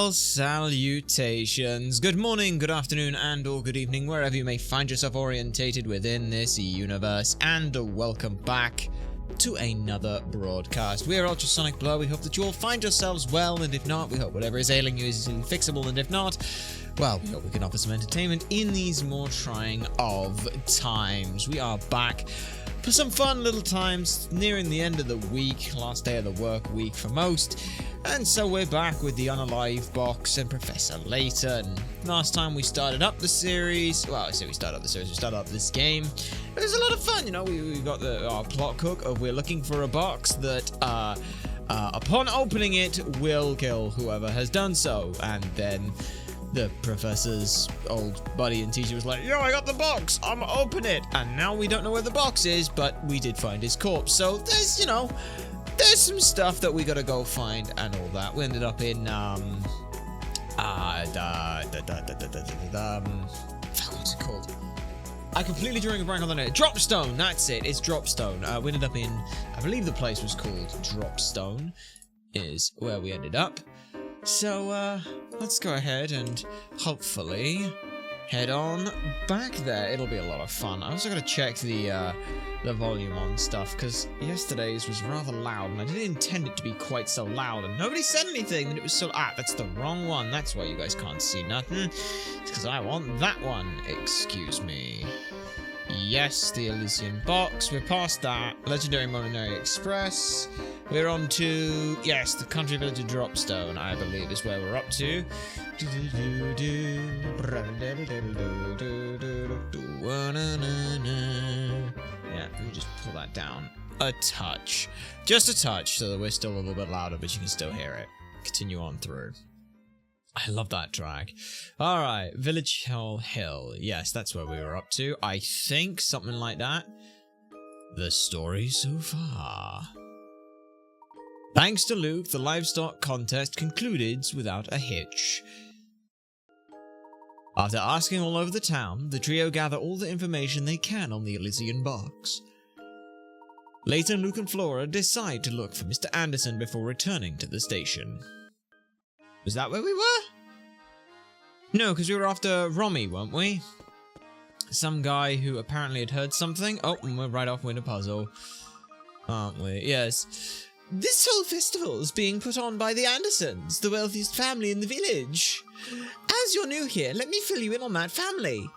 Well, salutations. Good morning, good afternoon, and or good evening, wherever you may find yourself orientated within this universe, and welcome back to another broadcast. We are Ultrasonic Blur. We hope that you all find yourselves well, and if not, we hope whatever is ailing you is easily fixable, and if not, well, we hope we can offer some entertainment in these more trying of times. We are back for some fun little times, nearing the end of the week, last day of the work week for most, and so we're back with the Unalive box and Professor Layton. Last time we started up the series, well, I say we started up the series, we started up this game. It was a lot of fun, you know. We got our plot hook of we're looking for a box that, upon opening it, will kill whoever has done so, and then the professor's old buddy and teacher was like, yo, I got the box, I'm gonna open it. And now we don't know where the box is, but we did find his corpse. So there's, you know, there's some stuff that we gotta go find and all that. We ended up in, what's it called? I completely drawing a blank on the name. Dropstone, that's it, it's Dropstone. We ended up in, I believe the place was called Dropstone, is where we ended up. So, let's go ahead and hopefully head on back there. It'll be a lot of fun. I also gotta check the volume on stuff, because yesterday's was rather loud, and I didn't intend it to be quite so loud, and nobody said anything that it was so... Ah, that's the wrong one. That's why you guys can't see nothing. It's because I want that one. Excuse me. Yes, the Elysian box. We're past that. Legendary Molinary Express. We're on to, yes, the country village of Dropstone, I believe, is where we're up to. Yeah, let me just pull that down a touch. Just a touch, so that we're still a little bit louder, but you can still hear it. Continue on through. I love that track. Alright, Village Hill. Yes, that's where we were up to. I think something like that. The story so far. Thanks to Luke, the livestock contest concluded without a hitch. After asking all over the town, the trio gather all the information they can on the Elysian box. Layton, Luke, and Flora decide to look for Mr. Anderson before returning to the station. Was that where we were? No, because we were after Romy, weren't we? Some guy who apparently had heard something. Oh, and we're right off with a puzzle, aren't we? Yes. This whole festival is being put on by the Andersons, the wealthiest family in the village. As you're new here, let me fill you in on that family.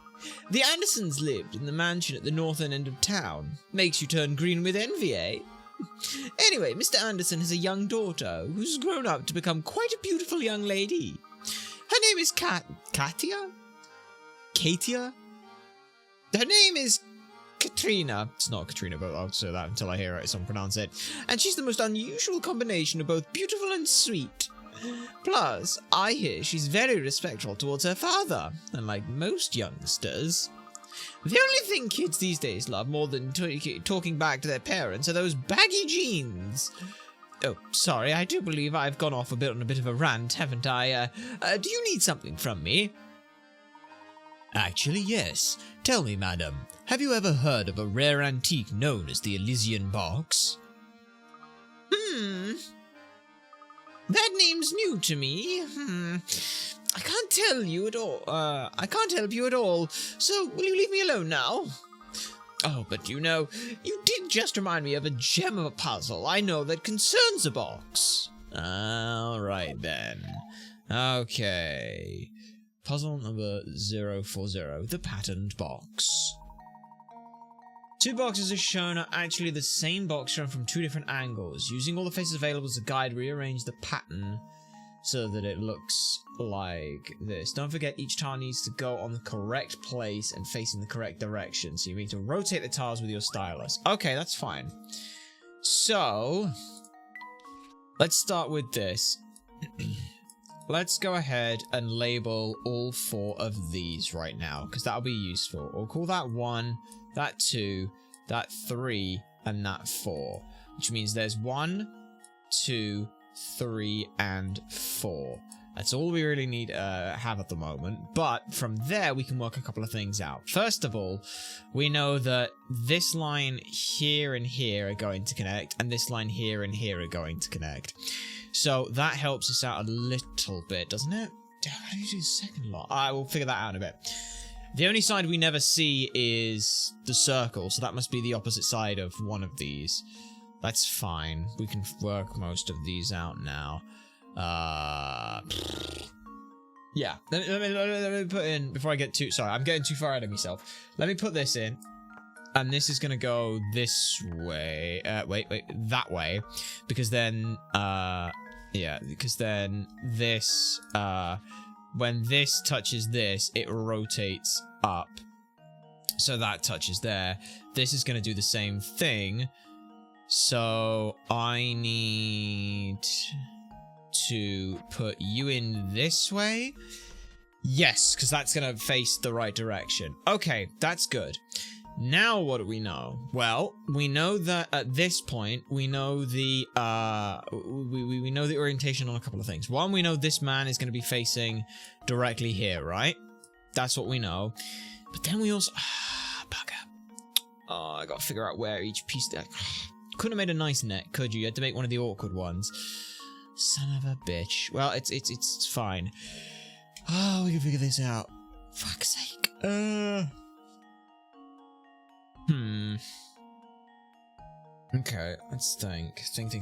The Andersons lived in the mansion at the northern end of town. Makes you turn green with envy, eh? Anyway, Mr. Anderson has a young daughter who's grown up to become quite a beautiful young lady. Her name is Katia? Her name is Katrina. It's not Katrina, but I'll say that until I hear someone pronounce it. And she's the most unusual combination of both beautiful and sweet. Plus, I hear she's very respectful towards her father, unlike most youngsters. The only thing kids these days love more than talking back to their parents are those baggy jeans. Oh, sorry, I do believe I've gone off on a bit of a rant, haven't I? Do you need something from me? Actually, yes. Tell me, madam, have you ever heard of a rare antique known as the Elysian box? That name's new to me. I can't tell you at all. I can't help you at all, so will you leave me alone now? Oh, but you know, you did just remind me of a gem of a puzzle I know that concerns a box. Alright then. Okay. Puzzle number 040, the patterned box. Two boxes are shown are actually the same box shown from two different angles. Using all the faces available as a guide, rearrange the pattern so that it looks like this. Don't forget, each tile needs to go on the correct place and facing the correct direction. So you need to rotate the tiles with your stylus. Okay, that's fine. So, let's start with this. Let's go ahead and label all four of these right now, because that'll be useful. We'll call that 1, that 2, that 3, and that 4. Which means there's 1, 2, 3, and 4. That's all we really need have at the moment. But from there, we can work a couple of things out. First of all, we know that this line here and here are going to connect, and this line here and here are going to connect. So that helps us out a little bit, doesn't it? How do you do the second lot? I will figure that out in a bit. The only side we never see is the circle, so that must be the opposite side of one of these. That's fine. We can work most of these out now. Yeah. Let me put in, before I get too, sorry, I'm getting too far ahead of myself. Let me put this in. And this is gonna go this way. Wait, that way. Because then, yeah, because then this, when this touches this, it rotates up. So that touches there. This is gonna do the same thing. So I need to put you in this way. Yes, because that's going to face the right direction. Okay, that's good. Now what do we know? Well, we know that at this point, we know the we know the orientation on a couple of things. One, we know this man is going to be facing directly here, right? That's what we know. But then we also bugger. Oh, I got to figure out where each piece there. Couldn't have made a nice neck, could you? You had to make one of the awkward ones. Son of a bitch. Well, it's fine. Oh, we can figure this out. Fuck's sake. Okay, let's think. Think. You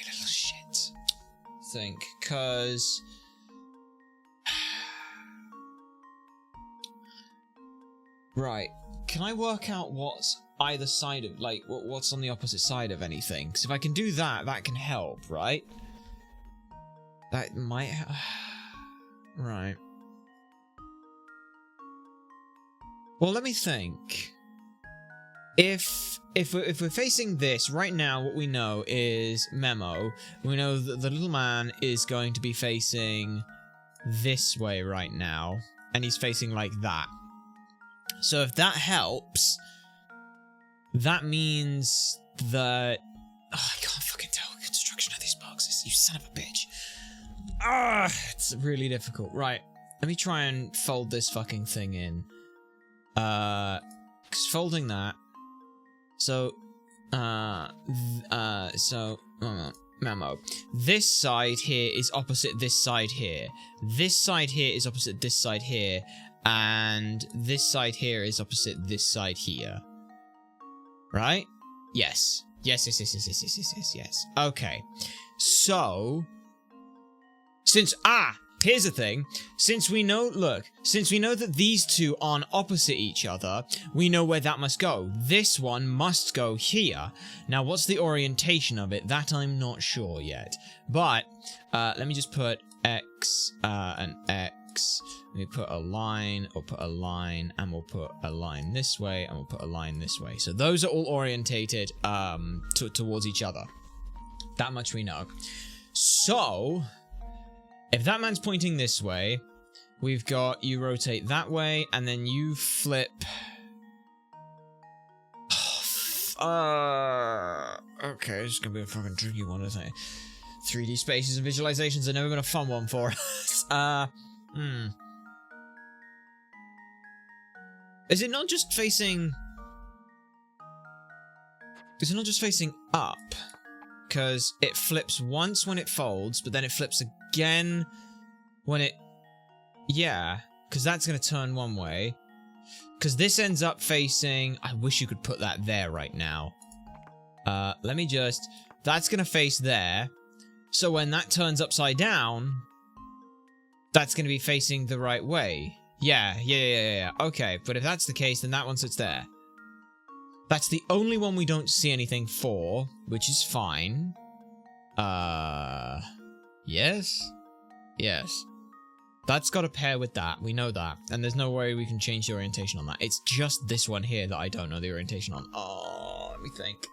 little shit. Think, cause right. Can I work out what's either side of, like, what's on the opposite side of anything? Because if I can do that, that can help, right? That might right. Well, let me think. If we're facing this, right now what we know is Memo. We know that the little man is going to be facing this way right now. And he's facing like that. So if that helps, that means that... Oh, I can't fucking tell the construction of these boxes, you son of a bitch. Ah, it's really difficult. Right, let me try and fold this fucking thing in. Cause folding that. So, Memo. This side here is opposite this side here. This side here is opposite this side here. And this side here is opposite this side here. Right? Yes. Yes. Okay. So, here's the thing. Since we know that these two aren't opposite each other, we know where that must go. This one must go here. Now, what's the orientation of it? That I'm not sure yet. But, let me just put X, and X. Let me put a line, or put a line, and we'll put a line this way, and we'll put a line this way. So those are all orientated towards each other. That much we know. So, if that man's pointing this way, we've got you rotate that way, and then you flip. Okay, it's gonna be a fucking tricky one, isn't it? 3D spaces and visualizations have never been a fun one for us. Is it not just facing... Is it not just facing up? Because it flips once when it folds, but then it flips again when it... Yeah, because that's going to turn one way. Because this ends up facing... I wish you could put that there right now. Let me just... That's going to face there. So when that turns upside down... That's going to be facing the right way. Yeah. Okay, but if that's the case, then that one sits there. That's the only one we don't see anything for, which is fine. Yes? Yes. That's got to pair with that, we know that. And there's no way we can change the orientation on that. It's just this one here that I don't know the orientation on. Oh, let me think.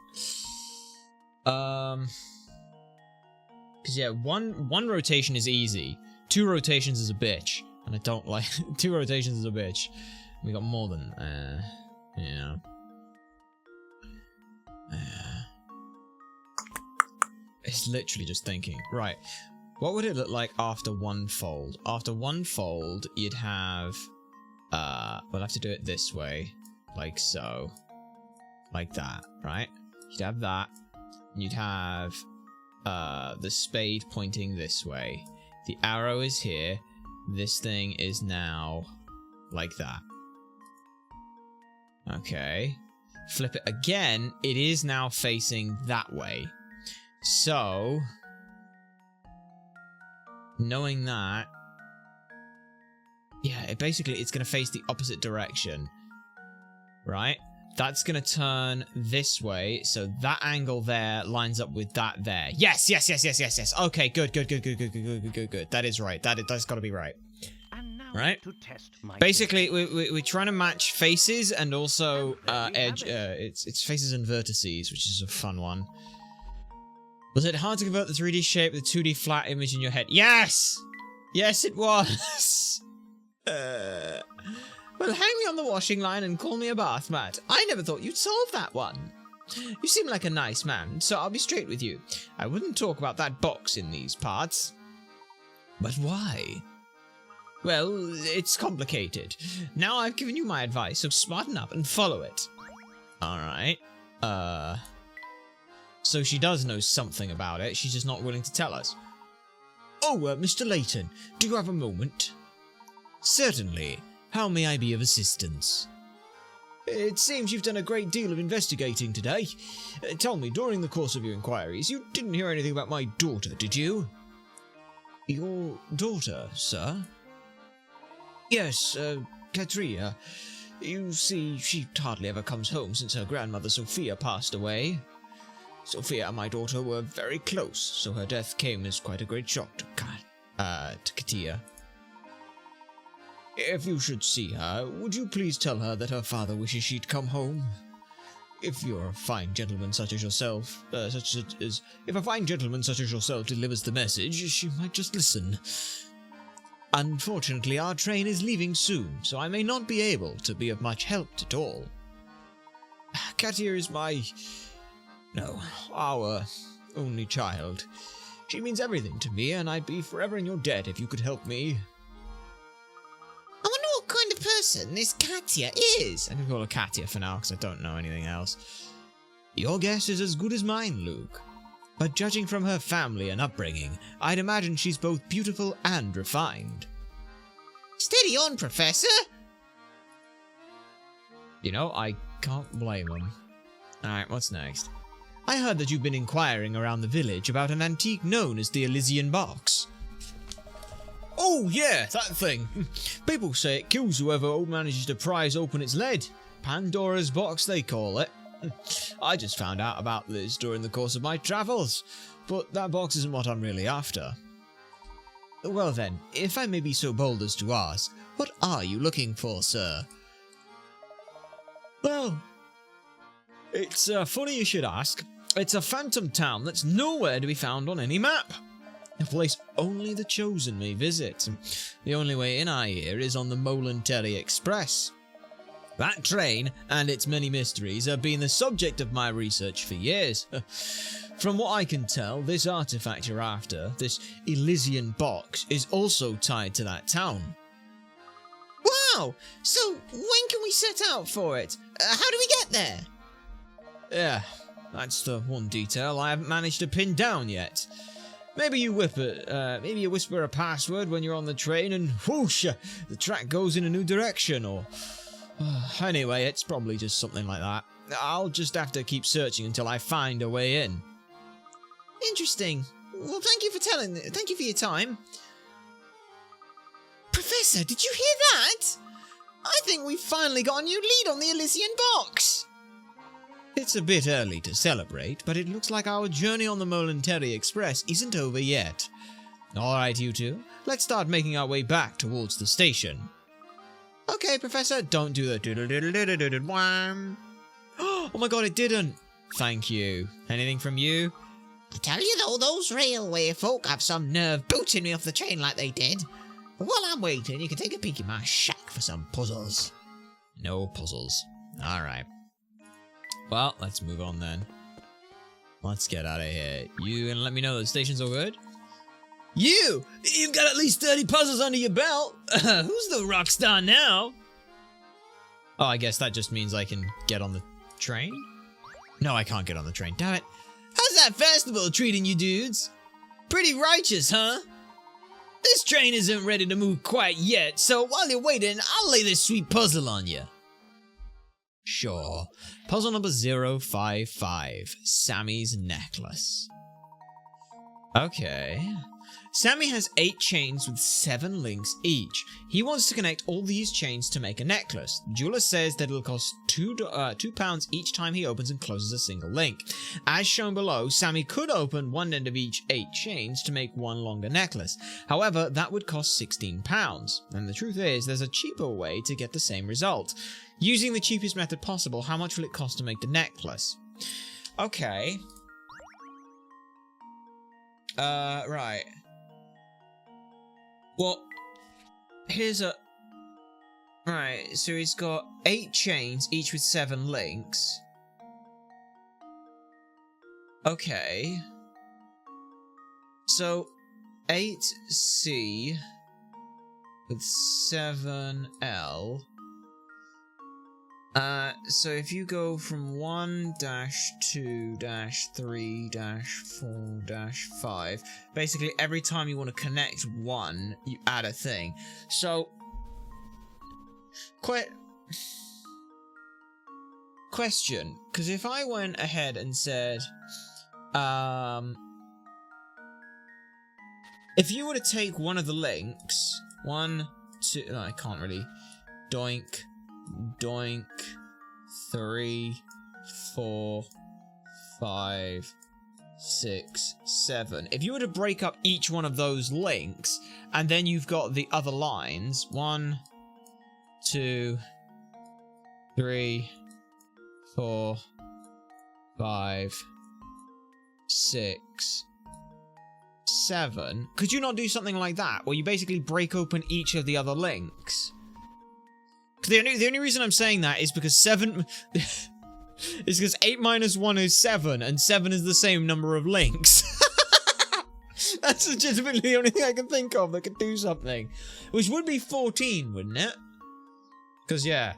Because yeah, one rotation is easy. 2 rotations is a bitch. And I don't like... 2 rotations is a bitch. We got more than... yeah. It's literally just thinking. Right. What would it look like after one fold? After one fold, you'd have... we'll have to do it this way. Like so. Like that, right? You'd have that. You'd have the spade pointing this way. The arrow is here. This thing is now like that. Okay. Flip it again. It is now facing that way. So, knowing that, yeah, it's going to face the opposite direction, right? That's going to turn this way, so that angle there lines up with that there. Yes. Okay, good. That is right. That's got to be right. Right? Basically, we're trying to match faces and also edge. It's faces and vertices, which is a fun one. Was it hard to convert the 3D shape with the 2D flat image in your head? Yes! Yes, it was! Well, hang me on the washing line and call me a bath mat. I never thought you'd solve that one. You seem like a nice man, so I'll be straight with you. I wouldn't talk about that box in these parts. But why? Well, it's complicated. Now I've given you my advice, so smarten up and follow it. Alright. So she does know something about it, she's just not willing to tell us. Oh, Mr. Layton, do you have a moment? Certainly. How may I be of assistance? It seems you've done a great deal of investigating today. Tell me, during the course of your inquiries, you didn't hear anything about my daughter, did you? Your daughter, sir? Yes, Katria. You see, she hardly ever comes home since her grandmother Sophia passed away. Sophia and my daughter were very close, so her death came as quite a great shock to Katia. If you should see her, would you please tell her that her father wishes she'd come home? If you're a fine gentleman such as yourself, if a fine gentleman such as yourself delivers the message, she might just listen. Unfortunately, our train is leaving soon, so I may not be able to be of much help at all. Katia is our only child. She means everything to me, and I'd be forever in your debt if you could help me. I wonder what kind of person this Katia is. I can call her Katia for now, because I don't know anything else. Your guess is as good as mine, Luke. But judging from her family and upbringing, I'd imagine she's both beautiful and refined. Steady on, Professor! You know, I can't blame him. Alright, what's next? I heard that you've been inquiring around the village about an antique known as the Elysian Box. Oh yeah, that thing. People say it kills whoever manages to prise open its lid. Pandora's box, they call it. I just found out about this during the course of my travels, but that box isn't what I'm really after. Well then, if I may be so bold as to ask, what are you looking for, sir? Well, it's funny you should ask. It's a phantom town that's nowhere to be found on any map. A place only the chosen may visit. The only way in, I hear, is on the Molenterry Express. That train and its many mysteries have been the subject of my research for years. From what I can tell, this artifact you're after, this Elysian box, is also tied to that town. Wow! So, when can we set out for it? How do we get there? Yeah, that's the one detail I haven't managed to pin down yet. Maybe you whisper a password when you're on the train and whoosh, the track goes in a new direction, or... Anyway, it's probably just something like that. I'll just have to keep searching until I find a way in. Interesting. Well, thank you for your time. Professor, did you hear that? I think we've finally got a new lead on the Elysian Box. It's a bit early to celebrate, but it looks like our journey on the Molenterry Express isn't over yet. Alright, you two, let's start making our way back towards the station. Okay, Professor, don't do the wham. Oh my god, it didn't. Thank you. Anything from you? I tell you though, those railway folk have some nerve booting me off the train like they did. But while I'm waiting, you can take a peek in my shack for some puzzles. No puzzles. Alright. Well, let's move on then. Let's get out of here. You gonna let me know the station's all good? You've got at least 30 puzzles under your belt. Who's the rock star now? Oh, I guess that just means I can get on the train? No, I can't get on the train. Damn it. How's that festival treating you dudes? Pretty righteous, huh? This train isn't ready to move quite yet, so while you're waiting, I'll lay this sweet puzzle on you. Sure. Puzzle number 055. Sammy's necklace. Okay. Sammy has 8 chains with 7 links each. He wants to connect all these chains to make a necklace. The jeweler says that it'll cost £2 each time he opens and closes a single link. As shown below, Sammy could open one end of each 8 chains to make one longer necklace. However, that would cost £16. And the truth is, there's a cheaper way to get the same result. Using the cheapest method possible, how much will it cost to make the necklace? Okay. Right. Well, here's a... Right, so he's got 8 chains, each with 7 links. Okay. So, 8C with 7L. So if you go from 1-2-3-4-5, basically every time you want to connect one, you add a thing. So, question, because if I went ahead and said, if you were to take one of the links, 1, 2, no, I can't really, doink, 3, 4, 5, 6, 7. If you were to break up each one of those links, and then you've got the other lines, 1, 2, 3, 4, 5, 6, 7. Could you not do something like that, where you basically break open each of the other links? The only reason I'm saying that is because 7 is because 8 minus 1 is 7, and 7 is the same number of links. That's legitimately the only thing I can think of that could do something. Which would be 14, wouldn't it? Because, yeah.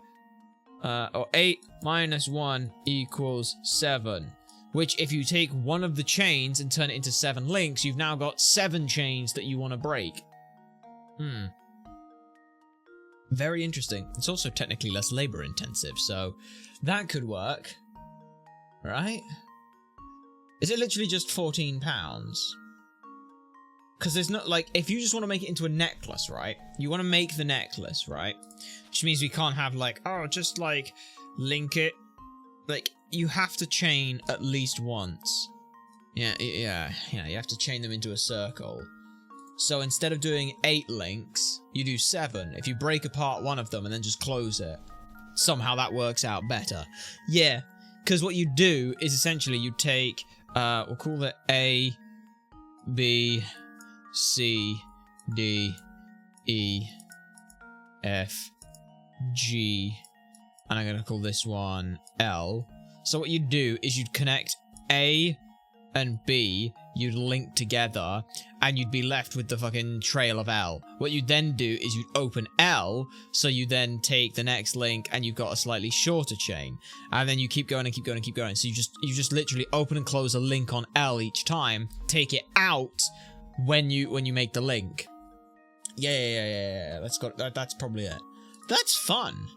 Or 8 minus 1 equals 7. Which, if you take one of the chains and turn it into 7 links, you've now got 7 chains that you want to break. Very interesting. It's also technically less labor intensive, so that could work. Right? Is it literally just £14? Because there's not, like, if you just want to make it into a necklace, right? You want to make the necklace, right? Which means we can't have, like, oh, just, like, link it. Like, you have to chain at least once. Yeah, you have to chain them into a circle. So instead of doing 8 links, you do 7. If you break apart one of them and then just close it, somehow that works out better. Yeah, because what you do is essentially you take, we'll call it A, B, C, D, E, F, G, and I'm going to call this one L. So what you'd do is you'd connect A and B, you'd link together, and you'd be left with the fucking trail of L. What you'd then do is you'd open L, so you then take the next link, and you've got a slightly shorter chain. And then you keep going and keep going and keep going. So you just literally open and close a link on L each time, take it out when you make the link. Yeah. That's probably it. That's fun.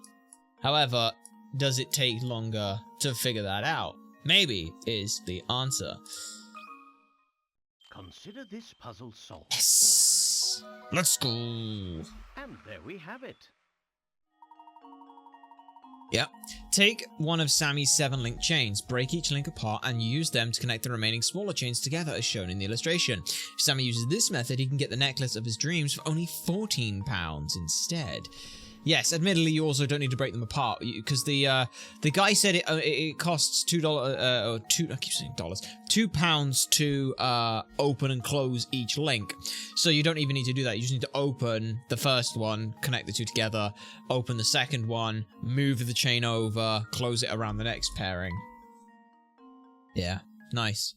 However, does it take longer to figure that out? Maybe is the answer. Consider this puzzle solved. Yes! Let's go! And there we have it. Yep. Take one of Sammy's 7 link chains, break each link apart, and use them to connect the remaining smaller chains together as shown in the illustration. If Sammy uses this method, he can get the necklace of his dreams for only £14 instead. Yes, admittedly, you also don't need to break them apart because the guy said it costs £2 to open and close each link. So you don't even need to do that. You just need to open the first one, connect the two together, open the second one, move the chain over, close it around the next pairing. Yeah, Nice.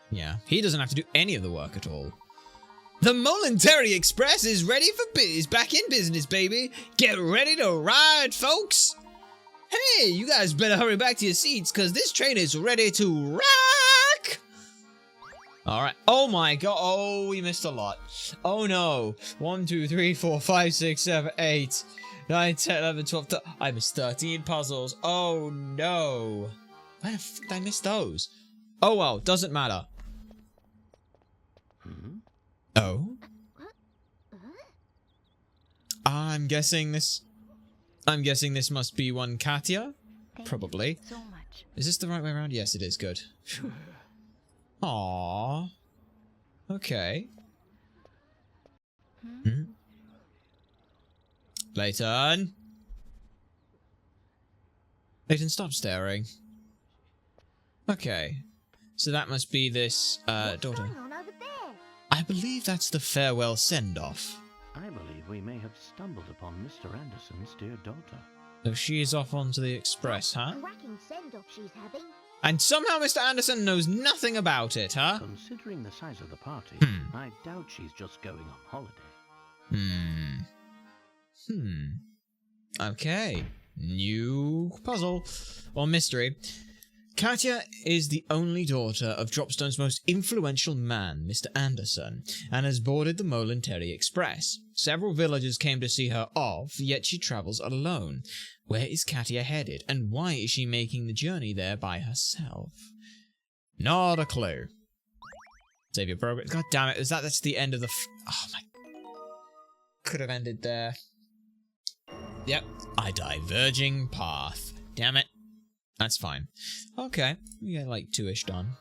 Yeah, he doesn't have to do any of the work at all. The Momentary Express is ready for biz. Back in business, baby. Get ready to ride, folks. Hey, you guys better hurry back to your seats, because this train is ready to rock. Alright. Oh my god. Oh, we missed a lot. Oh no. 1, 2, 3, 4, 5, 6, 7, 8, 9, 10, 11, 12, 13. I missed 13 puzzles. Oh no. Why the f did I miss those? Oh well, doesn't matter. Oh? I'm guessing this must be one Katya? Probably. So much. Is this the right way around? Yes, it is. Good. Aww. Okay. Layton. Layton, stop staring. Okay. So that must be this, daughter. What's going on over there? I believe that's the farewell send-off. I believe we may have stumbled upon Mr. Anderson's dear daughter. So she is off onto the express, huh? Cracking send-off she's having. And somehow Mr. Anderson knows nothing about it, huh? Considering the size of the party, I doubt she's just going on holiday. Okay. New puzzle. Or mystery. Katya is the only daughter of Dropstone's most influential man, Mr. Anderson, and has boarded the Momentary Express. Several villagers came to see her off, yet she travels alone. Where is Katya headed, and why is she making the journey there by herself? Not a clue. Save your progress. God damn it, that's the end of the oh my... Could have ended there. Yep. A diverging path. Damn it. That's fine. Okay, we get like 2-ish done.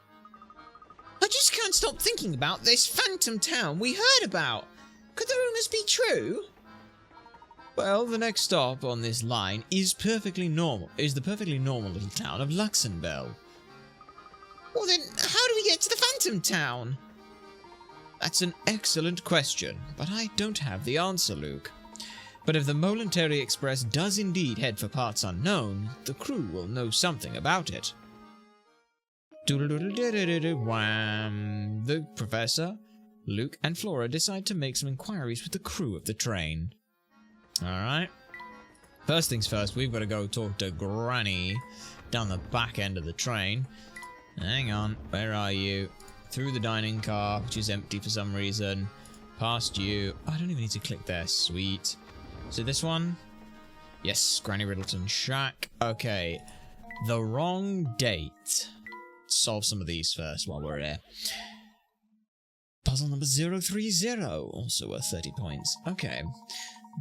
I just can't stop thinking about this phantom town we heard about. Could the rumors be true? Well, the next stop on this line is the perfectly normal little town of Luxembourg. Well then, how do we get to the phantom town? That's an excellent question, but I don't have the answer, Luke. But if the Momentary Express does indeed head for parts unknown, the crew will know something about it. Wham! The Professor, Luke, and Flora decide to make some inquiries with the crew of the train. Alright. First things first, we've got to go talk to Granny down the back end of the train. Hang on, where are you? Through the dining car, which is empty for some reason. Past you. Oh, I don't even need to click there. Sweet. So this one? Yes, Granny Riddleton Shack. Okay. The wrong date. Solve some of these first while we're here. Puzzle number 030. Also worth 30 points. Okay.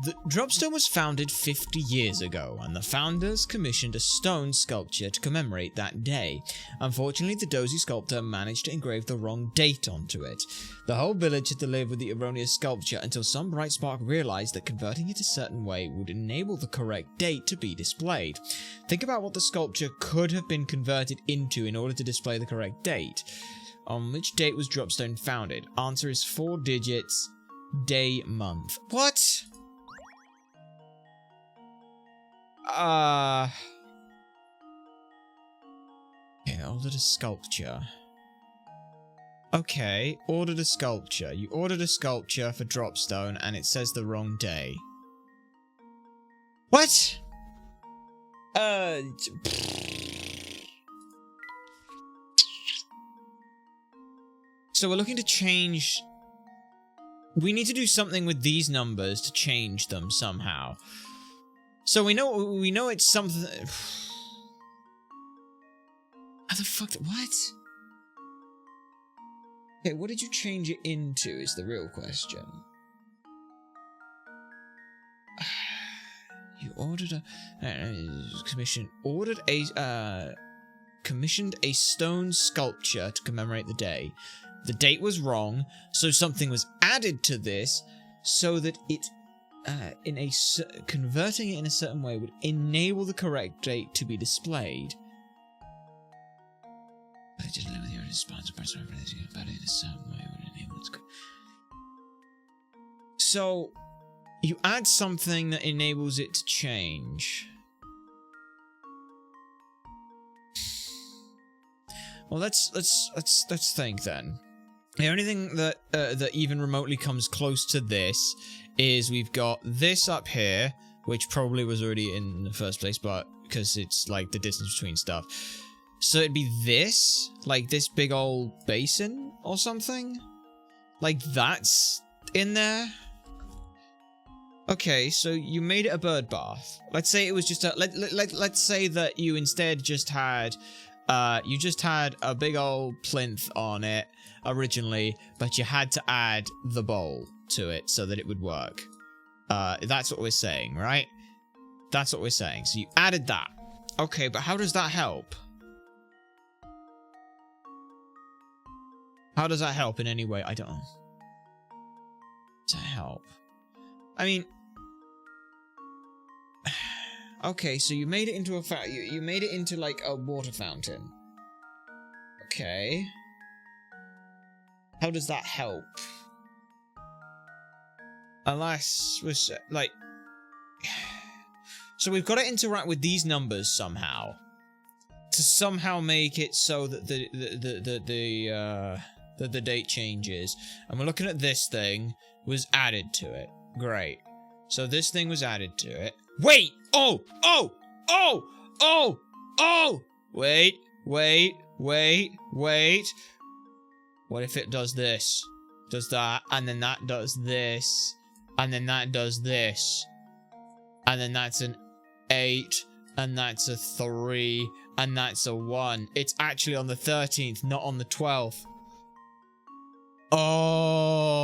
The Dropstone was founded 50 years ago, and the founders commissioned a stone sculpture to commemorate that day. Unfortunately, the dozy sculptor managed to engrave the wrong date onto it. The whole village had to live with the erroneous sculpture until some bright spark realized that converting it a certain way would enable the correct date to be displayed. Think about what the sculpture could have been converted into in order to display the correct date. On which date was Dropstone founded? Answer is 4 digits, day, month. What? Okay, ordered a sculpture. Okay, ordered a sculpture. You ordered a sculpture for Dropstone and it says the wrong day. What? So we're looking to change... We need to do something with these numbers to change them somehow. So we know it's something... How the fuck... What? Okay, what did you change it into is the real question. You ordered a... commissioned a stone sculpture to commemorate the day. The date was wrong, so something was added to this so that it... converting it in a certain way would enable the correct date to be displayed. So, you add something that enables it to change. Well, let's think then. The only thing that that even remotely comes close to this is we've got this up here, which probably was already in the first place, but because it's like the distance between stuff. So it'd be this, like this big old basin or something, like that's in there. Okay, so you made it a bird bath. Let's say it was just a let's say that you instead just had you just had a big old plinth on it originally, but you had to add the bowl to it so that it would work. That's what we're saying, right? That's what we're saying. So you added that. Okay, but how does that help? How does that help in any way? I don't know. To help. I mean, okay, so you made it into a you made it into like a water fountain. Okay. How does that help? Unless we're like, so we've got to interact with these numbers somehow to somehow make it so that the date changes. And we're looking at this thing was added to it. Great. So this thing was added to it. Wait! Oh! Wait. What if it does this? Does that, and then that does this, and then that does this, and then that's an 8, and that's a 3, and that's a 1. It's actually on the 13th, not on the 12th. Oh!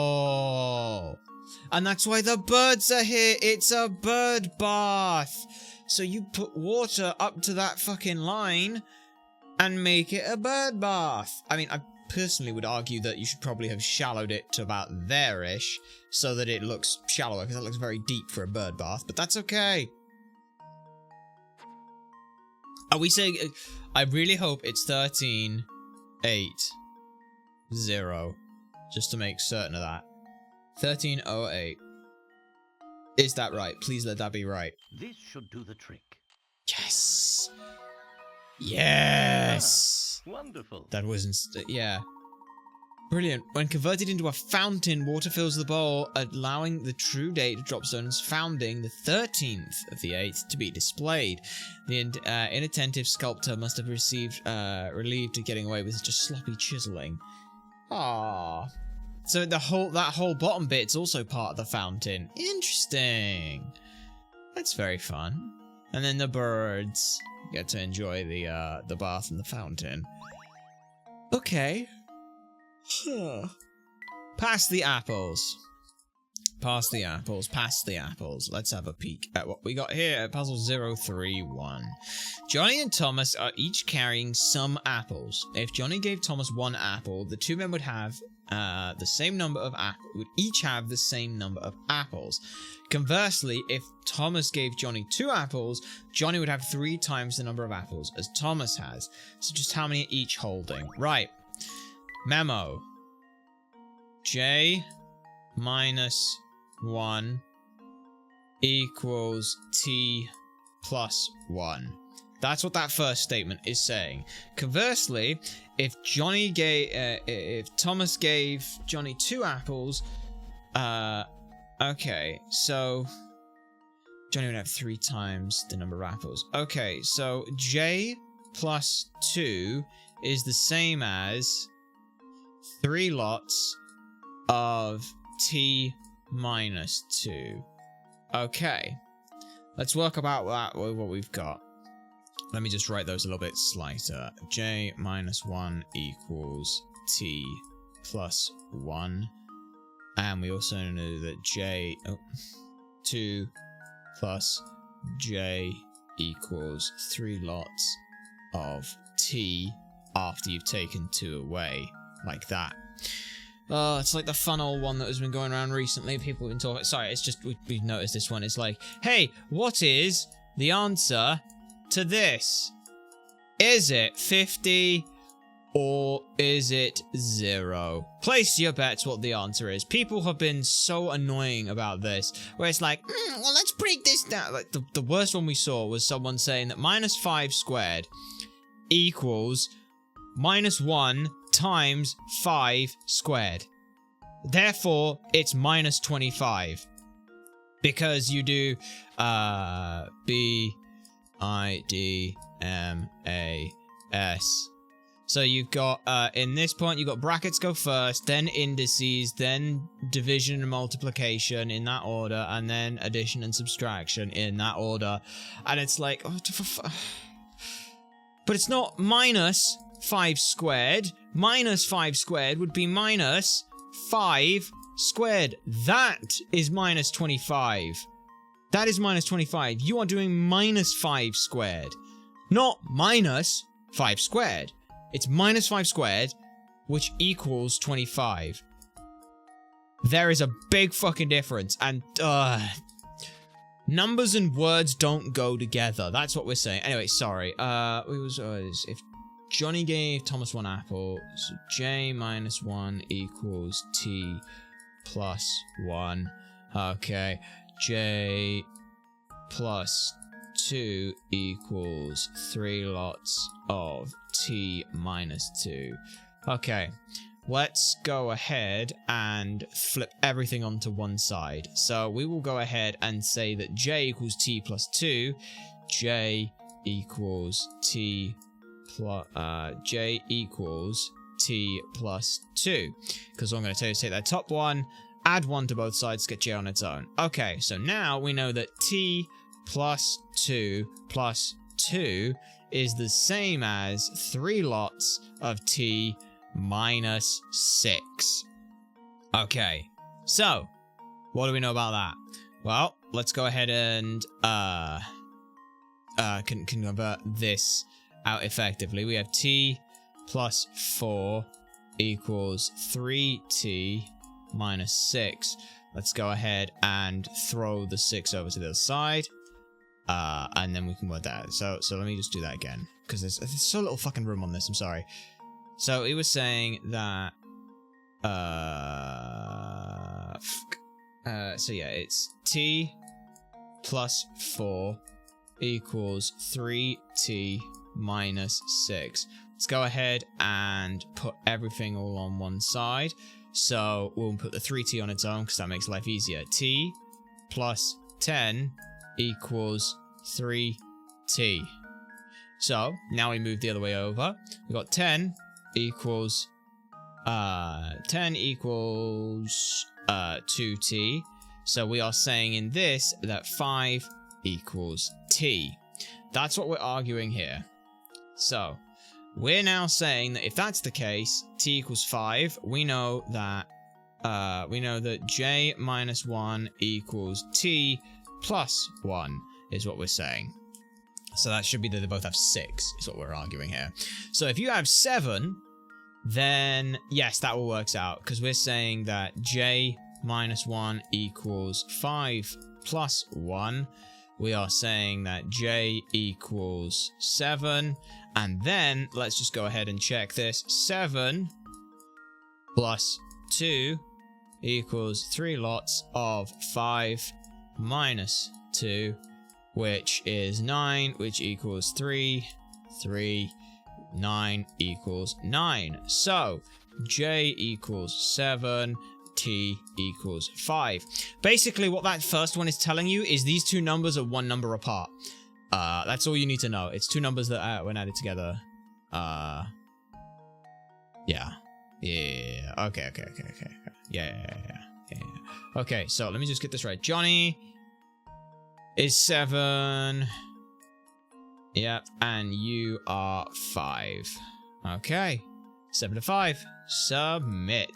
And that's why the birds are here. It's a bird bath. So you put water up to that fucking line and make it a bird bath. I mean, I personally would argue that you should probably have shallowed it to about there-ish so that it looks shallower, because it looks very deep for a bird bath, but that's okay. Are we saying... I really hope it's 13, 8, 0, just to make certain of that. 1308. Is that right? Please let that be right. This should do the trick. Yes! Yes! Ah, wonderful. That wasn't... yeah. Brilliant. When converted into a fountain, water fills the bowl, allowing the true date of Dropstone's founding, the 13th of the 8th, to be displayed. The inattentive sculptor must have received relieved of getting away with just sloppy chiseling. Ah. So that whole bottom bit's also part of the fountain. Interesting. That's very fun. And then the birds get to enjoy the bath and the fountain. Okay. Past the apples. Past the apples. Past the apples. Let's have a peek at what we got here at puzzle 031. Johnny and Thomas are each carrying some apples. If Johnny gave Thomas 1 apple, the two men would have the same number of would each have the same number of apples. Conversely, if Thomas gave Johnny 2 apples, Johnny would have 3 times the number of apples as Thomas has. So just how many each holding? Right. Memo. J minus 1 equals T plus 1. That's what that first statement is saying. Conversely, if Thomas gave Johnny 2 apples, okay, so Johnny would have 3 times the number of apples. Okay, so J plus 2 is the same as 3 lots of T minus 2. Okay, let's work about that with what we've got. Let me just write those a little bit slighter. J minus 1 equals T plus 1. And we also know that 2 plus J equals 3 lots of T after you've taken 2 away. Like that. Oh, it's like the fun old one that has been going around recently. People have been talking... Sorry, it's just... We've noticed this one. It's like, hey, what is the answer to this? Is it 50 or is it 0? Place your bets what the answer is. People have been so annoying about this, where it's like, well, let's break this down. Like the worst one we saw was someone saying that -5 squared equals minus 1 times 5 squared. Therefore, it's minus 25. Because you do B, I, D, M, A, S. So you've got, in this point, you've got brackets go first, then indices, then division and multiplication in that order, and then addition and subtraction in that order. And it's like, oh, but it's not minus 5 squared. Minus 5 squared would be minus 5 squared. That is minus 25. That is minus 25. You are doing minus 5 squared. Not minus 5 squared. It's minus 5 squared, which equals 25. There is a big fucking difference. And, numbers and words don't go together. That's what we're saying. Anyway, sorry. If Johnny gave Thomas 1 apple, so J minus 1 equals T plus 1. Okay. J plus 2 equals 3 lots of T minus 2. Okay. Let's go ahead and flip everything onto one side. So we will go ahead and say that J equals T plus 2. J equals T plus, J equals T plus 2. Because what I'm going to tell you is take that top one, add 1 to both sides, get J on its own. Okay, so now we know that T plus 2 is the same as 3 lots of T minus 6. Okay, so what do we know about that? Well, let's go ahead and convert this out effectively. We have T plus 4 equals 3T minus 6. Let's go ahead and throw the 6 over to the other side. And then we can work that out. So let me just do that again. Because there's so little fucking room on this, I'm sorry. So it was saying that... so yeah, it's T plus 4 equals 3T minus 6. Let's go ahead and put everything all on one side. So we'll put the 3T on its own because that makes life easier. T plus 10 equals 3T. So now we move the other way over. We've got 10 equals 2T. So we are saying in this that 5 equals T. That's what we're arguing here. So we're now saying that if that's the case, T equals 5. We know that J minus 1 equals T plus 1 is what we're saying. So that should be that they both have 6 is what we're arguing here. So if you have 7, then yes, that will work out because we're saying that J minus 1 equals 5 plus 1. We are saying that J equals 7. And then let's just go ahead and check this. 7 plus 2 equals 3 lots of 5 minus 2, which is 9, which equals 3. 9 equals 9. So J equals 7. T equals 5. Basically, what that first one is telling you is these two numbers are one number apart. That's all you need to know. It's two numbers that when added together. Yeah. Okay. Yeah. Okay, so let me just get this right. Johnny is 7. Yep, and you are 5. Okay. 7 to 5. Submit.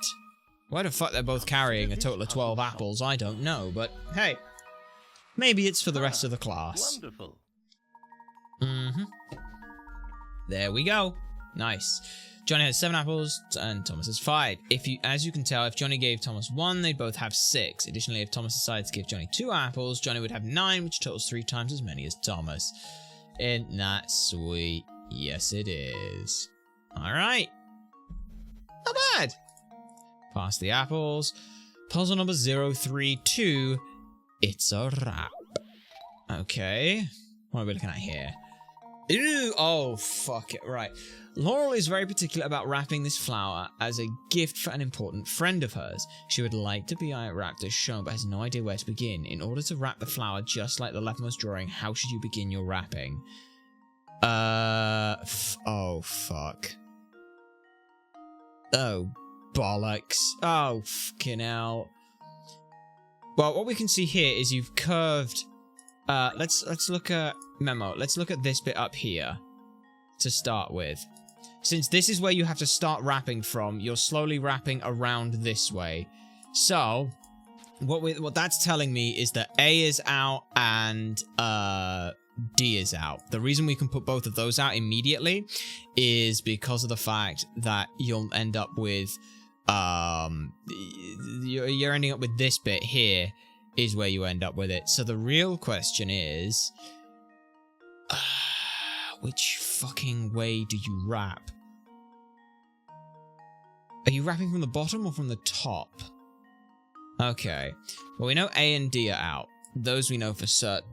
Why the fuck they're both carrying a total of 12 apples, I don't know, but hey, maybe it's for the rest of the class. Wonderful. There we go. Nice. Johnny has 7 apples and Thomas has 5. As you can tell, if Johnny gave Thomas 1, they'd both have 6. Additionally, if Thomas decided to give Johnny 2 apples, Johnny would have 9, which totals 3 times as many as Thomas. Isn't that sweet? Yes, it is. Alright. Not bad. Pass the apples. Puzzle number 032. It's a wrap. Okay. What are we looking at here? Ew, oh, fuck it, right. Laurel is very particular about wrapping this flower as a gift for an important friend of hers. She would like to be wrapped as shown, but has no idea where to begin. In order to wrap the flower just like the leftmost drawing, how should you begin your wrapping? Oh, fuck. Oh, bollocks. Oh, fucking hell. Well, what we can see here is you've curved... let's look at... Memo, let's look at this bit up here to start with. Since this is where you have to start wrapping from, you're slowly wrapping around this way. So, what that's telling me is that A is out and D is out. The reason we can put both of those out immediately is because of the fact that you'll end up with you're ending up with this bit here is where you end up with it. So the real question is, which fucking way do you wrap? Are you wrapping from the bottom or from the top? Okay. Well, we know A and D are out. Those we know for certain.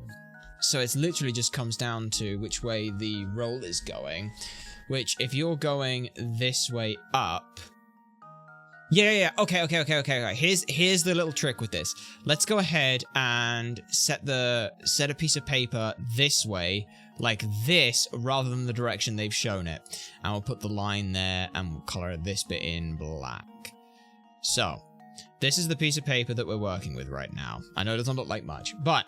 So it literally just comes down to which way the roll is going. Which, if you're going this way up... Yeah. Okay. Here's the little trick with this. Let's go ahead and set a piece of paper this way, like this, rather than the direction they've shown it. And we'll put the line there, and we'll color this bit in black. So, this is the piece of paper that we're working with right now. I know it doesn't look like much, but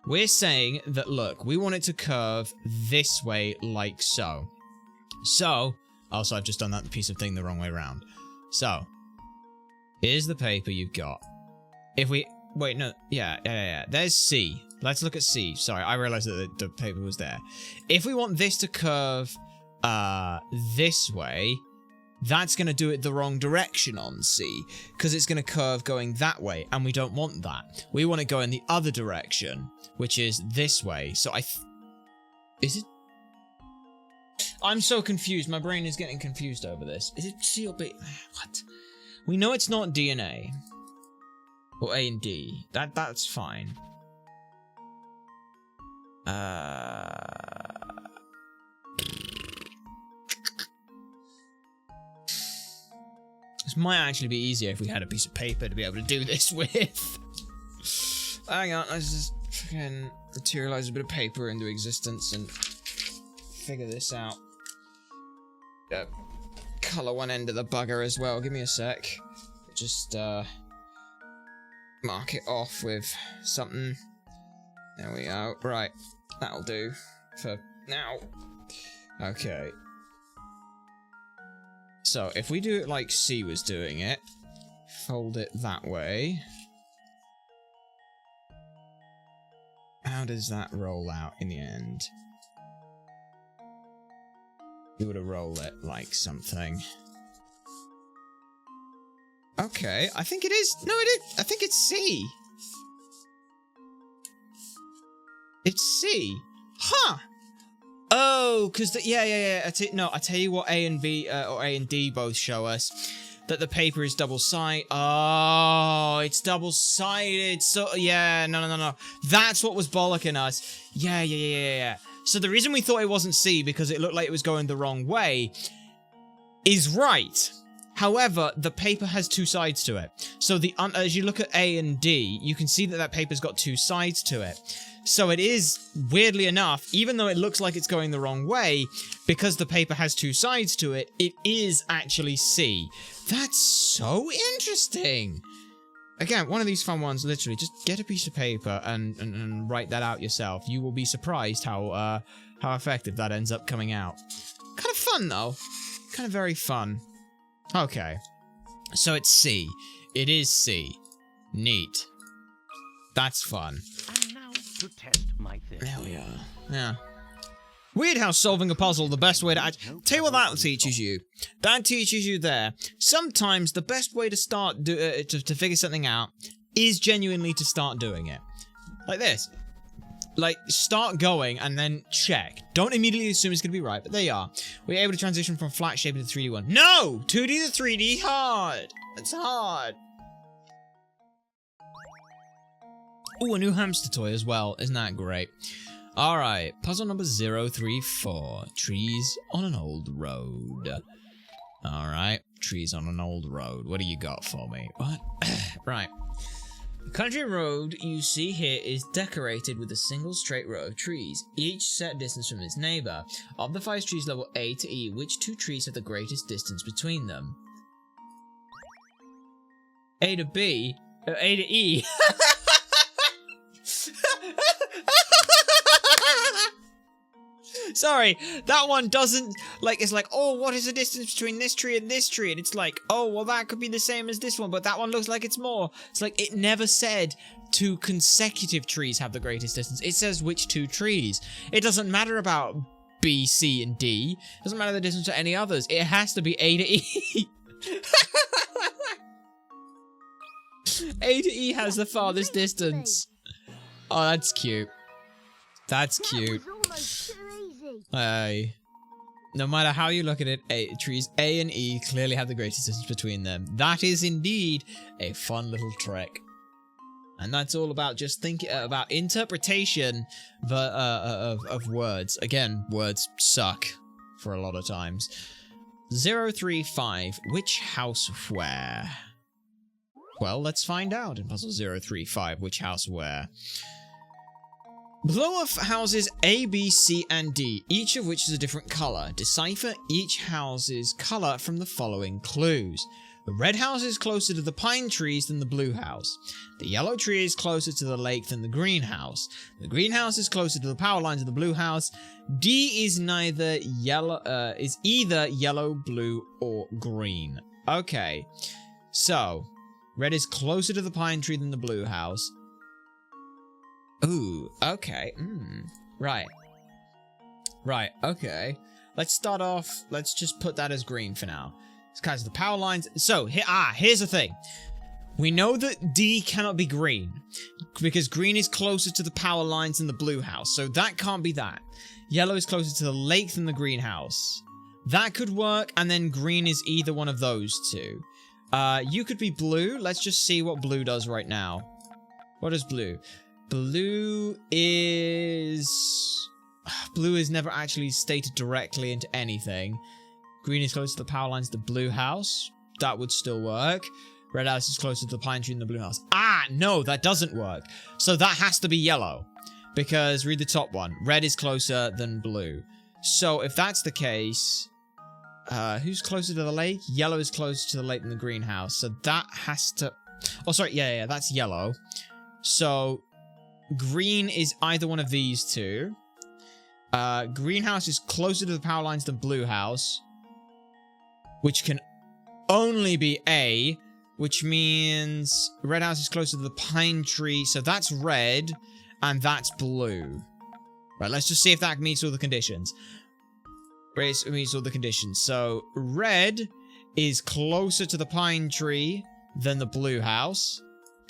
we're saying that, look, we want it to curve this way, like so. So, also I've just done that piece of thing the wrong way around. So, here's the paper you've got. If we... Wait, no. Yeah. There's C. Let's look at C. Sorry, I realized that the paper was there. If we want this to curve this way, that's going to do it the wrong direction on C, because it's going to curve going that way, and we don't want that. We want it going the other direction, which is this way. So is it? I'm so confused. My brain is getting confused over this. Is it C or B? What? We know it's not D and A. Or A and D. That's fine. This might actually be easier if we had a piece of paper to be able to do this with. Hang on, let's just fucking materialize a bit of paper into existence and figure this out. Color one end of the bugger as well. Give me a sec. Just mark it off with something. There we go. Right, that'll do for now. Okay. So if we do it like C was doing it, fold it that way. How does that roll out in the end? You would have rolled it like something. Okay, I think it is. No, it is. I think it's C. It's C. Huh. Oh, because yeah. I tell you what, A and B or A and D both show us that the paper is double-sided. Oh, it's double-sided. So yeah, no. That's what was bollocking us. Yeah. So the reason we thought it wasn't C because it looked like it was going the wrong way is right. However, the paper has two sides to it. So as you look at A and D, you can see that that paper's got two sides to it. So it is, weirdly enough, even though it looks like it's going the wrong way, because the paper has two sides to it, it is actually C. That's so interesting. Again, one of these fun ones, literally, just get a piece of paper and write that out yourself. You will be surprised how effective that ends up coming out. Kind of fun, though. Kind of very fun. Okay. So it's C. It is C. Neat. That's fun. And now to test my theory. There we are. Yeah. Weird how solving a puzzle, the best way to... Tell you what that teaches you. That teaches you there. Sometimes the best way to start to figure something out is genuinely to start doing it. Like this. Like, start going and then check. Don't immediately assume it's going to be right, but there you are. We're able to transition from flat shape to 3D one. No! 2D to 3D, hard! It's hard. Ooh, a new hamster toy as well. Isn't that great? Alright, puzzle number 034. Trees on an old road. Alright, trees on an old road. What do you got for me? What? Right. The country road you see here is decorated with a single straight row of trees, each set distance from its neighbour. Of the 5 trees level A to E, which 2 trees have the greatest distance between them? A to B? A to E? Sorry, that one doesn't, like, it's like, oh, what is the distance between this tree and this tree? And it's like, oh, well, that could be the same as this one, but that one looks like it's more. It's like, it never said 2 consecutive trees have the greatest distance. It says which 2 trees. It doesn't matter about B, C, and D. It doesn't matter the distance to any others. It has to be A to E. A to E has the farthest distance. Oh, that's cute. That's cute. No matter how you look at it, trees A and E clearly have the greatest distance between them. That is indeed a fun little trick. And that's all about just thinking about interpretation of words. Again, words suck for a lot of times. 035. Which house where? Well, let's find out in puzzle 035 which house where. Blow off houses A, B, C, and D, each of which is a different colour. Decipher each house's colour from the following clues. The red house is closer to the pine trees than the blue house. The yellow tree is closer to the lake than the green house. The green house is closer to the power lines of the blue house. D is either yellow, blue, or green. Okay, so red is closer to the pine tree than the blue house. Ooh, okay. Right. Right, okay. Let's start off, let's just put that as green for now. It's kind of the power lines. So, here's the thing. We know that D cannot be green, because green is closer to the power lines than the blue house, so that can't be that. Yellow is closer to the lake than the green house. That could work, and then green is either one of those 2. You could be blue. Let's just see what blue does right now. What is blue? Blue is never actually stated directly into anything. Green is closer to the power lines of the blue house. That would still work. Red house is closer to the pine tree than the blue house. No, that doesn't work. So that has to be yellow. Because, read the top one. Red is closer than blue. So if that's the case, who's closer to the lake? Yellow is closer to the lake than the green house. So that has to... Oh, sorry. Yeah, that's yellow. So... green is either one of these 2. Greenhouse is closer to the power lines than blue house, which can only be A, which means red house is closer to the pine tree, so that's red, and that's blue. Right, let's just see if that meets all the conditions. It meets all the conditions. So, red is closer to the pine tree than the blue house.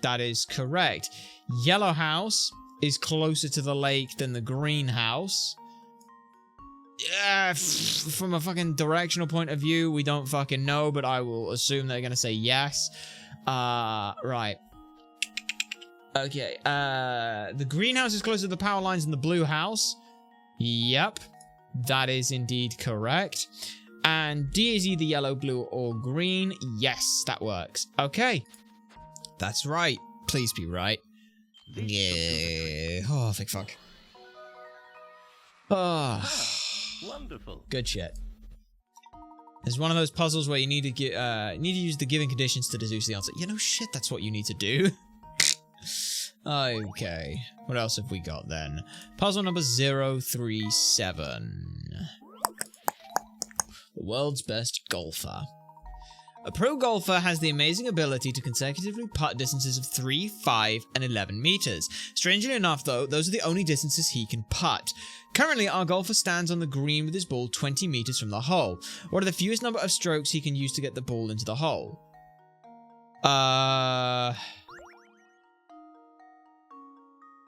That is correct. Yellow house is closer to the lake than the green house. Yeah, from a fucking directional point of view, we don't fucking know, but I will assume they're gonna say yes. Right. Okay, the greenhouse is closer to the power lines than the blue house. Yep, that is indeed correct. And D is either yellow, blue, or green. Yes, that works. Okay, that's right. Please be right. Yeah. Oh, thank fuck. Oh. Wonderful. Good shit. It's one of those puzzles where you need to use the given conditions to deduce the answer. You know, shit, that's what you need to do. Okay. What else have we got then? Puzzle number 037. The world's best golfer. A pro golfer has the amazing ability to consecutively putt distances of 3, 5, and 11 meters. Strangely enough, though, those are the only distances he can putt. Currently, our golfer stands on the green with his ball 20 meters from the hole. What are the fewest number of strokes he can use to get the ball into the hole?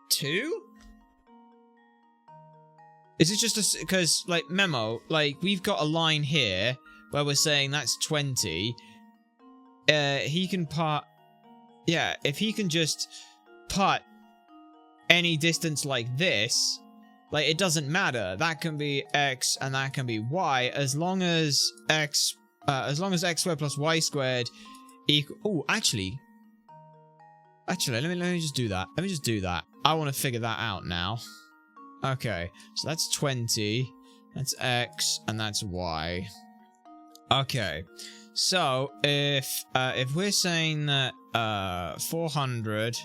2? Is it just because, like, memo, like, we've got a line here where we're saying that's 20. He can putt... Yeah, if he can just putt any distance like this, Like, it doesn't matter. That can be x and that can be y, as long as x squared plus y squared equal. Oh, actually, let me just do that. Let me just do that. I want to figure that out now. Okay, so that's 20. That's x and that's y. Okay, so if we're saying that 400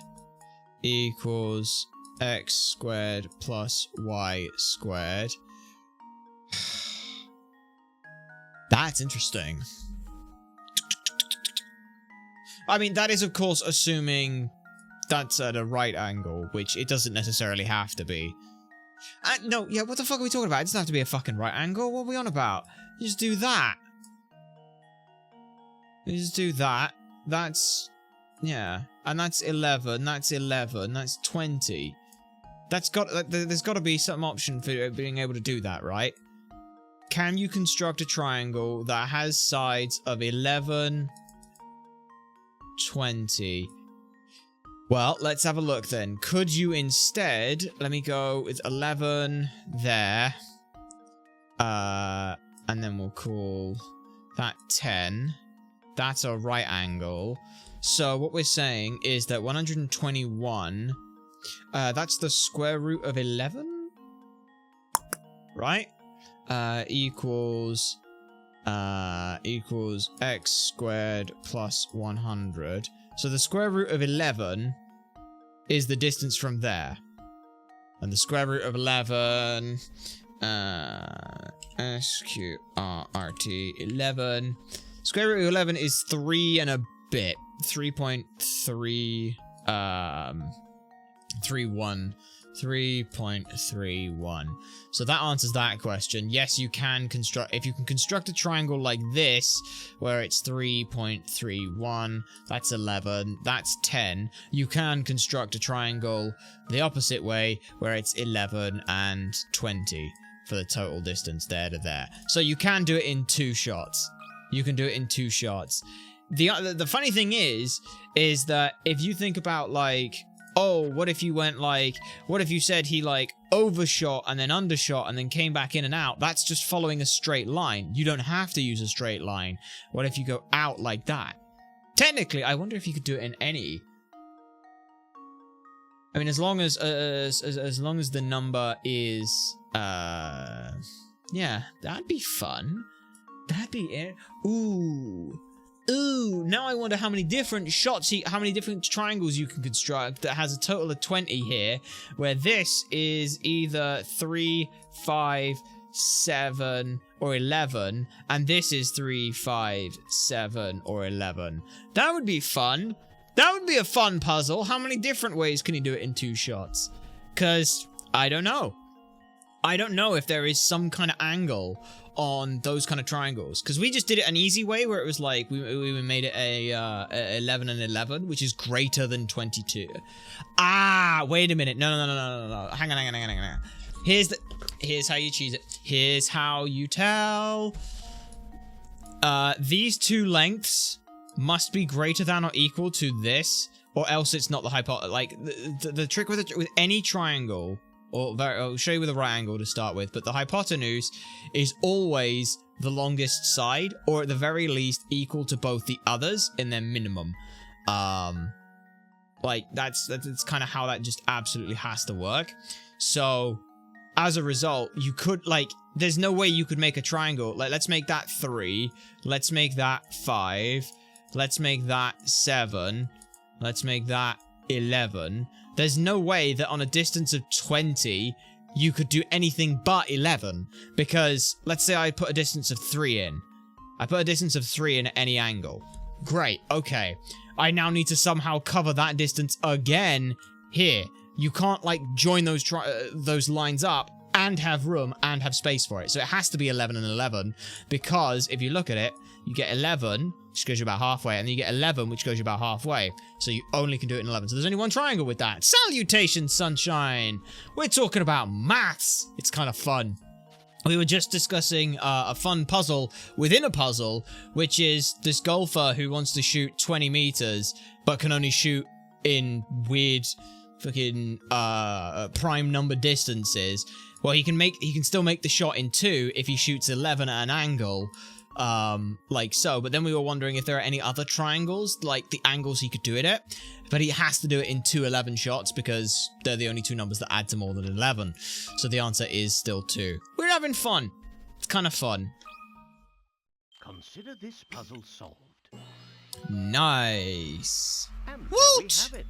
equals x squared plus y squared, that's interesting. I mean, that is of course assuming that's at a right angle, which it doesn't necessarily have to be. No, yeah, what the fuck are we talking about? It doesn't have to be a fucking right angle. What are we on about? You just do that. You just do that. That's, yeah, and that's 11. That's 11. That's 20. There's got to be some option for being able to do that, right? Can you construct a triangle that has sides of 11, 20? Well, let's have a look then. Could you instead, let me go with 11 there, and then we'll call that 10. That's a right angle. So what we're saying is that 121, that's the square root of 11, right? Equals x squared plus 100. So the square root of 11 is the distance from there. And the square root of 11, SQRT 11. Square root of 11 is 3 and a bit. 3.3, 3.31. So that answers that question. Yes, you can construct, if you can construct a triangle like this, where it's 3.31, that's 11, that's 10, you can construct a triangle the opposite way, where it's 11 and 20 for the total distance there to there. So you can do it in 2 shots. You can do it in 2 shots. The funny thing is that if you think about, like, oh, what if you went like, what if you said he like overshot and then undershot and then came back in and out? That's just following a straight line. You don't have to use a straight line. What if you go out like that? Technically, I wonder if you could do it in any. I mean, as long as the number is, yeah, that'd be fun. That'd be it. Ooh, now I wonder how many different shots, how many different triangles you can construct that has a total of 20 here, where this is either 3, 5, 7, or 11, and this is 3, 5, 7, or 11. That would be fun. That would be a fun puzzle. How many different ways can you do it in 2 shots? Because, I don't know. I don't know if there is some kind of angle on those kind of triangles, because we just did it an easy way where it was like we made it a 11 and 11, which is greater than 22. Ah, wait a minute. No. Hang on. Here's how you choose it. Here's how you tell. These 2 lengths must be greater than or equal to this, or else it's not the hypotenuse. Like the trick with any triangle. I'll show you with a right angle to start with, but the hypotenuse is always the longest side, or at the very least equal to both the others in their minimum. Like that's kind of how that just absolutely has to work. So as a result, you could, like, there's no way you could make a triangle. Like, let's make that 3, let's make that 5, let's make that 7, let's make that 11. There's no way that on a distance of 20, you could do anything but 11. Because, let's say I put a distance of 3 in. I put a distance of 3 in at any angle. Great, okay. I now need to somehow cover that distance again here. You can't, like, join those lines up and have room and have space for it. So it has to be 11 and 11. Because, if you look at it, you get 11, which goes you about halfway, and then you get 11, which goes you about halfway. So you only can do it in 11. So there's only one triangle with that. Salutations, sunshine! We're talking about maths. It's kind of fun. We were just discussing a fun puzzle within a puzzle, which is this golfer who wants to shoot 20 meters, but can only shoot in weird fucking prime number distances. Well, he can still make the shot in 2 if he shoots 11 at an angle, like so. But then we were wondering if there are any other triangles, like the angles he could do it at. But he has to do it in 2 11 shots because they're the only 2 numbers that add to more than 11. So the answer is still 2. We're having fun. It's kind of fun. Consider this puzzle solved. Nice. And there Woot! we have it.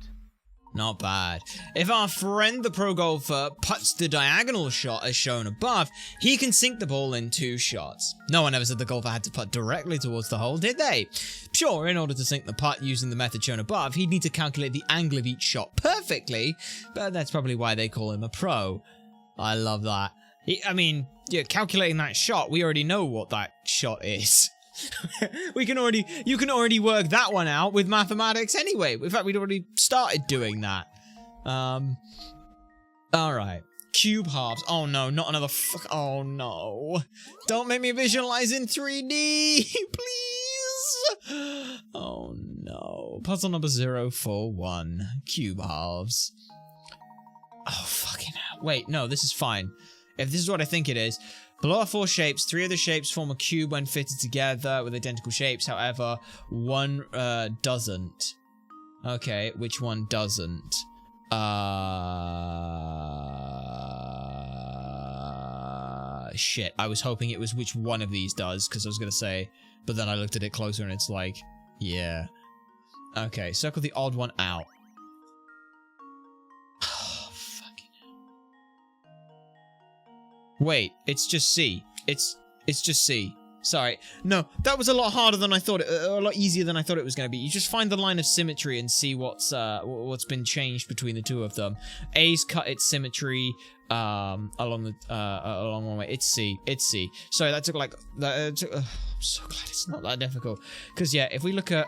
Not bad. If our friend, the pro golfer, puts the diagonal shot as shown above, he can sink the ball in 2 shots. No one ever said the golfer had to putt directly towards the hole, did they? Sure, in order to sink the putt using the method shown above, he'd need to calculate the angle of each shot perfectly, but that's probably why they call him a pro. I love that. I mean, yeah, calculating that shot, we already know what that shot is. You can already work that one out with mathematics anyway. In fact, we'd already started doing that. Alright. Cube halves. Oh no, not another oh no. Don't make me visualize in 3D, please. Oh no. Puzzle number 041. Cube halves. Oh fucking hell. Wait, no, this is fine. If this is what I think it is. Below are 4 shapes. 3 of the shapes form a cube when fitted together with identical shapes. However, one doesn't. Okay, which one doesn't? Shit. I was hoping it was which one of these does, because I was going to say, but then I looked at it closer and it's like, yeah. Okay, circle the odd one out. Wait, it's just C. It's just C. Sorry. No, that was a lot harder than I thought. A lot easier than I thought it was going to be. You just find the line of symmetry and see what's been changed between the 2 of them. A's cut its symmetry along one way. It's C. It's C. Sorry, that took like I'm so glad it's not that difficult. Because yeah, if we look at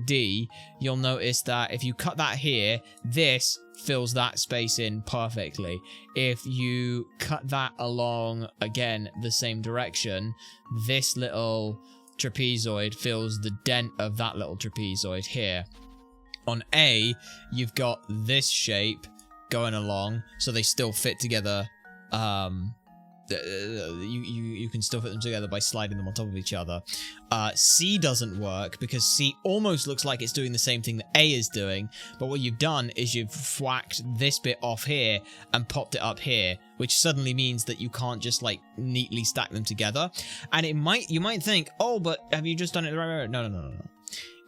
D, you'll notice that if you cut that here, this fills that space in perfectly. If you cut that along, again, the same direction, this little trapezoid fills the dent of that little trapezoid here. On A, you've got this shape going along, so they still fit together. You can still fit them together by sliding them on top of each other. C doesn't work because C almost looks like it's doing the same thing that A is doing, but what you've done is you've whacked this bit off here and popped it up here, which suddenly means that you can't just like neatly stack them together. And you might think, oh, but have you just done it the right way? No.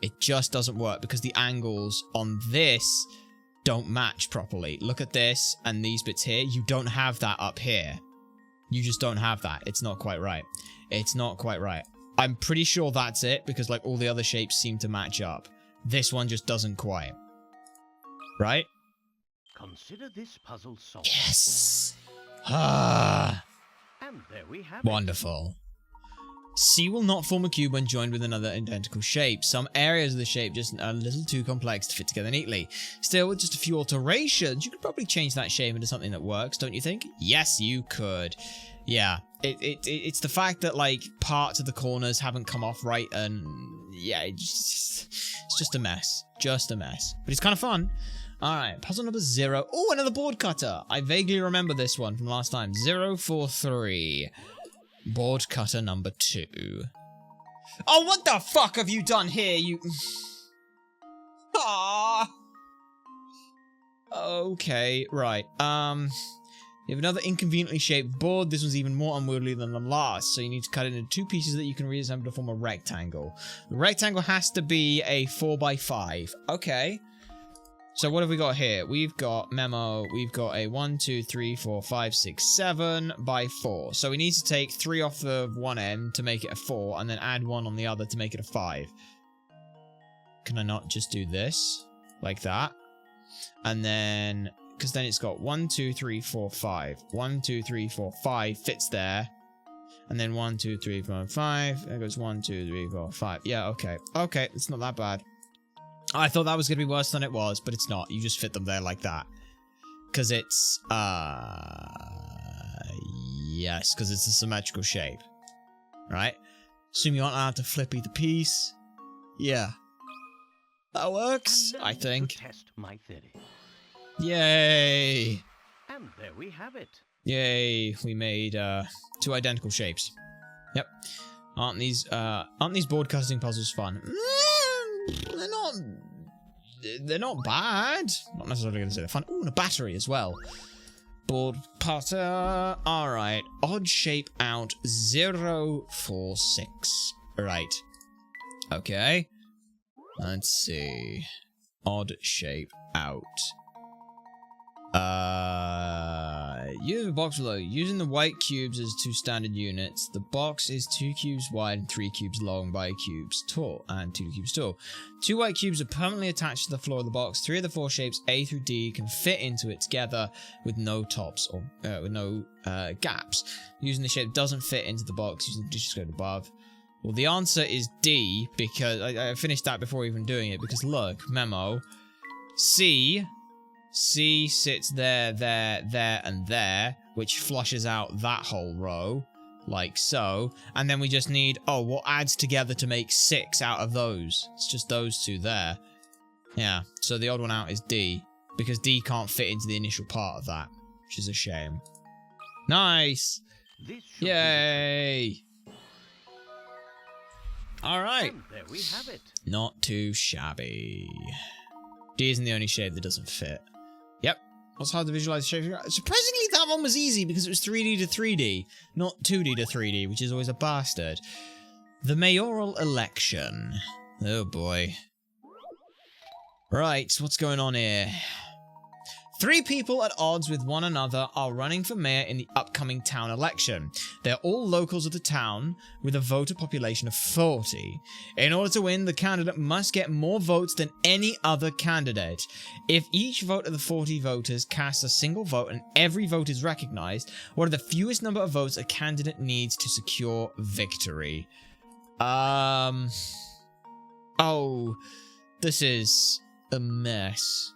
It just doesn't work because the angles on this don't match properly. Look at this and these bits here. You don't have that up here. You just don't have that. It's not quite right. It's not quite right. I'm pretty sure that's it because like all the other shapes seem to match up. This one just doesn't quite. Right? Consider this puzzle solved. Yes. Ah. And there we have it. Wonderful. C will not form a cube when joined with another identical shape. Some areas of the shape just are a little too complex to fit together neatly. Still, with just a few alterations, you could probably change that shape into something that works, don't you think? Yes, you could. Yeah, it's the fact that, like, parts of the corners haven't come off right, and yeah, it's just a mess. Just a mess. But it's kind of fun. Alright, puzzle number 0. Oh, another board cutter. I vaguely remember this one from last time. 043. Board cutter number 2. Oh, what the fuck have you done here, you... Ah. Okay, right. You have another inconveniently shaped board. This one's even more unwieldy than the last, so you need to cut it into 2 pieces that you can reassemble to form a rectangle. The rectangle has to be a 4x5. Okay. So what have we got here? We've got memo. We've got a 1, 2, 3, 4, 5, 6, 7 by 4. So we need to take 3 off the one end to make it a 4, and then add 1 on the other to make it a 5. Can I not just do this? Like that? And then... because then it's got 1, 2, 3, 4, 5. 1, 2, 3, 4, 5 fits there. And then 1, 2, 3, 4, 5. There goes 1, 2, 3, 4, 5. Yeah, okay. Okay, it's not that bad. I thought that was going to be worse than it was, but it's not. You just fit them there like that. Because it's, yes, because it's a symmetrical shape. Right? Assume you aren't allowed to flip either piece. Yeah. That works, I think. Test my theory. Yay! And there we have it. Yay, we made 2 identical shapes. Yep. Aren't these broadcasting puzzles fun? They're not bad. Not necessarily gonna say they're fun. Ooh, and a battery as well. Board putter. Alright. Odd shape out 046. Right. Okay. Let's see. Odd shape out. Use the box below. Using the white cubes as 2 standard units. The box is 2 cubes wide and 3 cubes long by cubes tall and 2 cubes tall. 2 white cubes are permanently attached to the floor of the box. 3 of the 4 shapes A through D can fit into it together with no tops or with no gaps. Using the shape that doesn't fit into the box, using the digits code above. Well, the answer is D, because I finished that before even doing it, because look, memo, C sits there, and there, which flushes out that whole row, like so, and then we just need, oh, what adds together to make 6 out of those? It's just those 2 there. Yeah, so the odd one out is D, because D can't fit into the initial part of that, which is a shame. Nice! Yay! Alright. There we have it. Not too shabby. D isn't the only shape that doesn't fit. Yep. What's hard to visualize shape? Surprisingly, that one was easy because it was 3D to 3D, not 2D to 3D, which is always a bastard. The mayoral election. Oh boy. Right, what's going on here? 3 people at odds with one another are running for mayor in the upcoming town election. They're all locals of the town, with a voter population of 40. In order to win, the candidate must get more votes than any other candidate. If each vote of the 40 voters casts a single vote and every vote is recognized, what are the fewest number of votes a candidate needs to secure victory? Oh, this is a mess.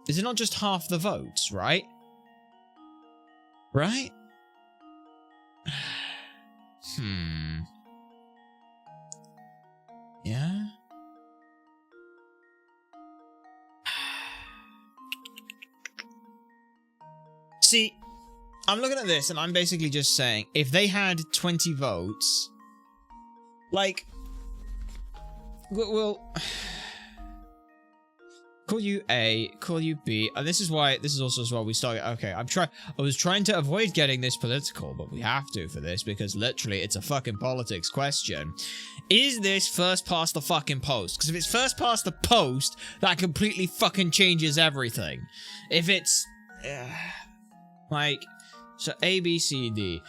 Is it not just half the votes, right? Right? Yeah? See, I'm looking at this and I'm basically just saying, if they had 20 votes, like, we'll call you A, call you B, and this is also as well we started, okay, I was trying to avoid getting this political, but we have to for this, because literally it's a fucking politics question. Is this first past the fucking post? Because if it's first past the post, that completely fucking changes everything. If it's, like, so A, B, C, D,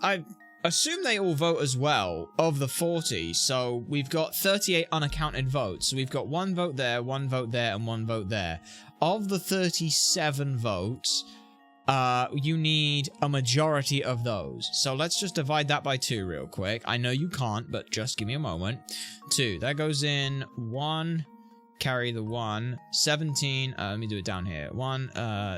I assume they all vote as well, of the 40, so we've got 38 unaccounted votes. So we've got 1 vote there, 1 vote there, and 1 vote there. Of the 37 votes, you need a majority of those. So let's just divide that by 2 real quick. I know you can't, but just give me a moment. 2, that goes in 1, carry the 1, 17, let me do it down here.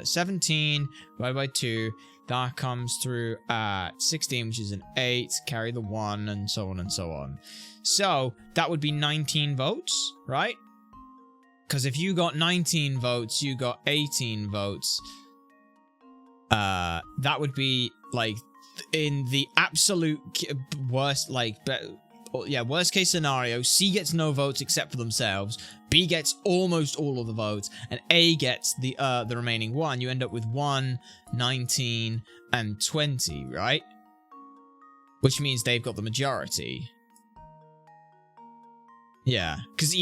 17 divided by 2. That comes through at 16, which is an 8, carry the 1, and so on and so on. So, that would be 19 votes, right? Because if you got 19 votes, you got 18 votes. That would be, like, in the absolute worst, like, worst case scenario, C gets no votes except for themselves, B gets almost all of the votes, and A gets the remaining 1. You end up with 1, 19, and 20, right? Which means they've got the majority. Yeah, because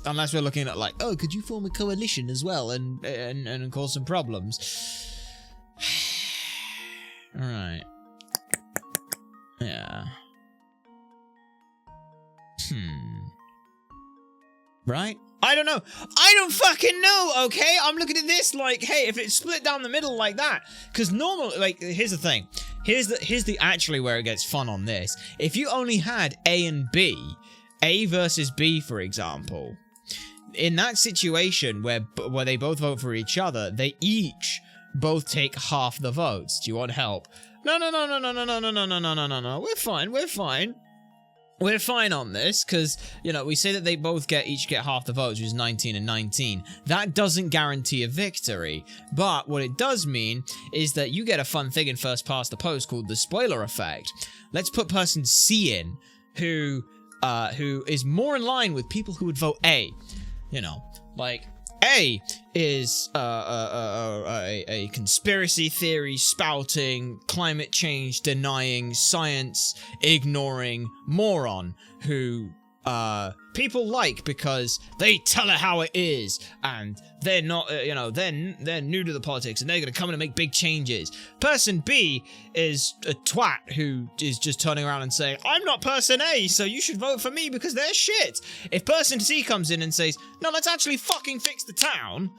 unless we're looking at like, oh, could you form a coalition as well and cause some problems? Alright. Yeah. Right? I don't know. I don't fucking know, okay? I'm looking at this like, hey, if it's split down the middle like that, because normally, like, here's the thing. Here's the actually where it gets fun on this. If you only had A and B, A versus B, for example, in that situation where they both vote for each other, they each both take half the votes. Do you want help? No. We're fine. we're fine on this because, you know, we say that they both each get half the votes, which is 19 and 19. That doesn't guarantee a victory, but what it does mean is that you get a fun thing in first past the post called the spoiler effect. Let's put person C in, who is more in line with people who would vote A. You know, like A is a conspiracy theory spouting, climate change denying, science ignoring moron who people like because they tell it how it is, and they're not, you know, they're new to the politics and they're gonna come in and make big changes. Person B is a twat who is just turning around and saying, I'm not person A, so you should vote for me because they're shit. If person C comes in and says, no, let's actually fucking fix the town,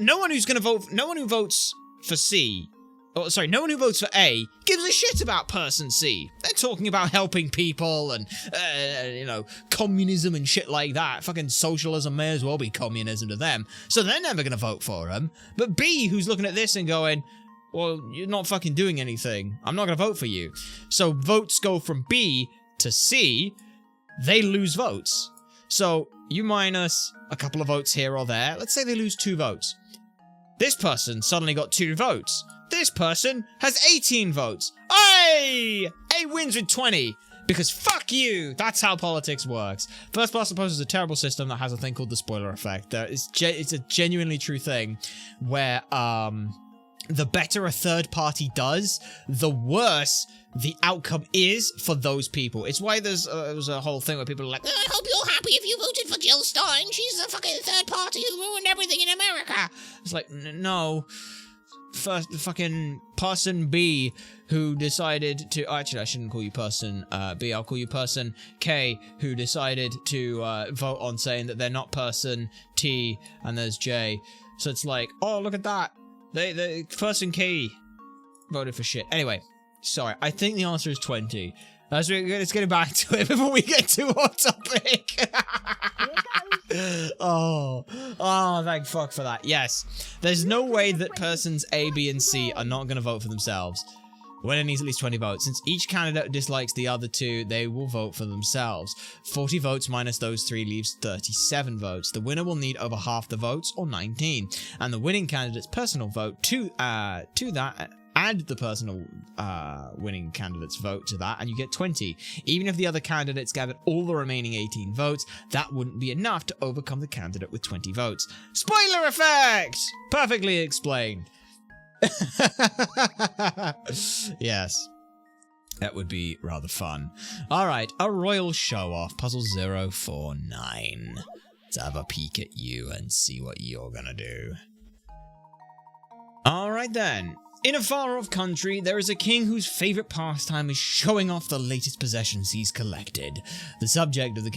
no one who votes for C, no one who votes for A gives a shit about person C. They're talking about helping people and, you know, communism and shit like that. Fucking socialism may as well be communism to them. So they're never going to vote for him. But B, who's looking at this and going, well, you're not fucking doing anything. I'm not going to vote for you. So votes go from B to C. They lose votes. So you minus a couple of votes here or there. Let's say they lose 2 votes. This person suddenly got 2 votes. This person has 18 votes. Hey! A wins with 20. Because fuck you! That's how politics works. First past the post is a terrible system that has a thing called the spoiler effect. It's a genuinely true thing where the better a third party does, the worse the outcome is for those people. It's why there's a whole thing where people are like, I hope you're happy if you voted for Jill Stein. She's a fucking third party who ruined everything in America. It's like, no. First, fucking person B who decided to... Actually, I shouldn't call you person B. I'll call you person K who decided to vote on saying that they're not person T and there's J. So it's like, oh, look at that. They person K voted for shit. Anyway, sorry. I think the answer is 20. Let's get back to it before we get too off topic. Oh, thank fuck for that. Yes, there's no way that persons A, B, and C are not going to vote for themselves. Winner needs at least 20 votes. Since each candidate dislikes the other 2, they will vote for themselves. 40 votes minus those 3 leaves 37 votes. The winner will need over half the votes, or 19. And the winning candidate's personal vote to that... Add the personal winning candidate's vote to that, and you get 20. Even if the other candidates gathered all the remaining 18 votes, that wouldn't be enough to overcome the candidate with 20 votes. Spoiler effect! Perfectly explained. Yes. That would be rather fun. Alright, a royal show-off. Puzzle 049. Let's have a peek at you and see what you're gonna do. Alright then. In a far-off country, there is a king whose favourite pastime is showing off the latest possessions he's collected. The subjects of the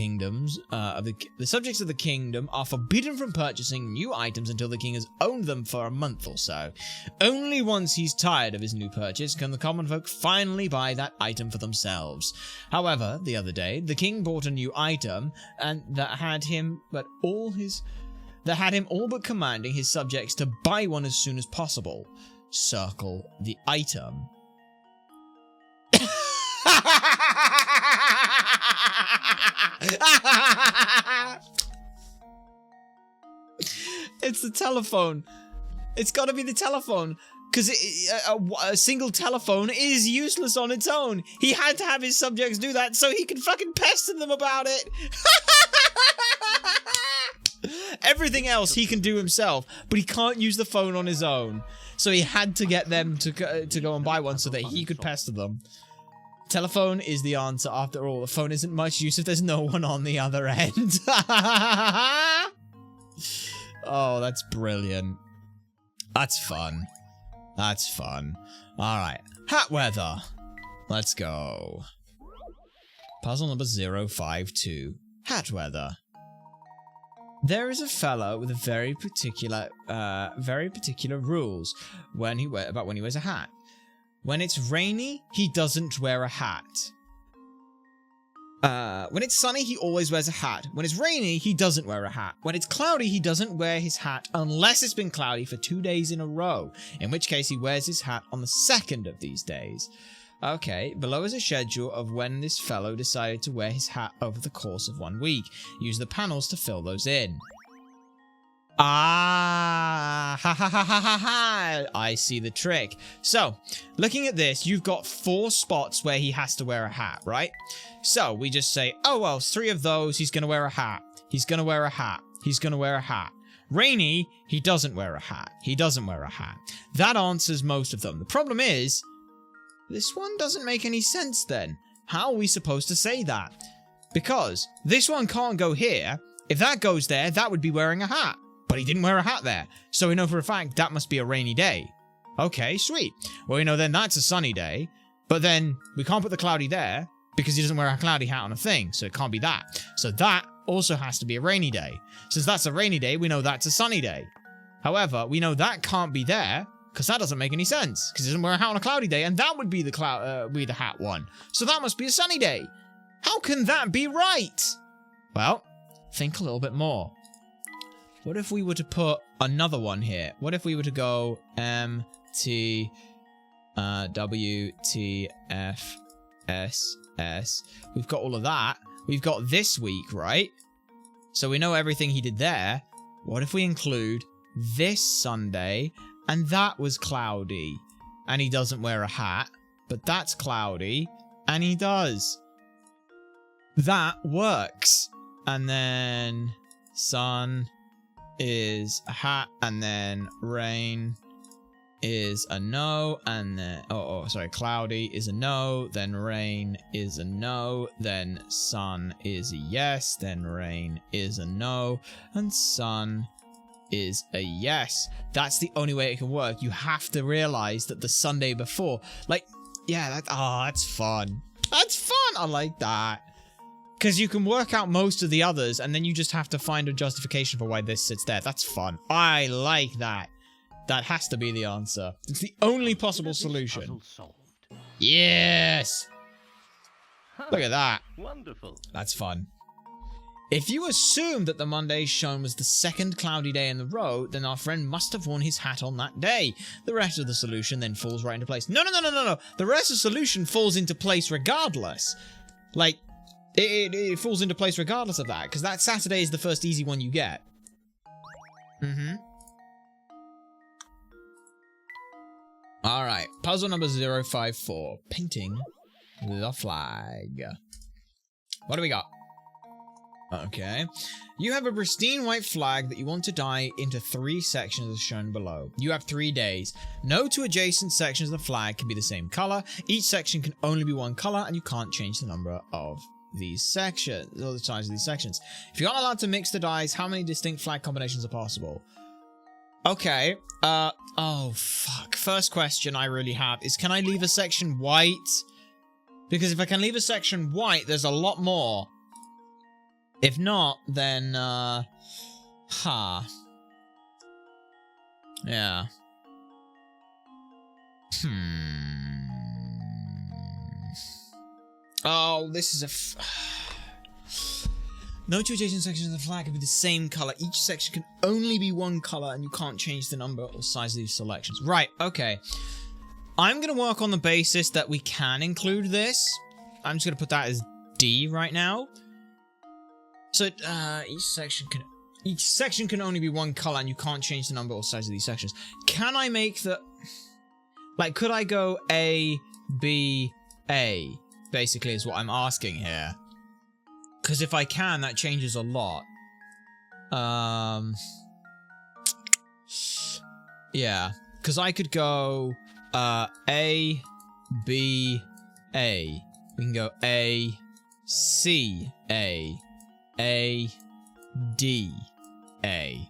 kingdom are forbidden from purchasing new items until the king has owned them for a month or so. Only once he's tired of his new purchase can the common folk finally buy that item for themselves. However, the other day, the king bought a new item, and that had him all but commanding his subjects to buy one as soon as possible. Circle the item. It's the telephone. It's got to be the telephone. Because a single telephone is useless on its own. He had to have his subjects do that so he could fucking pester them about it. Everything else he can do himself, but he can't use the phone on his own. So he had to get them to go and buy one so that he could pester them. Telephone is the answer after all. The phone isn't much use if there's no one on the other end. Oh, that's brilliant. That's fun. That's fun. Alright. Hat weather. Let's go. Puzzle number 052. Hat weather. There is a fellow with a very particular rules about when he wears a hat. When it's rainy, he doesn't wear a hat. When it's sunny, he always wears a hat. When it's rainy, he doesn't wear a hat. When it's cloudy, he doesn't wear his hat unless it's been cloudy for 2 days in a row, in which case he wears his hat on the second of these days. Okay, below is a schedule of when this fellow decided to wear his hat over the course of 1 week. Use the panels to fill those in. Ah, ha ha ha ha ha ha. I see the trick. So, looking at this, you've got 4 spots where he has to wear a hat, right? So, we just say, oh, well, 3 of those, he's going to wear a hat. He's going to wear a hat. He's going to wear a hat. Rainy, he doesn't wear a hat. He doesn't wear a hat. That answers most of them. The problem is, this one doesn't make any sense then. How are we supposed to say that? Because this one can't go here. If that goes there, that would be wearing a hat. But he didn't wear a hat there. So we know for a fact that must be a rainy day. Okay, sweet. Well, you know, then that's a sunny day. But then we can't put the cloudy there because he doesn't wear a cloudy hat on a thing. So it can't be that. So that also has to be a rainy day. Since that's a rainy day, we know that's a sunny day. However, we know that can't be there because that doesn't make any sense. Because he doesn't wear a hat on a cloudy day. And that would be the hat one. So that must be a sunny day. How can that be right? Well, think a little bit more. What if we were to put another one here? What if we were to go M, T, W, T, F, S, S. We've got all of that. We've got this week, right? So we know everything he did there. What if we include this Sunday and that was cloudy and he doesn't wear a hat, but that's cloudy and he does. That works. And then sun is a hat, and then rain is a no, and then cloudy is a no, then rain is a no, then sun is a yes, then rain is a no, and sun is a yes. That's the only way it can work. You have to realize that the Sunday before, like, yeah, that's fun. That's fun. I like that. Because you can work out most of the others, and then you just have to find a justification for why this sits there. That's fun. I like that. That has to be the answer. It's the only possible solution. Yes! Look at that. Wonderful. That's fun. If you assume that the Monday shown was the second cloudy day in the row, then our friend must have worn his hat on that day. The rest of the solution then falls right into place. No. The rest of the solution falls into place regardless. Like, it falls into place regardless of that, because that Saturday is the first easy one you get. Alright, puzzle number 054. Painting the flag. What do we got? Okay. You have a pristine white flag that you want to dye into 3 sections as shown below. You have 3 days. No 2 adjacent sections of the flag can be the same color. Each section can only be 1 color, and you can't change the number of these sections, or the size of these sections. If you're not allowed to mix the dyes, how many distinct flag combinations are possible? Okay, oh fuck. First question I really have is, can I leave a section white? Because if I can leave a section white, there's a lot more. If not, then, yeah. Oh, this is no 2 adjacent sections of the flag can be the same color. Each section can only be 1 color, and you can't change the number or size of these selections. Right, okay. I'm going to work on the basis that we can include this. I'm just going to put that as D right now. So, each section can only be 1 color, and you can't change the number or size of these sections. Can I make the... Like, could I go A, B, A? Basically is what I'm asking here. Because if I can, that changes a lot. Yeah. Because I could go A, B, A. We can go A, C, A, D, A.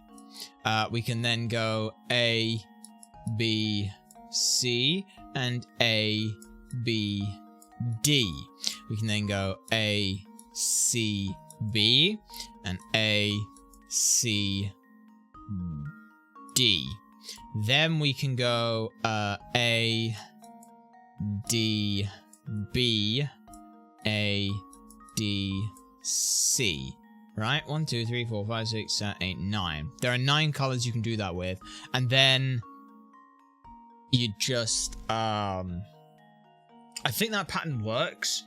We can then go A, B, C, and A, B, D. We can then go A, C, B, and A, C, D. Then we can go A, D, B, A, D, C. Right? 1, 2, 3, 4, 5, 6, 7, 8, 9. There are 9 colors you can do that with. And then you just I think that pattern works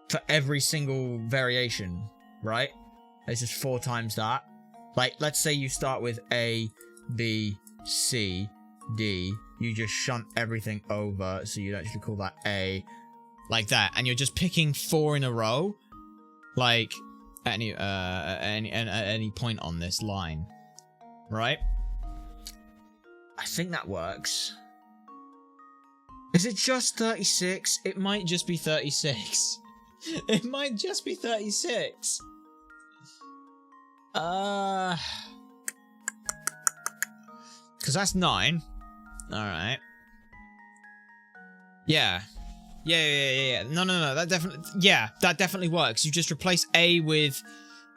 for every single variation, right? It's just 4 times that. Like, let's say you start with A, B, C, D. You just shunt everything over, so you'd actually call that A. Like that. And you're just picking 4 in a row. Like, at any point on this line. Right? I think that works. Is it just 36? It might just be 36. It might just be 36. Because that's 9. Alright. Yeah. Yeah. No. That definitely works. You just replace A with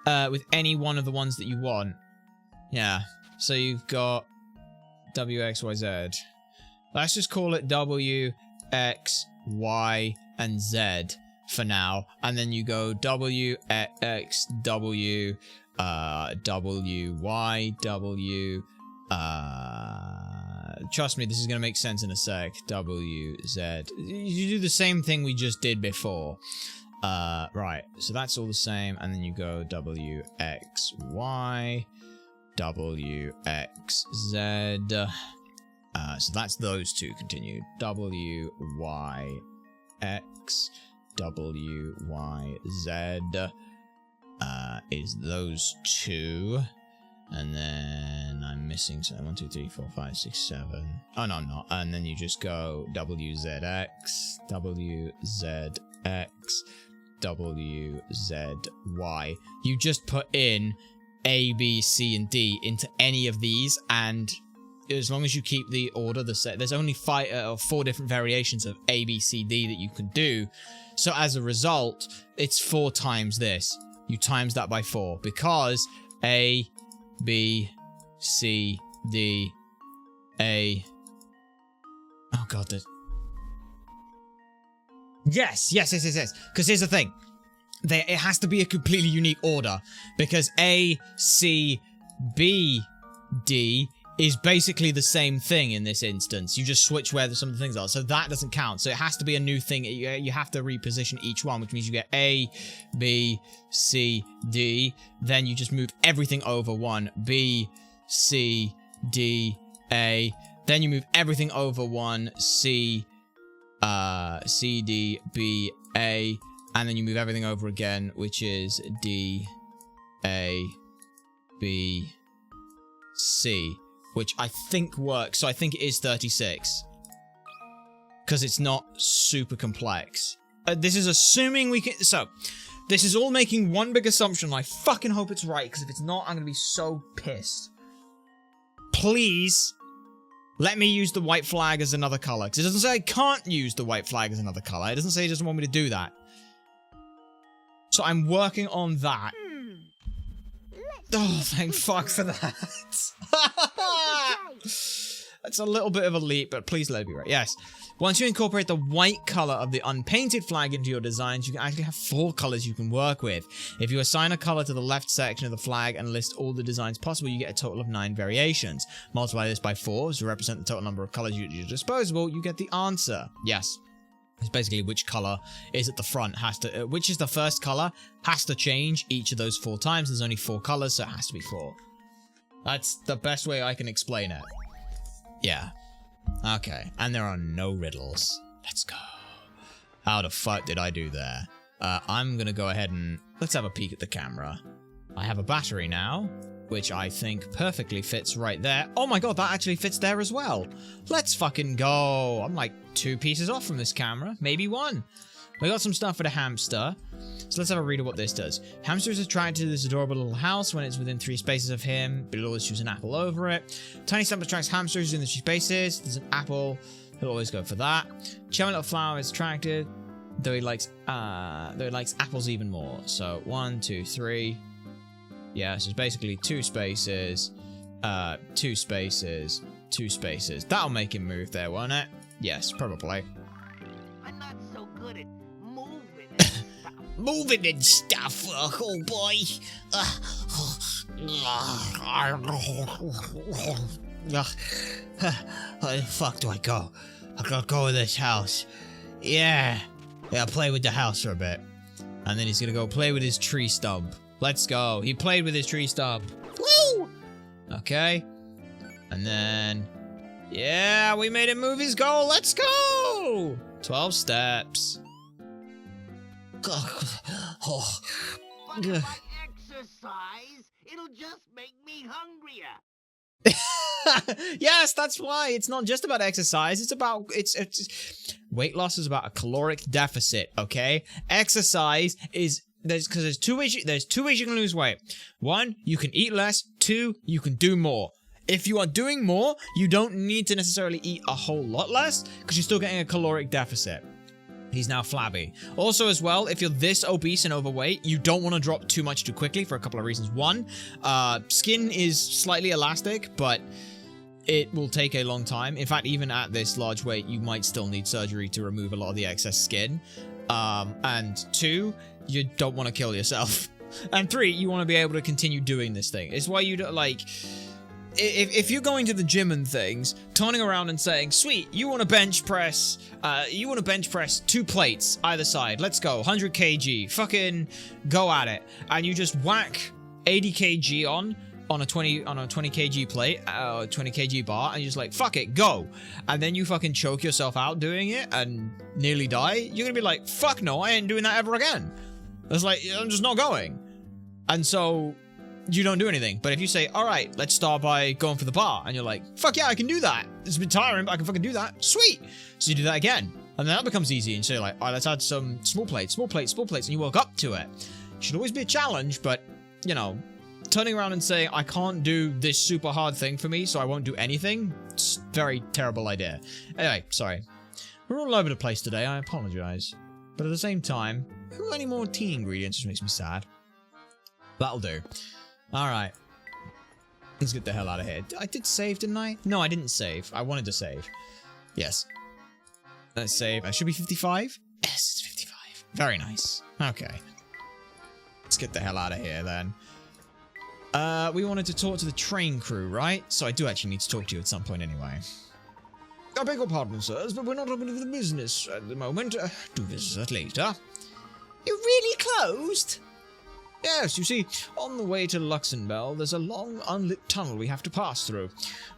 any one of the ones that you want. Yeah. So you've got W, X, Y, Z. Let's just call it W, X, Y, and Z for now. And then you go W, X, W, W, Y, W, trust me, this is going to make sense in a sec. W, Z. You do the same thing we just did before. Right, so that's all the same. And then you go W, X, Y, W, X, Z. So that's those two continued. W, Y, X, W, Y, Z is those two. And then I'm missing, so 1, 2, 3, 4, 5, 6, 7. Oh, no, I'm not. And then you just go WZX, WZX, WZY. You just put in A, B, C, and D into any of these, and as long as you keep the order the same, there's only 4 different variations of A, B, C, D that you can do. So as a result, it's 4 times this. You times that by 4 because A, B, C, D, A. Oh god, Yes. Because here's the thing. It has to be a completely unique order. Because A, C, B, D is basically the same thing in this instance. You just switch where some of the things are. So that doesn't count. So it has to be a new thing. You have to reposition each one, which means you get A, B, C, D. Then you just move everything over 1. B, C, D, A. Then you move everything over 1. C, C, D, B, A. And then you move everything over again, which is D, A, B, C. Which I think works. So I think it is 36. Because it's not super complex. This is assuming we can... So, this is all making one big assumption. I fucking hope it's right. Because if it's not, I'm going to be so pissed. Please, let me use the white flag as another color. Because it doesn't say I can't use the white flag as another color. It doesn't say it doesn't want me to do that. So I'm working on that. Oh, thank fuck for that. That's a little bit of a leap, but please let it be right. Yes. Once you incorporate the white color of the unpainted flag into your designs, you can actually have 4 colors you can work with. If you assign a color to the left section of the flag and list all the designs possible, you get a total of 9 variations. Multiply this by 4 to represent the total number of colors at your disposal, you get the answer. Yes. It's basically which color is at the front has to, which is the first color has to change each of those 4 times. There's only 4 colors, so it has to be 4. That's the best way I can explain it. Yeah. Okay. And there are no riddles. Let's go. How the fuck did I do there? I'm gonna go ahead and let's have a peek at the camera. I have a battery now, which I think perfectly fits right there. Oh my god, that actually fits there as well. Let's fucking go. I'm like 2 pieces off from this camera. Maybe 1. We got some stuff for the hamster. So let's have a read of what this does. Hamster is attracted to this adorable little house when it's within 3 spaces of him. But he'll always choose an apple over it. Tiny stump attracts hamsters in the 3 spaces. There's an apple. He'll always go for that. Charming little flower is attracted, though he likes apples even more. So 1, 2, 3. Yeah, so it's basically 2 spaces, 2 spaces, 2 spaces. That'll make him move there, won't it? Yes, probably. I'm not so good at moving. Moving and stuff, oh boy. Where the fuck do I go? I gotta go in this house. Yeah. Yeah, I'll play with the house for a bit. And then he's gonna go play with his tree stump. Let's go. He played with his tree stump. Woo! Okay. And then... Yeah, we made him move his goal. Let's go! 12 steps. Oh. But if I exercise, it'll just make me hungrier. Yes, that's why. It's not just about exercise. It's about... Weight loss is about a caloric deficit, okay? Exercise is... Because there's two ways you can lose weight. One, you can eat less. Two, you can do more. If you are doing more, you don't need to necessarily eat a whole lot less, because you're still getting a caloric deficit. He's now flabby. Also, as well, if you're this obese and overweight, you don't want to drop too much too quickly for a couple of reasons. One, skin is slightly elastic, but it will take a long time. In fact, even at this large weight, you might still need surgery to remove a lot of the excess skin. And two, you don't want to kill yourself. And three, you want to be able to continue doing this thing. It's why you don't, like... If you're going to the gym and things, turning around and saying, sweet, you want to bench press 2 plates either side. Let's go. 100 kg. Fucking go at it. And you just whack 80 kg on a 20 kg plate, 20 kg bar, and you're just like, fuck it, go. And then you fucking choke yourself out doing it and nearly die. You're going to be like, fuck no, I ain't doing that ever again. It's like, I'm just not going. And so... you don't do anything. But if you say, all right, let's start by going for the bar, and you're like, fuck yeah, I can do that. It's been tiring, but I can fucking do that. Sweet. So you do that again. And then that becomes easy. And so you're like, all right, let's add some small plates, and you work up to it. It should always be a challenge, but, you know, turning around and saying, I can't do this super hard thing for me, so I won't do anything, it's a very terrible idea. Anyway, sorry. We're all over the place today, I apologize. But at the same time, who any more tea ingredients just makes me sad. That'll do. Alright. Let's get the hell out of here. I did save, didn't I? No, I didn't save. I wanted to save. Yes. Let's save. I should be 55? Yes, it's 55. Very nice. Okay. Let's get the hell out of here, then. We wanted to talk to the train crew, right? So I do actually need to talk to you at some point anyway. I beg your pardon, sirs, but we're not open to the business at the moment. Do visit later. You're really closed? Yes, you see, on the way to Luxembourg, there's a long, unlit tunnel we have to pass through.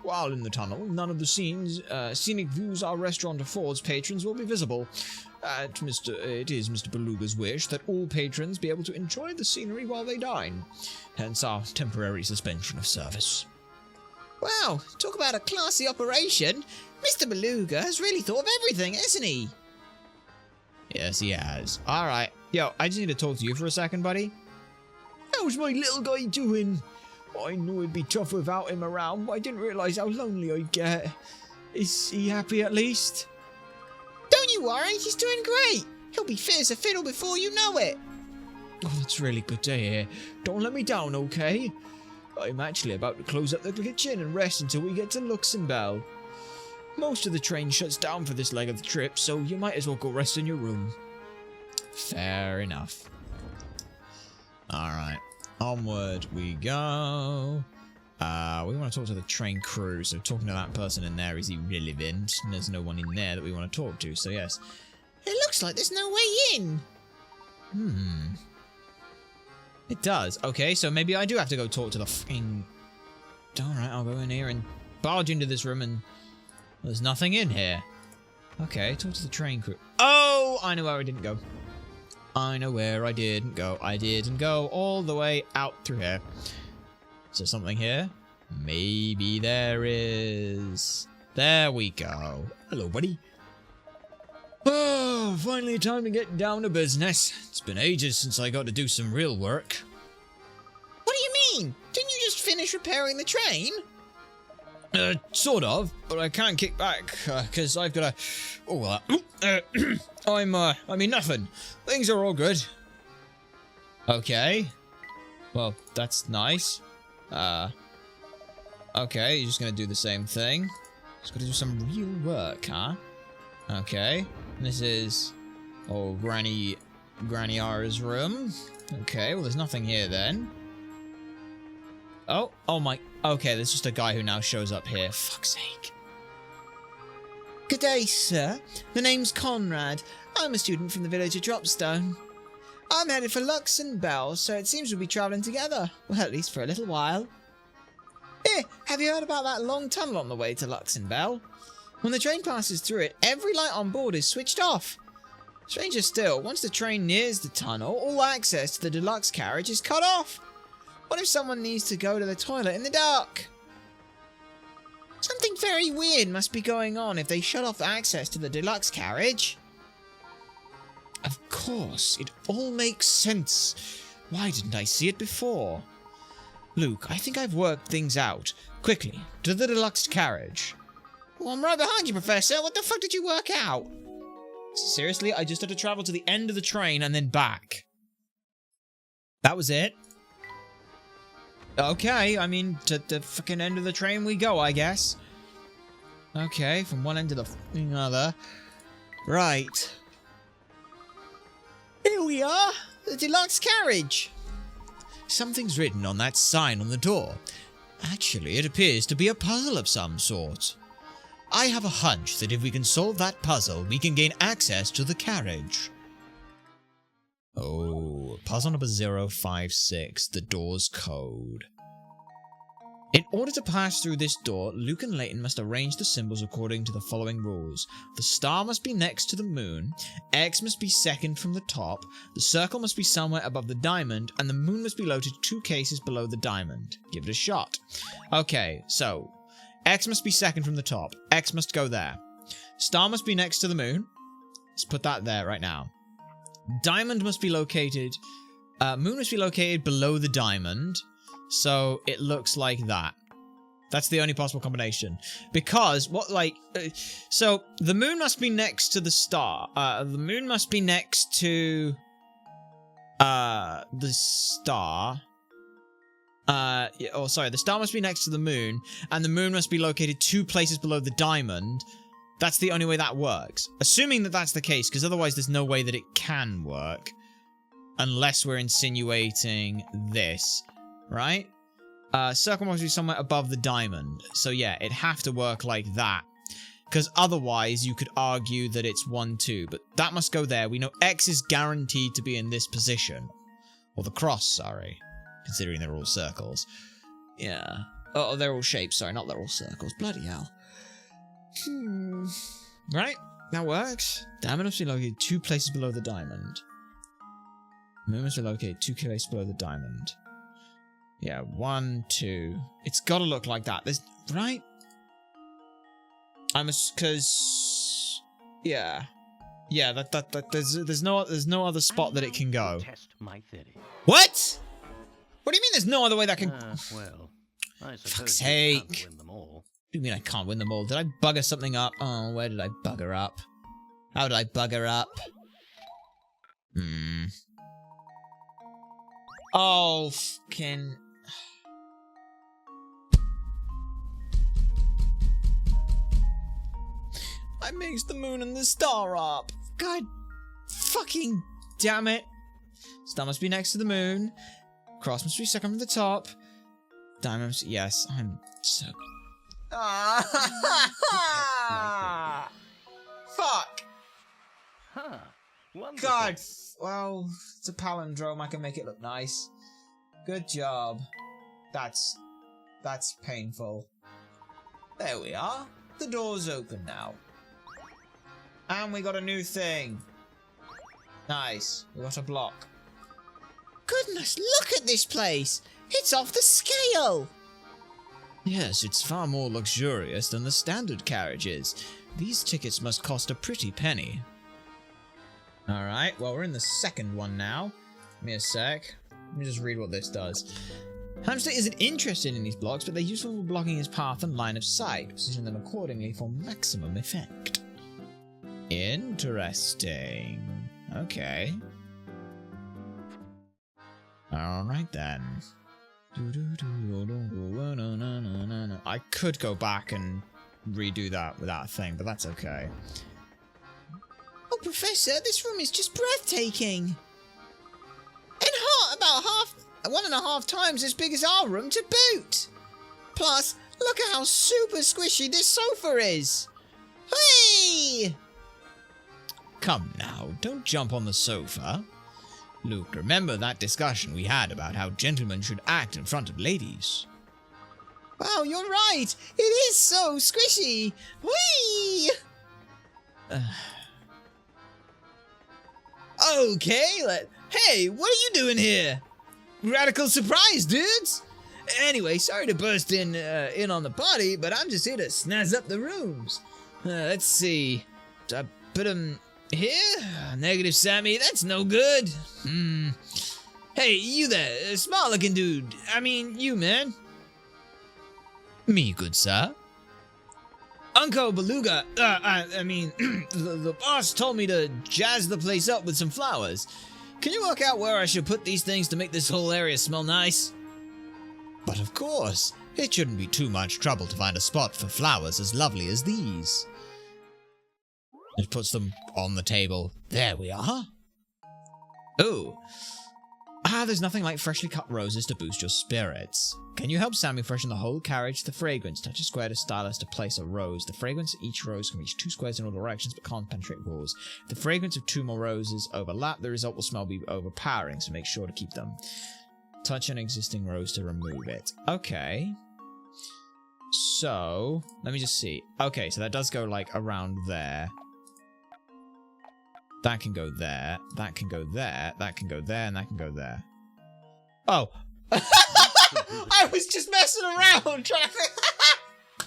While in the tunnel, none of the scenic views our restaurant affords patrons will be visible. It is Mr. Beluga's wish that all patrons be able to enjoy the scenery while they dine. Hence our temporary suspension of service. Wow, talk about a classy operation. Mr. Beluga has really thought of everything, hasn't he? Yes, he has. Alright. Yo, I just need to talk to you for a second, buddy. How's my little guy doing? I knew it'd be tough without him around, but I didn't realise how lonely I'd get. Is he happy at least? Don't you worry, he's doing great. He'll be fit as a fiddle before you know it. Oh, that's really good to hear. Don't let me down, okay? I'm actually about to close up the kitchen and rest until we get to Luxembourg. Most of the train shuts down for this leg of the trip, so you might as well go rest in your room. Fair enough. Alright, onward we go. We want to talk to the train crew, so talking to that person in there is irrelevant. And there's no one in there that we want to talk to, so yes. It looks like there's no way in. It does. Okay, so maybe I do have to go talk to the fucking... Alright, I'll go in here and barge into this room and... There's nothing in here. Okay, talk to the train crew. Oh, I know where I didn't go. I know where I didn't go. I didn't go all the way out through here. Is there something here? Maybe there is. There we go. Hello, buddy. Oh, finally time to get down to business. It's been ages since I got to do some real work. What do you mean? Didn't you just finish repairing the train? Sort of, but I can't kick back, because I've got a... I mean nothing. Things are all good. Okay. Well, that's nice. Okay, you're just gonna do the same thing. Just gotta do some real work, huh? Okay. This is... Oh, Granny R's room. Okay, well there's nothing here then. Oh my... Okay, there's just a guy who now shows up here. Fuck's sake. Good day, sir. The name's Conrad. I'm a student from the village of Dropstone. I'm headed for Luxonbell, so it seems we'll be travelling together. Well, at least for a little while. Have you heard about that long tunnel on the way to Luxonbell? When the train passes through it, every light on board is switched off. Stranger still, once the train nears the tunnel, all access to the deluxe carriage is cut off. What if someone needs to go to the toilet in the dark? Something very weird must be going on if they shut off access to the deluxe carriage. Of course, it all makes sense. Why didn't I see it before? Luke, I think I've worked things out. Quickly, to the deluxe carriage. Well, I'm right behind you, Professor. What the fuck did you work out? Seriously, I just had to travel to the end of the train and then back. That was it. Okay, I mean, to the fucking end of the train we go, I guess. Okay, from one end to the fucking other. Right. Here we are, the deluxe carriage. Something's written on that sign on the door. Actually, it appears to be a puzzle of some sort. I have a hunch that if we can solve that puzzle, we can gain access to the carriage. Oh, puzzle number 056, the door's code. In order to pass through this door, Luke and Layton must arrange the symbols according to the following rules. The star must be next to the moon, X must be second from the top, the circle must be somewhere above the diamond, and the moon must be located 2 cases below the diamond. Give it a shot. Okay, so X must be second from the top. X must go there. Star must be next to the moon. Let's put that there right now. Diamond must be located... moon must be located below the diamond. So it looks like that. That's the only possible combination. Because, so the moon must be next to the star. The moon must be next to... the star. The star must be next to the moon, and the moon must be located 2 places below the diamond. That's the only way that works. Assuming that that's the case, because otherwise there's no way that it can work. Unless we're insinuating this, right? Circle must be somewhere above the diamond. So yeah, it'd have to work like that. Because otherwise you could argue that it's 1, 2. But that must go there. We know X is guaranteed to be in this position. Or the cross, sorry. Considering they're all circles. Yeah. Oh, they're all shapes. Sorry, not they're all circles. Bloody hell. Right? That works. Diamond must be located 2 places below the diamond. Moon must be located 2 places below the diamond. Yeah, 1, 2. It's got to look like that. There's... Right? Because... Yeah. Yeah, there's no other spot that it can go. Test my theory. What? What do you mean there's no other way that can... Well, I suppose fuck's you sake. can't win them all. What do you mean I can't win them all? Did I bugger something up? Oh, where did I bugger up? How did I bugger up? Oh, fucking... I mixed the moon and the star up. God fucking damn it. Star must be next to the moon. Cross must be second from the top. Diamond must... Yes, I'm so... Fuck. Huh. Wonderful. God. Well, it's a palindrome. I can make it look nice. Good job. That's painful. There we are. The door's open now. And we got a new thing. Nice. We got a block. Goodness, look at this place. It's off the scale. Yes, it's far more luxurious than the standard carriages. These tickets must cost a pretty penny. Alright, well, we're in the second one now. Give me a sec. Let me just read what this does. Hamster isn't interested in these blocks, but they're useful for blocking his path and line of sight. Position them accordingly for maximum effect. Interesting. Okay. Alright then. I could go back and redo that without a thing, but that's okay. Oh, Professor, this room is just breathtaking. And hot, about 1.5 times as big as our room to boot. Plus, look at how super squishy this sofa is. Hey! Come now, don't jump on the sofa. Luke, remember that discussion we had about how gentlemen should act in front of ladies? Wow, you're right! It is so squishy! Whee! Okay, hey, what are you doing here? Radical surprise, dudes! Anyway, sorry to burst in on the party, but I'm just here to snazz up the rooms. Let's see. Do I put them here? Negative, Sammy. That's no good. Hey, you there, smart-looking dude. I mean, you, man. Me, good sir. Uncle Beluga. I mean, the boss told me to jazz the place up with some flowers. Can you work out where I should put these things to make this whole area smell nice? But of course, it shouldn't be too much trouble to find a spot for flowers as lovely as these. It puts them on the table. There we are. Oh. There's nothing like freshly cut roses to boost your spirits. Can you help Sammy freshen the whole carriage? The fragrance. Touch a square to stylus to place a rose. The fragrance of each rose can reach 2 squares in all directions but can't penetrate walls. If the fragrance of 2 more roses overlap, the result will smell be overpowering, so make sure to keep them. Touch an existing rose to remove it. Okay. So, let me just see. Okay, so that does go, like, around there. That can go there. That can go there. That can go there. And that can go there. Oh. I was just messing around trying to...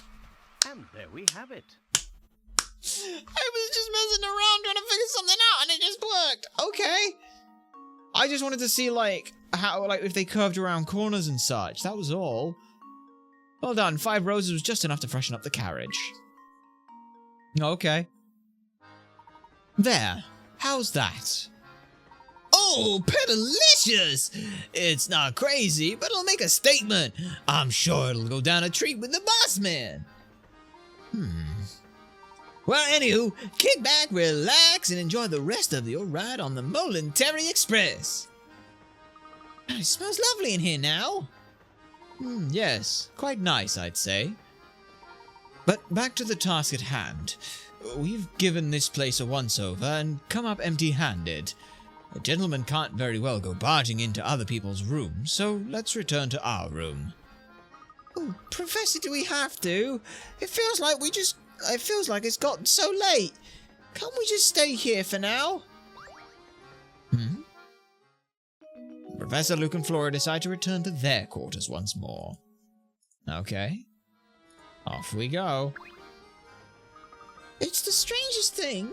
And there we have it. I was just messing around trying to figure something out and it just worked. Okay. I just wanted to see, like, how, like, if they curved around corners and such. That was all. Well done. 5 roses was just enough to freshen up the carriage. Okay. There. How's that? Oh, petalicious! It's not crazy, but it'll make a statement. I'm sure it'll go down a treat with the boss man. Well, anywho, kick back, relax, and enjoy the rest of your ride on the Momentary Express. It smells lovely in here now. Yes, quite nice, I'd say. But back to the task at hand. We've given this place a once-over and come up empty-handed. A gentleman can't very well go barging into other people's rooms, so let's return to our room. Oh, Professor, do we have to? It feels like it's gotten so late. Can't we just stay here for now? Professor, Luke, and Flora decide to return to their quarters once more. Okay. Off we go. It's the strangest thing.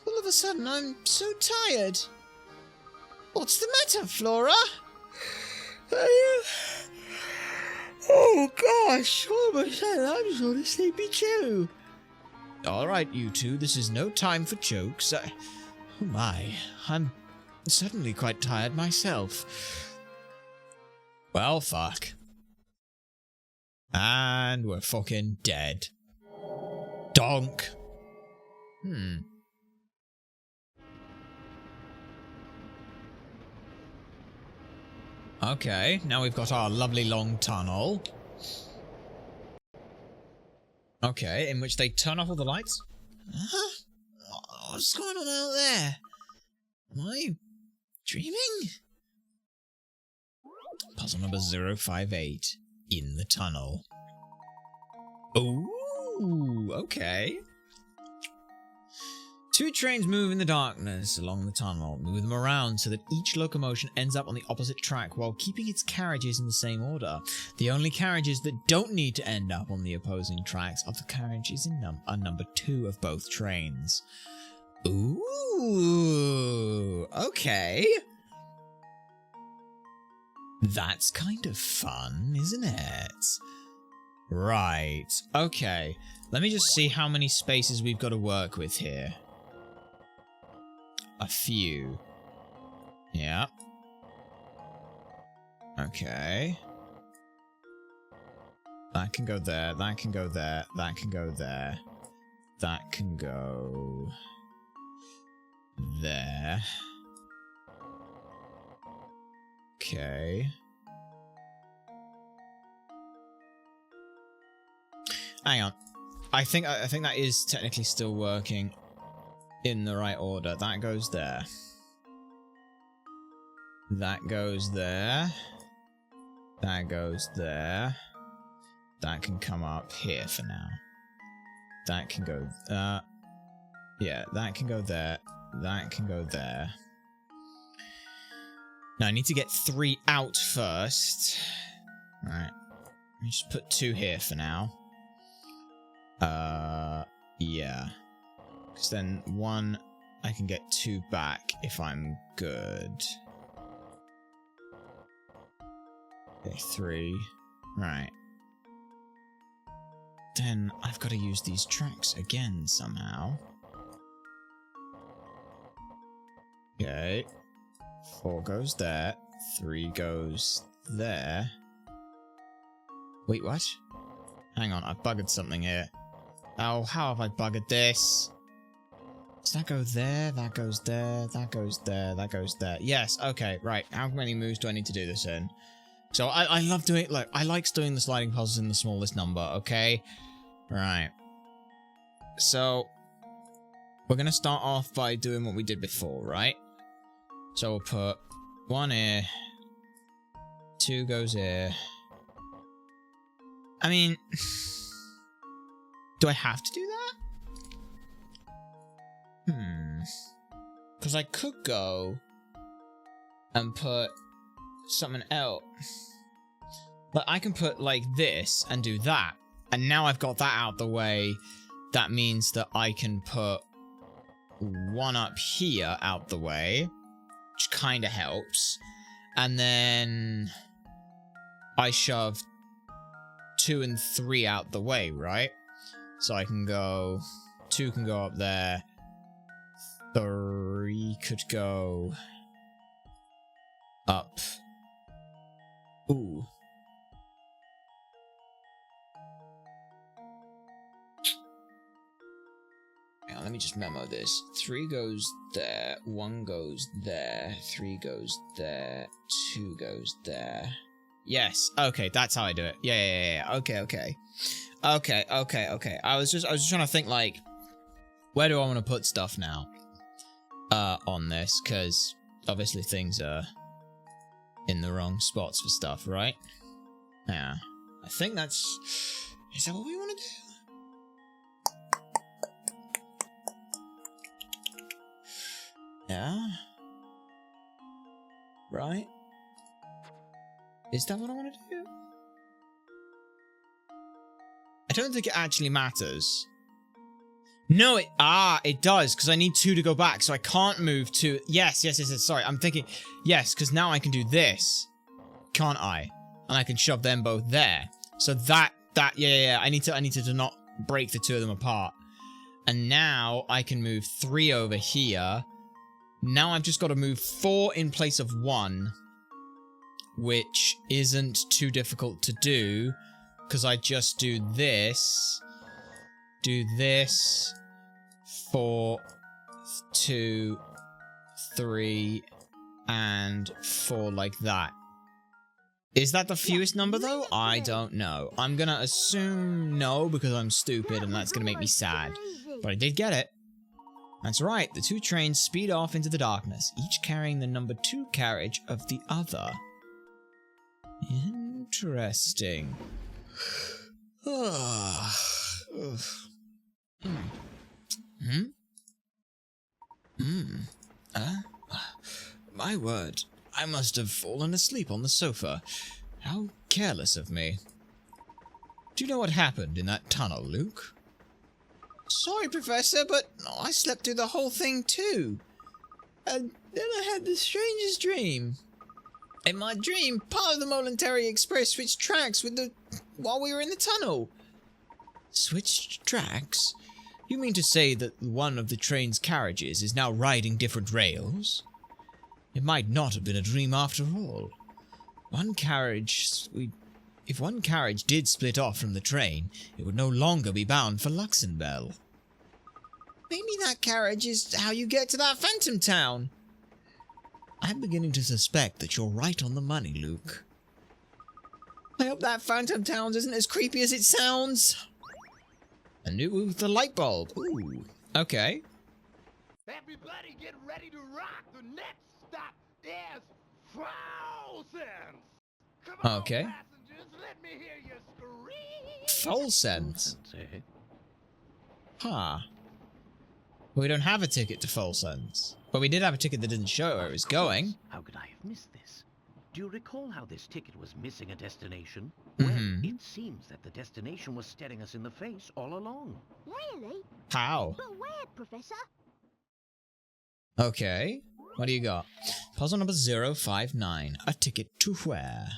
All of a sudden, I'm so tired. What's the matter, Flora? Oh gosh, all of a sudden I'm sort of sleepy too. Alright, you two, this is no time for jokes. Oh my, I'm suddenly quite tired myself. Well, fuck. And we're fucking dead. Donk. Okay, now we've got our lovely long tunnel. Okay, in which they turn off all the lights? What's going on out there? Am I dreaming? Puzzle number 058. In the tunnel. Ooh, okay. 2 trains move in the darkness along the tunnel. Move them around so that each locomotion ends up on the opposite track while keeping its carriages in the same order. The only carriages that don't need to end up on the opposing tracks are the carriages in number 2 of both trains. Ooh, okay. That's kind of fun, isn't it? Right, okay. Let me just see how many spaces we've got to work with here. A few. Yeah. Okay. That can go there, that can go there, that can go there. That can go... there. Okay. Hang on. I think that is technically still working in the right order. That goes there. That goes there. That goes there. That can come up here for now. That can go, yeah, that can go there. That can go there. Now I need to get 3 out first. Alright. Let me just put 2 here for now. Yeah. Because then 1, I can get 2 back if I'm good. Okay, 3. Right. Then I've got to use these tracks again somehow. Okay. 4 goes there. 3 goes there. Wait, what? Hang on, I've buggered something here. Oh, how have I buggered this? Does that go there? That goes there. That goes there. That goes there. Yes, okay, right. How many moves do I need to do this in? So I love doing, look, I like doing the sliding puzzles in the smallest number, okay? Right. So, we're gonna start off by doing what we did before, right? So we'll put 1 here. 2 goes here. I mean, do I have to do that? Because I could go and put something else. But I can put like this and do that. And now I've got that out the way. That means that I can put 1 up here out the way, which kind of helps. And then I shove 2 and 3 out the way, right? So I can go... 2 can go up there. 3 could go... up. Ooh. Hang on, let me just memo this. 3 goes there, 1 goes there, 3 goes there, 2 goes there. Yes, okay, that's how I do it. Yeah. Okay. I was just trying to think, like, where do I want to put stuff now? On this, because obviously things are in the wrong spots for stuff, right? Yeah. I think that's... Is that what we want to do? Yeah? Right? Is that what I want to do? I don't think it actually matters. No, it does, because I need 2 to go back, so I can't move 2. Yes, sorry, I'm thinking, yes, because now I can do this, can't I? And I can shove them both there. So yeah, I need to not break the 2 of them apart. And now I can move 3 over here. Now I've just got to move 4 in place of 1, which isn't too difficult to do, because I just do this, 4, 2, 3, and 4 like that. Is that the fewest number, though? I don't know. I'm gonna assume no, because I'm stupid, and that's gonna make me sad. But I did get it. That's right, the 2 trains speed off into the darkness, each carrying the number 2 carriage of the other. Interesting. My word, I must have fallen asleep on the sofa. How careless of me. Do you know what happened in that tunnel, Luke? Sorry, Professor, but I slept through the whole thing too. And then I had the strangest dream. In my dream, part of the Momentary Express switched tracks while we were in the tunnel. Switched tracks? You mean to say that one of the train's carriages is now riding different rails? It might not have been a dream after all. If one carriage did split off from the train, it would no longer be bound for Luxembourg. Maybe that carriage is how you get to that phantom town. I'm beginning to suspect that you're right on the money, Luke. I hope that phantom town isn't as creepy as it sounds. A new the light bulb. Ooh. Okay. Everybody get ready to rock. The next stop is frozen. Come on, Okay. passengers, let me hear you scream. Full sense. Eh? Huh. We don't have a ticket to Full Sense. But we did have a ticket that didn't show where it was going. How could I have missed this? Do you recall how this ticket was missing a destination? Mhm. Well, it seems that the destination was staring us in the face all along. Really? How? But where, Professor? Okay. What do you got? Puzzle number 059. A ticket to where?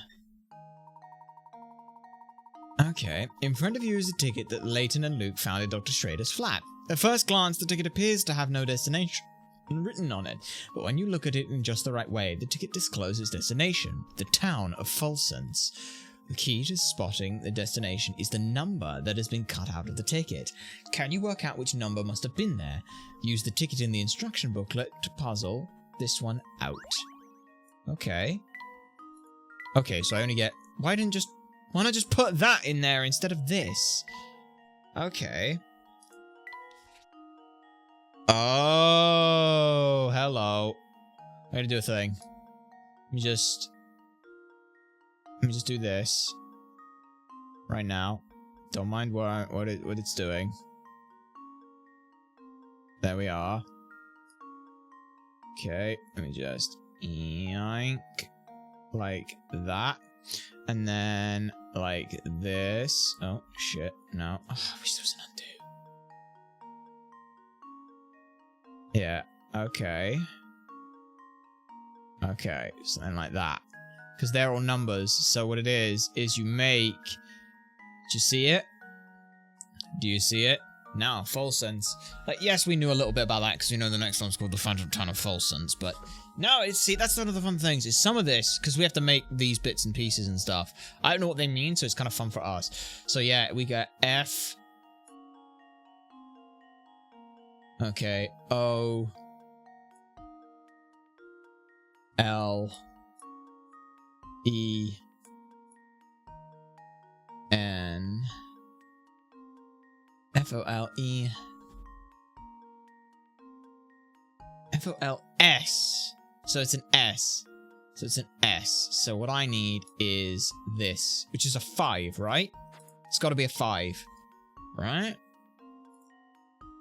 Okay. In front of you is a ticket that Layton and Luke found in Dr. Schrader's flat. At first glance, the ticket appears to have no destination written on it, but when you look at it in just the right way, the ticket discloses destination, the town of Fulsense. The key to spotting the destination is the number that has been cut out of the ticket. Can you work out which number must have been there? Use the ticket in the instruction booklet to puzzle this one out. Okay. Okay, so I only get... Why not just put that in there instead of this? Okay. Oh, hello. I'm gonna do a thing. Let me just do this right now. Don't mind what it's doing. There we are. Okay, let me just yank like that, and then like this. Oh shit! No, oh, I wish there was an undo. Yeah, okay. Okay, something like that. Because they're all numbers, so what it is you make... Do you see it? Do you see it? No, Full Sense. Like, yes, we knew a little bit about that, because we know the next one's called the Phantom Town of Full Sense, but... No, see, that's one of the fun things, is some of this, because we have to make these bits and pieces and stuff. I don't know what they mean, so it's kind of fun for us. So yeah, we got F... Okay, O... L... E... N... F-O-L-E... F-O-L-S... So it's an S. So it's an S. So what I need is this, which is a 5, right? It's got to be a 5, right?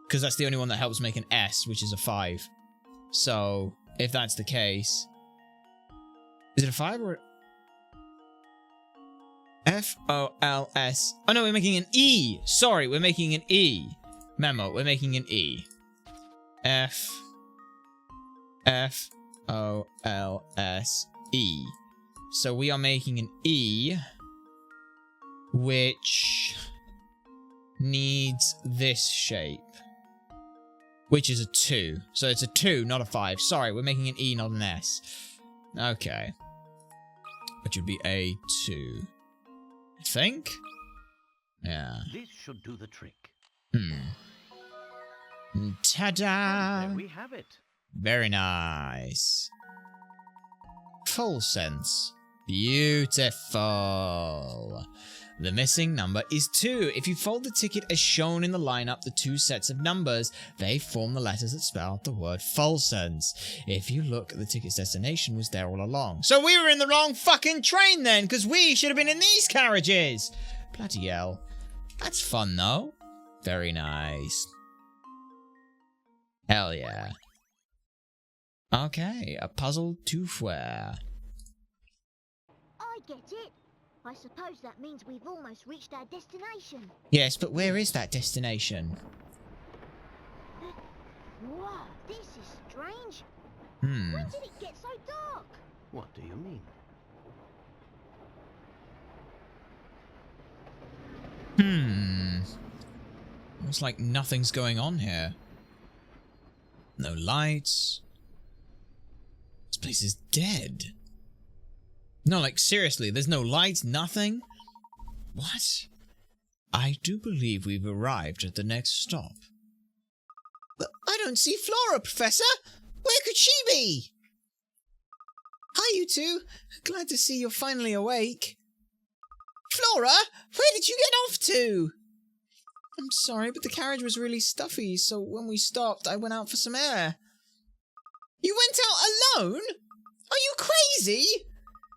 Because that's the only one that helps make an S, which is a 5. So, if that's the case... Is it a 5 or... F-O-L-S... Oh no, we're making an E! Sorry, we're making an E. Memo, we're making an E. F-O-L-S-E. So we are making an E, which needs this shape, which is a 2. So it's a 2, not a 5. Sorry, we're making an E, not an S. Okay. Which would be a 2. I think? Yeah. This should do the trick. Ta-da! There we have it. Very nice. Full Sense. Beautiful. The missing number is 2. If you fold the ticket as shown in the lineup, the 2 sets of numbers, they form the letters that spell out the word Full Sense. If you look, the ticket's destination was there all along. So we were in the wrong fucking train then, because we should have been in these carriages. Bloody hell. That's fun though. Very nice. Hell yeah. Okay, a puzzle to where? I get it. I suppose that means we've almost reached our destination. Yes, but where is that destination? Wow, this is strange. Hmm. When did it get so dark? What do you mean? Looks like nothing's going on here. No lights. This place is dead. No, like, seriously, there's no lights, nothing? What? I do believe we've arrived at the next stop. But I don't see Flora, Professor! Where could she be? Hi, you two. Glad to see you're finally awake. Flora, where did you get off to? I'm sorry, but the carriage was really stuffy, so when we stopped, I went out for some air. You went out alone? Are you crazy?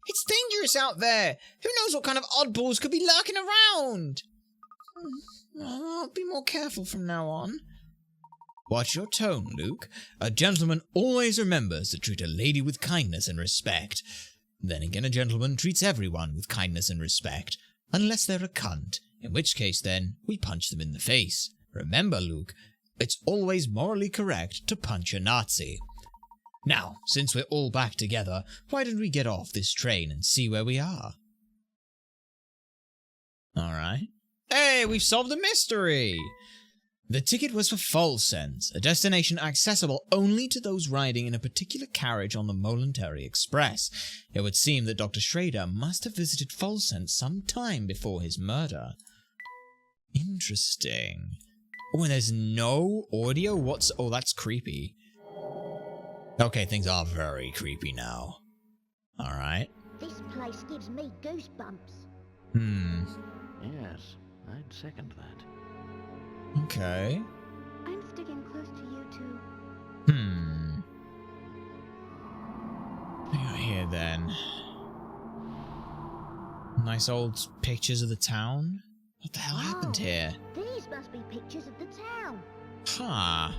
It's dangerous out there. Who knows what kind of oddballs could be lurking around? I'll be more careful from now on. Watch your tone, Luke. A gentleman always remembers to treat a lady with kindness and respect. Then again, a gentleman treats everyone with kindness and respect. Unless they're a cunt, in which case then, we punch them in the face. Remember, Luke, it's always morally correct to punch a Nazi. Now, since we're all back together, why don't we get off this train and see where we are? Alright. Hey, we've solved a mystery! The ticket was for Folsense, a destination accessible only to those riding in a particular carriage on the Molenterry Express. It would seem that Dr. Schrader must have visited Folsense some time before his murder. Interesting. Oh, and there's no audio oh, that's creepy. Okay, things are very creepy now. Alright. This place gives me goosebumps. Yes, I'd second that. Okay. I'm sticking close to you two. What do we got here then? Nice old pictures of the town? What the hell happened here? These must be pictures of the town. Huh.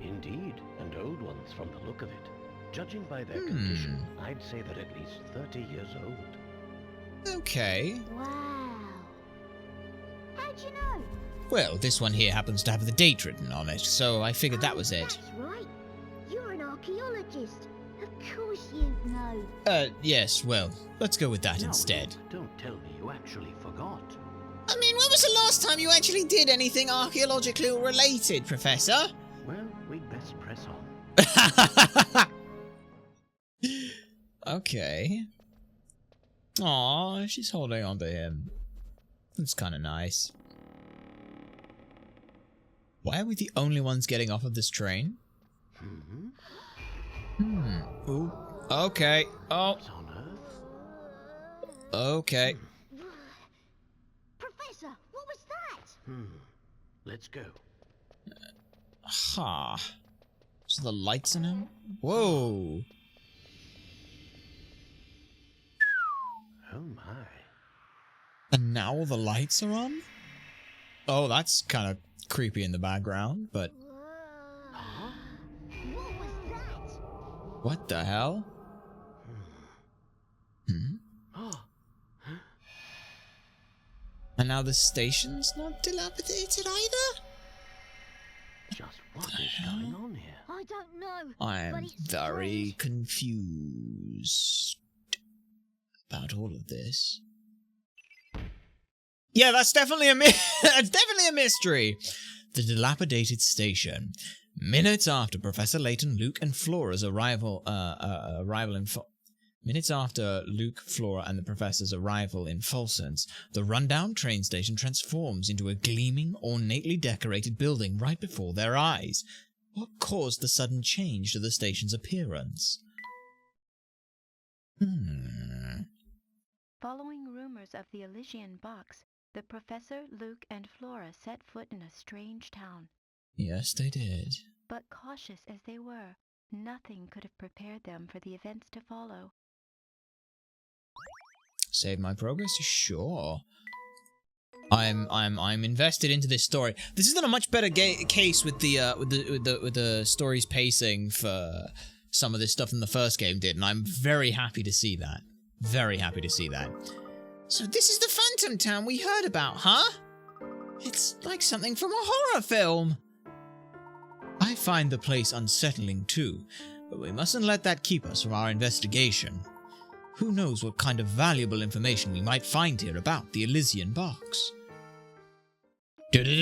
Indeed, and old ones from the look of it. Judging by their condition, I'd say they're at least 30 years old. Okay. Wow. How'd you know? Well, this one here happens to have the date written on it, so I figured that was it. That's right. You're an archaeologist. Of course you'd know. Yes, well, let's go with that Now, instead. Don't tell me you actually forgot. I mean, when was the last time you actually did anything archaeologically related, Professor? Well, we'd best press on. Okay. Aw, she's holding on to him. That's kind of nice. Why are we the only ones getting off of this train? Ooh. Okay. Oh. What on earth? Okay. Professor, what was that? Let's go. Ha. So the lights in him? Whoa. Oh my. And now all the lights are on? Oh, that's kind of creepy in the background, but... Whoa. What was that? What the hell? And now the station's not dilapidated either? Just what is going on here? I don't know. I'm but it's very strange. confused about all of this. Yeah, that's definitely that's definitely a mystery. The dilapidated station. Minutes after Professor Layton, Luke, and Flora's Minutes after Luke, Flora, and the Professor's arrival in Folsense, the rundown train station transforms into a gleaming, ornately decorated building right before their eyes. What caused the sudden change to the station's appearance? Following rumors of the Elysian box, the Professor, Luke, and Flora set foot in a strange town. Yes, they did. But cautious as they were, nothing could have prepared them for the events to follow. Save my progress? Sure. I'm invested into this story. This has done a much better case with the story's pacing for some of this stuff than the first game did, and I'm very happy to see that. Very happy to see that. So this is the Phantom Town we heard about, huh? It's like something from a horror film. I find the place unsettling too, but we mustn't let that keep us from our investigation. Who knows what kind of valuable information we might find here about the Elysian box. That's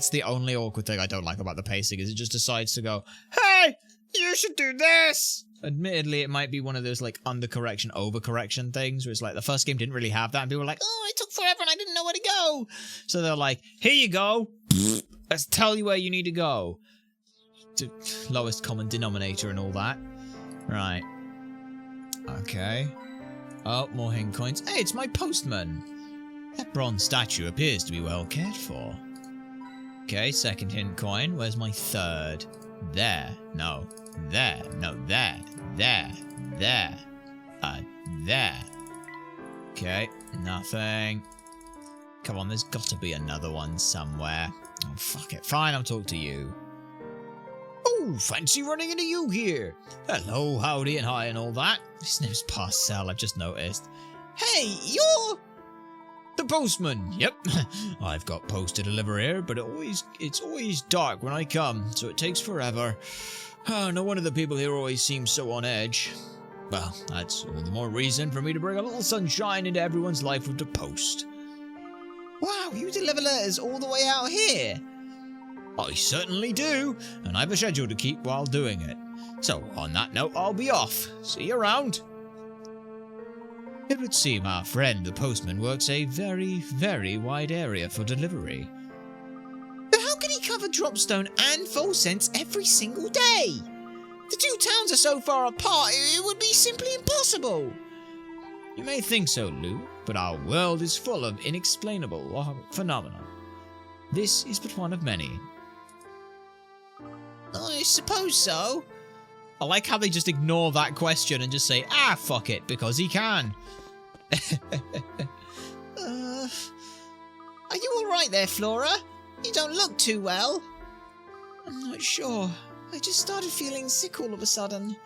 the only awkward thing I don't like about the pacing, is it just decides to go, hey, you should do this! Admittedly, it might be one of those like undercorrection, overcorrection things, where it's like the first game didn't really have that, and people were like, oh, it took forever and I didn't know where to go! So they're like, here you go, let's tell you where you need to go. To lowest common denominator and all that. Right. Okay. Oh, more hing coins. Hey, it's my postman. That bronze statue appears to be well cared for. Okay, second hint coin. Where's my third? There. No. There. No, there. There. There. There. Okay, nothing. Come on, there's got to be another one somewhere. Oh, fuck it. Fine, I'll talk to you. Oh, fancy running into you here. Hello, howdy, and hi, and all that. His name's Parcel, I've just noticed. Hey, you're... the postman. Yep, I've got post to deliver here, but it's always dark when I come, so it takes forever. Oh, no wonder the people here always seem so on edge. Well, that's all the more reason for me to bring a little sunshine into everyone's life with the post. Wow, you deliver letters all the way out here? I certainly do, and I have a schedule to keep while doing it. So, on that note, I'll be off. See you around. It would seem our friend the postman works a very, very wide area for delivery. But how can he cover Dropstone and Volsense every single day? The two towns are so far apart, it would be simply impossible. You may think so, Lou, but our world is full of inexplainable phenomena. This is but one of many. I suppose so. I like how they just ignore that question and just say, ah, fuck it, because he can. Are you alright there, Flora? You don't look too well. I'm not sure. I just started feeling sick all of a sudden.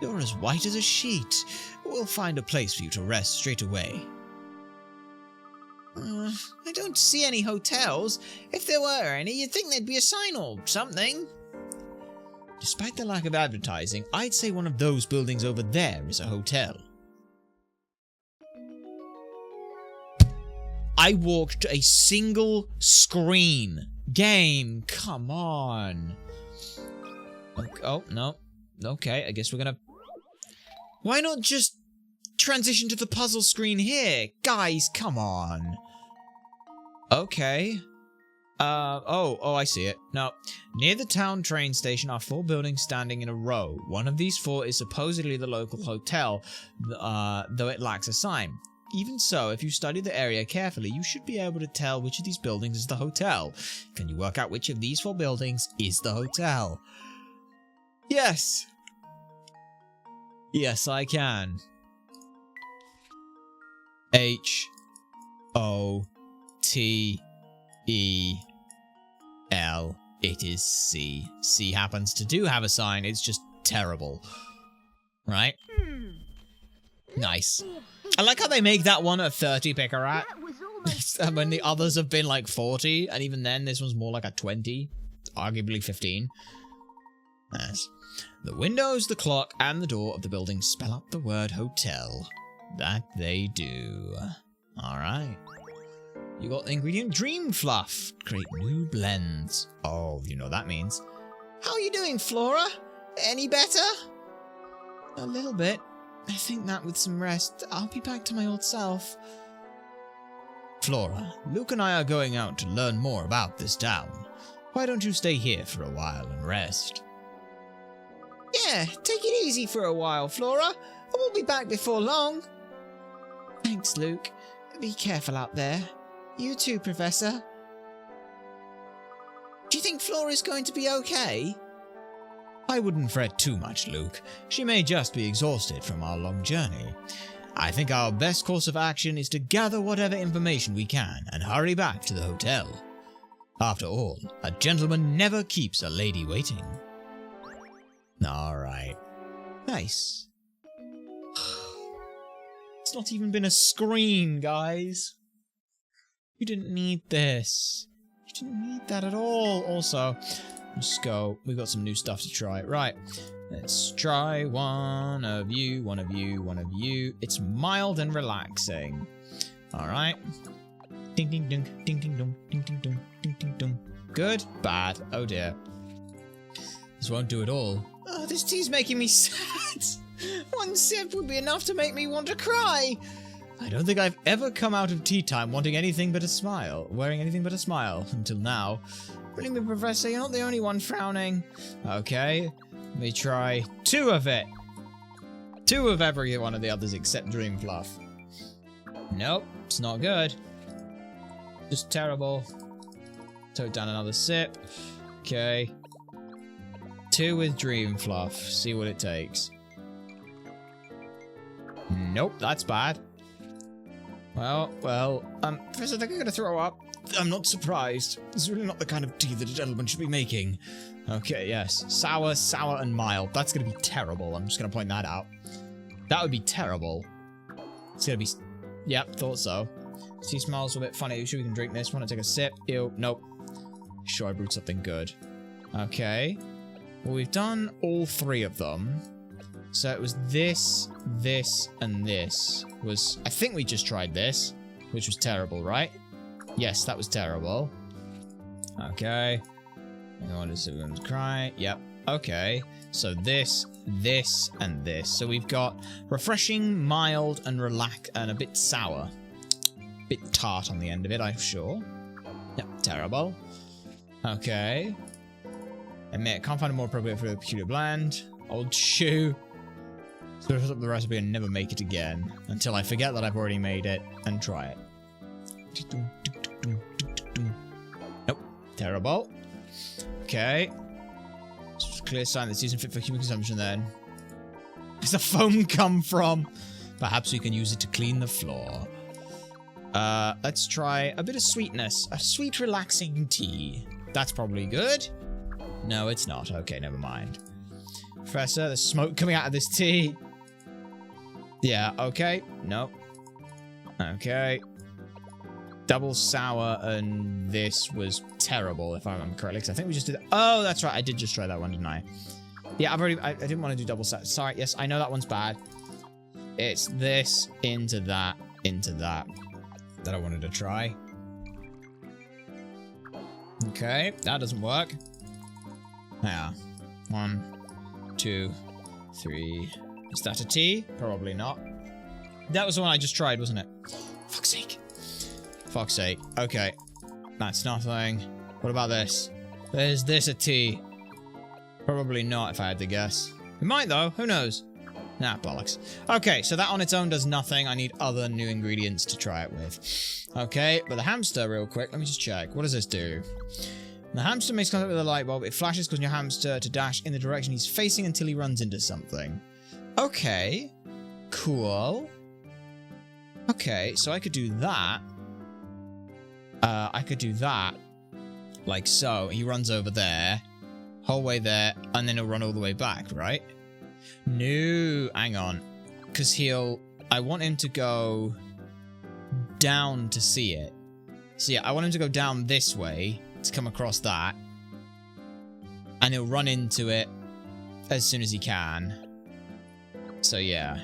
You're as white as a sheet. We'll find a place for you to rest straight away. I don't see any hotels. If there were any, you'd think there'd be a sign or something. Despite the lack of advertising, I'd say one of those buildings over there is a hotel. I walked a single screen. Game, come on. Okay, oh, no. Okay, I guess we're gonna... Why not just transition to the puzzle screen here? Guys, come on. Okay. Oh, I see it. No. Near the town train station are 4 buildings standing in a row. One of these 4 is supposedly the local hotel, though it lacks a sign. Even so, if you study the area carefully, you should be able to tell which of these buildings is the hotel. Can you work out which of these 4 buildings is the hotel? Yes. Yes, I can. H-O-T-E-L. It is C. C happens to have a sign. It's just terrible. Right? Nice. I like how they make that one a 30 picker at. When the others have been like 40, and even then this one's more like a 20. Arguably 15. Yes. The windows, the clock, and the door of the building spell out the word hotel. That they do. Alright. You got the ingredient Dream Fluff. Create new blends. Oh, you know what that means. How are you doing, Flora? Any better? A little bit. I think that with some rest, I'll be back to my old self. Flora, Luke and I are going out to learn more about this town. Why don't you stay here for a while and rest? Yeah, take it easy for a while, Flora. I won't be back before long. Thanks, Luke. Be careful out there. You too, Professor. Do you think Flora's going to be okay? I wouldn't fret too much, Luke. She may just be exhausted from our long journey. I think our best course of action is to gather whatever information we can and hurry back to the hotel. After all, a gentleman never keeps a lady waiting. Alright. Nice. It's not even been a screen, guys. You didn't need this. You didn't need that at all. Also, let's go. We've got some new stuff to try. Right. Let's try one of you, one of you, one of you. It's mild and relaxing. Alright. Ding ding ding, ding ding dong, ding ding dong, ding ding dong. Good? Bad. Oh dear. This won't do it all. Oh, this tea's making me sad. One sip would be enough to make me want to cry. I don't think I've ever come out of tea time wanting anything but a smile, wearing anything but a smile, until now. Believe me, Professor, you're not the only one frowning. Okay, let me try 2 of it. 2 of every one of the others except Dream Fluff. Nope, It's not good. Just terrible. Took down another sip. Okay. 2 with Dream Fluff. See what it takes. Nope, that's bad. Well, Professor, I think I'm gonna throw up. I'm not surprised. It's really not the kind of tea that a gentleman should be making. Okay, yes. Sour, and mild. That's gonna be terrible. I'm just gonna point that out. That would be terrible. It's gonna be... Yep, thought so. Tea smells a bit funny. Sure we can drink this. Want to take a sip? Ew, nope. Sure, I brewed something good. Okay. Well, we've done all 3 of them. So it was this, and this. I think we just tried this, which was terrible, right? Yes, that was terrible. Okay. I want to see everyone's cry. Yep. Okay. So this, and this. So we've got refreshing, mild, and and a bit sour. Bit tart on the end of it, I'm sure. Yep. Terrible. Okay. Admit, can't find a more appropriate for the peculiar blend. Old shoe. Surface up the recipe and never make it again. Until I forget that I've already made it and try it. Nope. Terrible. Okay. It's a clear sign that it's isn't fit for human consumption then. Where's the foam come from? Perhaps we can use it to clean the floor. Let's try a bit of sweetness. A sweet, relaxing tea. That's probably good. No, it's not. Okay, never mind. Professor, there's smoke coming out of this tea. Yeah, okay. Nope. Okay. Double sour, and this was terrible, if I remember correctly, because I think we just did that. Oh, that's right. I did just try that one, didn't I? Yeah, I didn't want to do double sour. Sorry, yes, I know that one's bad. It's this into that that I wanted to try. Okay, that doesn't work. Yeah. 1, 2, 3. Is that a tea? Probably not. That was the one I just tried, wasn't it? Fuck's sake. Fuck's sake. Okay. That's nothing. What about this? Is this a tea? Probably not, if I had to guess. It might, though. Who knows? Nah, bollocks. Okay, so that on its own does nothing. I need other new ingredients to try it with. Okay, but the hamster, real quick. Let me just check. What does this do? The hamster makes contact with a light bulb. It flashes, causing your hamster to dash in the direction he's facing until he runs into something. Okay. Cool. Okay, so I could do that. I could do that. Like so. He runs over there. Whole way there. And then he'll run all the way back, right? No. Hang on. Because I want him to go down to see it. So yeah, I want him to go down this way to come across that. And he'll run into it as soon as he can. So yeah.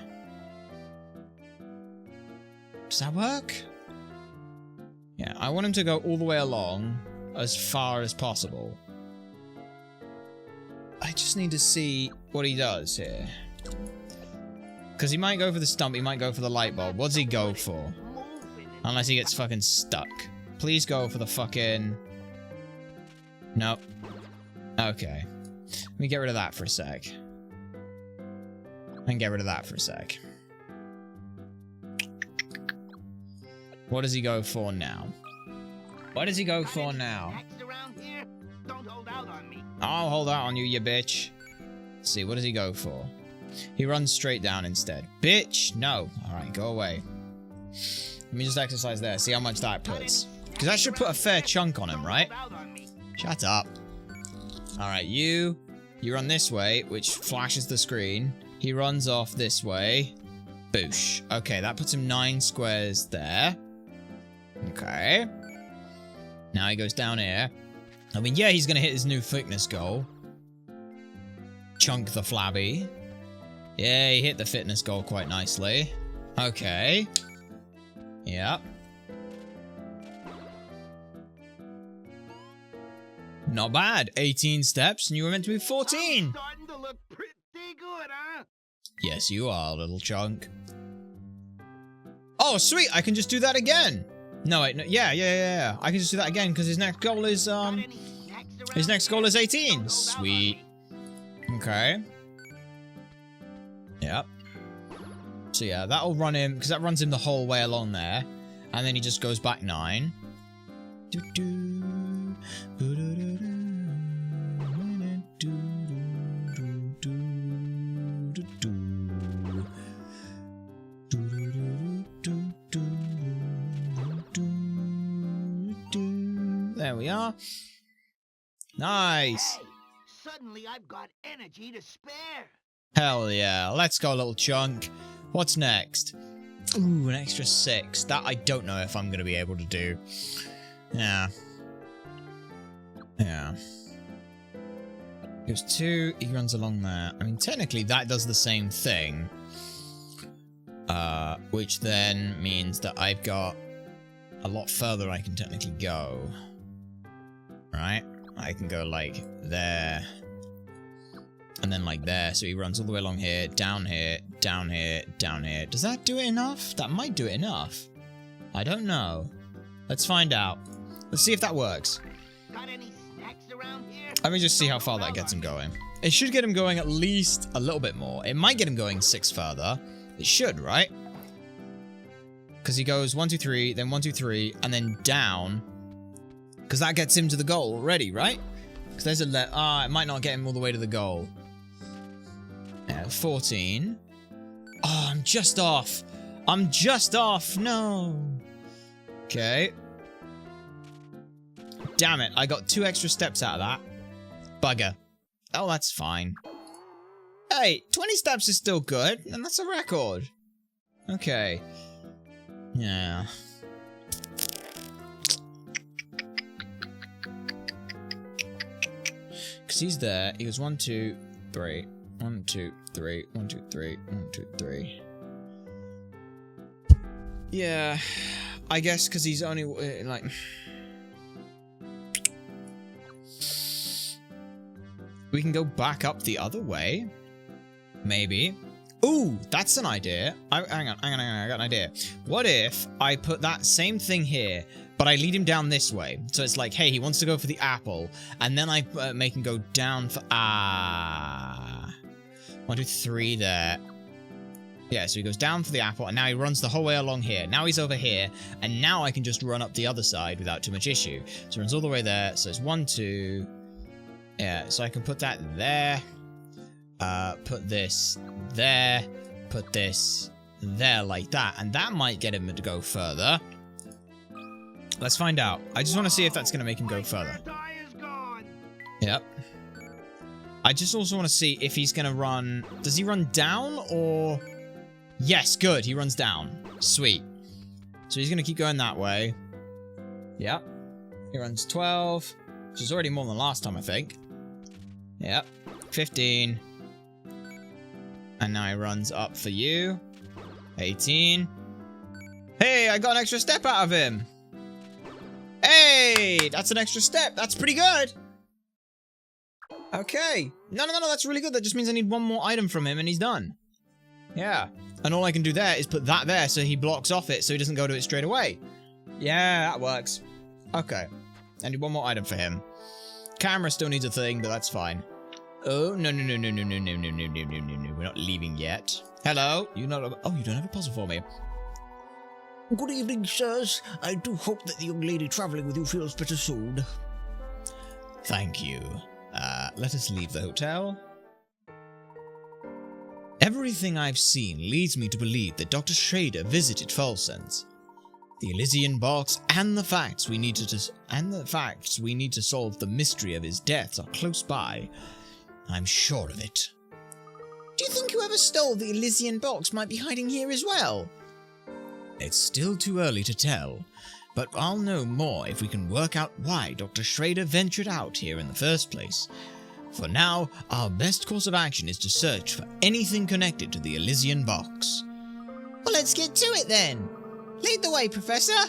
Does that work? Yeah, I want him to go all the way along as far as possible. I just need to see what he does here. Because he might go for the stump, he might go for the light bulb. What does he go for? Unless he gets fucking stuck. Please go for the fucking... Nope. Okay. Let me get rid of that for a sec. And get rid of that for a sec. What does he go for now? What does he go for now? I'll hold out on you, you bitch. Let's see, what does he go for? He runs straight down instead. Bitch! No. Alright, go away. Let me just exercise there, see how much that puts. Because that should put a fair chunk on him, right? Shut up. Alright, you run this way, which flashes the screen. He runs off this way. Boosh. Okay, that puts him 9 squares there. Okay. Now he goes down here. I mean, yeah, he's going to hit his new fitness goal. Chunk the flabby. Yeah, he hit the fitness goal quite nicely. Okay. Yep. Not bad. 18 steps, and you were meant to be 14. Starting to look pretty good, huh? Yes, you are, little chunk. Oh, sweet! I can just do that again. No, wait, no, yeah. I can just do that again because his next goal is 18. Sweet. Okay. Yep. So yeah, that'll run him because that runs him the whole way along there. And then he just goes back 9. There we are. Nice. Hey, suddenly I've got energy to spare. Hell yeah. Let's go, little chunk. What's next? Ooh, an extra 6. That I don't know if I'm going to be able to do. Yeah. Yeah. Goes 2. He runs along there. I mean, technically, that does the same thing. Which then means that I've got a lot further I can technically go. Right? I can go like there. And then like there. So he runs all the way along here, down here, down here, down here. Does that do it enough? That might do it enough. I don't know. Let's find out. Let's see if that works. Got any snacks around here? Let me just see how far that gets him going. It should get him going at least a little bit more. It might get him going 6 further. It should, right? Because he goes 1, 2, 3, then 1, 2, 3, and then down. Because that gets him to the goal already, right? Because there's a it might not get him all the way to the goal. Yeah, 14. Oh, I'm just off. I'm just off. No. Okay. Damn it. I got 2 extra steps out of that. Bugger. Oh, that's fine. Hey, 20 steps is still good, and that's a record. Okay. Yeah. Because he's there. He goes 1, 2, 3. 1, 2, 3. 1, 2, 3. 1, 2, 3. Yeah. I guess because he's only, like... We can go back up the other way. Maybe. Ooh, that's an idea. Hang on, I got an idea. What if I put that same thing here, but I lead him down this way? So it's like, hey, he wants to go for the apple, and then I make him go down for... 1, 2, 3 there. Yeah, so he goes down for the apple, and now he runs the whole way along here. Now he's over here, and now I can just run up the other side without too much issue. So he runs all the way there, so it's 1, 2... Yeah, so I can put that there. Put this there. Put this there like that. And that might get him to go further. Let's find out. I just want to see if that's going to make him go further. Yep. I just also want to see if he's going to run... Does he run down or... Yes, good. He runs down. Sweet. So he's going to keep going that way. Yep. He runs 12. Which is already more than last time, I think. Yep. 15. And now he runs up for you. 18. Hey, I got an extra step out of him. Hey, that's an extra step. That's pretty good. Okay. No, that's really good. That just means I need 1 more item from him and he's done. Yeah. And all I can do there is put that there so he blocks off it so he doesn't go to it straight away. Yeah, that works. Okay. I need 1 more item for him. Camera still needs a thing, but that's fine. Oh, no. We're not leaving yet. Hello? You don't have a puzzle for me. Good evening, sirs. I do hope that the young lady travelling with you feels better soon. Thank you. Let us leave the hotel. Everything I've seen leads me to believe that Dr. Schrader visited Falsense. The Elysian box and the facts we need to solve the mystery of his deaths are close by. I'm sure of it. Do you think whoever stole the Elysian box might be hiding here as well? It's still too early to tell, but I'll know more if we can work out why Dr. Schrader ventured out here in the first place. For now, our best course of action is to search for anything connected to the Elysian box. Well, let's get to it then. Lead the way, Professor.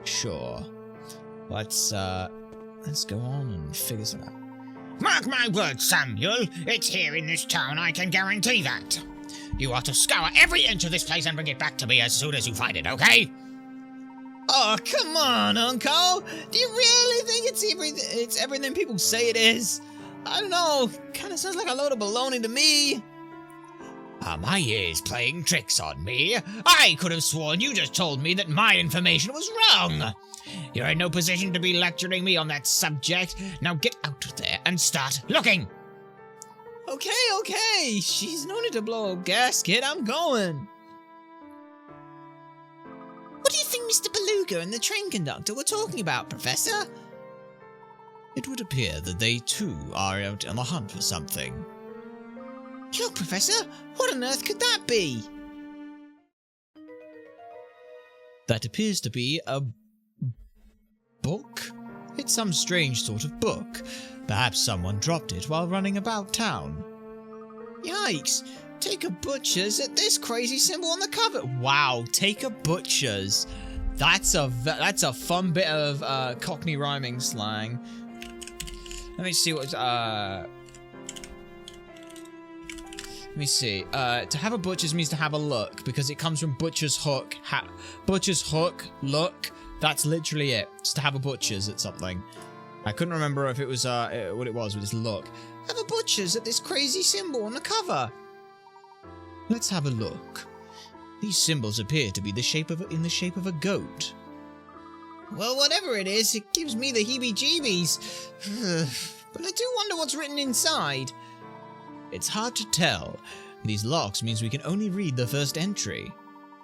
Sure. Let's go on and figure some out. Mark my words, Samuel. It's here in this town, I can guarantee that. You are to scour every inch of this place and bring it back to me as soon as you find it, okay? Oh, come on, Uncle. Do you really think it's everything people say it is? I don't know. Kind of sounds like a load of baloney to me. Are my ears playing tricks on me? I could have sworn you just told me that my information was wrong. You're in no position to be lecturing me on that subject. Now get out there and start looking. Okay. She's no need to blow a gasket. I'm going. What do you think Mr. Beluga and the train conductor were talking about, Professor? It would appear that they too are out on the hunt for something. Look, Professor, what on earth could that be? That appears to be a book? It's some strange sort of book. Perhaps someone dropped it while running about town. Yikes! Take a butcher's at this crazy symbol on the cover. Wow, take a butcher's. That's a fun bit of Cockney rhyming slang. Let me see what. Let me see. To have a butcher's means to have a look because it comes from butcher's hook. Butcher's hook. Look. That's literally it. It's to have a butcher's at something. I couldn't remember if it was what it was with this look. Have a butcher's at this crazy symbol on the cover. Let's have a look. These symbols appear to be in the shape of a goat. Well, whatever it is, it gives me the heebie-jeebies. But I do wonder what's written inside. It's hard to tell. These locks means we can only read the first entry.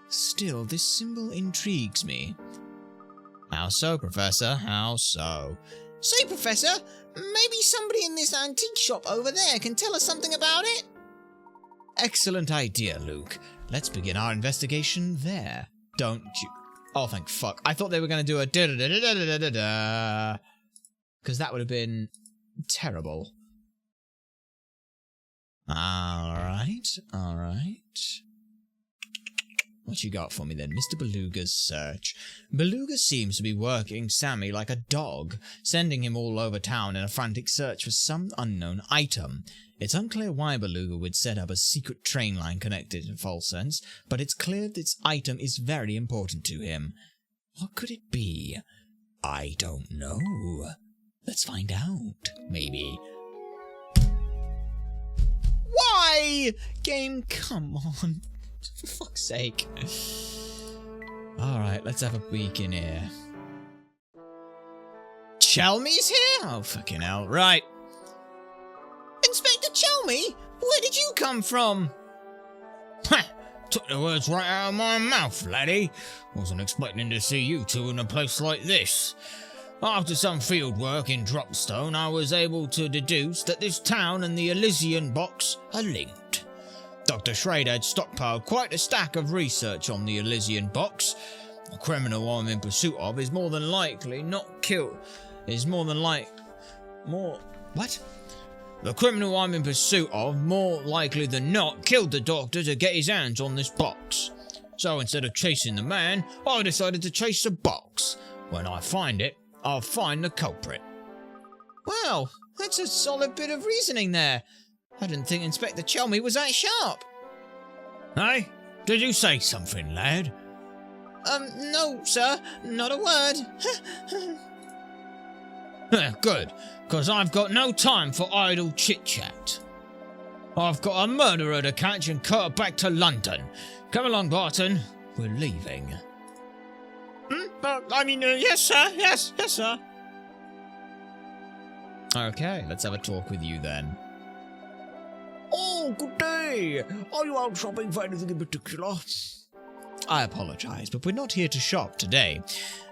Still, this symbol intrigues me. How so, Professor? How so? Say, Professor, maybe somebody in this antique shop over there can tell us something about it? Excellent idea, Luke. Let's begin our investigation there. Don't you... Oh, thank fuck. I thought they were going to do a da-da-da-da-da-da-da-da. Because that would have been terrible. Alright. What you got for me then? Mr. Beluga's search. Beluga seems to be working Sammy like a dog, sending him all over town in a frantic search for some unknown item. It's unclear why Beluga would set up a secret train line connected in false sense, but it's clear this item is very important to him. What could it be? I don't know. Let's find out, maybe. Why? Game, come on. For fuck's sake. Alright, let's have a peek in here. Chelmey's here? Oh, fucking hell. Right. Inspector Chelmey? Where did you come from? Ha! Took the words right out of my mouth, laddie. Wasn't expecting to see you two in a place like this. After some field work in Dropstone, I was able to deduce that this town and the Elysian box are linked. Dr. Schrader had stockpiled quite a stack of research on the Elysian box. The criminal I'm in pursuit of is more than likely not killed. The criminal I'm in pursuit of, more likely than not, killed the doctor to get his hands on this box. So instead of chasing the man, I decided to chase the box. When I find it, I'll find the culprit. Well, that's a solid bit of reasoning there. I didn't think Inspector Chelmey was that sharp. Hey, did you say something, lad? No, sir, not a word. Good, because I've got no time for idle chit-chat. I've got a murderer to catch and cut her back to London. Come along, Barton. We're leaving. Yes, sir. Yes, sir. Okay, let's have a talk with you then. Oh, good day. Are you out shopping for anything in particular? I apologize, but we're not here to shop today.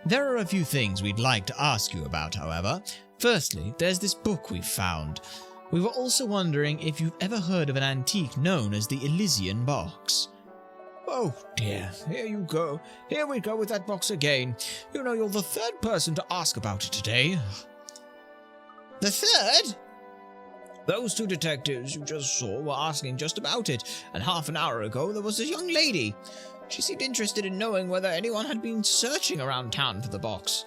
There are a few things we'd like to ask you about, however. Firstly, there's this book we've found. We were also wondering if you've ever heard of an antique known as the Elysian box. Oh dear, here you go. Here we go with that box again. You know, you're the third person to ask about it today. The third? Those two detectives you just saw were asking just about it, and half an hour ago there was a young lady. She seemed interested in knowing whether anyone had been searching around town for the box.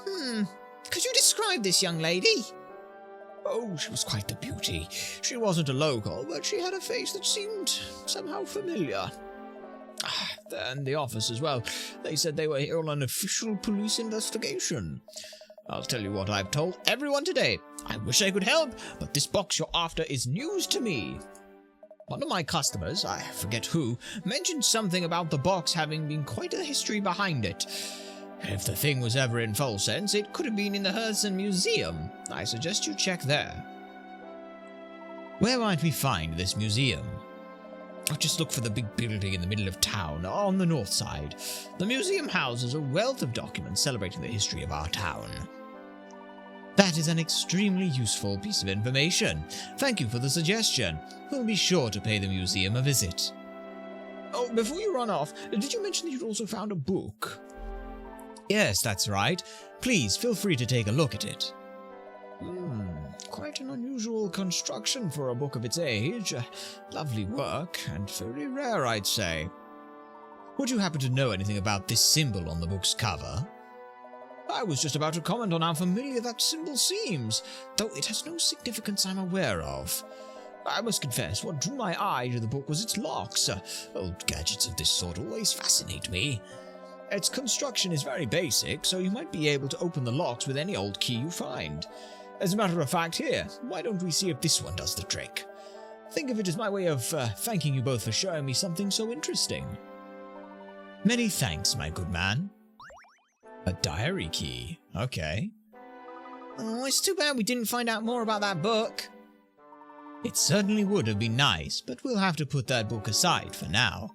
Could you describe this young lady? Oh, she was quite the beauty. She wasn't a local, but she had a face that seemed somehow familiar. And the office as well. They said they were here on an official police investigation. I'll tell you what I've told everyone today. I wish I could help, but this box you're after is news to me. One of my customers, I forget who, mentioned something about the box having been quite a history behind it. If the thing was ever in full sense, it could have been in the Herzen Museum. I suggest you check there. Where might we find this museum? I'll just look for the big building in the middle of town, on the north side. The museum houses a wealth of documents celebrating the history of our town. That is an extremely useful piece of information. Thank you for the suggestion. We'll be sure to pay the museum a visit. Oh, before you run off, did you mention that you'd also found a book? Yes, that's right. Please, feel free to take a look at it. Quite an unusual construction for a book of its age. Lovely work, and very rare, I'd say. Would you happen to know anything about this symbol on the book's cover? I was just about to comment on how familiar that symbol seems, though it has no significance I'm aware of. I must confess, what drew my eye to the book was its locks. Old gadgets of this sort always fascinate me. Its construction is very basic, so you might be able to open the locks with any old key you find. As a matter of fact, here, why don't we see if this one does the trick? Think of it as my way of thanking you both for showing me something so interesting. Many thanks, my good man. A diary key. Okay. Oh, it's too bad we didn't find out more about that book. It certainly would have been nice, but we'll have to put that book aside for now.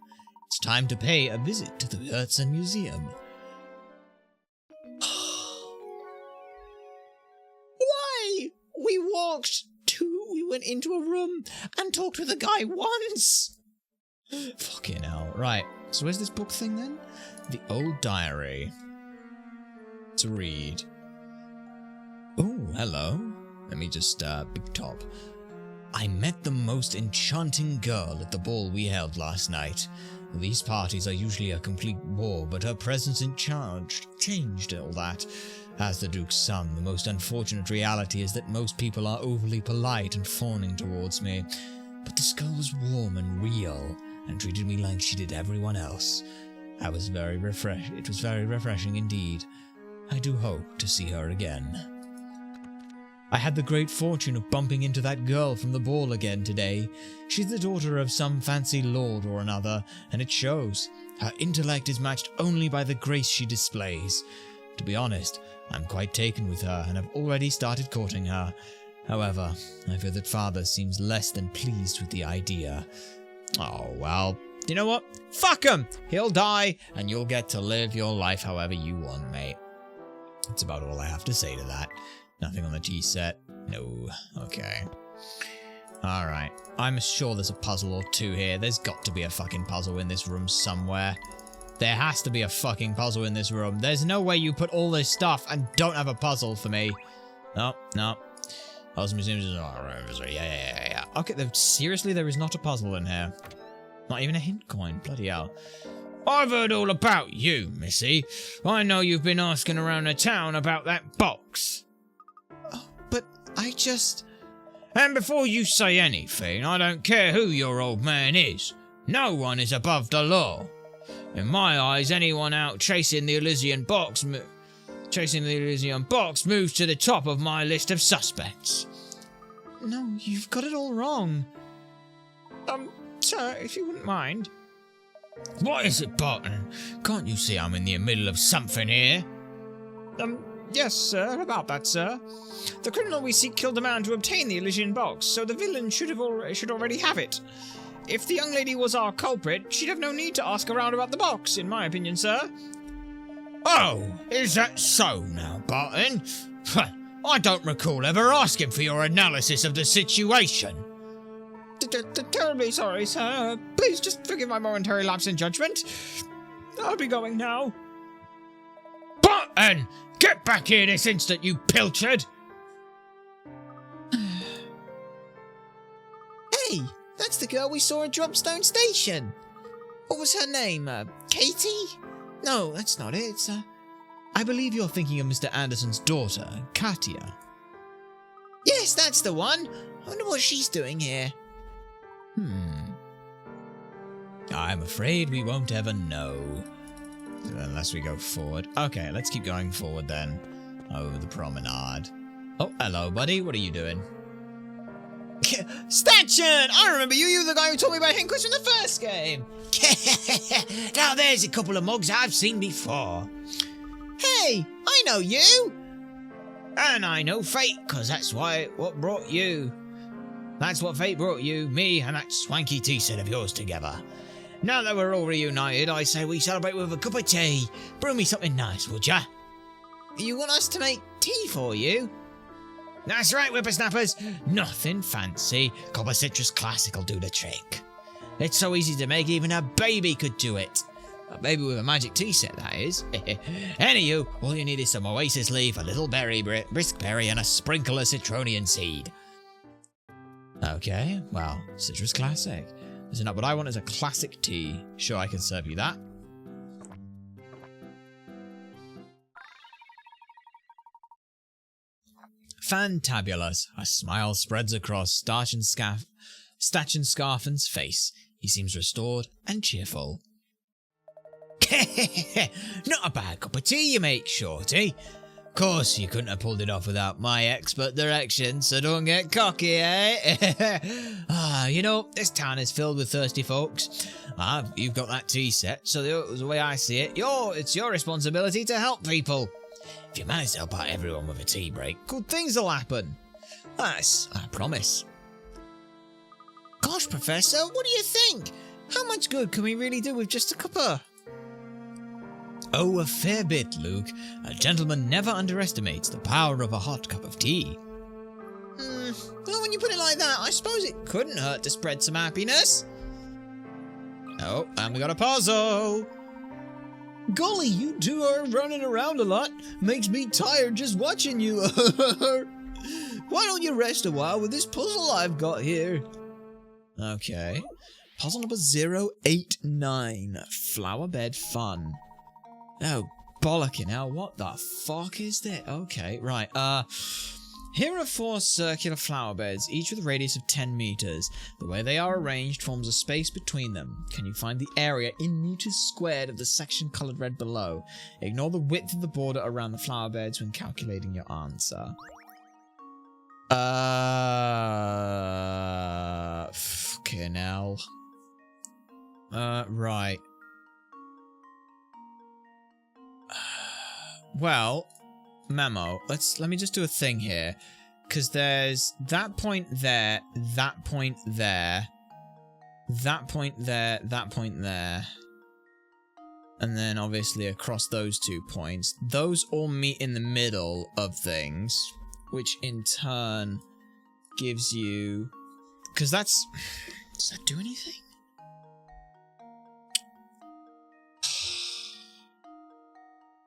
It's time to pay a visit to the Herzen Museum. Why? We went into a room and talked with a guy once. Fucking hell. Right, so where's this book thing then? The old diary. To read. Oh, hello. Let me just, big top. I met the most enchanting girl at the ball we held last night. These parties are usually a complete bore, but her presence changed all that. As the Duke's son, the most unfortunate reality is that most people are overly polite and fawning towards me. But this girl was warm and real, and treated me like she did everyone else. It was very refreshing indeed. I do hope to see her again. I had the great fortune of bumping into that girl from the ball again today. She's the daughter of some fancy lord or another, and it shows. Her intellect is matched only by the grace she displays. To be honest, I'm quite taken with her, and have already started courting her. However, I fear that father seems less than pleased with the idea. Oh, well, you know what? Fuck him! He'll die, and you'll get to live your life however you want, mate. That's about all I have to say to that. Nothing on the G set? No. Okay. Alright. I'm sure there's a puzzle or two here. There's got to be a fucking puzzle in this room somewhere. There has to be a fucking puzzle in this room. There's no way you put all this stuff and don't have a puzzle for me. No. Yeah. Okay, seriously, there is not a puzzle in here. Not even a hint coin. Bloody hell. I've heard all about you, missy. I know you've been asking around the town about that box. I just... And before you say anything, I don't care who your old man is. No one is above the law. In my eyes, anyone out chasing the Elysian box moves to the top of my list of suspects. No, you've got it all wrong. Sir, if you wouldn't mind. What is it, Barton? Can't you see I'm in the middle of something here? Yes, sir, about that, sir. The criminal we seek killed a man to obtain the Elysian box, so the villain should already have it. If the young lady was our culprit, she'd have no need to ask around about the box, in my opinion, sir. Oh, is that so now, Barton? I don't recall ever asking for your analysis of the situation. Terribly sorry, sir. Please just forgive my momentary lapse in judgment. I'll be going now. Barton! Get back here this instant, you pilchard! Hey, that's the girl we saw at Dropstone Station. What was her name? Katie? No, that's not it. It's, I believe you're thinking of Mr. Anderson's daughter, Katia. Yes, that's the one. I wonder what she's doing here. I'm afraid we won't ever know. Unless we go forward. Okay, let's keep going forward then. Over the promenade. Oh, hello, buddy. What are you doing? Stanchion! I remember you. You were the guy who taught me about Hinquist from the first game. Now there's a couple of mugs I've seen before. Hey, I know you. And I know fate, because that's what brought you. That's what fate brought you, me, and that swanky tea set of yours together. Now that we're all reunited, I say we celebrate with a cup of tea. Brew me something nice, would ya? You want us to make tea for you? That's right, whippersnappers. Nothing fancy. Copper Citrus Classic will do the trick. It's so easy to make, even a baby could do it. A baby with a magic tea set, that is. Anywho, all you need is some oasis leaf, a little berry, brisk berry, and a sprinkle of citronian seed. Okay, well, Citrus Classic. Isn't that what I want is a classic tea? Sure, I can serve you that. Fantabulous. A smile spreads across Stachenskafen's face. He seems restored and cheerful. Not a bad cup of tea you make, Shorty. Course, you couldn't have pulled it off without my expert direction, so don't get cocky, eh? You know, this town is filled with thirsty folks. You've got that tea set, so the way I see it, it's your responsibility to help people. If you manage to help out everyone with a tea break, good things will happen. Yes, I promise. Gosh, Professor, what do you think? How much good can we really do with just a cuppa? Oh, a fair bit, Luke. A gentleman never underestimates the power of a hot cup of tea. Well, when you put it like that, I suppose it couldn't hurt to spread some happiness. Oh, and we got a puzzle. Golly, you two are running around a lot. Makes me tired just watching you. Why don't you rest a while with this puzzle I've got here? Okay. Puzzle number 089. Flowerbed Fun. Oh, bollocking hell, what the fuck is this? Okay, right, here are 4 circular flower beds, each with a radius of 10 meters. The way they are arranged forms a space between them. Can you find the area in meters squared of the section colored red below? Ignore the width of the border around the flower beds when calculating your answer. Fucking hell. Right. Well, memo. Let me just do a thing here, because there's that point there, that point there, that point there, that point there, and then obviously across those 2 points. Those all meet in the middle of things, which in turn gives you, because that's, does that do anything?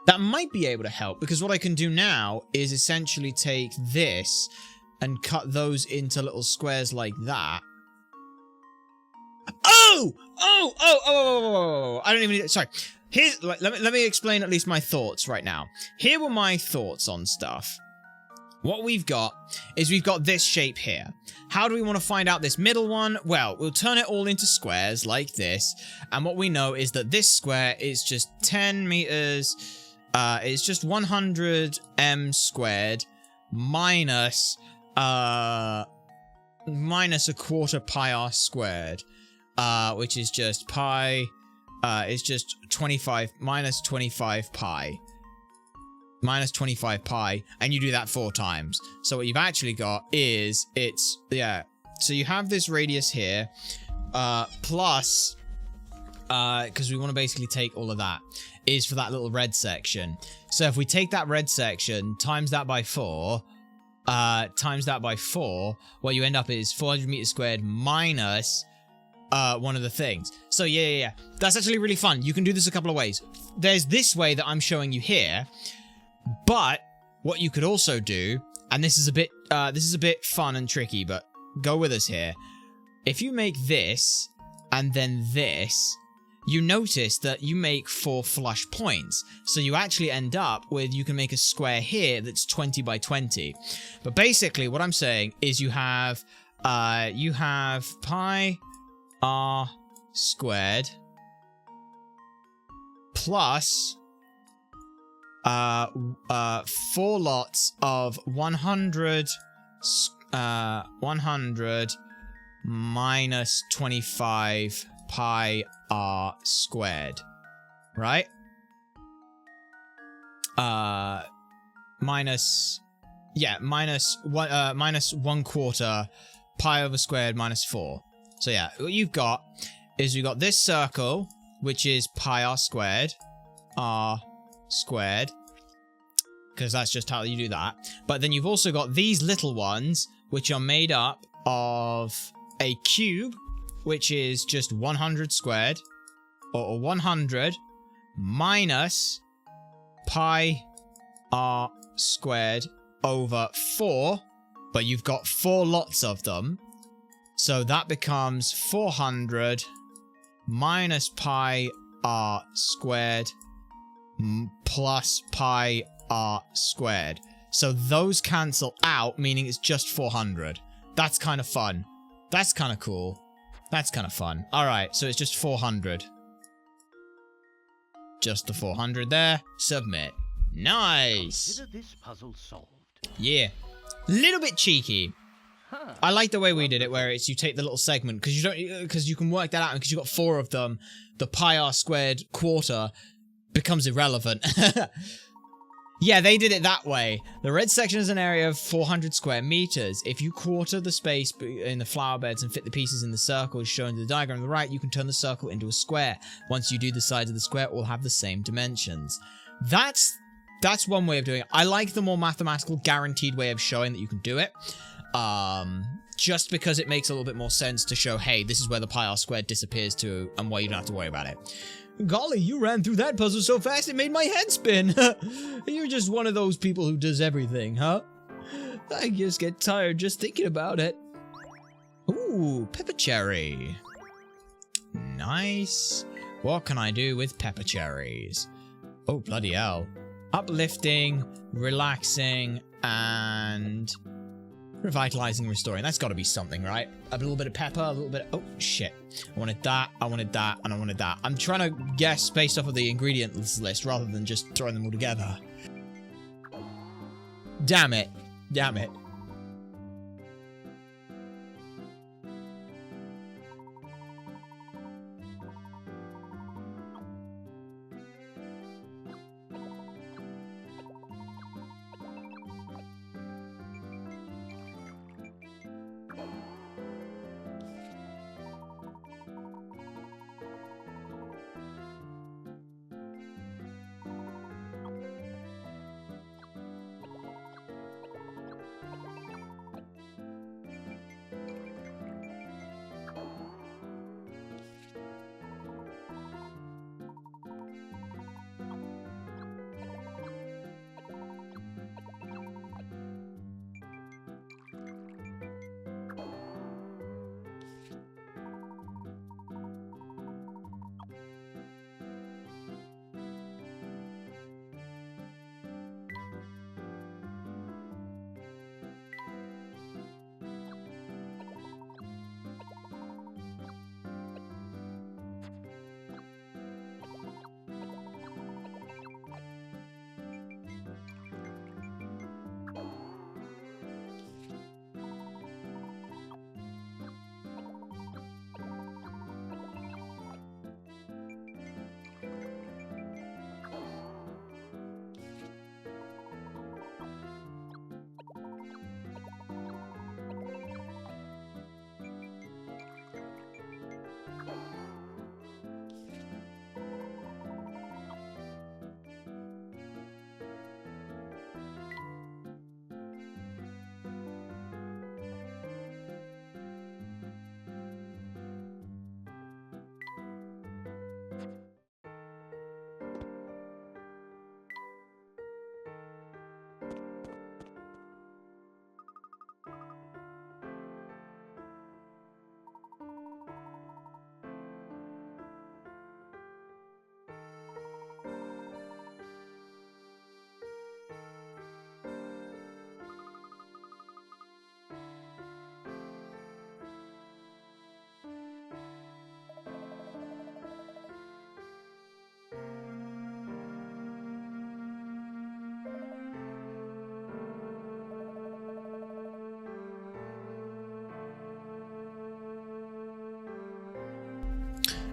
That might be able to help, because what I can do now is essentially take this and cut those into little squares like that. Oh! I don't even need... Sorry. Here's... Let me explain at least my thoughts right now. Here were my thoughts on stuff. What we've got is we've got this shape here. How do we want to find out this middle one? Well, we'll turn it all into squares like this. And what we know is that this square is just 10 meters... it's just 100 m squared minus minus a quarter pi r squared, which is just pi, is just 25 minus 25 pi. Minus 25 pi, and you do that 4 times. So what you've actually got is, so you have this radius here, plus, because we want to basically take all of that, is for that little red section. So if we take that red section, times that by 4, what you end up is 400 meters squared minus one of the things. So yeah. That's actually really fun. You can do this a couple of ways. There's this way that I'm showing you here, but what you could also do, and this is a bit fun and tricky, but go with us here. If you make this, and then this, you notice that you make 4 flush points. So you actually end up with, you can make a square here that's 20 by 20. But basically what I'm saying is you have pi r squared plus 4 lots of 100 100 minus 25 pi r squared, right? Minus 1/4 pi over squared minus 4. So yeah, what you've got is we've got this circle, which is pi r squared, because that's just how you do that. But then you've also got these little ones, which are made up of a cube, which is just 100 squared, or 100 minus pi r squared over 4, but you've got 4 lots of them. So that becomes 400 minus pi r squared plus pi r squared. So those cancel out, meaning it's just 400. That's kind of fun. That's kind of cool. That's kind of fun. Alright, so it's just 400. Just the 400 there. Submit. Nice. Consider this puzzle solved. Yeah. Little bit cheeky. I like the way we did it, where it's you take the little segment, because you can work that out, and because you've got 4 of them, the pi r squared quarter becomes irrelevant. Yeah, they did it that way. The red section is an area of 400 square meters. If you quarter the space in the flower beds and fit the pieces in the circles shown in the diagram on the right, you can turn the circle into a square. Once you do, the sides of the square all have the same dimensions. That's one way of doing it. I like the more mathematical, guaranteed way of showing that you can do it. Just because it makes a little bit more sense to show, hey, this is where the pi r squared disappears to, and why you don't have to worry about it. Golly, you ran through that puzzle so fast it made my head spin. You're just one of those people who does everything, huh? I just get tired just thinking about it. Ooh, pepper cherry. Nice. What can I do with pepper cherries? Oh, bloody hell. Uplifting, relaxing, and revitalizing, restoring. That's got to be something, right? A little bit of pepper, a little bit of... Oh, shit. I wanted that, I wanted that, and I wanted that. I'm trying to guess based off of the ingredients list rather than just throwing them all together. Damn it. Damn it.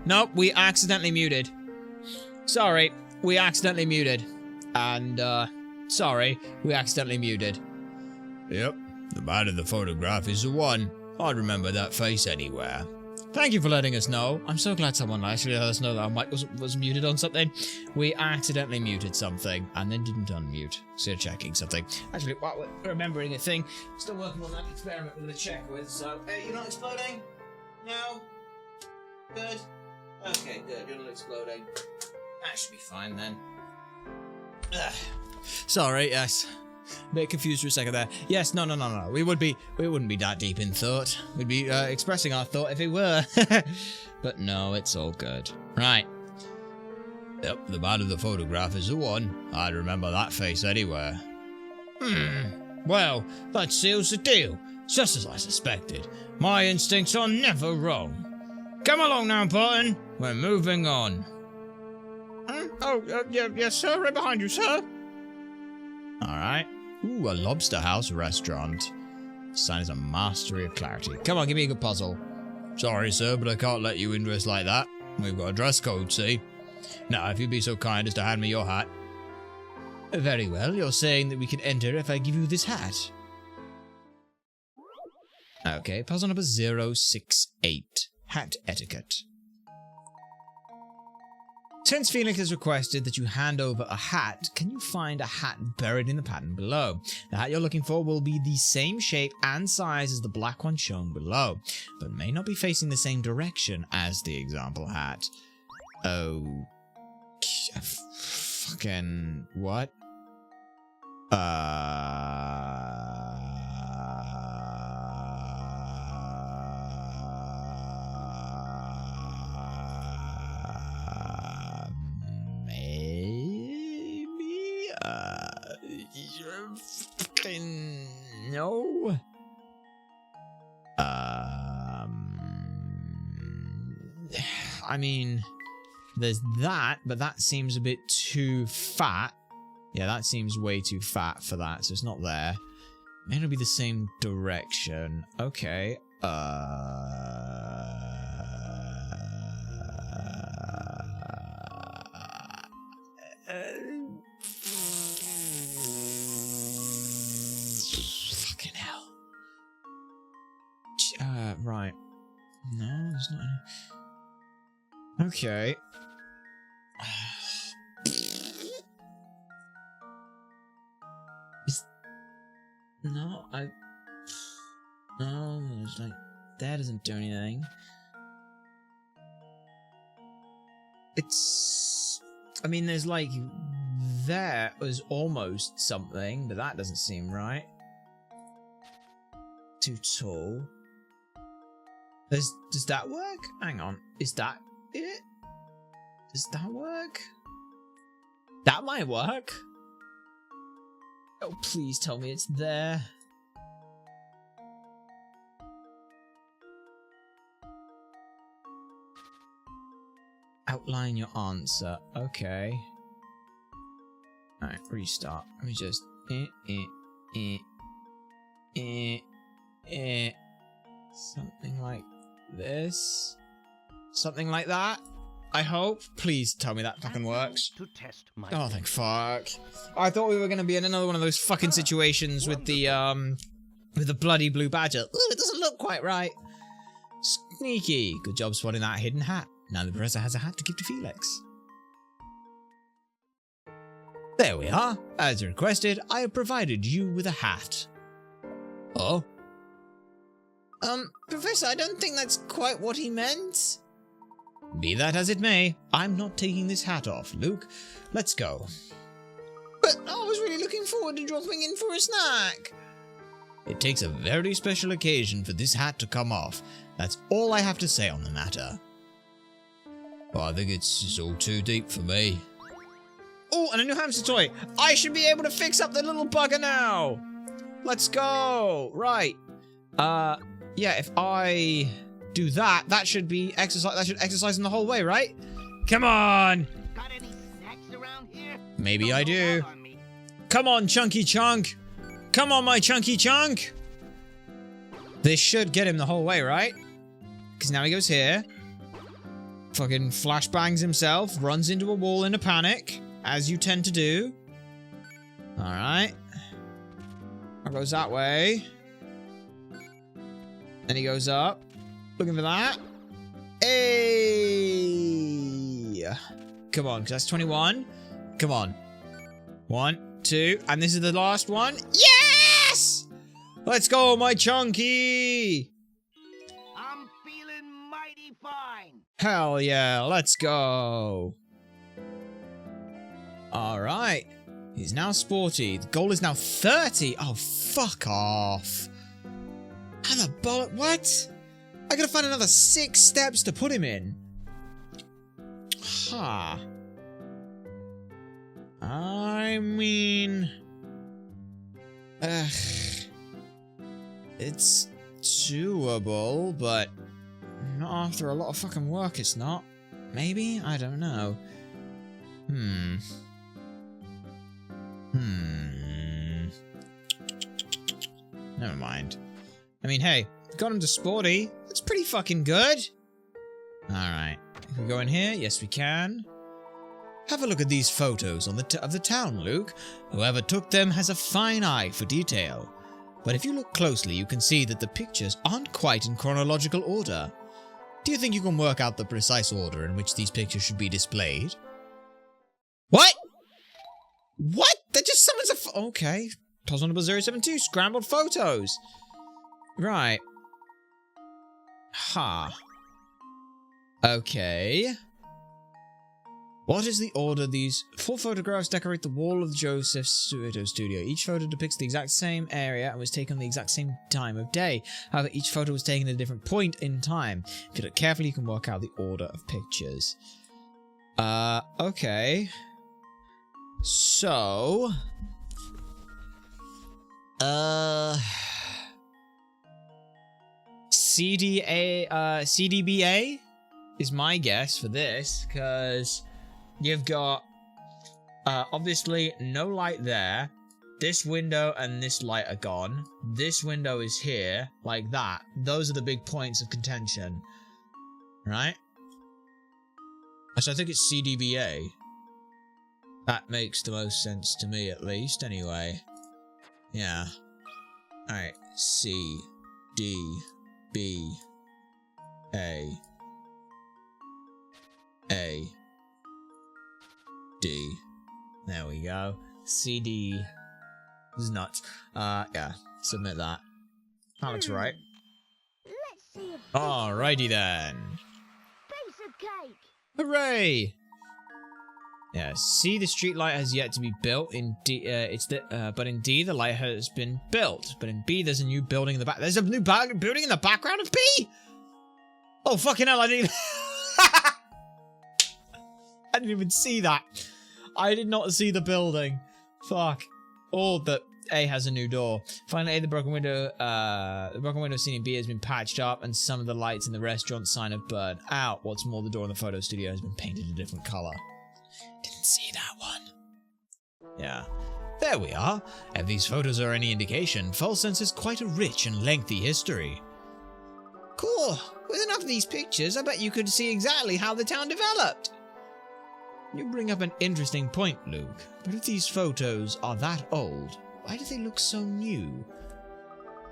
Nope, we accidentally muted. Sorry, we accidentally muted. And, sorry, we accidentally muted. Yep, the man in the photograph is the one. I'd remember that face anywhere. Thank you for letting us know. I'm so glad someone actually let us know that our mic was muted on something. We accidentally muted something and then didn't unmute. So you're checking something. Actually, while we're remembering a thing, still working on that experiment with the check with, so... Hey, you're not exploding? No? Good? Okay, good. You're not exploding. That should be fine then. Ugh. Sorry, yes. A bit confused for a second there. Yes, no. We wouldn't be that deep in thought. We'd be expressing our thought if we were. But no, it's all good. Right. Yep, the man in the photograph is the one. I'd remember that face anywhere. Well, that seals the deal. Just as I suspected. My instincts are never wrong. Come along now, Barton. We're moving on. Yes, sir. Right behind you, sir. Alright. Ooh, a lobster house restaurant. Sign is a mastery of clarity. Come on, give me a good puzzle. Sorry, sir, but I can't let you into us like that. We've got a dress code, see? Now, if you'd be so kind as to hand me your hat. Very well, you're saying that we can enter if I give you this hat. Okay, puzzle number 068. Hat etiquette. Since Phoenix has requested that you hand over a hat, can you find a hat buried in the pattern below? The hat you're looking for will be the same shape and size as the black one shown below, but may not be facing the same direction as the example hat. Oh... fucking... what? No. I mean, there's that, but that seems a bit too fat. Yeah, that seems way too fat for that, so it's not there. May not be the same direction. Okay. Fucking hell. Right. No, there's not any. Okay. No, no, it's like, that doesn't do anything. It's, I mean, there's like, there was almost something, but that doesn't seem right. Too tall. Does that work? Hang on, is that it? Does that work? That might work. Oh, please tell me it's there. Outline your answer. Okay. Alright, restart. Let me just... Something like this. Something like that. I hope. Please tell me that fucking works. To test my Oh, thank fuck. I thought we were going to be in another one of those fucking situations with the bloody blue badger. Ooh, it doesn't look quite right. Sneaky. Good job spotting that hidden hat. Now the professor has a hat to give to Felix. There we are. As requested, I have provided you with a hat. Oh? Professor, I don't think that's quite what he meant. Be that as it may, I'm not taking this hat off, Luke. Let's go. But I was really looking forward to dropping in for a snack. It takes a very special occasion for this hat to come off. That's all I have to say on the matter. Well, I think it's just all too deep for me. Oh, and a new hamster toy. I should be able to fix up the little bugger now. Let's go. Right. Yeah, if I do that, that should be exercise. That should exercise in the whole way, right? Come on. Got any snacks around here? Maybe I do. Come on, chunky chunk. Come on, my chunky chunk. This should get him the whole way, right? Because now he goes here. Fucking flashbangs himself, runs into a wall in a panic, as you tend to do. Alright. Goes that way. Then he goes up. Looking for that. Hey! Come on, because that's 21. Come on. 1, 2, and this is the last one. Yes! Let's go, my chunky! I'm feeling mighty fine. Hell yeah, let's go. Alright. He's now sporty. The goal is now 30. Oh, fuck off. How the bollock? What? I gotta find another 6 steps to put him in. Ha. I mean... it's doable, but not after a lot of fucking work, it's not. Maybe? I don't know. Never mind. I mean, hey, got him to sporty. That's pretty fucking good. Alright. Can we go in here? Yes, we can. Have a look at these photos on of the town, Luke. Whoever took them has a fine eye for detail. But if you look closely, you can see that the pictures aren't quite in chronological order. Do you think you can work out the precise order in which these pictures should be displayed? What? What? That just summons a okay. Puzzle number 072, scrambled photos. Right. Ha. Okay. What is the order? These 4 photographs decorate the wall of Joseph's photo studio. Each photo depicts the exact same area and was taken on the exact same time of day. However, each photo was taken at a different point in time. If you look carefully, you can work out the order of pictures. Okay. So... CDBA is my guess for this, because you've got, obviously no light there. This window and this light are gone. This window is here, like that. Those are the big points of contention. Right? So I think it's CDBA. That makes the most sense to me, at least, anyway. Yeah. Alright. C, D, B, A, D. There we go. CD is nuts. Yeah. Submit that. That looks right. Let's see if Alrighty then. piece of cake. Hooray! Yeah, C, the street light has yet to be built. In D, but in D, the light has been built. But in B, there's a new building in the back. There's a new building in the background of B? Oh, fucking hell, I didn't I didn't even see that. I did not see the building. Fuck. Or that A has a new door. Finally, the broken window seen in B has been patched up, and some of the lights in the restaurant sign have burned out. What's more, the door in the photo studio has been painted a different color. Didn't see that one. Yeah. There we are. If these photos are any indication, False Sense has quite a rich and lengthy history. Cool. With enough of these pictures, I bet you could see exactly how the town developed. You bring up an interesting point, Luke. But if these photos are that old, why do they look so new?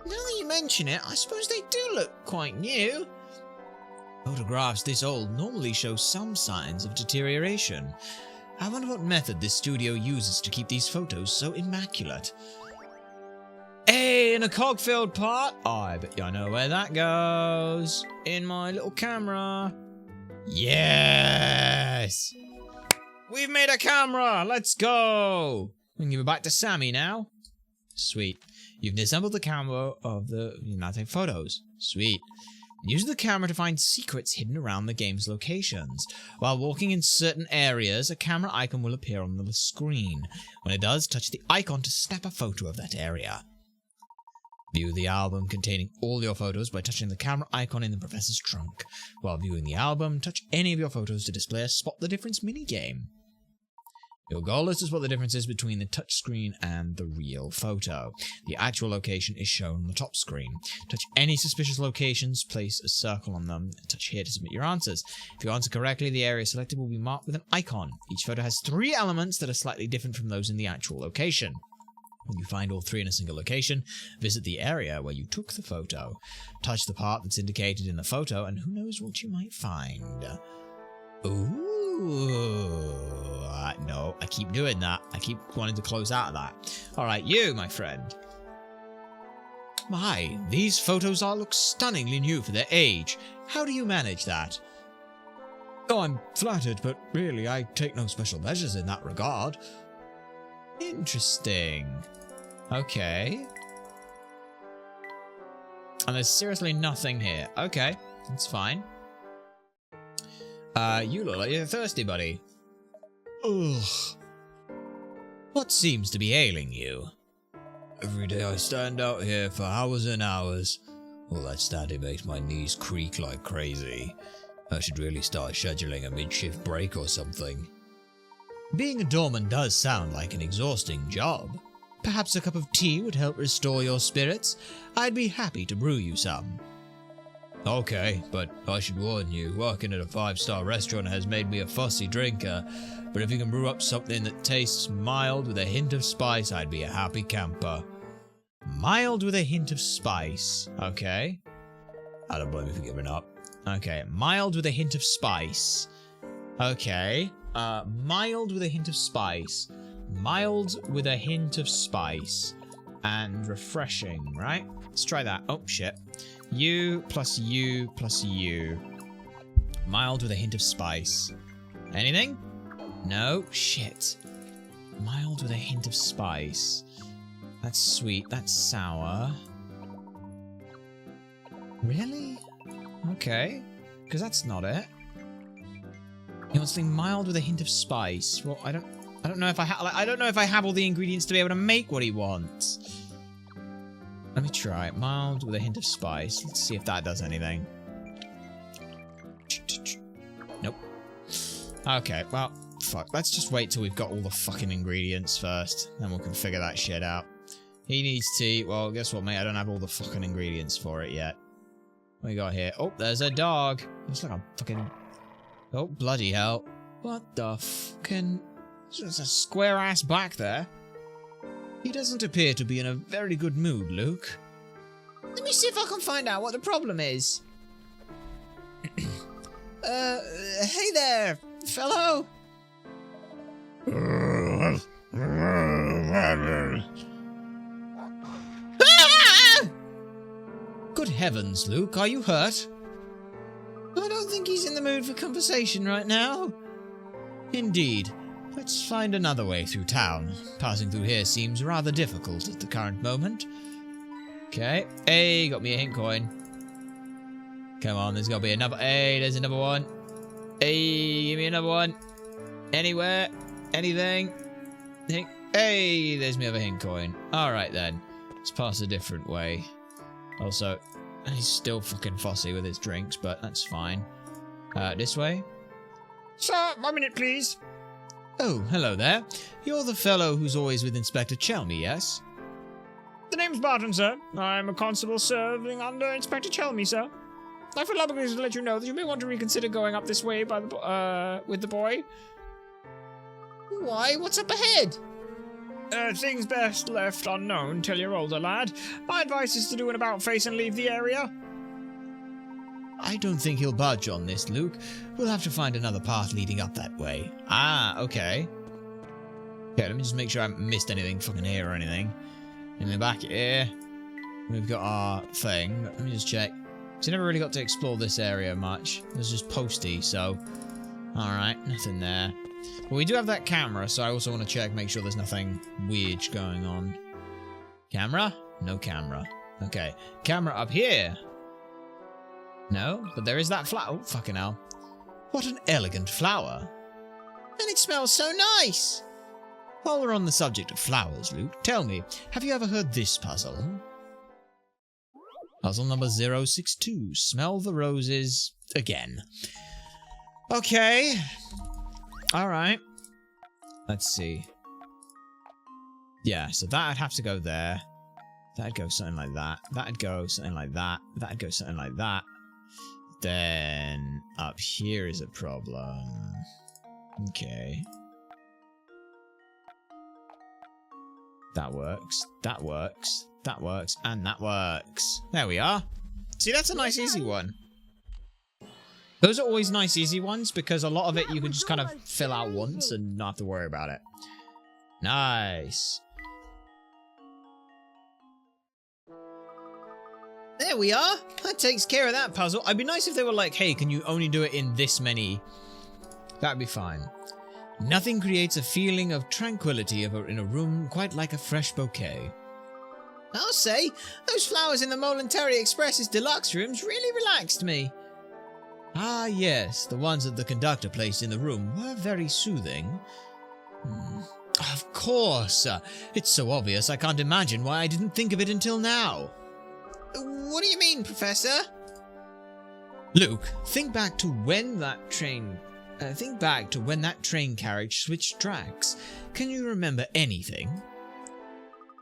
Now that you mention it, I suppose they do look quite new. Photographs this old normally show some signs of deterioration. I wonder what method this studio uses to keep these photos so immaculate. Hey, in a cog-filled pot? I bet you I know where that goes. In my little camera. Yes! We've made a camera! Let's go! We can give it back to Sammy now. Sweet. You've disassembled the camera of the United photos. Sweet. Use the camera to find secrets hidden around the game's locations. While walking in certain areas, a camera icon will appear on the screen. When it does, touch the icon to snap a photo of that area. View the album containing all your photos by touching the camera icon in the professor's trunk. While viewing the album, touch any of your photos to display a Spot the Difference minigame. Your goal list is what the difference is between the touchscreen and the real photo. The actual location is shown on the top screen. Touch any suspicious locations, place a circle on them, and touch here to submit your answers. If you answer correctly, the area selected will be marked with an icon. Each photo has 3 elements that are slightly different from those in the actual location. When you find all 3 in a single location, visit the area where you took the photo. Touch the part that's indicated in the photo, and who knows what you might find. Ooh. No, I keep doing that. I keep wanting to close out of that. Alright, you, my friend. My, these photos all look stunningly new for their age. How do you manage that? Oh, I'm flattered, but really, I take no special measures in that regard. Interesting. Okay. And there's seriously nothing here. Okay, that's fine. You look like you're thirsty, buddy. Ugh. What seems to be ailing you? Every day I stand out here for hours and hours. All that standing makes my knees creak like crazy. I should really start scheduling a mid-shift break or something. Being a doorman does sound like an exhausting job. Perhaps a cup of tea would help restore your spirits? I'd be happy to brew you some. Okay, but I should warn you, working at a 5-star restaurant has made me a fussy drinker, but if you can brew up something that tastes mild with a hint of spice, I'd be a happy camper. Mild with a hint of spice. Okay. I don't blame you for giving up. Okay, mild with a hint of spice. Okay. Mild with a hint of spice. Mild with a hint of spice. And refreshing, right? Let's try that. Oh, shit. You plus you plus you. Mild with a hint of spice. Anything? No? Shit. Mild with a hint of spice. That's sweet. That's sour. Really? Okay. Because that's not it. He wants something mild with a hint of spice. Well, I don't know if I don't know if I have all the ingredients to be able to make what he wants. Let me try it. Mild with a hint of spice. Let's see if that does anything. Nope. Okay, well, fuck. Let's just wait till we've got all the fucking ingredients first. Then we can figure that shit out. He needs tea. Well, guess what, mate? I don't have all the fucking ingredients for it yet. What we got here? Oh, there's a dog. Looks like a fucking... Oh, bloody hell. What the fucking... There's a square-ass back there. He doesn't appear to be in a very good mood, Luke. Let me see if I can find out what the problem is. Hey there, fellow. Ah! Good heavens, Luke, are you hurt? I don't think he's in the mood for conversation right now. Indeed. Let's find another way through town. Passing through here seems rather difficult at the current moment. Okay. Hey, got me a hint coin. Come on, there's got to be another... Hey, there's another one. Hey, give me another one. Anywhere. Anything. Hey, there's me other hint coin. Alright then. Let's pass a different way. Also, he's still fucking fussy with his drinks, but that's fine. This way? Sir, 1 minute, please. Oh, hello there. You're the fellow who's always with Inspector Chelmy, yes? The name's Barton, sir. I'm a constable serving under Inspector Chelmy, sir. I feel obligated to let you know that you may want to reconsider going up this way by the with the boy. Why? What's up ahead? Things best left unknown till you're older, lad. My advice is to do an about-face and leave the area. I don't think he'll budge on this, Luke. We'll have to find another path leading up that way. Ah, okay. Okay, let me just make sure I haven't missed anything fucking here or anything. In the back here, we've got our thing. Let me just check. Because I never really got to explore this area much. It was just posty, so... Alright, nothing there. But we do have that camera, so I also want to check, make sure there's nothing weird going on. Camera? No camera. Okay. Camera up here. No, but there is that flower. Oh, fucking hell. What an elegant flower. And it smells so nice. While we're on the subject of flowers, Luke, tell me, have you ever heard this puzzle? Puzzle number 062. Smell the roses again. Okay. Alright. Let's see. Yeah, so that'd have to go there. That'd go something like that. That'd go something like that. That'd go something like that. Then up here is a problem. Okay. That works. That works. That works. And that works. There we are. See, that's a nice easy one. Those are always nice easy ones because a lot of it you can just kind of fill out once and not have to worry about it. Nice. There we are. That takes care of that puzzle. It'd be nice if they were like, hey, can you only do it in this many? That'd be fine. Nothing creates a feeling of tranquility in a room quite like a fresh bouquet. I'll say, those flowers in the Momentary Express's deluxe rooms really relaxed me. Ah, yes, the ones that the conductor placed in the room were very soothing. Of course. It's so obvious I can't imagine why I didn't think of it until now. What do you mean, Professor? Luke, think back to when that train carriage switched tracks. Can you remember anything?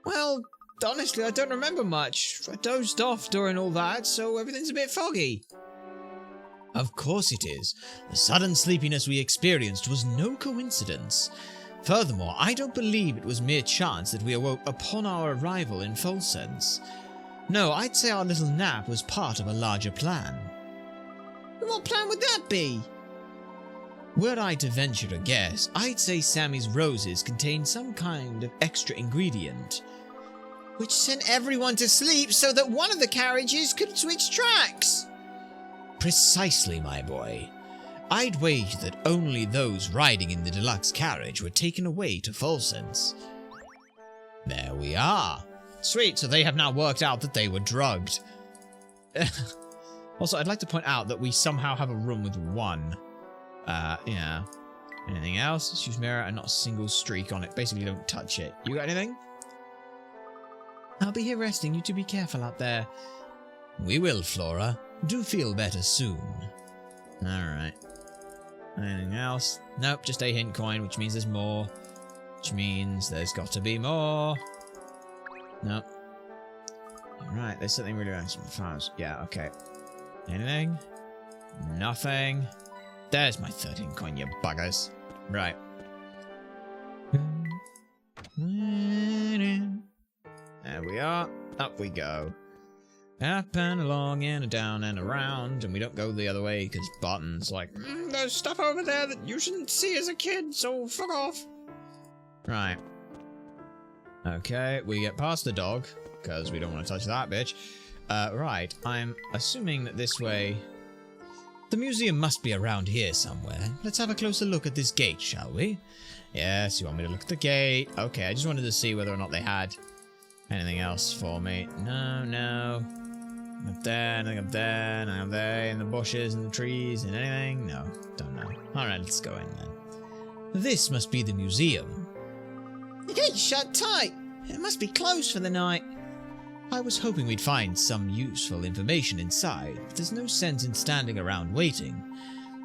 Well, honestly, I don't remember much. I dozed off during all that, so everything's a bit foggy. Of course it is. The sudden sleepiness we experienced was no coincidence. Furthermore, I don't believe it was mere chance that we awoke upon our arrival in Folsense. No, I'd say our little nap was part of a larger plan. What plan would that be? Were I to venture a guess, I'd say Sammy's roses contained some kind of extra ingredient, which sent everyone to sleep so that one of the carriages could switch tracks. Precisely, my boy. I'd wager that only those riding in the deluxe carriage were taken away to Folsense. There we are. Sweet, so they have now worked out that they were drugged. Also, I'd like to point out that we somehow have a room with one. Yeah. Anything else? Let's use mirror and not a single streak on it. Basically, don't touch it. You got anything? I'll be here resting. You two be careful out there. We will, Flora. Do feel better soon. Alright. Anything else? Nope, just a hint coin, which means there's more. Which means there's got to be more. Nope. Alright, there's something really nice. Yeah, okay. Anything? Nothing. There's my 13 coin, you buggers. Right. There we are. Up we go. Up and along and down and around, and we don't go the other way because Barton's like, there's stuff over there that you shouldn't see as a kid, so fuck off. Right. Okay, we get past the dog, because we don't want to touch that bitch. Right, I'm assuming that this way... The museum must be around here somewhere. Let's have a closer look at this gate, shall we? Yes, you want me to look at the gate? Okay, I just wanted to see whether or not they had anything else for me. No, no. Nothing up there, nothing up there, nothing up there, in the bushes, in the trees, in anything? No, don't know. Alright, let's go in then. This must be the museum. The gate's shut tight. It must be closed for the night. I was hoping we'd find some useful information inside, but there's no sense in standing around waiting.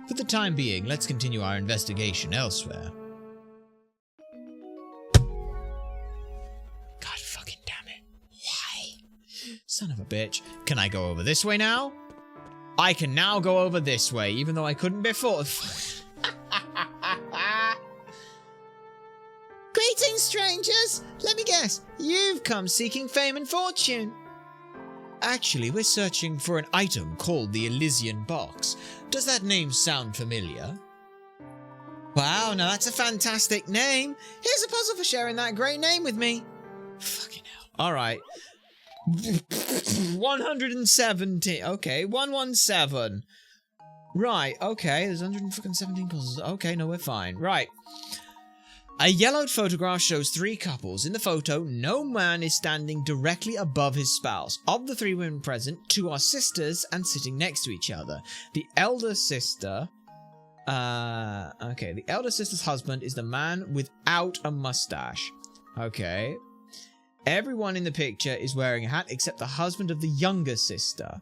For the time being, let's continue our investigation elsewhere. God fucking damn it. Why? Son of a bitch. Can I go over this way now? I can now go over this way, even though I couldn't before. Greetings, strangers! Let me guess, you've come seeking fame and fortune. Actually, we're searching for an item called the Elysian Box. Does that name sound familiar? Wow, now that's a fantastic name. Here's a puzzle for sharing that great name with me. Fucking hell. Alright. 170. Okay, 117. Right, okay, there's 117 puzzles. Okay, no, we're fine. Right. A yellowed photograph shows 3 couples. In the photo, no man is standing directly above his spouse. Of the 3 women present, 2 are sisters and sitting next to each other. The elder sister... okay, the elder sister's husband is the man without a mustache. Okay. Everyone in the picture is wearing a hat except the husband of the younger sister.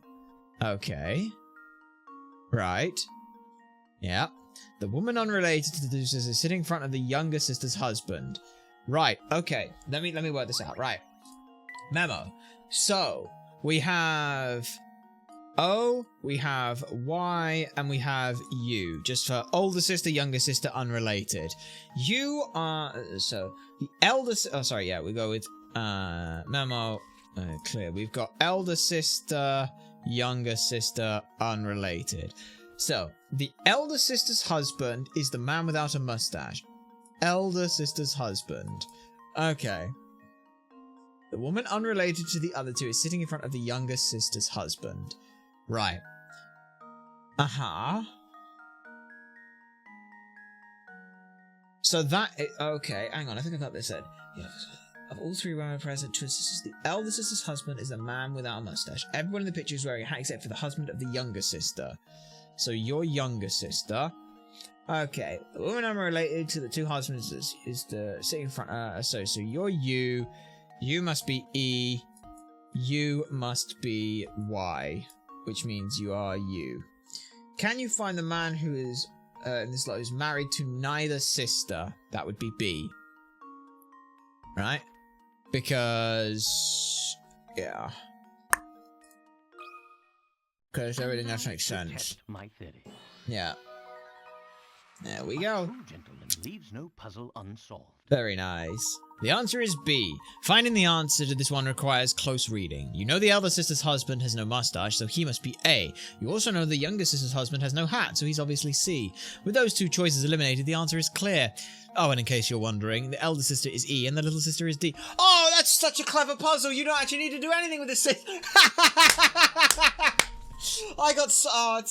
Okay. Right. Yeah. The woman unrelated to the two sisters is sitting in front of the younger sister's husband. Right, okay. Let me work this out. Right. Memo. So, we have O, we have Y, and we have U. Just for older sister, younger sister, unrelated. You are... So, the eldest... Oh, sorry, yeah, we go with... Memo. Clear. We've got elder sister, younger sister, unrelated. So, the elder sister's husband is the man without a mustache. Elder sister's husband. Okay. The woman unrelated to the other two is sitting in front of the younger sister's husband. Right. So that... Okay, hang on, I think I got this said. Yes. Of all three women present, two sisters, the elder sister's husband is a man without a mustache. Everyone in the picture is wearing a hat except for the husband of the younger sister. So your younger sister. Okay, the woman I'm related to the two husbands is the sitting in front. So you're U. You must be E. You must be Y, which means you are U. Can you find the man who is in this lot who's married to neither sister? That would be B. Right? Because yeah. Because everything else makes sense. Test my theory. Yeah. There we go. True gentleman leaves no puzzle unsolved. Very nice. The answer is B. Finding the answer to this one requires close reading. You know the elder sister's husband has no mustache, so he must be A. You also know the younger sister's husband has no hat, so he's obviously C. With those two choices eliminated, the answer is clear. Oh, and in case you're wondering, the elder sister is E and the little sister is D. Oh, that's such a clever puzzle. You don't actually need to do anything with this. I got... Oh,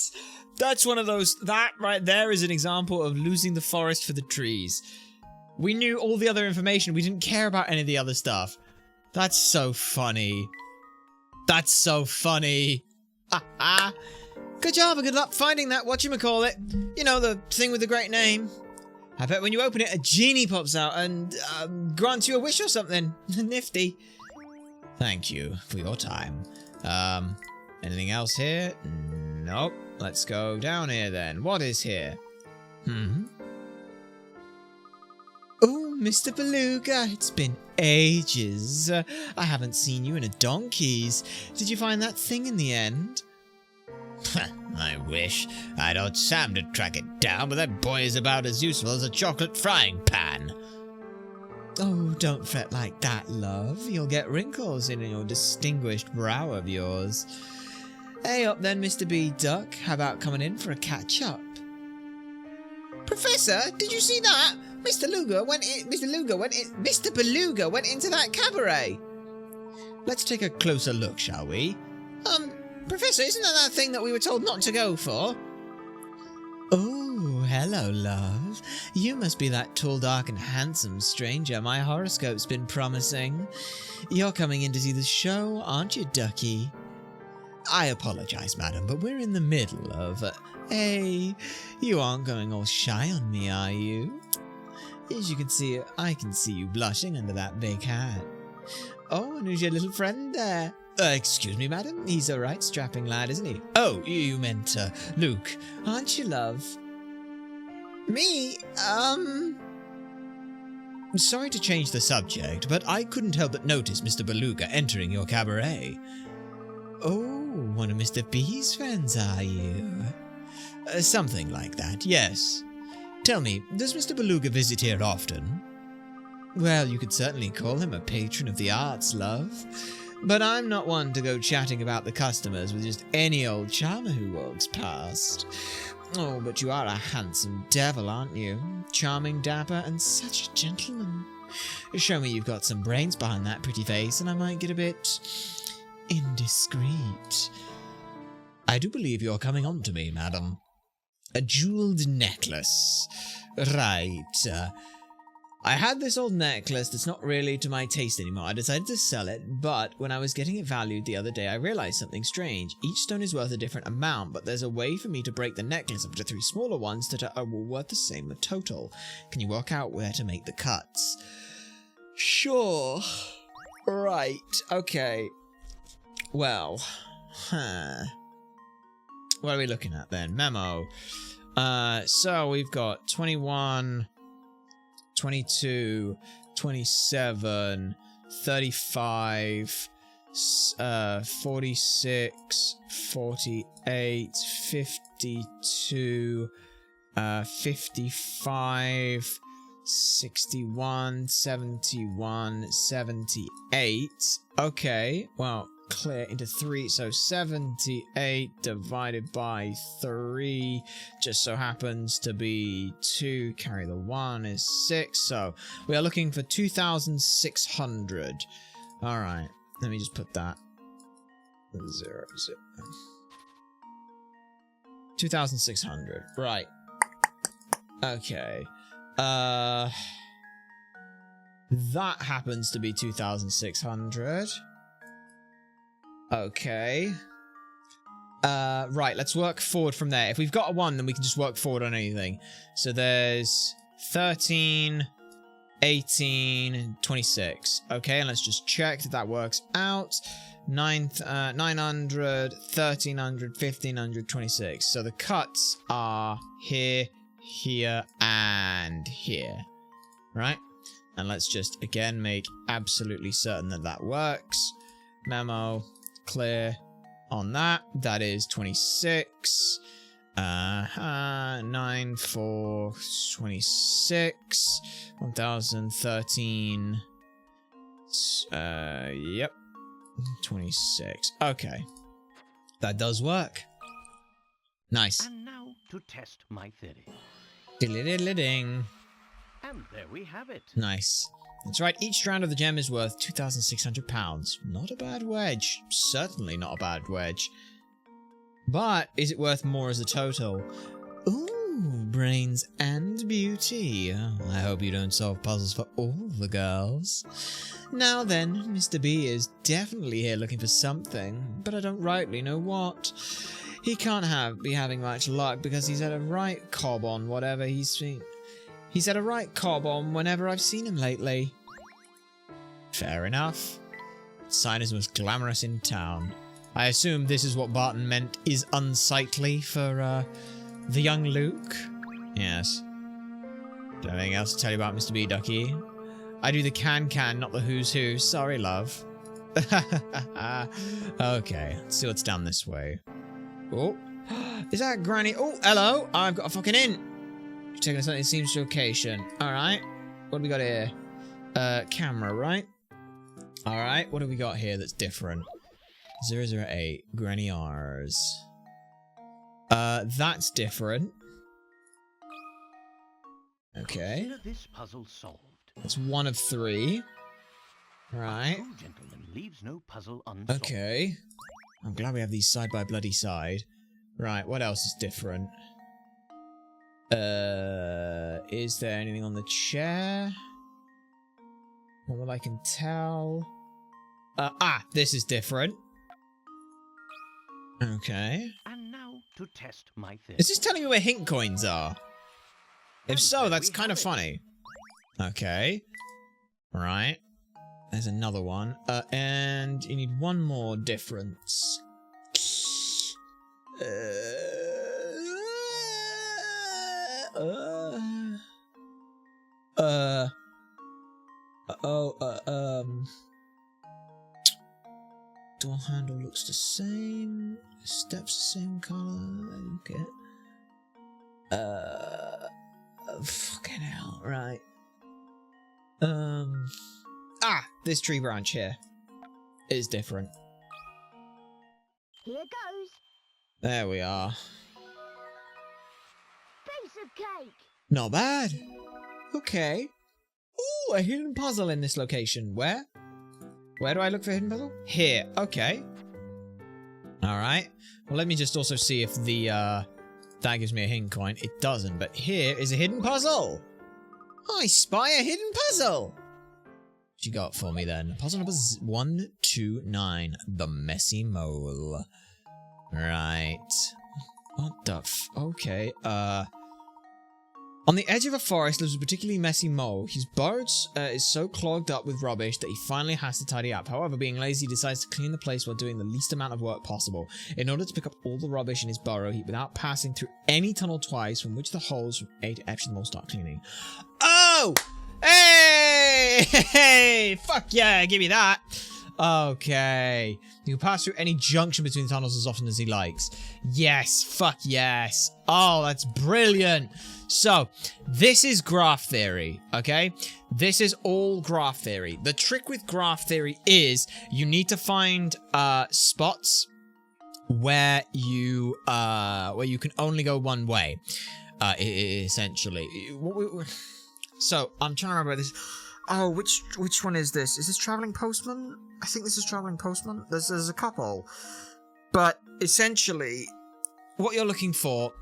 that's one of those... That right there is an example of losing the forest for the trees. We knew all the other information. We didn't care about any of the other stuff. That's so funny. That's so funny. Good job and good luck finding that whatchamacallit. You know, the thing with the great name. I bet when you open it, a genie pops out and grants you a wish or something. Nifty. Thank you for your time. Anything else here? Nope. Let's go down here then. What is here? Oh, Mr. Beluga, it's been ages. I haven't seen you in a donkey's. Did you find that thing in the end? I wish. I'd ought Sam to track it down, but that boy is about as useful as a chocolate frying pan. Oh, don't fret like that, love. You'll get wrinkles in your distinguished brow of yours. Hey up then, Mr. B. Duck. How about coming in for a catch-up? Professor, did you see that? Mr. Beluga went into that cabaret. Let's take a closer look, shall we? Professor, isn't that thing that we were told not to go for? Oh, hello, love. You must be that tall, dark, and handsome stranger my horoscope's been promising. You're coming in to see the show, aren't you, Ducky? I apologize, madam, but we're in the middle of... Hey, you aren't going all shy on me, are you? As you can see, I can see you blushing under that big hat. Oh, and who's your little friend there? Excuse me, madam. He's a right strapping lad, isn't he? Oh, you meant, Luke, aren't you, love? Me? Sorry to change the subject, but I couldn't help but notice Mr. Beluga entering your cabaret. Oh, one of Mr. B's friends, are you? Something like that, yes. Tell me, does Mr. Beluga visit here often? Well, you could certainly call him a patron of the arts, love. But I'm not one to go chatting about the customers with just any old charmer who walks past. Oh, but you are a handsome devil, aren't you? Charming, dapper, and such a gentleman. Show me you've got some brains behind that pretty face, and I might get a bit... indiscreet. I do believe you're coming on to me, madam. A jeweled necklace. Right. I had this old necklace that's not really to my taste anymore. I decided to sell it, but when I was getting it valued the other day, I realized something strange. Each stone is worth a different amount, but there's a way for me to break the necklace up into 3 smaller ones that are all worth the same total. Can you work out where to make the cuts? Sure. Right. Okay. Well. What are we looking at then? Memo. So we've got 21, 22, 27, 35, 46, 48, 52, 55, 61, 71, 78. Okay, well, clear into 3, so 78 divided by 3 just so happens to be 2, carry the 1 is 6, so we are looking for 2,600. Alright, let me just put that 0, 2,600, right. Okay. That happens to be 2,600. Okay. Right, let's work forward from there. If we've got a 1, then we can just work forward on anything. So there's 13, 18, 26. Okay, and let's just check that works out. 900, 1300, 1500, 26. So the cuts are here, here, and here. Right? And let's just, again, make absolutely certain that that works. Memo, clear on that. That is 26. 9, 4, 26. 1013. Yep. 26. Okay. That does work. Nice. And now to test my theory. Diddly-diddly-ding. And there we have it. Nice. That's right, each strand of the gem is worth £2,600. Not a bad wedge. Certainly not a bad wedge. But is it worth more as a total? Ooh, brains and beauty. Oh, I hope you don't solve puzzles for all the girls. Now then, Mr. B is definitely here looking for something, but I don't rightly know what. He can't be having much luck because he's had a right cob on whatever he's seen. He's had a right cob on whenever I've seen him lately. Fair enough. Sign is the most glamorous in town. I assume this is what Barton meant is unsightly for, the young Luke? Yes. Anything else to tell you about Mr. B, Ducky? I do the can, not the who's who. Sorry, love. Okay, let's see what's down this way. Oh, is that Granny? Oh, hello! I've got a fucking in. Checking something seems location. Alright. What do we got here? Camera, right? Alright, what do we got here that's different? 008, Granny R's. That's different. Okay. Consider this puzzle solved. That's 1 of 3. Right. A true gentleman leaves no puzzle unsolved. Okay. I'm glad we have these side by bloody side. Right, what else is different? Is there anything on the chair? Not what I can tell. This is different. Okay. And now to test my theory. Is this telling me where hint coins are? If so, that's kind of funny. Okay. Right. There's another one. And you need one more difference. Door handle looks the same. Steps the same color. Okay. Fucking hell. Right. This tree branch here is different. Here goes. There we are. Piece of cake. Not bad. Okay. Ooh, a hidden puzzle in this location. Where? Where do I look for a hidden puzzle? Here. Okay. Alright. Well, let me just also see if the, that gives me a hidden coin. It doesn't, but here is a hidden puzzle. I spy a hidden puzzle. What you got for me then? Puzzle number 129. The Messy Mole. Right. What the f... Okay, On the edge of a forest lives a particularly messy mole. His burrow is so clogged up with rubbish that he finally has to tidy up. However, being lazy, he decides to clean the place while doing the least amount of work possible. In order to pick up all the rubbish in his burrow, without passing through any tunnel twice, from which the holes from A to F should the mole start cleaning. Oh! Hey! Hey! Fuck yeah, give me that. Okay. You can pass through any junction between the tunnels as often as he likes. Yes. Fuck yes. Oh, that's brilliant. So, this is graph theory, okay? This is all graph theory. The trick with graph theory is you need to find spots where you can only go one way, essentially. So, I'm trying to remember this. Oh, which one is this? Is this Traveling Postman? I think this is Traveling Postman. There's a couple. But, essentially, what you're looking for,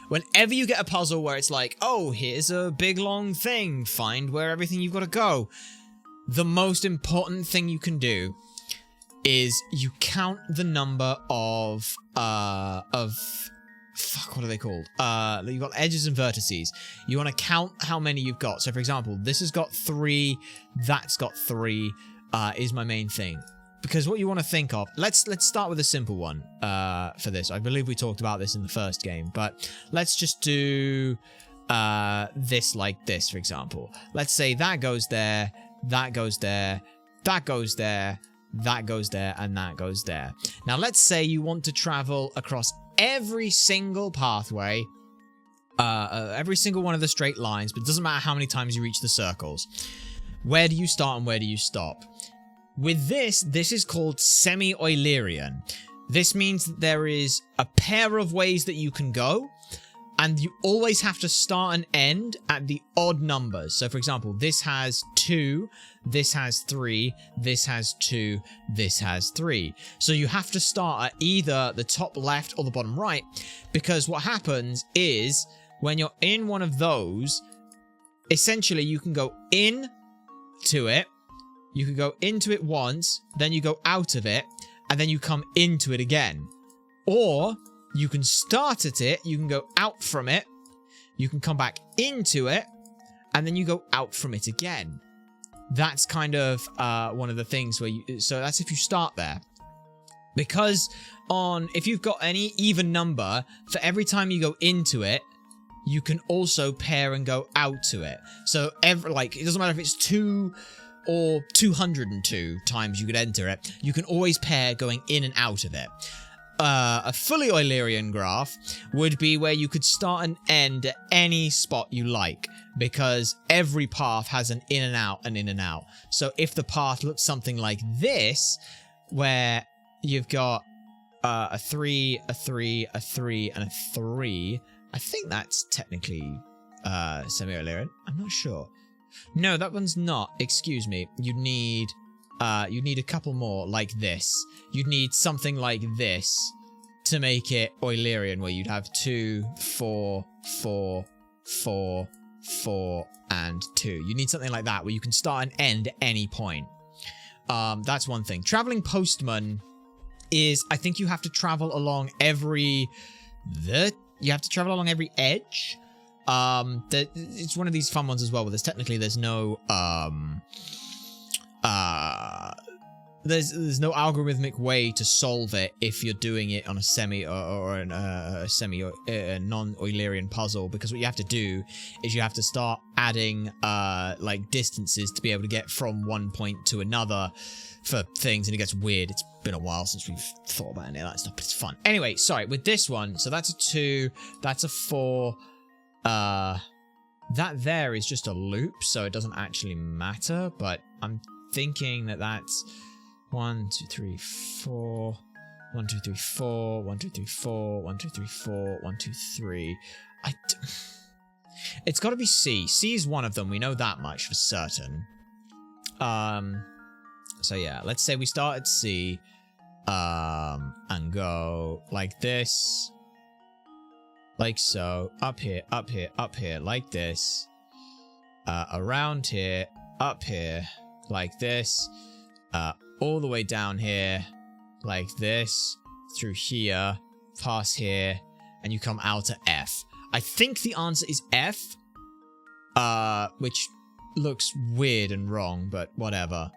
whenever you get a puzzle where it's like, oh, here's a big long thing, find where everything you've got to go, the most important thing you can do is you count the number of fuck, what are they called? You've got edges and vertices. You want to count how many you've got. So, for example, this has got 3, that's got 3, is my main thing. Because what you want to think of, let's start with a simple one for this. I believe we talked about this in the first game, but let's just do this like this, for example. Let's say that goes there, that goes there, that goes there, that goes there, and that goes there. Now, let's say you want to travel across every single pathway, every single one of the straight lines, but it doesn't matter how many times you reach the circles. Where do you start and where do you stop? With this is called semi-Eulerian. This means that there is a pair of ways that you can go, and you always have to start and end at the odd numbers. So, for example, this has 2, this has 3, this has 2, this has 3. So you have to start at either the top left or the bottom right, because what happens is, when you're in one of those, essentially you can go in to it, you can go into it once, then you go out of it, and then you come into it again. Or you can start at it, you can go out from it, you can come back into it, and then you go out from it again. That's kind of one of the things where you... So that's if you start there. Because if you've got any even number, for every time you go into it, you can also pair and go out to it. So it doesn't matter if it's 2... or 202 times you could enter it, you can always pair going in and out of it. A fully Eulerian graph would be where you could start and end at any spot you like, because every path has an in and out and in and out. So if the path looks something like this, where you've got a 3, a 3, a 3, and a 3, I think that's technically semi-Eulerian. I'm not sure. No, that one's not. Excuse me. You'd need a couple more like this. You'd need something like this to make it Eulerian, where you'd have 2, 4, 4, 4, 4, and 2. You need something like that where you can start and end at any point. That's one thing. Traveling Postman is, I think you have to travel along every edge. It's one of these fun ones as well, where there's no there's no algorithmic way to solve it if you're doing it on a semi or a non-Eulerian puzzle, because what you have to do is you have to start adding like distances to be able to get from one point to another for things, and it gets weird. It's been a while since we've thought about any of that stuff, but it's fun. Anyway, sorry, with this one, so that's a 2, that's a 4. That there is just a loop, so it doesn't actually matter, but I'm thinking that that's 1, 2, 3, 4, 1, 2, 3, 4, 1, 2, 3, 4, 1, 2, 3, 4, 1, 2, 3. It's got to be C. C is one of them. We know that much for certain. So yeah, let's say we start at C, and go like this. Like so, up here, up here, up here, like this. Around here, up here, like this. All the way down here, like this. Through here, past here, and you come out at F. I think the answer is F, which looks weird and wrong, but whatever.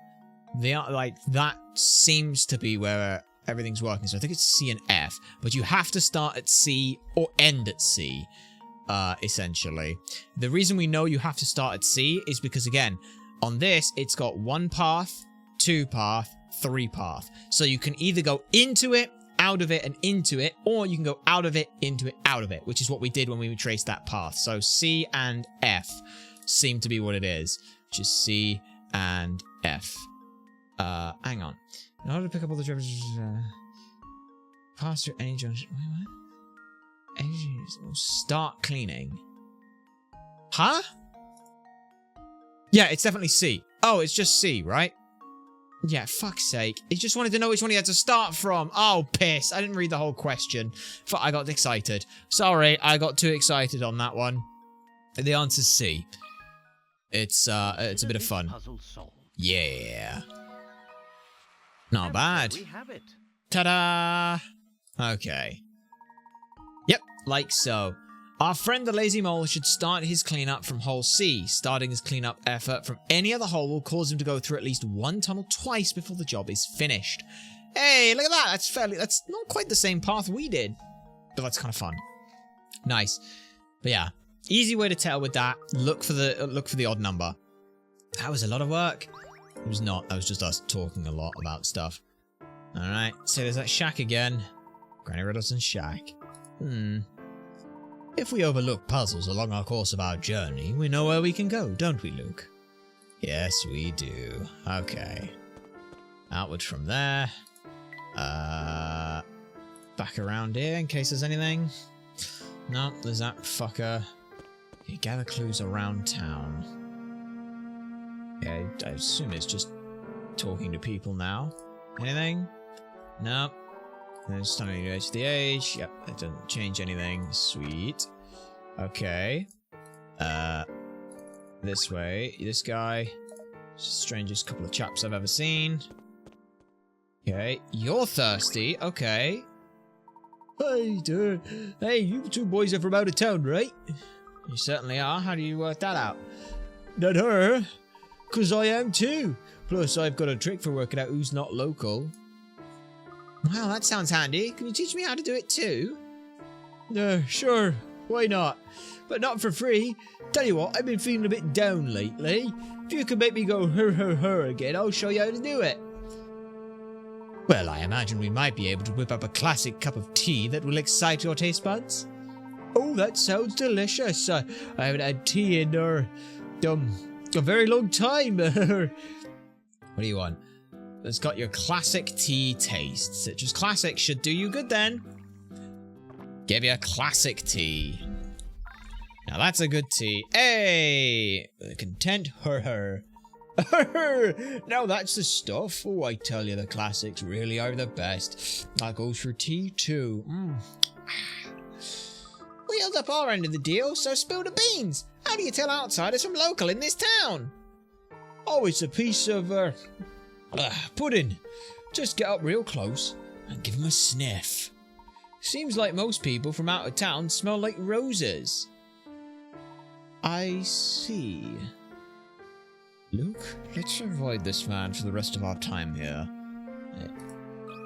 That seems to be where everything's working. So I think it's C and F, but you have to start at C or end at C, essentially. The reason we know you have to start at C is because, again, on this, it's got 1 path, 2 path, 3 path. So you can either go into it, out of it, and into it, or you can go out of it, into it, out of it, which is what we did when we traced that path. So C and F seem to be what it is, which is C and F. Hang on. In order to pick up all the drivers, pass through any junction. Wait, what? Start cleaning. Huh? Yeah, it's definitely C. Oh, it's just C, right? Yeah, fuck's sake. He just wanted to know which one he had to start from. Oh, piss. I didn't read the whole question. I got excited. Sorry, I got too excited on that one. The answer's C. It's a bit of fun. Yeah. Not bad. We have it. Ta-da! Okay. Yep, like so. Our friend the Lazy Mole should start his cleanup from hole C. Starting his cleanup effort from any other hole will cause him to go through at least 1 tunnel twice before the job is finished. Hey, look at that! That's not quite the same path we did. But that's kind of fun. Nice. But yeah, easy way to tell with that. Look for the odd number. That was a lot of work. It was not. That was just us talking a lot about stuff. Alright, so there's that shack again. Granny Riddleston's shack. If we overlook puzzles along our course of our journey, we know where we can go, don't we, Luke? Yes, we do. Okay. Outward from there. Back around here in case there's anything. No, there's that fucker. Okay, gather clues around town. Yeah, I assume it's just talking to people now. Anything? No. There's standing to the edge. Yep, that doesn't change anything. Sweet. Okay. This way. This guy. Strangest couple of chaps I've ever seen. Okay. You're thirsty. Okay. Hey, dude. Hey, you 2 boys are from out of town, right? You certainly are. How do you work that out? Not her. 'Cause I am too. Plus, I've got a trick for working out who's not local. Wow, that sounds handy. Can you teach me how to do it too? Sure. Why not? But not for free. Tell you what, I've been feeling a bit down lately. If you can make me go her again, I'll show you how to do it. Well, I imagine we might be able to whip up a classic cup of tea that will excite your taste buds. Oh, that sounds delicious. I haven't had tea in a very long time. What do you want? It's got your classic tea taste. Citrus Classic should do you good then. Give you a classic tea. Now that's a good tea. Hey! Content her. Now that's the stuff. Oh, I tell you, the classics really are the best. That goes for tea too. We held up our end of the deal, so spill the beans. How do you tell outsiders from local in this town? Oh, it's a piece of pudding. Just get up real close and give them a sniff. Seems like most people from out of town smell like roses. I see. Luke, let's avoid this man for the rest of our time here.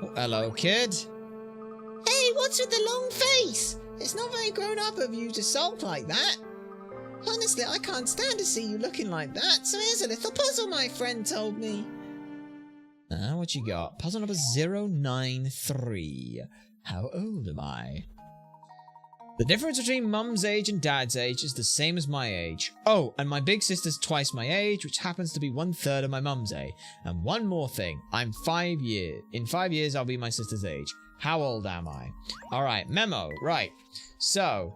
Oh, hello, kid. Hey, what's with the long face? It's not very grown up of you to sulk like that. Honestly, I can't stand to see you looking like that, so here's a little puzzle my friend told me. What you got? Puzzle number 093. How old am I? The difference between Mum's age and Dad's age is the same as my age. Oh, and my big sister's twice my age, which happens to be 1/3 of my mum's age. And one more thing, I'm 5 years. In 5 years, I'll be my sister's age. How old am I? Alright, memo. Right. So.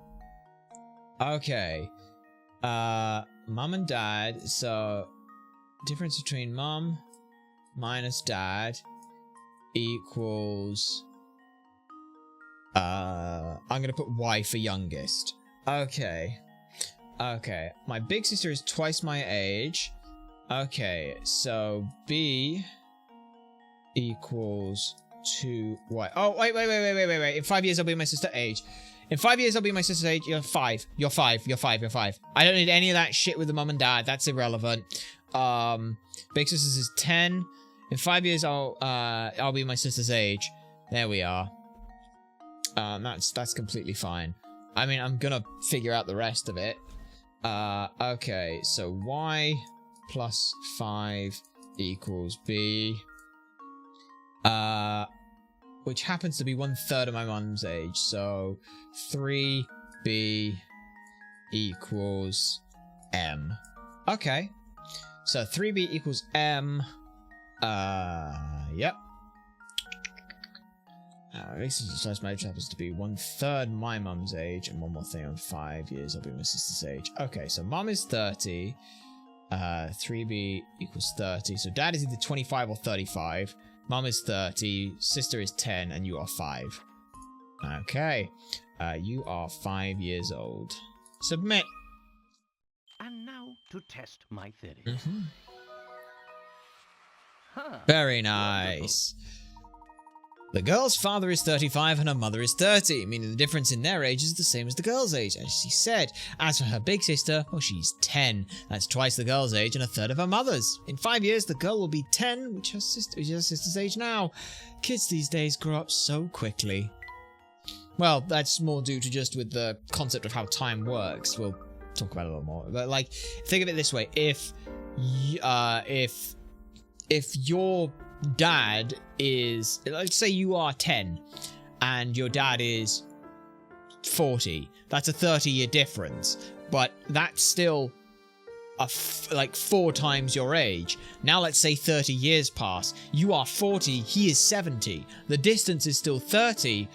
Okay. Mum and Dad. So, difference between Mum minus Dad equals... I'm gonna put Y for youngest. Okay. Okay. My big sister is twice my age. Okay, so B equals 2Y. Oh, wait. In 5 years, I'll be my sister's age. In 5 years, I'll be my sister's age. You're 5. You're 5. You're 5. You're 5. I don't need any of that shit with the mum and dad. That's irrelevant. Big sister's is 10. In 5 years, I'll be my sister's age. There we are. That's completely fine. I mean, I'm gonna figure out the rest of it. Okay, so y plus 5 equals b. Which happens to be 1/3 of my mum's age, so 3b equals m. Okay, so 3b equals m. Yep. Recent size my age happens to be 1/3 my mum's age, and one more thing, in 5 years I'll be my sister's age. Okay, so mum is 30. 3b equals 30. So dad is either 25 or 35. Mum is 30. Sister is 10, and you are 5. Okay. You are 5 years old. Submit. And now to test my theory. Very nice. The girl's father is 35 and her mother is 30, meaning the difference in their age is the same as the girl's age, as she said. As for her big sister, well, she's 10. That's twice the girl's age and 1/3 of her mother's. In 5 years, the girl will be 10, which is her sister's age now. Kids these days grow up so quickly. Well, that's more due to just with the concept of how time works. We'll talk about it a little more. But, like, think of it this way. If your dad is, let's say you are 10 and your dad is 40, that's a 30-year difference, but that's still like 4 times your age. Now let's say 30 years pass, you are 40, he is 70, the distance is still 30,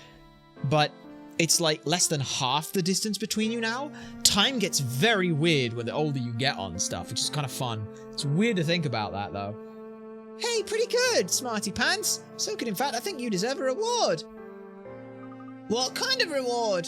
but it's like less than half the distance between you now. Time gets very weird when the older you get on stuff, which is kind of fun. It's weird to think about that though. Hey, pretty good, Smarty Pants. So good, in fact, I think you deserve a reward. What kind of reward?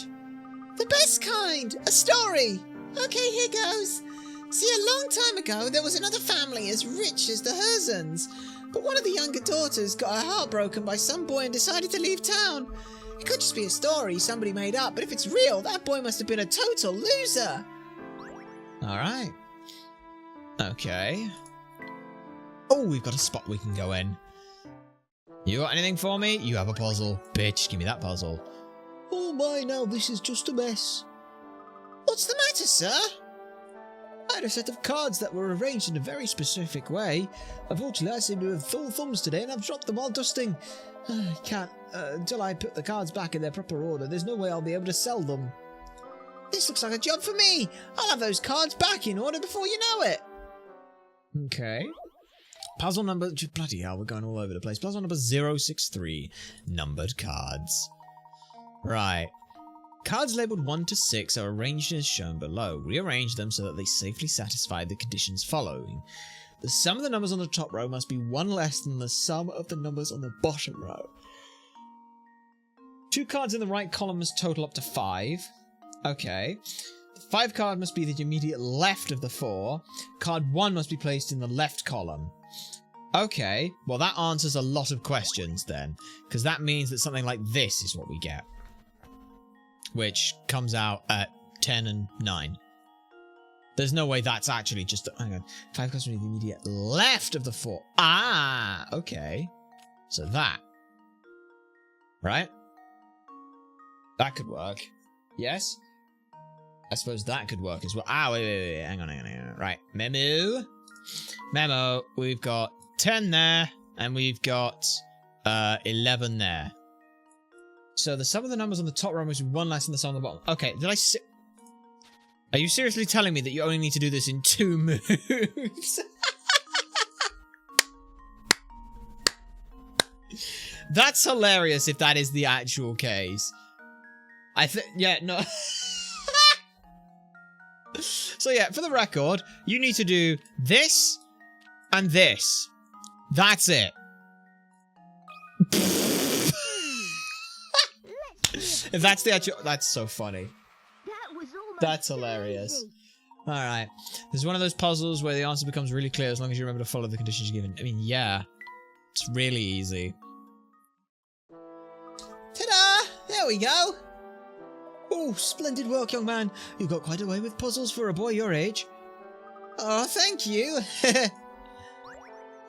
The best kind, a story. Okay, here goes. See, a long time ago, there was another family as rich as the Herzens. But one of the younger daughters got her heart broken by some boy and decided to leave town. It could just be a story somebody made up, but if it's real, that boy must have been a total loser. All right. Okay. Oh, we've got a spot we can go in. You got anything for me? You have a puzzle. Bitch, give me that puzzle. Oh my, now this is just a mess. What's the matter, sir? I had a set of cards that were arranged in a very specific way. Unfortunately, I seem to have full thumbs today and I've dropped them while dusting. I can't, until I put the cards back in their proper order, there's no way I'll be able to sell them. This looks like a job for me. I'll have those cards back in order before you know it. Okay. Puzzle number... Bloody hell, we're going all over the place. Puzzle number 063. Numbered cards. Right. Cards labelled 1 to 6 are arranged as shown below. Rearrange them so that they safely satisfy the conditions following. The sum of the numbers on the top row must be 1 less than the sum of the numbers on the bottom row. 2 cards in the right column must total up to 5. Okay. The 5 card must be the immediate left of the 4. Card 1 must be placed in the left column. Okay, well that answers a lot of questions then, because that means that something like this is what we get. Which comes out at 10 and 9. There's no way that's actually just... Hang on. 5 cards must be the immediate left of the 4. Ah, okay. So that. Right? That could work. Yes? I suppose that could work as well. Ah, wait. Hang on. Right. Memo. We've got 10 there, and we've got 11 there. So the sum of the numbers on the top row is 1 less than the sum on the bottom. Okay, are you seriously telling me that you only need to do this in 2 moves? That's hilarious if that is the actual case. Yeah, no. So yeah, for the record, you need to do this and this. That's it. If that's the actual... That's so funny. That was almost That's hilarious. easy. Alright. This is one of those puzzles where the answer becomes really clear as long as you remember to follow the conditions given. I mean, yeah. It's really easy. Ta-da! There we go. Oh, splendid work, young man. You've got quite a way with puzzles for a boy your age. Oh, thank you.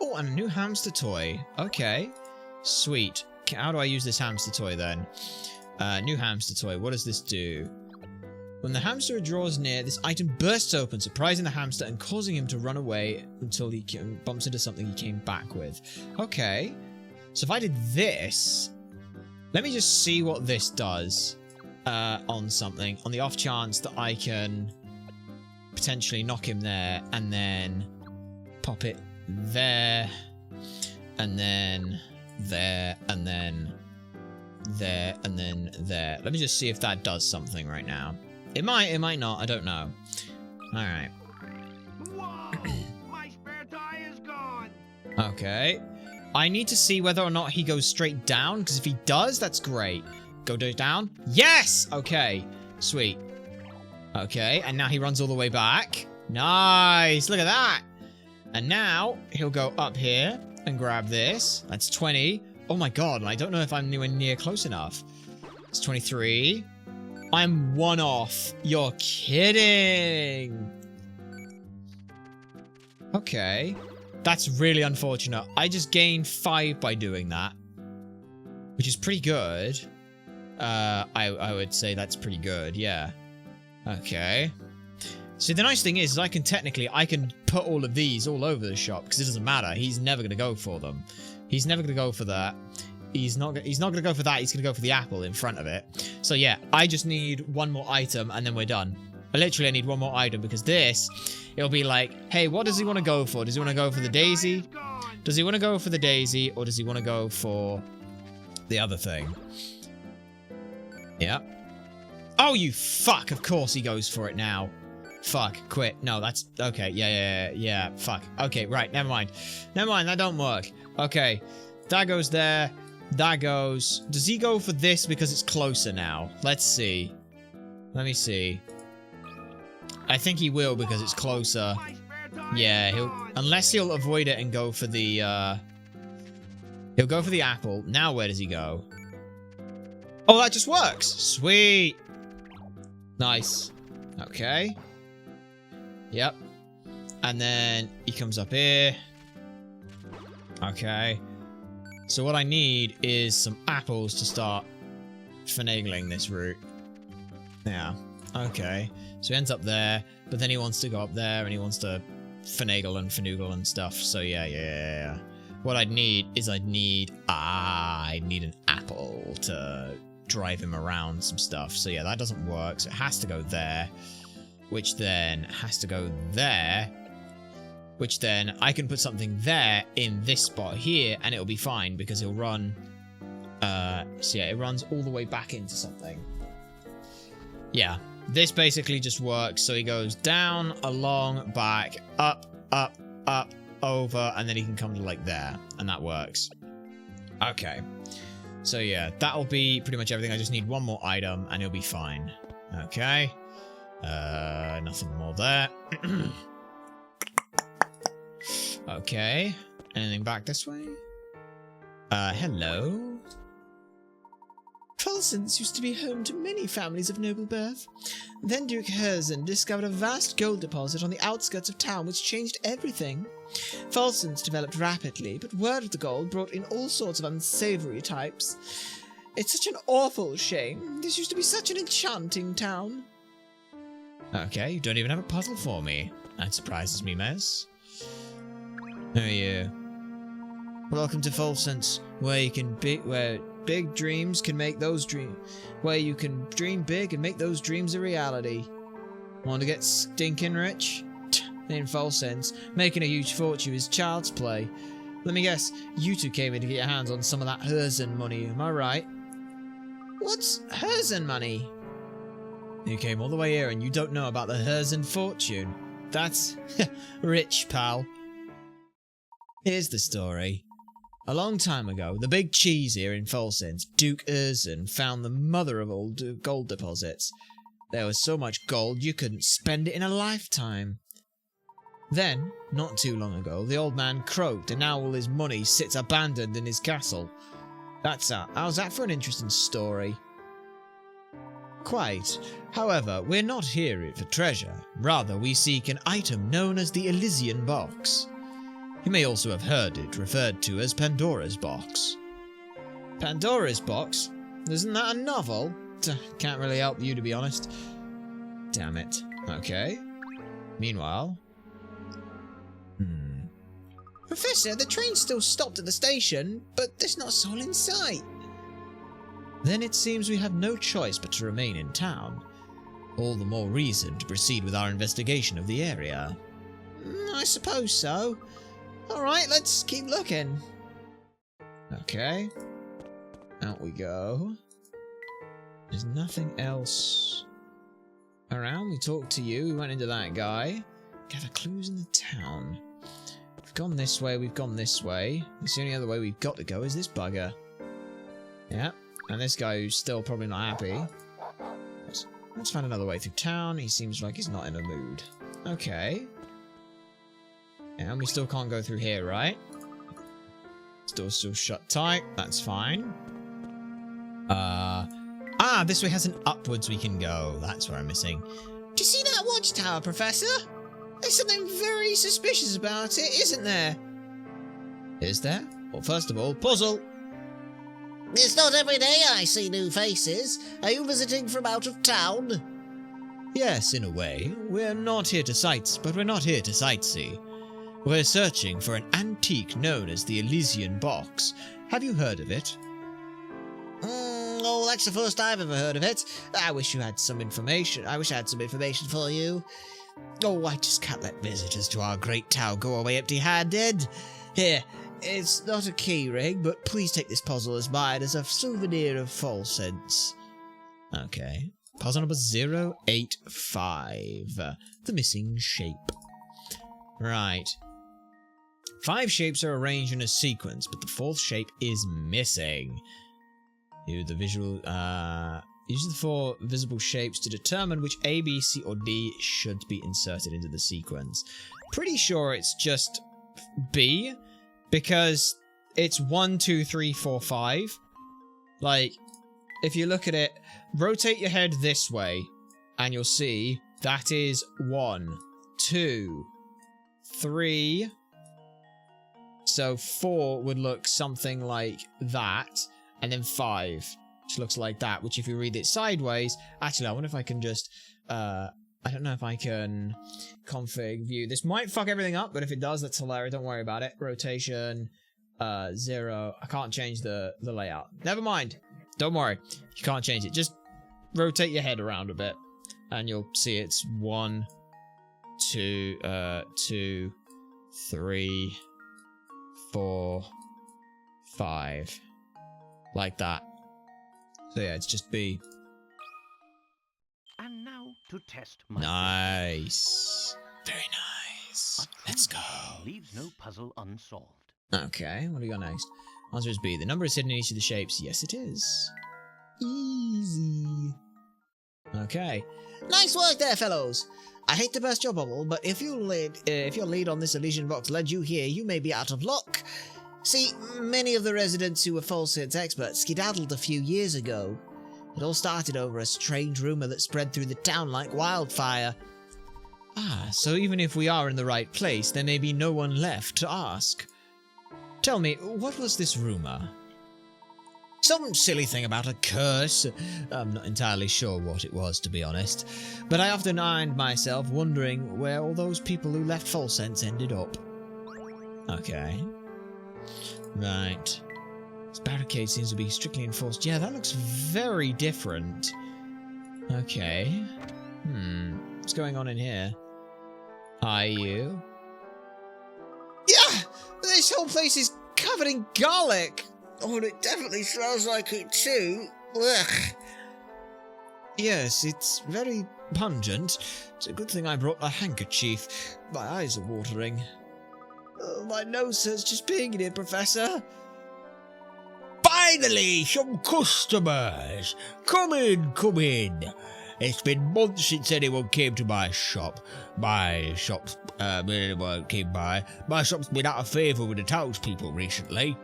Oh, and a new hamster toy. Okay. Sweet. How do I use this hamster toy then? New hamster toy. What does this do? When the hamster draws near, this item bursts open, surprising the hamster and causing him to run away until he bumps into something he came back with. Okay. So if I did this... Let me just see what this does on something, on the off chance that I can potentially knock him there, and then pop it there, and then there, and then there, and then there. Let me just see if that does something right now. It might not, I don't know. Alright. Whoa! My spare tire is gone! Okay. I need to see whether or not he goes straight down, because if he does, that's great. Go down? Yes! Okay. Sweet. Okay, and now he runs all the way back. Nice! Look at that! And now, he'll go up here and grab this. That's 20. Oh my god, I don't know if I'm anywhere near close enough. It's 23. I'm 1 off. You're kidding! Okay. That's really unfortunate. I just gained 5 by doing that. Which is pretty good. I would say that's pretty good, yeah. Okay. See, the nice thing is I can put all of these all over the shop, because it doesn't matter. He's never going to go for them. He's never going to go for that. He's not going to go for that. He's going to go for the apple in front of it. So yeah, I just need 1 more item and then we're done. I literally need 1 more item, because this, it'll be like, hey, what does he want to go for? Does he want to go for the daisy? Does he want to go for the daisy, or does he want to go for the other thing? Yeah. Oh, you fuck. Of course he goes for it now. Fuck. Quit. No, that's... Okay. Yeah. Fuck. Okay, right. Never mind. Never mind. That don't work. Okay. That goes there. That goes... Does he go for this because it's closer now? Let's see. Let me see. I think he will because it's closer. Yeah, unless he'll avoid it and go for the, he'll go for the apple. Now where does he go? Oh, that just works! Sweet! Nice. Okay. Yep. And then he comes up here. Okay. So what I need is some apples to start finagling this route. Yeah. Okay. So he ends up there, but then he wants to go up there and he wants to finagle and finoogle and stuff. So yeah. What I'd need is I need an apple to drive him around some stuff. So yeah, that doesn't work. So it has to go there, which then has to go there, which then I can put something there in this spot here and it'll be fine because he'll run. So yeah, it runs all the way back into something. Yeah. This basically just works, so he goes down, along, back, up, over, and then he can come to, like, there, and that works. Okay. So, yeah, that'll be pretty much everything. I just need 1 more item, and he'll be fine. Okay. Nothing more there. Okay. Anything back this way? Hello? Folsons used to be home to many families of noble birth. Then Duke Herzen discovered a vast gold deposit on the outskirts of town which changed everything. Folsons developed rapidly, but word of the gold brought in all sorts of unsavory types. It's such an awful shame. This used to be such an enchanting town. Okay, you don't even have a puzzle for me. That surprises me, miss. Who are you? Welcome to Folsons, where big dreams can make those dreams. Where you can dream big and make those dreams a reality. Want to get stinking rich? In Folsons, making a huge fortune is child's play. Let me guess, you two came in to get your hands on some of that Herzen money, am I right? What's Herzen money? You came all the way here and you don't know about the Herzen fortune. That's rich, pal. Here's the story. A long time ago, the big cheese here in Folsons, Duke Herzen, found the mother of all gold deposits. There was so much gold you couldn't spend it in a lifetime. Then, not too long ago, the old man croaked and now all his money sits abandoned in his castle. How's that for an interesting story? Quite. However, we're not here for treasure. Rather, we seek an item known as the Elysian Box. You may also have heard it referred to as Pandora's Box. Pandora's Box? Isn't that a novel? Can't really help you, to be honest. Damn it. Okay. Meanwhile... Professor, the train's still stopped at the station, but there's not a soul in sight. Then it seems we have no choice but to remain in town. All the more reason to proceed with our investigation of the area. I suppose so. Alright, let's keep looking. Okay. Out we go. There's nothing else around. We talked to you, we went into that guy. Gather clues in the town. We've gone this way, we've gone this way. The only other way we've got to go is this bugger. Yeah, and this guy who's still probably not happy. Let's find another way through town. He seems like he's not in a mood. Okay. And we still can't go through here, right? Door's still shut tight. That's fine. This way has an upwards we can go. That's where I'm missing. Do you see that watchtower, Professor? There's something very suspicious about it, isn't there? Is there? Well, first of all, puzzle. It's not every day I see new faces. Are you visiting from out of town? Yes, in a way. We're not here to sightsee. We're searching for an antique known as the Elysian Box. Have you heard of it? Oh, that's the first I've ever heard of it. I wish you had some information. I wish I had some information for you. Oh, I just can't let visitors to our great town go away empty-handed. Here, it's not a key ring, but please take this puzzle as mine as a souvenir of false sense. Okay. Puzzle number 085. The missing shape. Right. 5 shapes are arranged in a sequence, but the 4th shape is missing. Use the 4 visible shapes to determine which A, B, C, or D should be inserted into the sequence. Pretty sure it's just B, because it's 1, 2, 3, 4, 5. Like, if you look at it, rotate your head this way, and you'll see that is 1, 2, 3. So 4 would look something like that, and then 5, which looks like that, which if you read it sideways... Actually, I wonder if I can just... I don't know if I can config view. This might fuck everything up, but if it does, that's hilarious. Don't worry about it. Rotation, 0. I can't change the layout. Never mind. Don't worry. You can't change it. Just rotate your head around a bit, and you'll see it's 1, 2, 3, 4, 5. Like that. So yeah, it's just B. And now to test my Nice. Very nice. Let's go. Leaves no puzzle unsolved. Okay, what do we got next? Answer is B. The number is hidden in each of the shapes. Yes, it is. Easy. Okay. Nice work there, fellows. I hate to burst your bubble, but if your lead on this Elysian Box led you here, you may be out of luck. See, many of the residents who were false sense experts skedaddled a few years ago. It all started over a strange rumour that spread through the town like wildfire. Ah, so even if we are in the right place, there may be no one left to ask. Tell me, what was this rumour? Some silly thing about a curse. I'm not entirely sure what it was, to be honest. But I often find myself wondering where all those people who left false sense ended up. Okay. Right. This barricade seems to be strictly enforced. Yeah, that looks very different. Okay. What's going on in here? Are you? Yeah! This whole place is covered in garlic! Oh, and it definitely smells like it too. Ugh. Yes, it's very pungent. It's a good thing I brought a handkerchief. My eyes are watering. Oh, my nose hurts just being in here, Professor. Finally, some customers. Come in. It's been months since anyone came to my shop. My shop's been out of favour with the townspeople recently.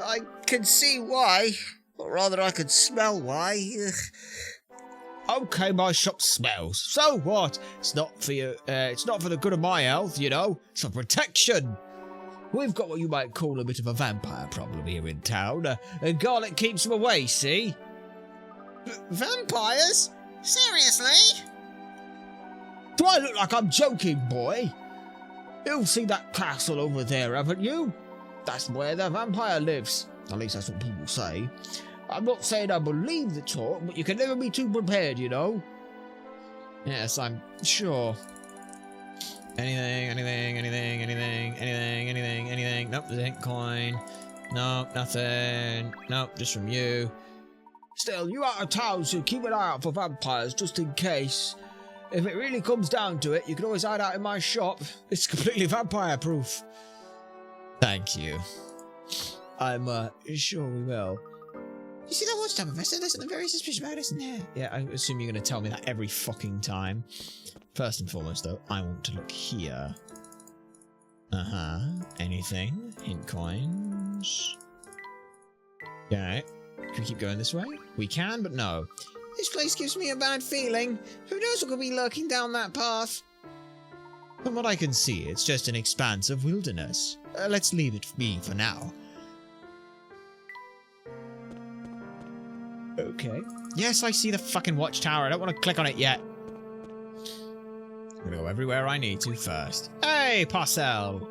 I can see why. Or rather, I can smell why. Okay, my shop smells. So what? It's not for you. It's not for the good of my health, you know. It's for protection. We've got what you might call a bit of a vampire problem here in town, and garlic keeps them away, see? Vampires? Seriously? Do I look like I'm joking, boy? You've seen that castle over there, haven't you? That's where the vampire lives. At least that's what people say. I'm not saying I believe the talk, but you can never be too prepared, you know? Yes, I'm sure. Anything. Nope, there's a hint coin. Nope, nothing. Nope, just from you. Still, you out of town, so keep an eye out for vampires, just in case. If it really comes down to it, you can always hide out in my shop. It's completely vampire-proof. Thank you. I'm, sure we will. You see that watchtower, Professor? There's something very suspicious about it, isn't there? Yeah, I assume you're going to tell me that every fucking time. First and foremost, though, I want to look here. Anything? Hint coins. Okay. Can we keep going this way? We can, but no. This place gives me a bad feeling. Who knows what could be lurking down that path? From what I can see, it's just an expanse of wilderness. Let's leave it be for now. Okay. Yes, I see the fucking watchtower. I don't want to click on it yet. I'm gonna go everywhere I need to first. Hey, Parcel!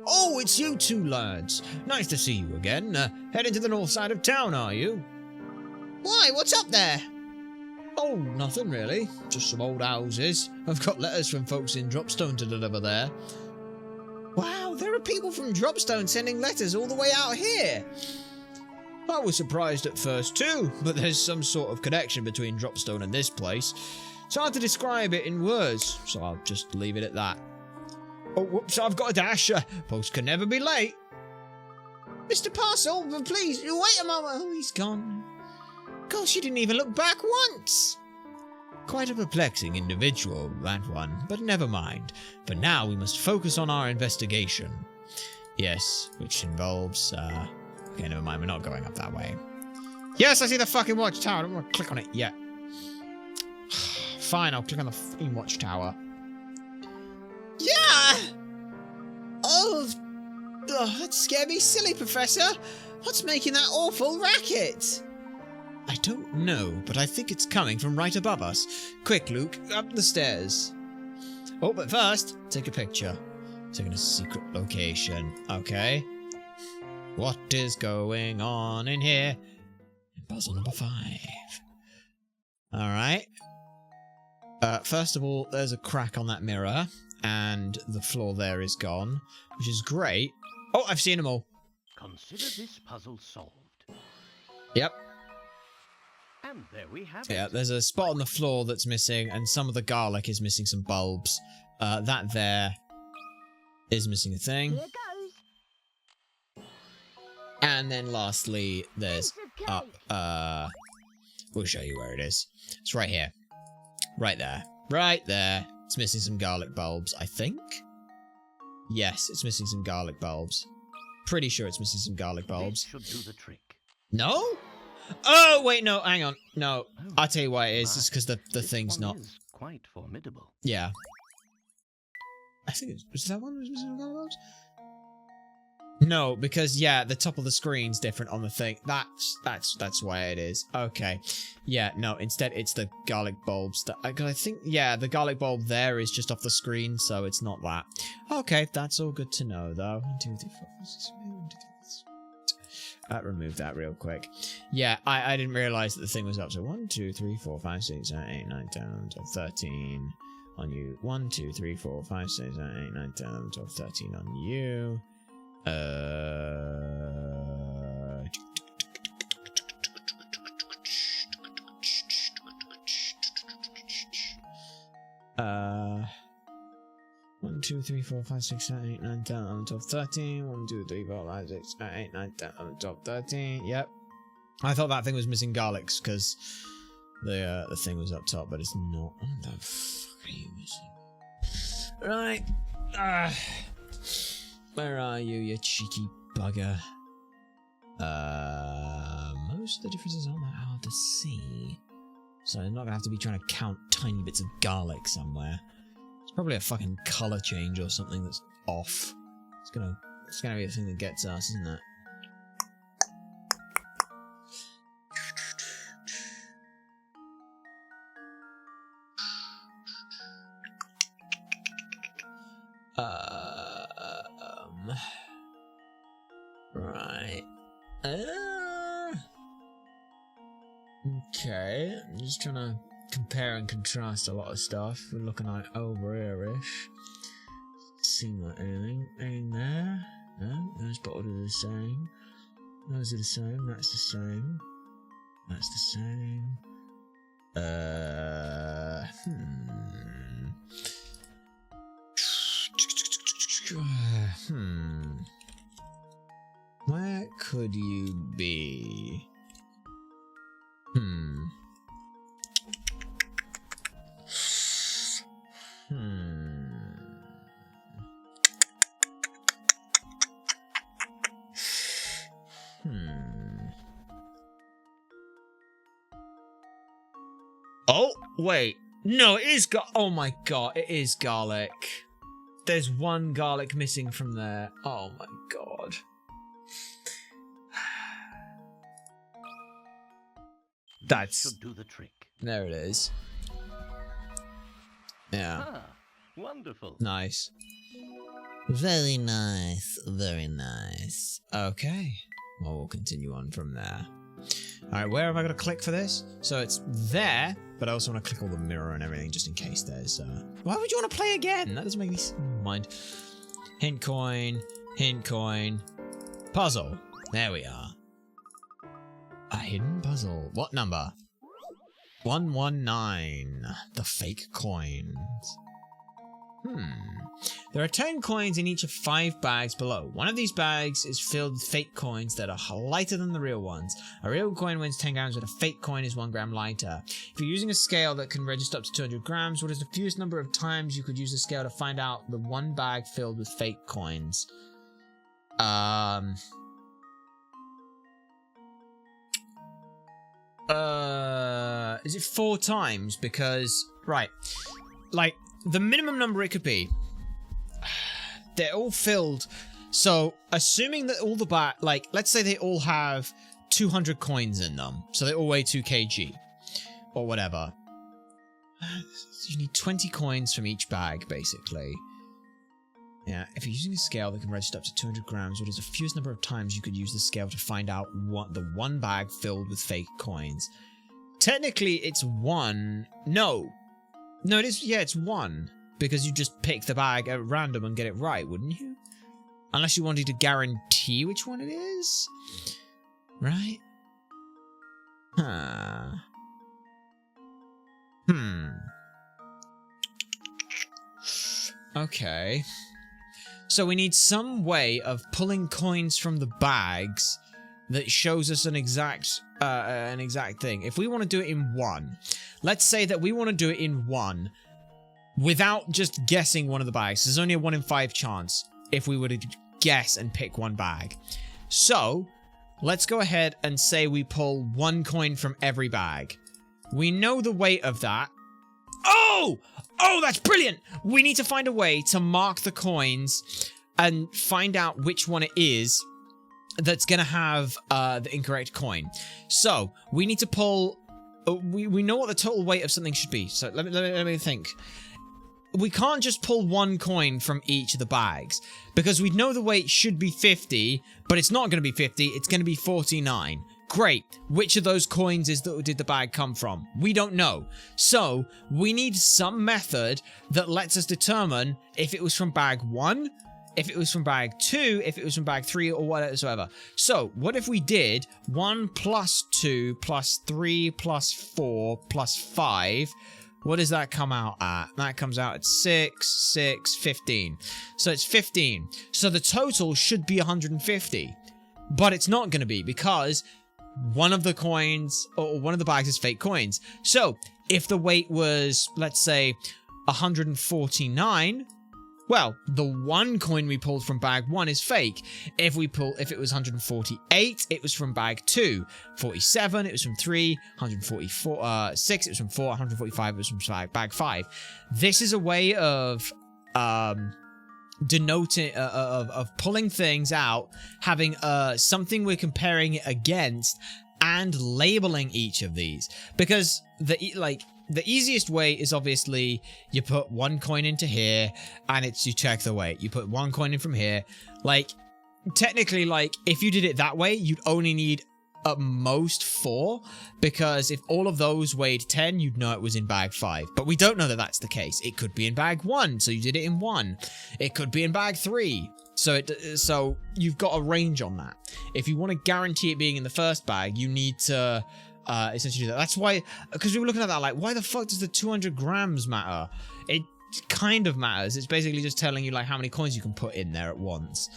Oh, it's you two lads. Nice to see you again. Heading to the north side of town, are you? Why? What's up there? Oh, nothing really. Just some old houses. I've got letters from folks in Dropstone to deliver there. Wow, there are people from Dropstone sending letters all the way out here. I was surprised at first too, but there's some sort of connection between Dropstone and this place. It's hard to describe it in words, so I'll just leave it at that. Oh, whoops, I've got a dash. Post can never be late. Mr. Parcel, please, wait a moment. Oh, he's gone. Gosh, he didn't even look back once. Quite a perplexing individual, that one, but never mind. For now, we must focus on our investigation. Yes, which involves, okay, never mind, we're not going up that way. Yes, I see the fucking watchtower. I don't want to click on it yet. Fine, I'll click on the fucking watchtower. Yeah! Oh, that scared me silly, Professor. What's making that awful racket? I don't know, but I think it's coming from right above us. Quick, Luke, up the stairs. Oh, but first, take a picture. Taking a secret location. Okay. What is going on in here? Puzzle number 5. Alright. First of all, there's a crack on that mirror, and the floor there is gone, which is great. Oh, I've seen them all. Consider this puzzle solved. Yep. And there we have Yeah, it. there's a spot on the floor that's missing, and some of the garlic is missing some bulbs. That there is missing a thing. Here goes. And then lastly, there's Piece of up, cake. we'll show you where it is. It's right here. Right there. Right there. It's missing some garlic bulbs, I think. Yes, it's missing some garlic bulbs. Pretty sure it's missing some garlic bulbs. This should do the trick. No? Oh, wait, no, hang on. No, Oh, I'll tell you why it is. my. It's because the This thing's one not... is quite formidable. Yeah. I think it's... Was that one that was missing some garlic bulbs? No, because, yeah, the top of the screen's different on the thing. That's why it is. Okay. Yeah, no, instead it's the garlic bulbs. That, I think, yeah, the garlic bulb there is just off the screen, so it's not that. Okay, that's all good to know, though. 1, 2, 3, 4, 5, 6, 7, 8, 1, 2, 3, 4. Remove that real quick. Yeah, I didn't realise that the thing was up. So 1, 2, 3, 4, 5, 6, 7, 8, 9, 10, 11, 12, 13 on you. 1, 2, 3, 4, 5, 6, 7, 8, 9, 10, 11, 12, 13 on you. One, 2, 3, 4, 5, 6, 7, 8, 9, 10, 11, 12, 13. 1, 2, 3, 4, 5, 6, 7, 8, 9, 10, 11, 12, 13. Yep. I thought that thing was missing garlics because the thing was up top, but it's not. What the fuck are you missing? Right. Where are you, you cheeky bugger? Most of the differences aren't that hard to see. So I'm not gonna have to be trying to count tiny bits of garlic somewhere. It's probably a fucking colour change or something that's off. It's gonna be the thing that gets us, isn't it? Right. Okay, I'm just trying to compare and contrast a lot of stuff. We're looking like over here-ish. Seem like anything there? No, those bottles are the same. Those are the same. That's the same. That's the same. Where could you be? Oh, wait. No, it is oh my god, it is garlic. There's one garlic missing from there. Oh my god. That's... should do the trick. There it is. Yeah. Ah, wonderful. Nice. Very nice, very nice. Okay. Well, we'll continue on from there. Alright, where have I got to click for this? So it's there, but I also want to click all the mirror and everything just in case there's... Why would you want to play again? That doesn't make me mind. Hint coin, puzzle. There we are. A hidden puzzle. What number? 119. The fake coins. There are 10 coins in each of 5 bags below. One of these bags is filled with fake coins that are lighter than the real ones. A real coin weighs 10 grams, but a fake coin is 1 gram lighter. If you're using a scale that can register up to 200 grams, what is the fewest number of times you could use the scale to find out the one bag filled with fake coins? Is it 4 times? Because, right, like, the minimum number it could be, they're all filled, so assuming that all the like, let's say they all have 200 coins in them, so they all weigh 2 kg, or whatever. You need 20 coins from each bag, basically. Yeah, if you're using a scale that can register up to 200 grams, what is the fewest number of times you could use the scale to find out what the one bag filled with fake coins? Technically, it's 1. No, it is. Yeah, it's 1 because you just pick the bag at random and get it right, wouldn't you? Unless you wanted to guarantee which one it is, right? Okay. So we need some way of pulling coins from the bags that shows us an exact thing. If we want to do it in 1, let's say that we want to do it in 1 without just guessing one of the bags. There's only a 1 in 5 chance if we were to guess and pick one bag. So let's go ahead and say we pull 1 coin from every bag. We know the weight of that. Oh, that's brilliant! We need to find a way to mark the coins and find out which one it is that's going to have the incorrect coin. So, we need to pull... we know what the total weight of something should be. So, let me think. We can't just pull 1 coin from each of the bags, because we know the weight should be 50, but it's not going to be 50, it's going to be 49. Great. Which of those coins did the bag come from? We don't know. So, we need some method that lets us determine if it was from bag 1, if it was from bag 2, if it was from bag 3, or whatsoever. So, what if we did 1 plus 2 plus 3 plus 4 plus 5? What does that come out at? That comes out at 6, 6, 15. So, it's 15. So, the total should be 150. But it's not going to be, because one of the coins, or one of the bags is fake coins. So, if the weight was, let's say, 149, Well, the one coin we pulled from bag 1 is fake. If it was 148, it was from bag 2. 47, it was from 3. 144, 6, it was from 4. 145, it was from bag 5. This is a way of denoting of pulling things out, having something we're comparing it against, and labeling each of these, because the easiest way is obviously you put one coin into here and you check the weight. You put one coin in from here. Like, technically, like, if you did it that way, you'd only need at most 4, because if all of those weighed 10, you'd know it was in bag 5. But we don't know that that's the case. It could be in bag 1, so you did it in 1. It could be in bag 3. So you've got a range on that. If you want to guarantee it being in the first bag, you need to essentially do that. That's why, because we were looking at that like, why the fuck does the 200 grams matter? It kind of matters. It's basically just telling you like how many coins you can put in there at once.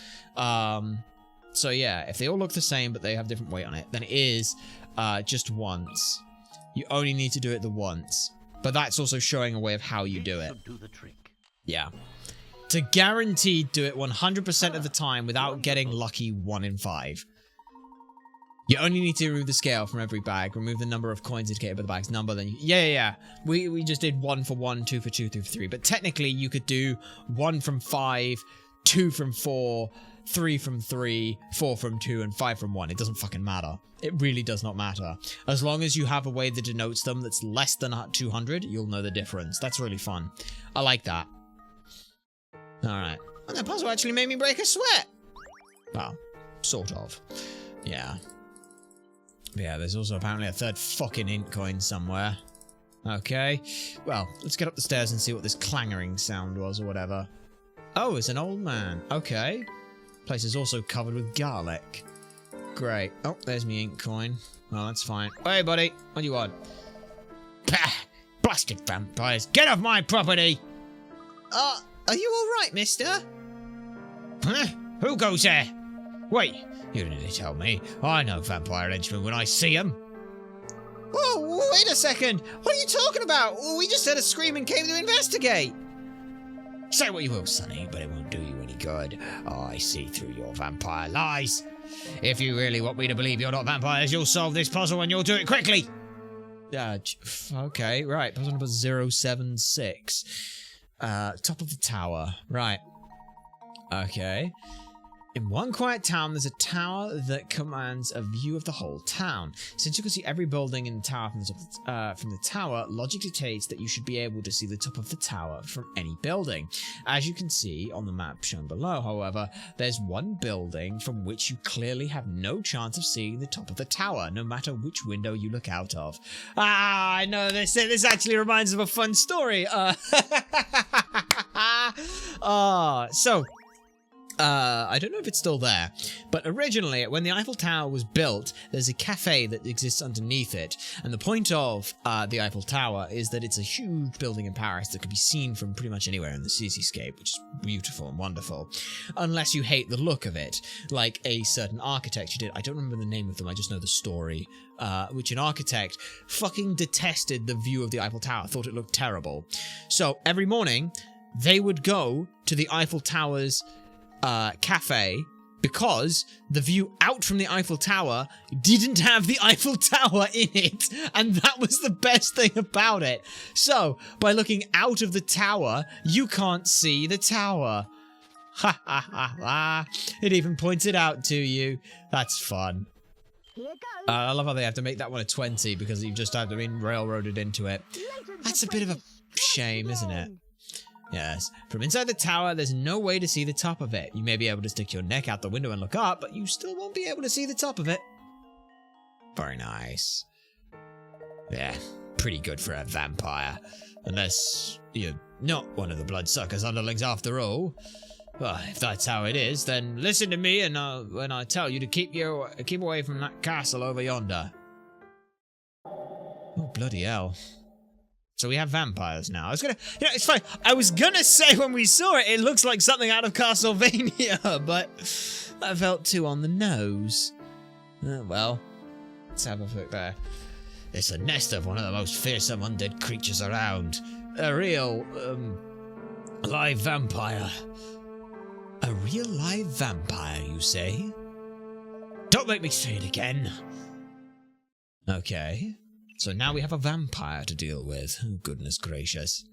So yeah, if they all look the same but they have different weight on it, then it is just once. You only need to do it the once. But that's also showing a way of how you do it. Do the trick. Yeah. To guaranteed do it 100% of the time without getting lucky 1 in 5. You only need to remove the scale from every bag, remove the number of coins indicated by the bag's number, then yeah. We just did 1 for 1, 2 for 2, 3 for 3. But technically you could do 1 from 5, 2 from 4, 3 from 3, 4 from 2, and 5 from 1. It doesn't fucking matter. It really does not matter. As long as you have a way that denotes them that's less than 200, you'll know the difference. That's really fun. I like that. Alright. And that puzzle actually made me break a sweat. Well, sort of. Yeah. Yeah, there's also apparently a third fucking int coin somewhere. Okay. Well, let's get up the stairs and see what this clangering sound was or whatever. Oh, it's an old man. Okay. Place is also covered with garlic. Great. Oh, there's me ink coin. Oh, that's fine. Hey, buddy. What do you want? Pah! Blasted vampires. Get off my property! Are you alright, mister? Huh? Who goes there? Wait, you didn't tell me. I know vampire henchmen when I see them. Oh, wait a second. What are you talking about? We just heard a scream and came to investigate. Say what you will, Sonny, but it won't do you any good. I see through your vampire lies. If you really want me to believe you're not vampires, you'll solve this puzzle and you'll do it quickly. Okay, right. Puzzle number 076. Top of the tower. Right. Okay. In one quiet town, there's a tower that commands a view of the whole town. Since you can see every building in the tower from the tower, logic dictates that you should be able to see the top of the tower from any building. As you can see on the map shown below, however, there's one building from which you clearly have no chance of seeing the top of the tower, no matter which window you look out of. Ah, I know this. This actually reminds me of a fun story. I don't know if it's still there, but originally, when the Eiffel Tower was built, there's a cafe that exists underneath it, and the point of the Eiffel Tower is that it's a huge building in Paris that can be seen from pretty much anywhere in the cityscape, which is beautiful and wonderful, unless you hate the look of it, like a certain architect did. I don't remember the name of them, I just know the story, which an architect fucking detested the view of the Eiffel Tower, thought it looked terrible. So every morning, they would go to the Eiffel Tower's cafe because the view out from the Eiffel Tower didn't have the Eiffel Tower in it, and that was the best thing about it. So by looking out of the tower, you can't see the tower. Ha ha ha ha. It even points it out to you. That's fun. Here goes. I love how they have to make that one a 20 because you've just had to be railroaded into it. Layton's That's a bit of a apprentice. shame, isn't it? Again. Yes. From inside the tower, there's no way to see the top of it. You may be able to stick your neck out the window and look up, but you still won't be able to see the top of it. Very nice. Yeah, pretty good for a vampire. Unless you're not one of the bloodsuckers underlings after all. Well, if that's how it is, then listen to me and when I tell you to keep away from that castle over yonder. Oh, bloody hell. So we have vampires now. It's funny. I was gonna say when we saw it, it looks like something out of Castlevania, but that felt too on the nose. Well, let's have a look there. It's a nest of one of the most fearsome undead creatures around. A real, A live vampire. A real live vampire, you say? Don't make me say it again. Okay, so now we have a vampire to deal with. Oh, goodness gracious.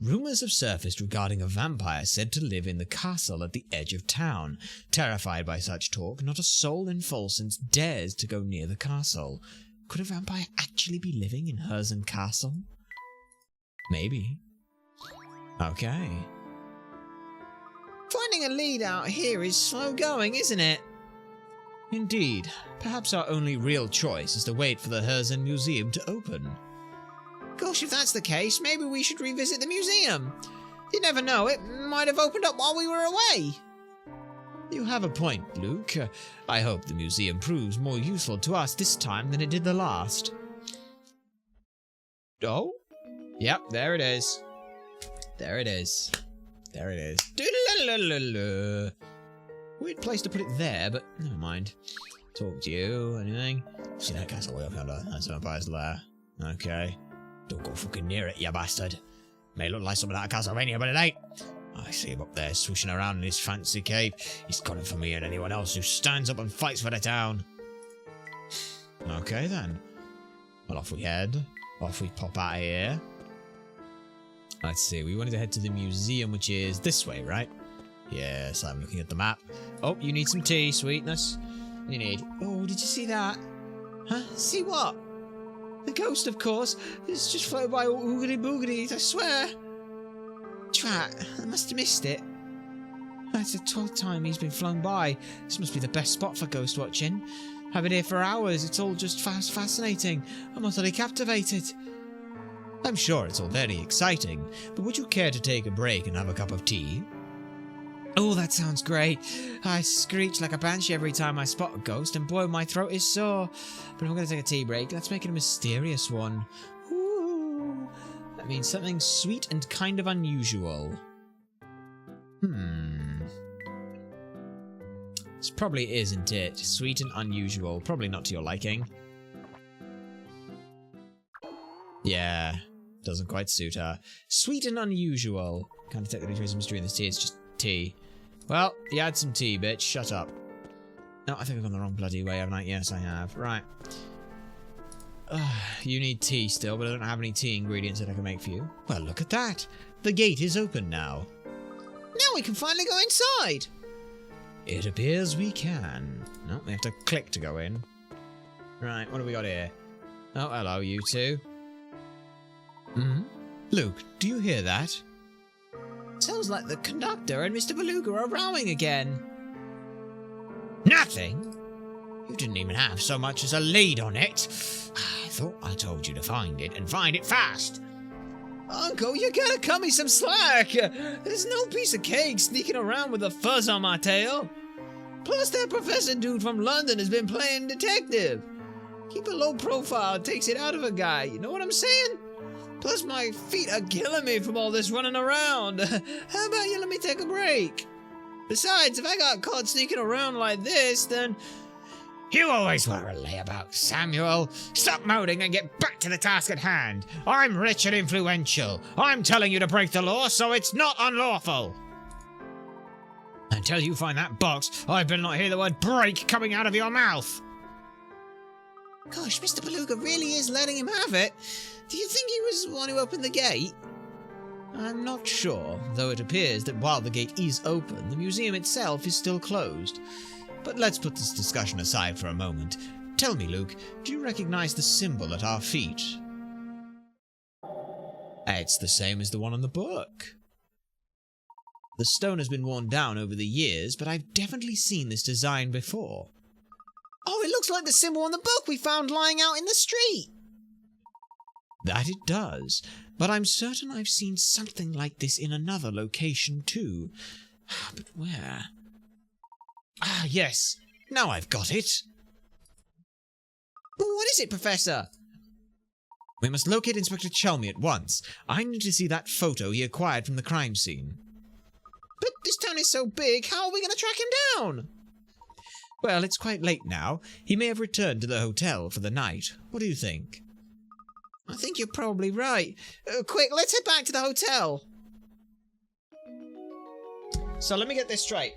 Rumours have surfaced regarding a vampire said to live in the castle at the edge of town. Terrified by such talk, not a soul in Folsen's dares to go near the castle. Could a vampire actually be living in Herzen Castle? Maybe. Okay. Finding a lead out here is slow going, isn't it? Indeed. Perhaps our only real choice is to wait for the Herzen Museum to open. Gosh, if that's the case, maybe we should revisit the museum. You never know, it might have opened up while we were away. You have a point, Luke. I hope the museum proves more useful to us this time than it did the last. Oh? Yep, there it is. There it is. There it is. Doodle-la-la-la-la. Weird place to put it there, but never mind. Talk to you, anything? See that castle way up yonder? That's a vampire's lair. Okay. Don't go fucking near it, you bastard. May look like something out of Castlevania, but it ain't. I see him up there swishing around in his fancy cape. He's coming for me and anyone else who stands up and fights for the town. Okay then. Well, off we head. Off we pop out of here. Let's see, we wanted to head to the museum, which is this way, right? Yes, I'm looking at the map. Oh, you need some tea, sweetness. You need... Oh, did you see that? Huh? See what? The ghost, of course. It's just floated by oogity boogities, I swear. Drat, I must have missed it. That's the 12th time he's been flown by. This must be the best spot for ghost watching. I've been here for hours. It's all just fascinating. I'm utterly captivated. I'm sure it's all very exciting, but would you care to take a break and have a cup of tea? Oh, that sounds great. I screech like a banshee every time I spot a ghost, and boy, my throat is sore. But I'm going to take a tea break. Let's make it a mysterious one. Ooh, that means something sweet and kind of unusual. This probably isn't it. Sweet and unusual. Probably not to your liking. Yeah, doesn't quite suit her. Sweet and unusual. Can't detect the trace of mystery in this tea. It's just tea. Well, you had some tea, bitch. Shut up. No, I think I've gone the wrong bloody way, haven't I? Yes, I have. Right. You need tea still, but I don't have any tea ingredients that I can make for you. Well, look at that. The gate is open now. Now we can finally go inside. It appears we can. No, we have to click to go in. Right, what do we got here? Oh, hello, you two. Luke, do you hear that? Sounds like the conductor and Mr. Beluga are rowing again. Nothing? You didn't even have so much as a lead on it. I thought I told you to find it, and find it fast. Uncle, you gotta cut me some slack. There's no piece of cake sneaking around with a fuzz on my tail. Plus, that professor dude from London has been playing detective. Keep a low profile takes it out of a guy, you know what I'm saying? Plus, my feet are killing me from all this running around. How about you let me take a break? Besides, if I got caught sneaking around like this, then... You always were a layabout, Samuel. Stop moaning and get back to the task at hand. I'm rich and influential. I'm telling you to break the law, so it's not unlawful. Until you find that box, I better not hear the word break coming out of your mouth. Gosh, Mr. Beluga really is letting him have it. Do you think he was the one who opened the gate? I'm not sure, though it appears that while the gate is open, the museum itself is still closed. But let's put this discussion aside for a moment. Tell me, Luke, do you recognize the symbol at our feet? It's the same as the one on the book. The stone has been worn down over the years, but I've definitely seen this design before. Oh, it looks like the symbol on the book we found lying out in the street. That it does, but I'm certain I've seen something like this in another location too. But where? Ah, yes. Now I've got it. What is it, Professor? We must locate Inspector Chelmy at once. I need to see that photo he acquired from the crime scene. But this town is so big, how are we going to track him down? Well, it's quite late now. He may have returned to the hotel for the night. What do you think? I think you're probably right. Quick, let's head back to the hotel. So let me get this straight.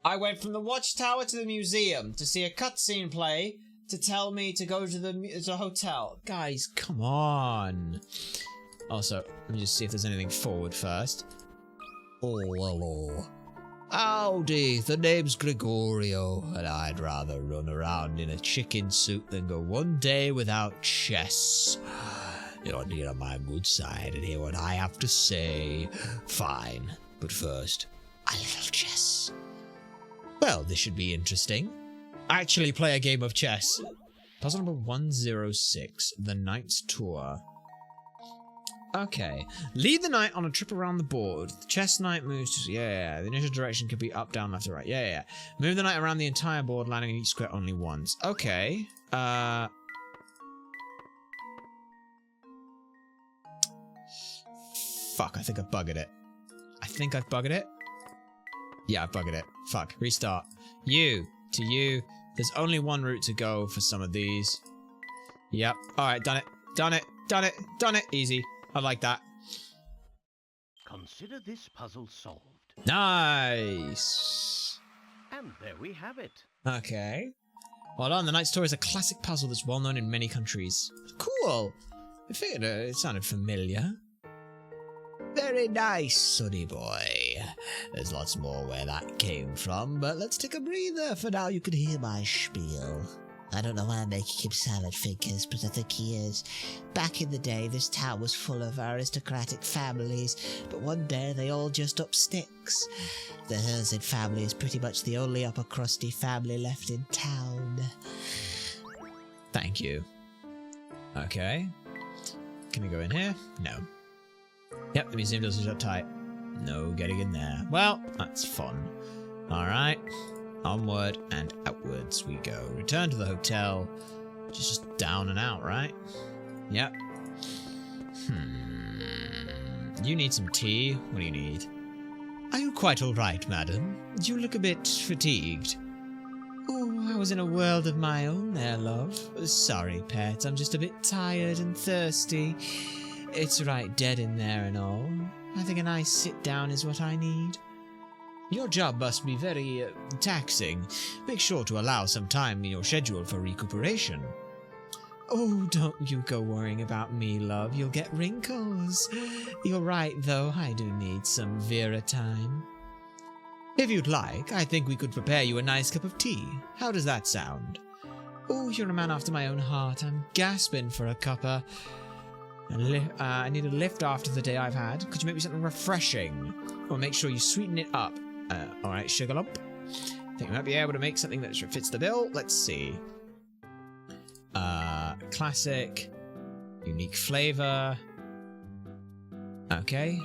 I went from the watchtower to the museum to see a cutscene play to tell me to go to the hotel. Guys, come on. Also, let me just see if there's anything forward first. Oh, hello. Howdy, the name's Gregorio, and I'd rather run around in a chicken suit than go one day without chess. You're near on my good side and hear what I have to say. Fine, but first, a little chess. Well, this should be interesting. Actually play a game of chess. Puzzle number 106, The Knight's Tour. Okay. Lead the knight on a trip around the board. The chess knight moves to... Yeah. The initial direction could be up, down, left, or right. Yeah. Move the knight around the entire board, landing in each square only once. Okay. Fuck, I think I've buggered it. Yeah, I've buggered it. Fuck. Restart. You. To you. There's only one route to go for some of these. Yep. Alright, done it. Easy. I like that. Consider this puzzle solved. Nice. And there we have it. Okay. Well done. The Knight's Tour is a classic puzzle that's well known in many countries. Cool. I figured it sounded familiar. Very nice, sonny boy. There's lots more where that came from, but let's take a breather. For now, you can hear my spiel. I don't know why I'm making him silent figures, but I think he is. Back in the day, this town was full of aristocratic families, but one day they all just up sticks. The Herzid family is pretty much the only upper crusty family left in town. Thank you. Okay. Can we go in here? No. Yep, the museum doors are shut tight. No getting in there. Well, that's fun. Alright. Onward and outwards we go. Return to the hotel. Just down and out, right? Yep. You need some tea? What do you need? Are you quite alright, madam? You look a bit fatigued. Oh, I was in a world of my own there, love. Sorry, pet. I'm just a bit tired and thirsty. It's right dead in there and all. I think a nice sit down is what I need. Your job must be very taxing. Make sure to allow some time in your schedule for recuperation. Oh, don't you go worrying about me, love. You'll get wrinkles. You're right, though. I do need some Vera time. If you'd like, I think we could prepare you a nice cup of tea. How does that sound? Oh, you're a man after my own heart. I'm gasping for a cuppa. I need a lift after the day I've had. Could you make me something refreshing? Or make sure you sweeten it up. Alright, sugar lump. Think we might be able to make something that fits the bill. Let's see. Classic. Unique flavor. Okay.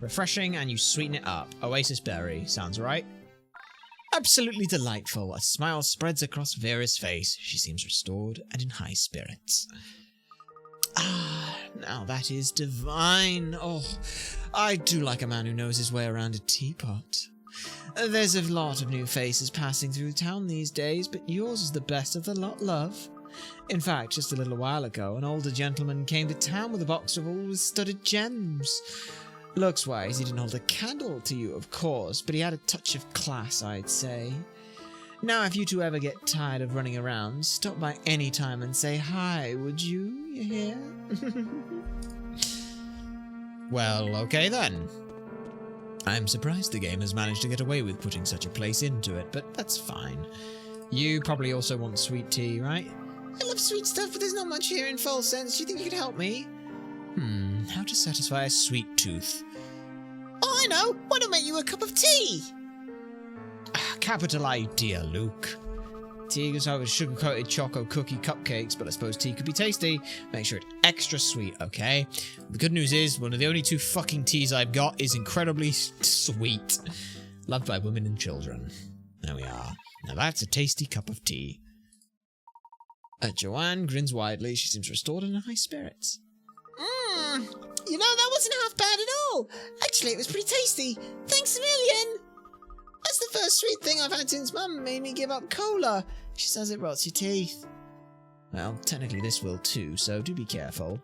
Refreshing, and you sweeten it up. Oasis berry. Sounds right. Absolutely delightful. A smile spreads across Vera's face. She seems restored and in high spirits. Ah, now that is divine. Oh, I do like a man who knows his way around a teapot. There's a lot of new faces passing through town these days, but yours is the best of the lot, love. In fact, just a little while ago, an older gentleman came to town with a box of all his studded gems. Looks-wise, he didn't hold a candle to you, of course, but he had a touch of class, I'd say. Now, if you two ever get tired of running around, stop by any time and say hi, would you? You hear? Well, okay then. I'm surprised the game has managed to get away with putting such a place into it, but that's fine. You probably also want sweet tea, right? I love sweet stuff, but there's not much here in full sense. Do you think you could help me? How to satisfy a sweet tooth? Oh, I know! Why don't I make you a cup of tea? Capital idea, Luke. Tea goes out with sugar-coated choco cookie cupcakes, but I suppose tea could be tasty. Make sure it's extra sweet, okay? The good news is, one of the only 2 fucking teas I've got is incredibly sweet. Loved by women and children. There we are. Now that's a tasty cup of tea. Joanne grins widely. She seems restored and in high spirits. You know, that wasn't half bad at all. Actually, it was pretty tasty. Thanks a million. That's the first sweet thing I've had since Mum made me give up cola. She says it rots your teeth. Well, technically this will too, so do be careful.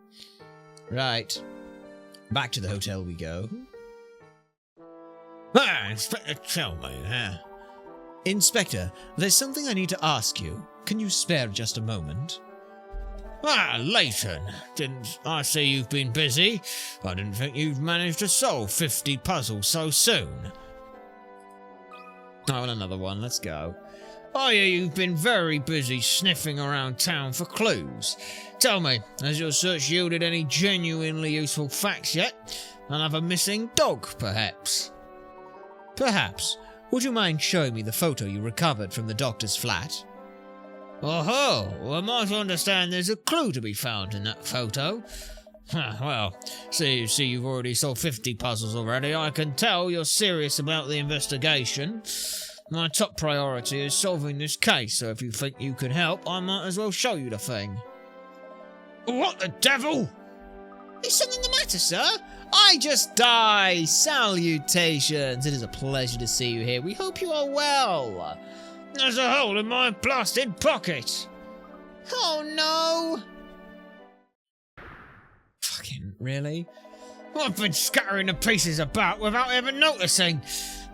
Right. Back to the hotel we go. Ah! Inspector, tell me, huh? Inspector, there's something I need to ask you. Can you spare just a moment? Ah, Layton, didn't I see you've been busy? I didn't think you'd managed to solve 50 puzzles so soon. Oh, and another one, let's go. Oh yeah, you've been very busy sniffing around town for clues. Tell me, has your search yielded any genuinely useful facts yet? Another missing dog, perhaps? Perhaps. Would you mind showing me the photo you recovered from the doctor's flat? Oh, well, am I to understand there's a clue to be found in that photo? Well, see, you've already solved 50 puzzles already. I can tell you're serious about the investigation. My top priority is solving this case, so if you think you can help, I might as well show you the thing. What the devil? Is something the matter, sir? I just died. Salutations. It is a pleasure to see you here. We hope you are well. There's a hole in my blasted pocket. Oh no. Fucking really? I've been scattering the pieces about without even noticing.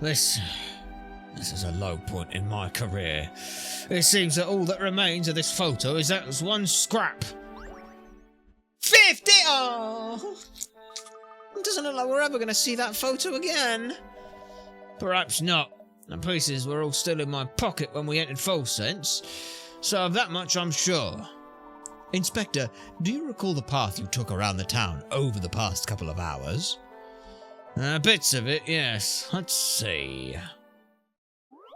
This is a low point in my career. It seems that all that remains of this photo is that one scrap. 50! Oh! It doesn't look like we're ever going to see that photo again. Perhaps not. The pieces were all still in my pocket when we entered Full Sense, so of that much I'm sure. Inspector, do you recall the path you took around the town over the past couple of hours? Bits of it, yes. Let's see.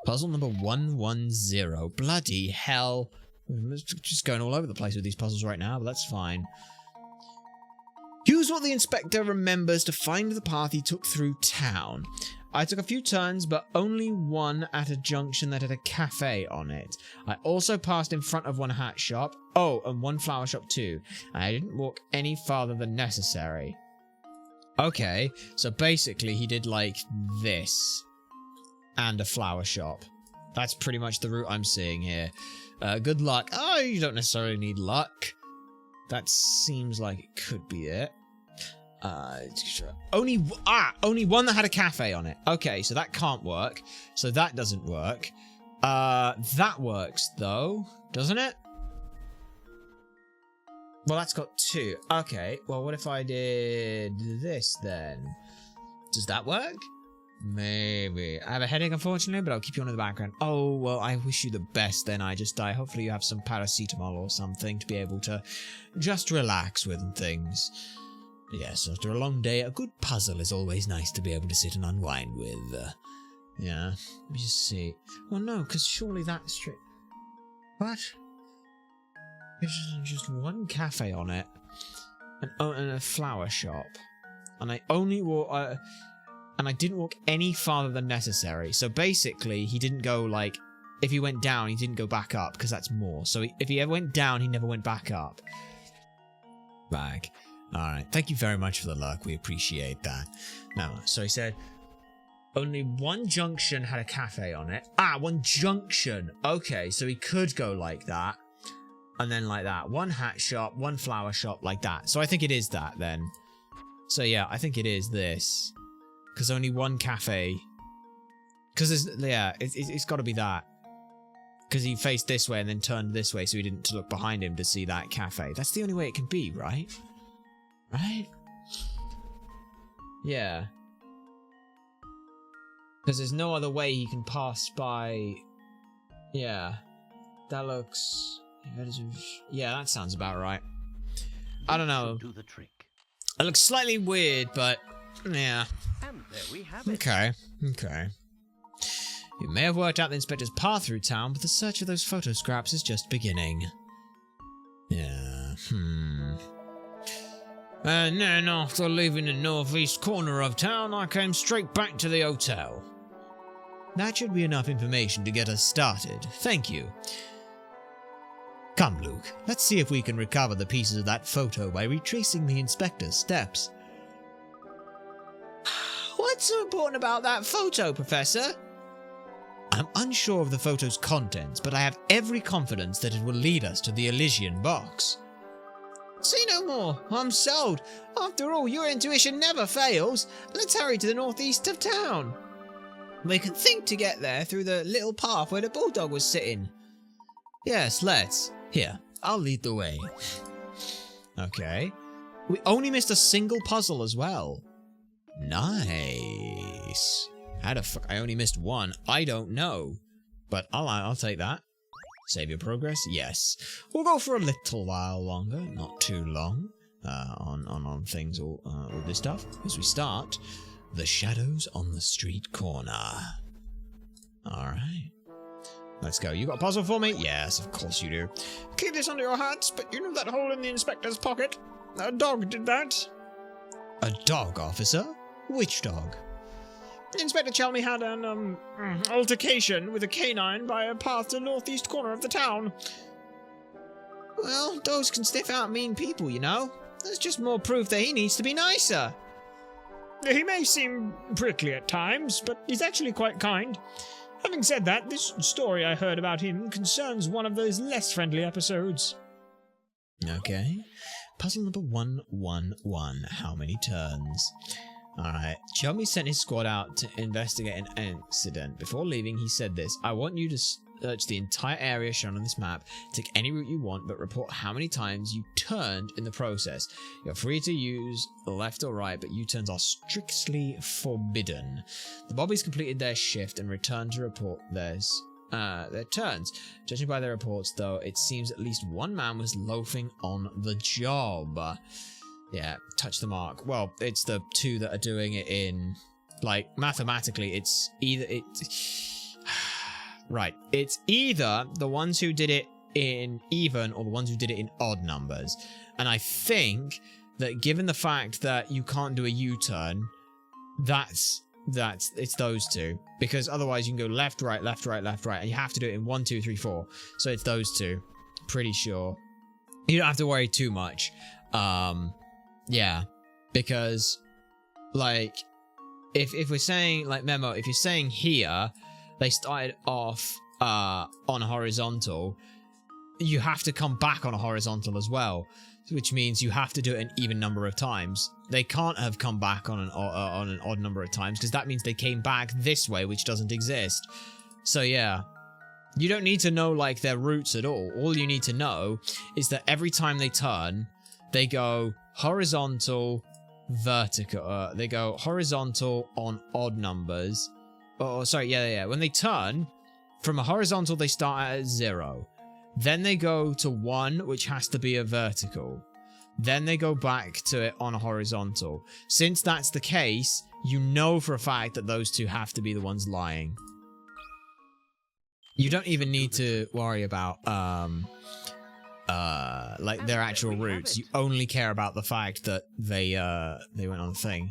Puzzle number 110. Bloody hell. We're just going all over the place with these puzzles right now, but that's fine. Use what the inspector remembers to find the path he took through town. I took a few turns, but only one at a junction that had a cafe on it. I also passed in front of one hat shop. Oh, and one flower shop too. I didn't walk any farther than necessary. Okay, so basically he did like this. And a flower shop. That's pretty much the route I'm seeing here. Good luck. Oh, you don't necessarily need luck. That seems like it could be it. Only one that had a cafe on it. Okay, so that can't work. So that doesn't work. That works though, doesn't it? Well, that's got two. Okay, well, what if I did this then? Does that work? Maybe. I have a headache, unfortunately, but I'll keep you on in the background. Oh, well, I wish you the best then. I just die. Hopefully you have some paracetamol or something to be able to just relax with and things. Yes, after a long day, a good puzzle is always nice to be able to sit and unwind with. Yeah, let me just see. Well, no, because surely that's straight. What? There's just one cafe on it. And a flower shop. And I only walk... and I didn't walk any farther than necessary. So basically, he didn't go, like... If he went down, he didn't go back up, because that's more. So if he ever went down, he never went back up. Bag. Alright, thank you very much for the luck. We appreciate that. Now, so he said... Only one junction had a cafe on it. Ah, one junction. Okay, so he could go like that. And then like that. One hat shop, one flower shop, like that. So I think it is that, then. So yeah, I think it is this. Because only one cafe. Because it's got to be that. Because he faced this way and then turned this way, so he didn't look behind him to see that cafe. That's the only way it can be, right? Right? Yeah. Because there's no other way he can pass by. Yeah. That looks... Yeah, that sounds about right. I don't know. Do the trick. It looks slightly weird, but... Yeah. And there we have it. Okay. You may have worked out the inspector's path through town, but the search of those photo scraps is just beginning. Yeah, And then, after leaving the northeast corner of town, I came straight back to the hotel. That should be enough information to get us started. Thank you. Come, Luke. Let's see if we can recover the pieces of that photo by retracing the inspector's steps. What's so important about that photo, Professor? I'm unsure of the photo's contents, but I have every confidence that it will lead us to the Elysian box. Say no more. I'm sold. After all, your intuition never fails. Let's hurry to the northeast of town. We can think to get there through the little path where the bulldog was sitting. Yes, let's. Here, I'll lead the way. Okay. We only missed a single puzzle as well. Nice. How the fuck? I only missed one. I don't know. But I'll take that. Save your progress? Yes. We'll go for a little while longer. Not too long. On things all this stuff. As we start, the shadows on the street corner. Alright. Let's go. You got a puzzle for me? Yes, of course you do. Keep this under your hats, but you know that hole in the inspector's pocket? A dog did that. A dog, officer? Which dog? Inspector Chelmy had an, altercation with a canine by a path to the northeast corner of the town. Well, dogs can sniff out mean people, you know. That's just more proof that he needs to be nicer. He may seem prickly at times, but he's actually quite kind. Having said that, this story I heard about him concerns one of those less friendly episodes. Okay. Puzzle number 111. How many turns? Alright. Chelmy sent his squad out to investigate an accident. Before leaving, he said this: I want you to search the entire area shown on this map. Take any route you want, but report how many times you turned in the process. You're free to use left or right, but U-turns are strictly forbidden. The Bobbies completed their shift and returned to report their turns. Judging by their reports, though, it seems at least one man was loafing on the job. Yeah, touch the mark. Well, it's the two that are doing it in, like, mathematically, it's either right. It's either the ones who did it in even or the ones who did it in odd numbers. And I think that given the fact that you can't do a U-turn, it's those two. Because otherwise you can go left, right, left, right, left, right. And you have to do it in 1, 2, 3, 4. So it's those two. Pretty sure. You don't have to worry too much. Yeah. Because, like, if we're saying, like, Memo, if you're saying here, they started off on a horizontal, you have to come back on a horizontal as well, which means you have to do it an even number of times. They can't have come back on an odd number of times, because that means they came back this way, which doesn't exist. So yeah, you don't need to know, like, their routes at all. All you need to know is that every time they turn, they go horizontal, vertical. They go horizontal on odd numbers. Oh, sorry, yeah. When they turn, from a horizontal, they start at 0. Then they go to 1, which has to be a vertical. Then they go back to it on a horizontal. Since that's the case, you know for a fact that those two have to be the ones lying. You don't even need to worry about, like, their actual routes. You only care about the fact that they went on a thing.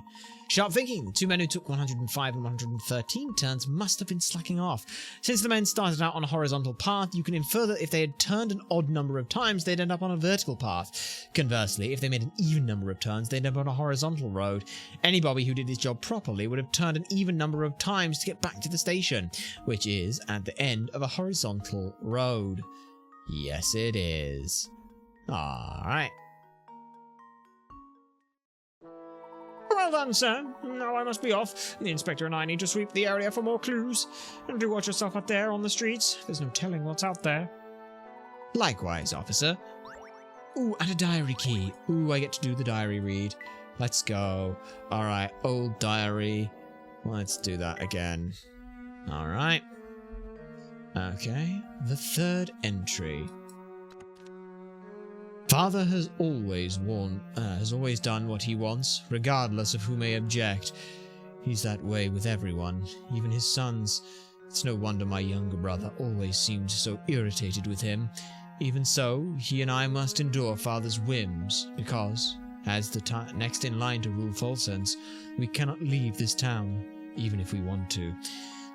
Sharp thinking. The two men who took 105 and 113 turns must have been slacking off. Since the men started out on a horizontal path, you can infer that if they had turned an odd number of times, they'd end up on a vertical path. Conversely, if they made an even number of turns, they'd end up on a horizontal road. Any Bobby who did his job properly would have turned an even number of times to get back to the station, which is at the end of a horizontal road. Yes, it is. Alright. Well done, sir. Now I must be off. The inspector and I need to sweep the area for more clues. And do watch yourself out there on the streets. There's no telling what's out there. Likewise, officer. Ooh, and a diary key. Ooh, I get to do the diary read. Let's go. Alright, old diary. Let's do that again. Alright. Okay, the third entry. Father has always done what he wants, regardless of who may object. He's that way with everyone, even his sons. It's no wonder my younger brother always seemed so irritated with him. Even so, he and I must endure Father's whims, because, as the next in line to rule Falsense, we cannot leave this town, even if we want to.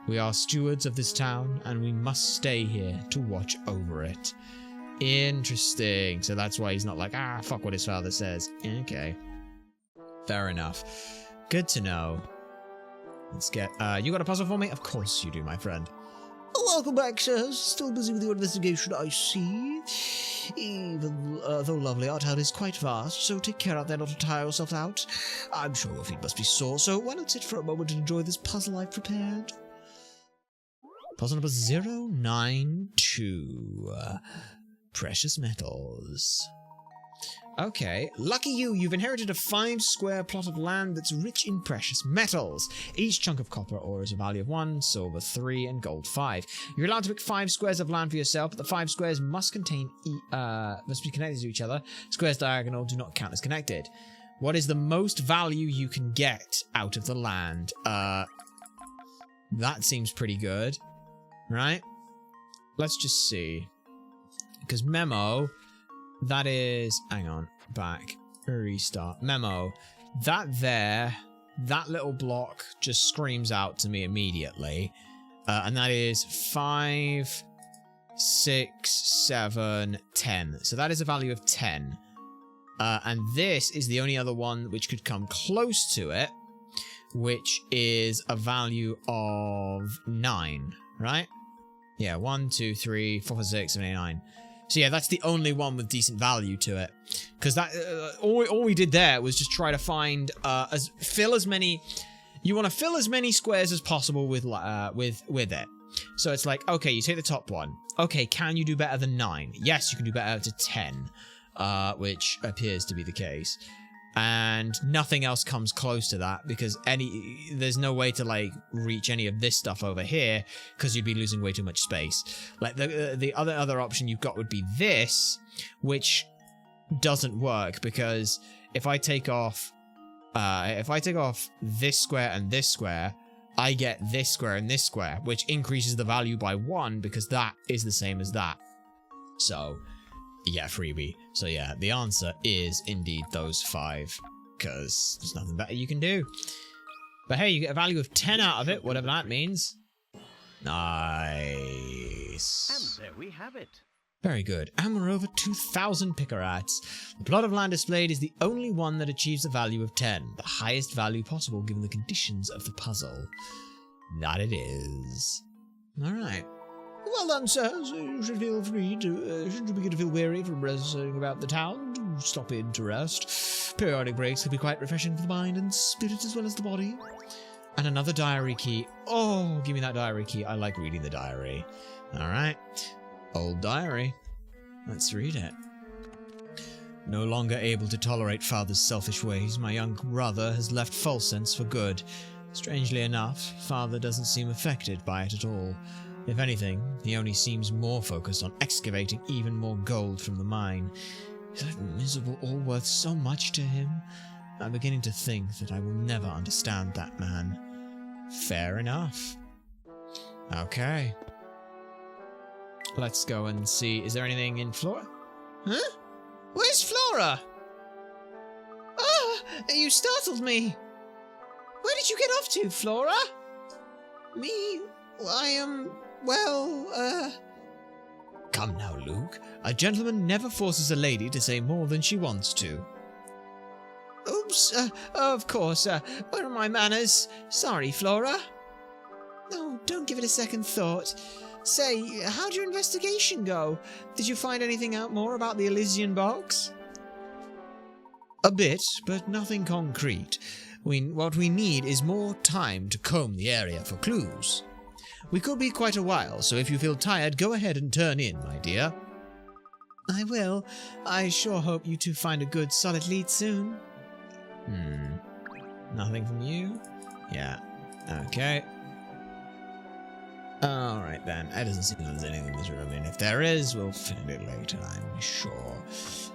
We are stewards of this town, and we must stay here to watch over it. Interesting. So that's why he's not like, fuck what his father says. Okay. Fair enough. Good to know. Let's get, you got a puzzle for me? Of course you do, my friend. Welcome back, sir. Still busy with your investigation, I see. Even though Lovely Art House is quite vast, so take care out there not to tire yourself out. I'm sure your feet must be sore, so why not sit for a moment and enjoy this puzzle I've prepared? Puzzle number 092. Precious metals. Okay, lucky you, you've inherited a 5-square plot of land that's rich in precious metals. Each chunk of copper ore is a value of 1, silver 3, and gold 5. You're allowed to pick 5 squares of land for yourself, but the 5 squares must be connected to each other. Squares diagonal do not count as connected. What is the most value you can get out of the land? That seems pretty good, right? Let's just see. Because memo... That is, hang on, back, restart, memo, that little block just screams out to me immediately, and that is 5, 6, 7, 10, so that is a value of 10, and this is the only other one which could come close to it, which is a value of 9, right? Yeah, 1, 2, 3, 4, 5, 6, 7, 8, 9. So yeah, that's the only one with decent value to it, because that all we did there was just try to find fill as many. You want to fill as many squares as possible with it. So it's like, okay, you take the top one. Okay, can you do better than 9? Yes, you can do better to 10, which appears to be the case. And nothing else comes close to that because there's no way to like reach any of this stuff over here because you'd be losing way too much space. Like the other option you've got would be this, which doesn't work because if I take off this square and this square, I get this square and this square, which increases the value by 1 because that is the same as that. So yeah, freebie. So yeah, the answer is indeed those 5, because there's nothing better you can do. But hey, you get a value of 10 out of it, whatever that means. Nice. And there we have it. Very good. And we're over 2,000 pickerats. The plot of land displayed is the only one that achieves a value of 10, the highest value possible given the conditions of the puzzle. That it is. Alright. Well done, sirs. You should feel free to, shouldn't you begin to feel weary from rustling about the town, to stop in to rest. Periodic breaks can be quite refreshing for the mind and spirit as well as the body. And another diary key. Oh, give me that diary key. I like reading the diary. Alright. Old diary. Let's read it. No longer able to tolerate father's selfish ways, my young brother has left Falsense for good. Strangely enough, father doesn't seem affected by it at all. If anything, he only seems more focused on excavating even more gold from the mine. Is that miserable all worth so much to him? I'm beginning to think that I will never understand that man. Fair enough. Okay. Let's go and see. Is there anything in Flora? Huh? Where's Flora? Ah! You startled me. Where did you get off to, Flora? Me? I am... well, Come now, Luke. A gentleman never forces a lady to say more than she wants to. Oops, of course, where are my manners? Sorry, Flora. No, don't give it a second thought. Say, how'd your investigation go? Did you find anything out more about the Elysian box? A bit, but nothing concrete. What we need is more time to comb the area for clues. We could be quite a while, so if you feel tired, go ahead and turn in, my dear. I will. I sure hope you two find a good, solid lead soon. Nothing from you? Yeah. Okay. Alright then. It doesn't seem like there's anything in this room, and if there is, we'll find it later, I'm sure.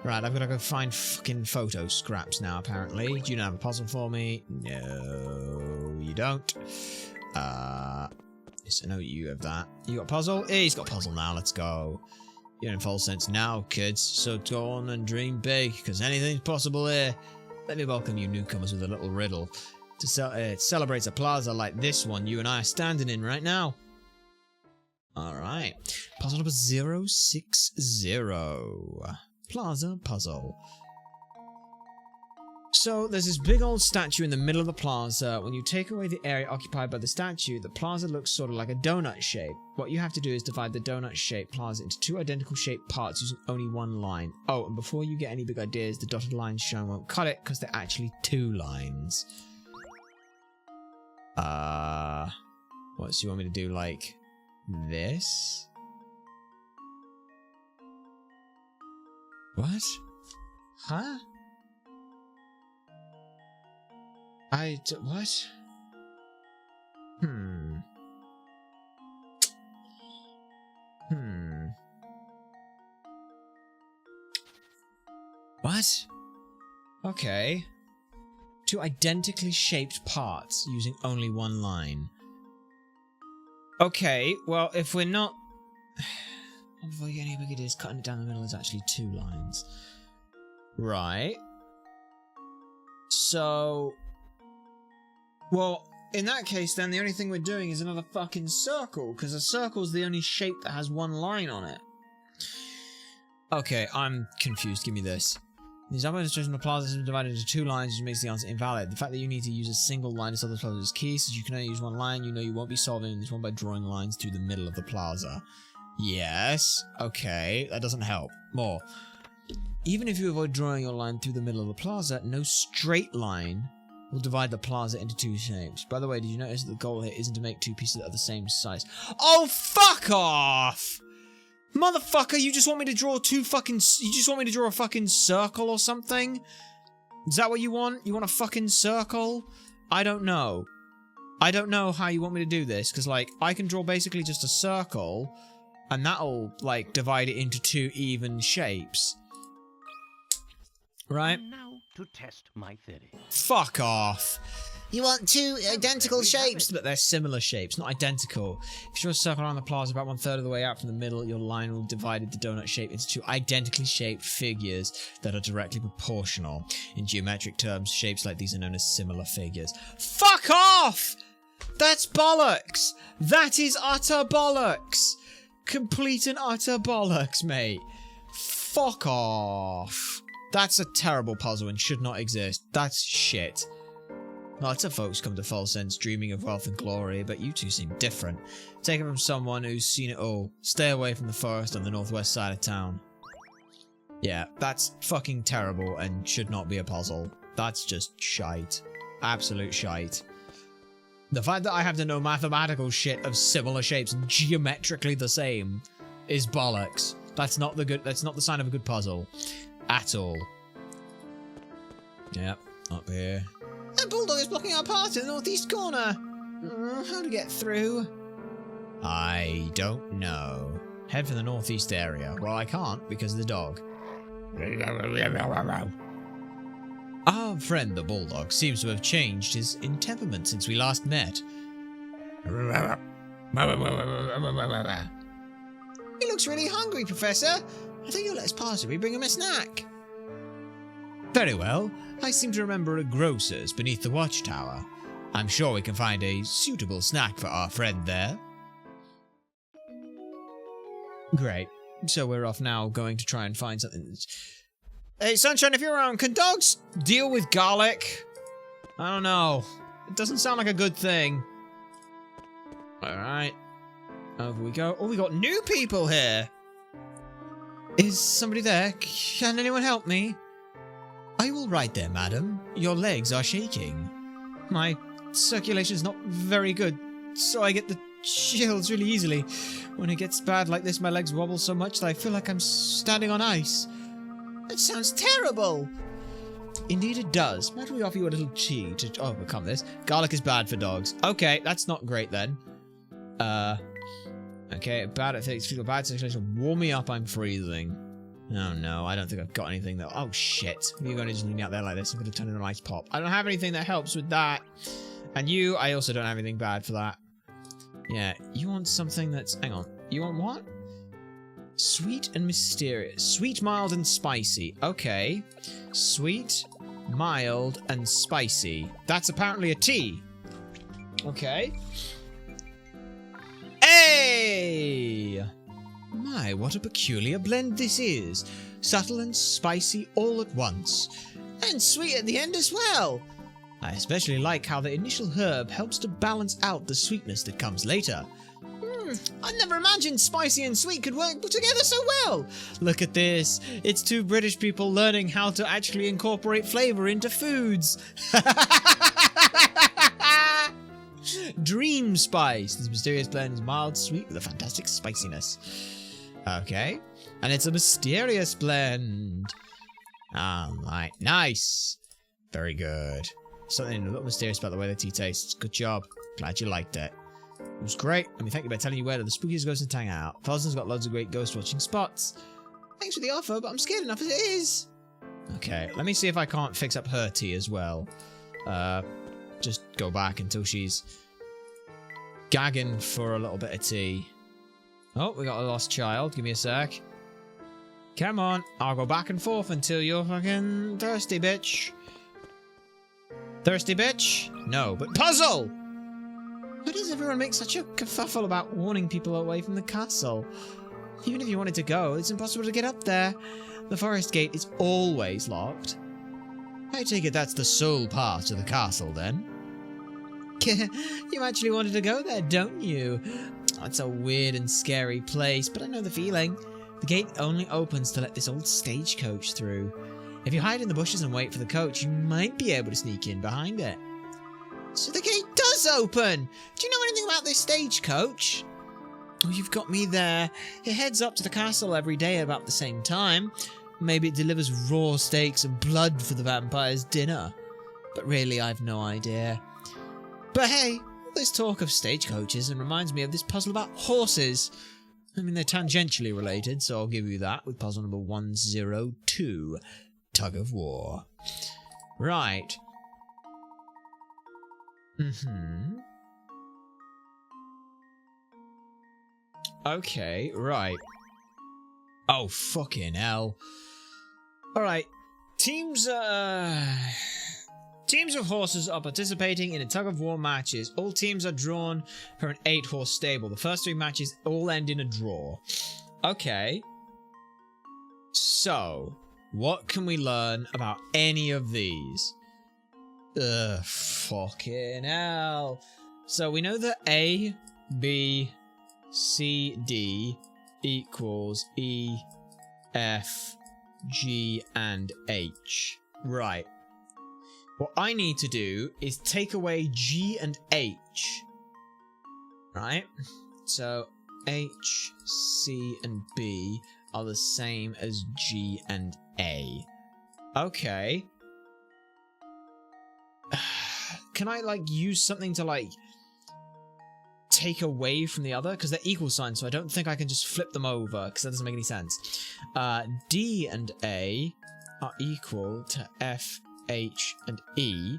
Right, I've got to go find fucking photo scraps now, apparently. Do you not have a puzzle for me? No, you don't. Yes, I know you have that. You got a puzzle? Yeah, he's got a puzzle now, let's go. You're in Falsense now, kids, so go on and dream big, because anything's possible here. Let me welcome you newcomers with a little riddle. It celebrates a plaza like this one you and I are standing in right now. Alright. Puzzle number 060. Plaza puzzle. So, there's this big old statue in the middle of the plaza. When you take away the area occupied by the statue, the plaza looks sort of like a donut shape. What you have to do is divide the donut-shaped plaza into 2 identical shaped parts using only 1 line. Oh, and before you get any big ideas, the dotted lines shown won't cut it, because they're actually 2 lines. What, so you want me to do, like... this. What? Huh? What? What? Okay. Two identically shaped parts using only one line. Okay, well, if we're not... Before you get any bigger, it is cutting it down the middle is actually 2 lines. Right. So... Well, in that case, then, the only thing we're doing is another fucking circle, because a circle's the only shape that has 1 line on it. Okay, I'm confused. Give me this. The example illustration of the plaza is divided into 2 lines, which makes the answer invalid. The fact that you need to use a single line to solve the puzzle is key, since you can only use 1 line. You know you won't be solving this one by drawing lines through the middle of the plaza. Yes. Okay, that doesn't help. More. Even if you avoid drawing your line through the middle of the plaza, no straight line will divide the plaza into 2 shapes. By the way, did you notice that the goal here isn't to make 2 pieces that are the same size? Oh, fuck off! Motherfucker, you just want me to draw 2 fucking... You just want me to draw a fucking circle or something? Is that what you want? You want a fucking circle? I don't know. I don't know how you want me to do this, because, like, I can draw basically just a circle, and that'll, like, divide it into 2 even shapes. Right? And now to test my theory. Fuck off. You want 2 identical shapes? But they're similar shapes, not identical. If you draw a circle around the plaza about 1/3 of the way out from the middle, your line will divide the donut shape into 2 identically shaped figures that are directly proportional. In geometric terms, shapes like these are known as similar figures. Fuck off! That's bollocks! That is utter bollocks! Complete and utter bollocks, mate. Fuck off. That's a terrible puzzle and should not exist. That's shit. Lots of folks come to False Sense dreaming of wealth and glory, but you two seem different. Take it from someone who's seen it all. Stay away from the forest on the northwest side of town. Yeah, that's fucking terrible and should not be a puzzle. That's just shite. Absolute shite. The fact that I have to know mathematical shit of similar shapes and geometrically the same is bollocks. That's not the sign of a good puzzle. At all. Yep, up here. That bulldog is blocking our path in the northeast corner. How to get through? I don't know. Head for the northeast area. Well, I can't because of the dog. Our friend the bulldog seems to have changed his temperament since we last met. He looks really hungry, Professor. I think you'll let us pass if we bring him a snack. Very well. I seem to remember a grocer's beneath the watchtower. I'm sure we can find a suitable snack for our friend there. Great. So we're off now, going to try and find something that's... Hey, Sunshine, if you're around, can dogs deal with garlic? I don't know. It doesn't sound like a good thing. Alright. Over we go. Oh, we got new people here. Is somebody there? Can anyone help me? Are you all right there, madam? Your legs are shaking. My circulation's not very good, so I get the chills really easily. When it gets bad like this, my legs wobble so much that I feel like I'm standing on ice. That sounds terrible. Indeed it does. Might we offer you a little tea to overcome this? Garlic is bad for dogs. Okay, that's not great then. Okay, feel bad circulation. Warm me up, I'm freezing. Oh no, I don't think I've got anything that... Oh shit. You're going to just leave me out there like this. I'm going to turn into an ice pop. I don't have anything that helps with that. And you, I also don't have anything bad for that. Yeah, you want something that's... Hang on. You want what? Sweet and mysterious. Sweet, mild, and spicy. Okay. Sweet, mild, and spicy. That's apparently a tea. Okay. Hey! My, what a peculiar blend this is. Subtle and spicy all at once. And sweet at the end as well. I especially like how the initial herb helps to balance out the sweetness that comes later. I never imagined spicy and sweet could work together so well. Look at this. It's 2 British people learning how to actually incorporate flavour into foods. Dream Spice. This mysterious blend is mild, sweet, with a fantastic spiciness. Okay. And it's a mysterious blend. Alright, nice. Very good. Something a little mysterious about the way the tea tastes. Good job. Glad you liked it. It was great. Let me thank you by telling you where the spookiest ghosts hang out. Felson's got loads of great ghost watching spots. Thanks for the offer, but I'm scared enough as it is. Okay, let me see if I can't fix up her tea as well. Just go back until she's gagging for a little bit of tea. Oh, we got a lost child. Give me a sec. Come on. I'll go back and forth until you're fucking thirsty, bitch. Thirsty, bitch? No, but puzzle! Why does everyone make such a kerfuffle about warning people away from the castle? Even if you wanted to go, it's impossible to get up there. The forest gate is always locked. I take it that's the sole path to the castle, then? You actually wanted to go there, don't you? Oh, it's a weird and scary place, but I know the feeling. The gate only opens to let this old stagecoach through. If you hide in the bushes and wait for the coach, you might be able to sneak in behind it. So the gate does open! Do you know anything about this stagecoach? Oh, you've got me there. It heads up to the castle every day at about the same time. Maybe it delivers raw steaks and blood for the vampires' dinner. But really, I've no idea. But hey, there's talk of stagecoaches and reminds me of this puzzle about horses. I mean, they're tangentially related, so I'll give you that with puzzle number 102, Tug of War. Right. Okay, right. Oh, fucking hell. Alright. Teams of horses are participating in a tug-of-war matches. All teams are drawn for an 8-horse stable. The first 3 matches all end in a draw. Okay. So, what can we learn about any of these? Fucking hell. So, we know that A, B, C, D equals E, F, G, and H. Right. What I need to do is take away G and H. Right? So, H, C, and B are the same as G and A. Okay. Can I, like, use something to, like, take away from the other? Because they're equal signs, so I don't think I can just flip them over, because that doesn't make any sense. D and A are equal to F, H, and E.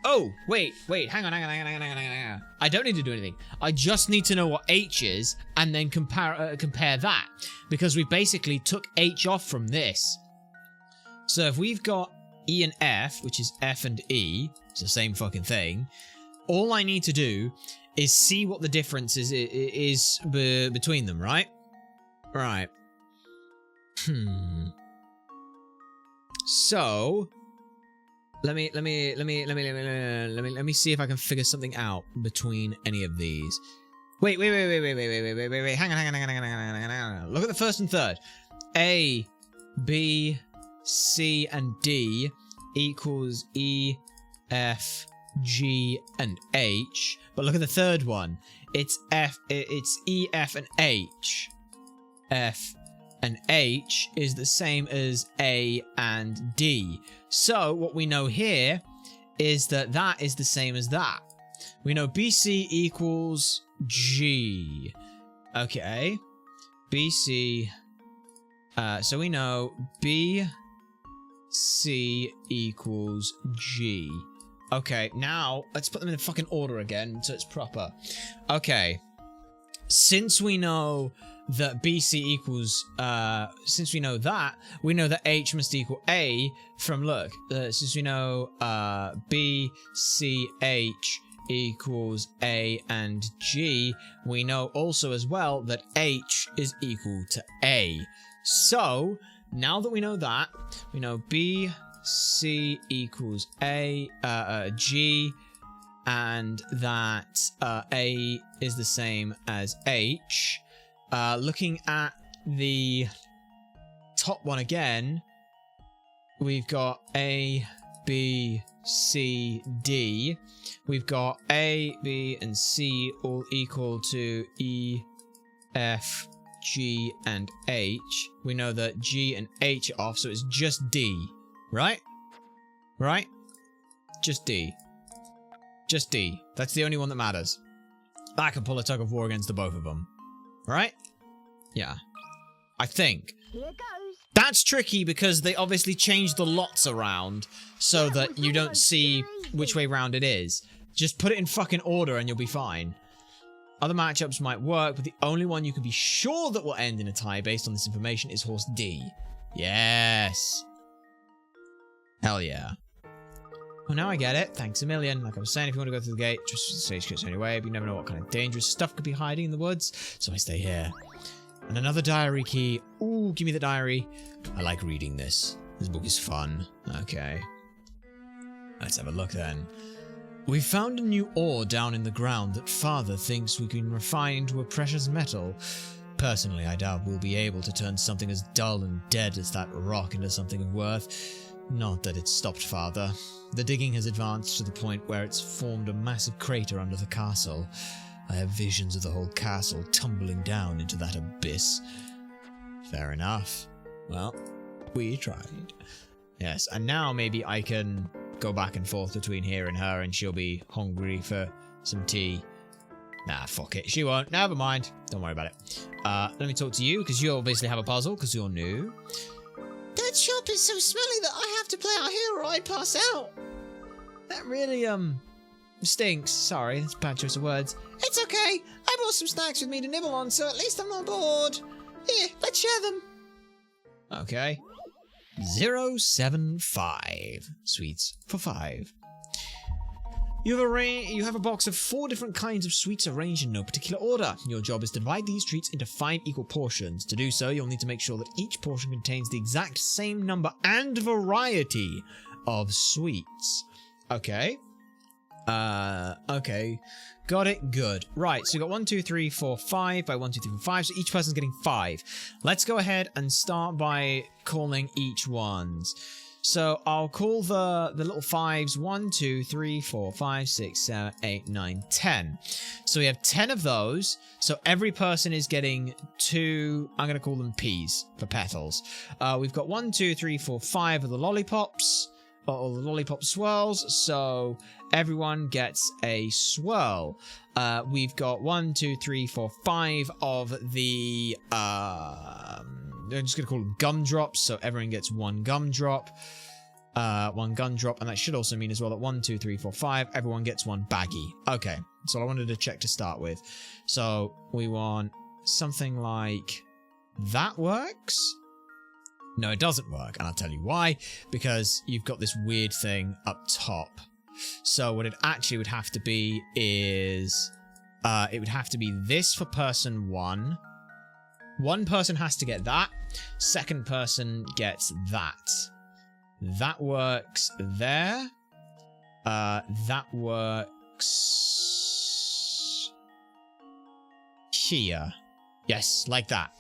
Oh, wait, hang on. I don't need to do anything. I just need to know what H is, and then compare that. Because we basically took H off from this. So if we've got E and F, which is F and E, it's the same fucking thing, all I need to do is see what the difference is between them, right? Right. So let me see if I can figure something out between any of these. Wait. Hang on. Look at the first and third. A, B, C, and D equals E, F, G, and H. But look at the third one. It's E, F, and H. F and H is the same as A and D. So what we know here is that that is the same as that. We know BC equals G. Okay. BC. So we know BC equals G. Okay, now let's put them in the fucking order again so it's proper. Okay. Since we know that BC equals, since we know that H must equal A from, look, since we know BCH equals A and G, we know also as well that H is equal to A. So, now that we know that, we know BC equals A, G, and that A is the same as H. Looking at the top one again, we've got A, B, C, D. We've got A, B, and C all equal to E, F, G, and H. We know that G and H are off, so it's just D, right? Right? Just D. Just D. That's the only one that matters. I can pull a tug of war against the both of them. Right? Yeah. I think. Here goes. That's tricky because they obviously changed the lots around so that you don't see which way round it is. Just put it in fucking order and you'll be fine. Other matchups might work, but the only one you can be sure that will end in a tie based on this information is horse D. Yes. Hell yeah. Well, now I get it. Thanks a million. Like I was saying, if you want to go through the gate, just say skits anyway, but you never know what kind of dangerous stuff could be hiding in the woods, so I stay here. And another diary key. Ooh, give me the diary. I like reading this. This book is fun. Okay. Let's have a look then. We found a new ore down in the ground that Father thinks we can refine into a precious metal. Personally, I doubt we'll be able to turn something as dull and dead as that rock into something of worth. Not that it's stopped Father. The digging has advanced to the point where it's formed a massive crater under the castle. I have visions of the whole castle tumbling down into that abyss. Fair enough. Well, we tried. Yes, and now maybe I can go back and forth between here and her and she'll be hungry for some tea. Nah, fuck it. She won't. Never mind. Don't worry about it. Let me talk to you, because you obviously have a puzzle, because you're new. That shop is so smelly that I have to play out here or I pass out. That really, stinks. Sorry, that's a bad choice of words. It's okay. I brought some snacks with me to nibble on, so at least I'm not bored. Here, let's share them. Okay. 075. Sweets for 5. You have a box of 4 different kinds of sweets arranged in no particular order. Your job is to divide these treats into 5 equal portions. To do so, you'll need to make sure that each portion contains the exact same number and variety of sweets. Okay. Okay. Got it. Good. Right, so you got 1, 2, 3, 4, 5 by 1, 2, 3, 4, 5. So each person's getting 5. Let's go ahead and start by calling each ones. So I'll call the little 5s 1, 2, 3, 4, 5, 6, 7, 8, 9, 10. So we have 10 of those. So every person is getting 2, I'm going to call them P's for petals. We've got 1, 2, 3, 4, 5 of the lollipops. Or the lollipop swirls, so everyone gets a swirl. We've got 1, 2, 3, 4, 5 of the I'm just gonna call them gumdrops, so everyone gets 1 gumdrop. 1 gumdrop, and that should also mean as well that 1, 2, 3, 4, 5, everyone gets 1 baggie. Okay, that's all I wanted to check to start with. So we want something like that works. No, it doesn't work, and I'll tell you why. Because you've got this weird thing up top. So what it actually would have to be is... it would have to be this for person 1. One person has to get that. Second person gets that. That works there. That works... here. Yes, like that.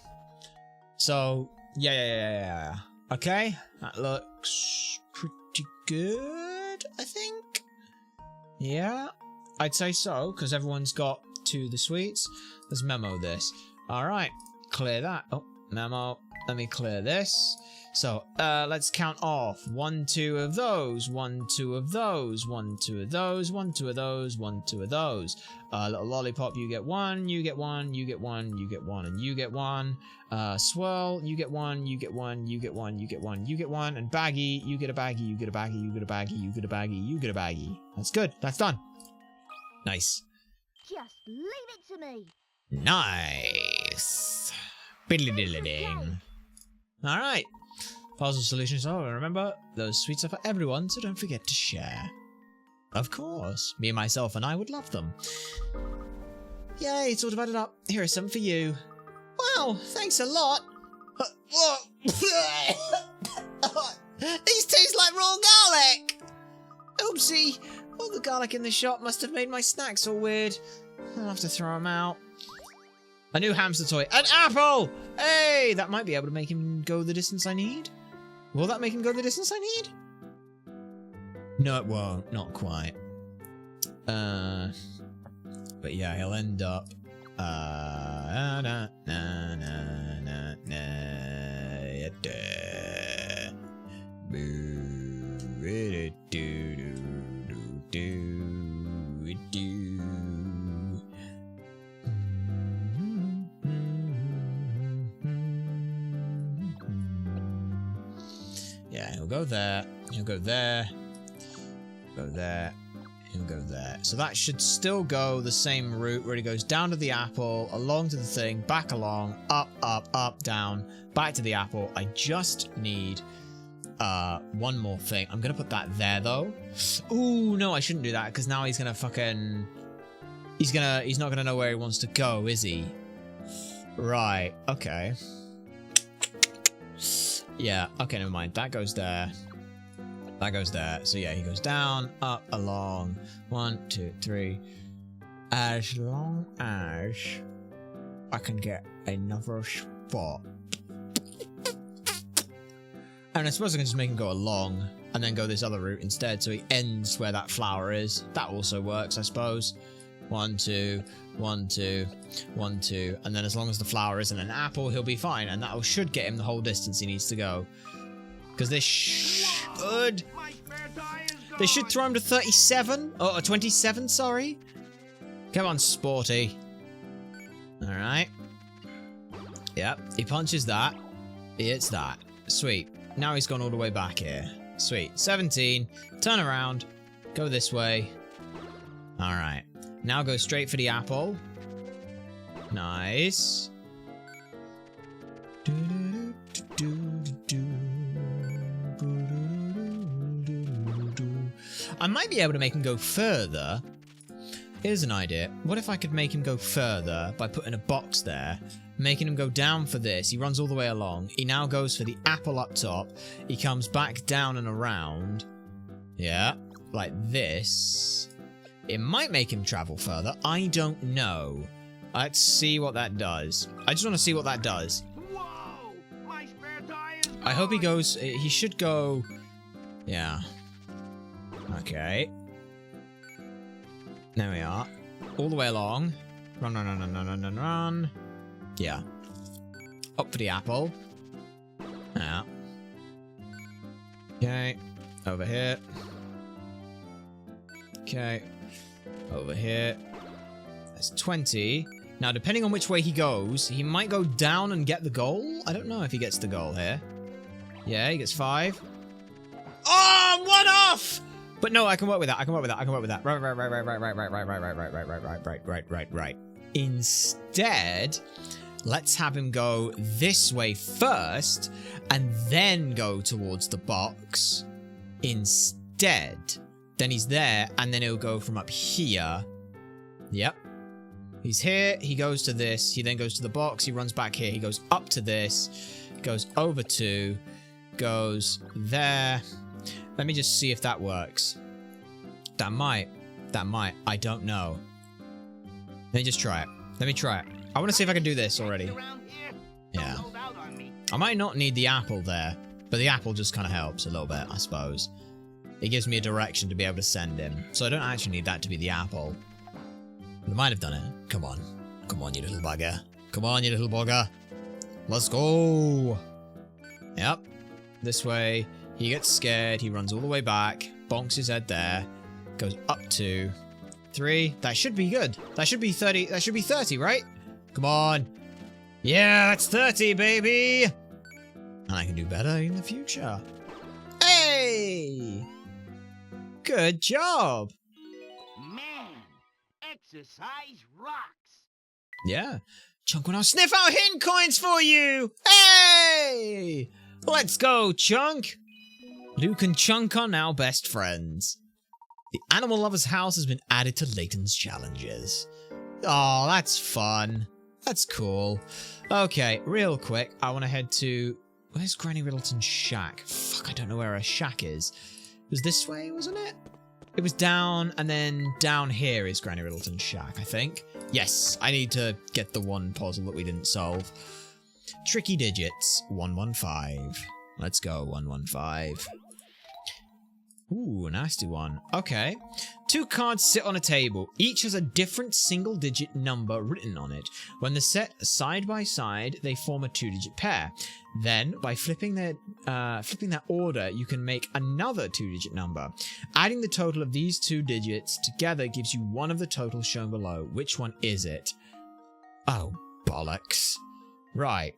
So... Yeah. Okay, that looks pretty good, I think. Yeah, I'd say so, because everyone's got 2 of the sweets. Let's memo this. Alright, clear that. Oh, memo. Let me clear this. So, let's count off. 1, 2 of those. 1, 2 of those. 1, 2 of those. 1, 2 of those. 1, 2 of those. Little lollipop, you get 1. You get 1. You get 1. You get 1. And you get 1. Swirl, you get 1. You get 1. You get 1. You get 1. You get 1. And baggie, you get a baggie. You get a baggie. You get a baggie. You get a baggie. You get a baggie. That's good. That's done. Nice. Just leave it to me. Nice. Biddly-diddly-ding. Alright. Puzzle solutions. Oh, remember, those sweets are for everyone, so don't forget to share. Of course. Me, myself, and I would love them. Yay, it's all divided up. Here is some for you. Wow, thanks a lot. These taste like raw garlic. Oopsie. All the garlic in the shop must have made my snacks all weird. I'll have to throw them out. A new hamster toy. An apple! Hey, that might be able to make him go the distance I need. Will that make him go the distance I need? No, it won't. Not quite. But yeah, he'll end up... Yeah, he'll go there, he'll go there, go there, he'll go there. So that should still go the same route where he goes down to the apple, along to the thing, back along, up, up, up, down, back to the apple. I just need one more thing. I'm gonna put that there though. Ooh, no, I shouldn't do that because now he's gonna fucking... He's not gonna know where he wants to go, is he? Right, okay. Yeah, okay, never mind. That goes there. That goes there. So yeah, he goes down, up, along. 1, 2, 3. As long as I can get another spot. And I suppose I can just make him go along and then go this other route instead, so he ends where that flower is. That also works, I suppose. 1, 2, 1, 2, 1, 2, and then as long as the flower isn't an apple, he'll be fine, and that should get him the whole distance he needs to go. Because this should... They should throw him to 37, or 27, sorry. Come on, Sporty. Alright. Yep, he punches that. He hits that. Sweet. Now he's gone all the way back here. Sweet. 17. Turn around. Go this way. Alright. Now go straight for the apple. Nice. I might be able to make him go further. Here's an idea. What if I could make him go further by putting a box there, making him go down for this. He runs all the way along. He now goes for the apple up top. He comes back down and around. Yeah, like this. It might make him travel further. I don't know. Let's see what that does. I just want to see what that does. Whoa! My spare tire is I hope he goes... He should go... Yeah. Okay. There we are. All the way along. Run, run, run, run, run, run, run, run. Yeah. Up for the apple. Yeah. Okay. Over here. Okay. Over here. That's 20. Now, depending on which way he goes, he might go down and get the goal. I don't know if he gets the goal here. Yeah, he gets 5. Oh, I'm 1 off! But no, I can work with that. I can work with that. I can work with that. Right. Instead, let's have him go this way first and then go towards the box instead. Then he's there and then he'll go from up here. Yep. He's here. He goes to this. He then goes to the box. He runs back here. He goes up to this. Goes over to. Goes there. Let me just see if that works. That might. I don't know. Let me just try it. Let me try it. I want to see if I can do this already. Yeah. I might not need the apple there, but the apple just kind of helps a little bit, I suppose. It gives me a direction to be able to send him, so I don't actually need that to be the apple. But I might have done it. Come on. Come on, you little bugger. Come on, you little bugger. Let's go. Yep. This way. He gets scared. He runs all the way back. Bonks his head there. Goes up to 3. That should be good. That should be 30. That should be 30, right? Come on. Yeah, that's 30, baby. And I can do better in the future. Hey! Good job. Man, exercise rocks. Yeah. Chunk will now sniff out hidden coins for you. Hey! Let's go, Chunk. Luke and Chunk are now best friends. The Animal Lover's house has been added to Layton's challenges. Oh, that's fun. That's cool. Okay, real quick, I want to head to... Where's Granny Riddleton's shack? Fuck, I don't know where her shack is. It was this way, wasn't it? It was down, and then down here is Granny Riddleton's shack, I think. Yes, I need to get the one puzzle that we didn't solve. Tricky digits, 115. Let's go, 115. Ooh, a nasty one. Okay. 2 cards sit on a table. Each has a different single-digit number written on it. When they're set side by side, they form a 2-digit pair. Then, by flipping their order, you can make another 2-digit number. Adding the total of these 2 digits together gives you one of the totals shown below. Which one is it? Oh, bollocks. Right.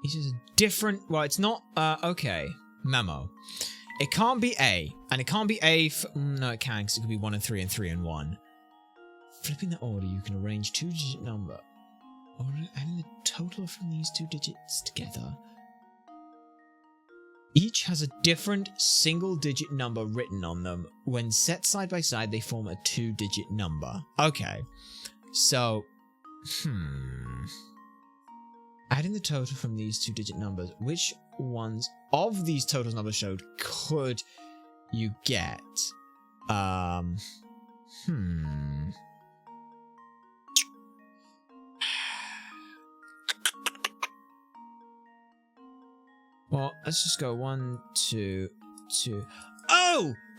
This is a different... Well, it's not... okay. Memo. It can't be A. And it can't be A... no, it can, because it could be 1 and 3 and 3 and 1. Flipping the order, you can arrange 2-digit number. Or adding the total from these 2 digits together. Each has a different single-digit number written on them. When set side by side, they form a 2-digit number. Okay. So... Adding the total from these 2-digit numbers, which ones of these total numbers showed could you get? Well, let's just go 1, 2, 2.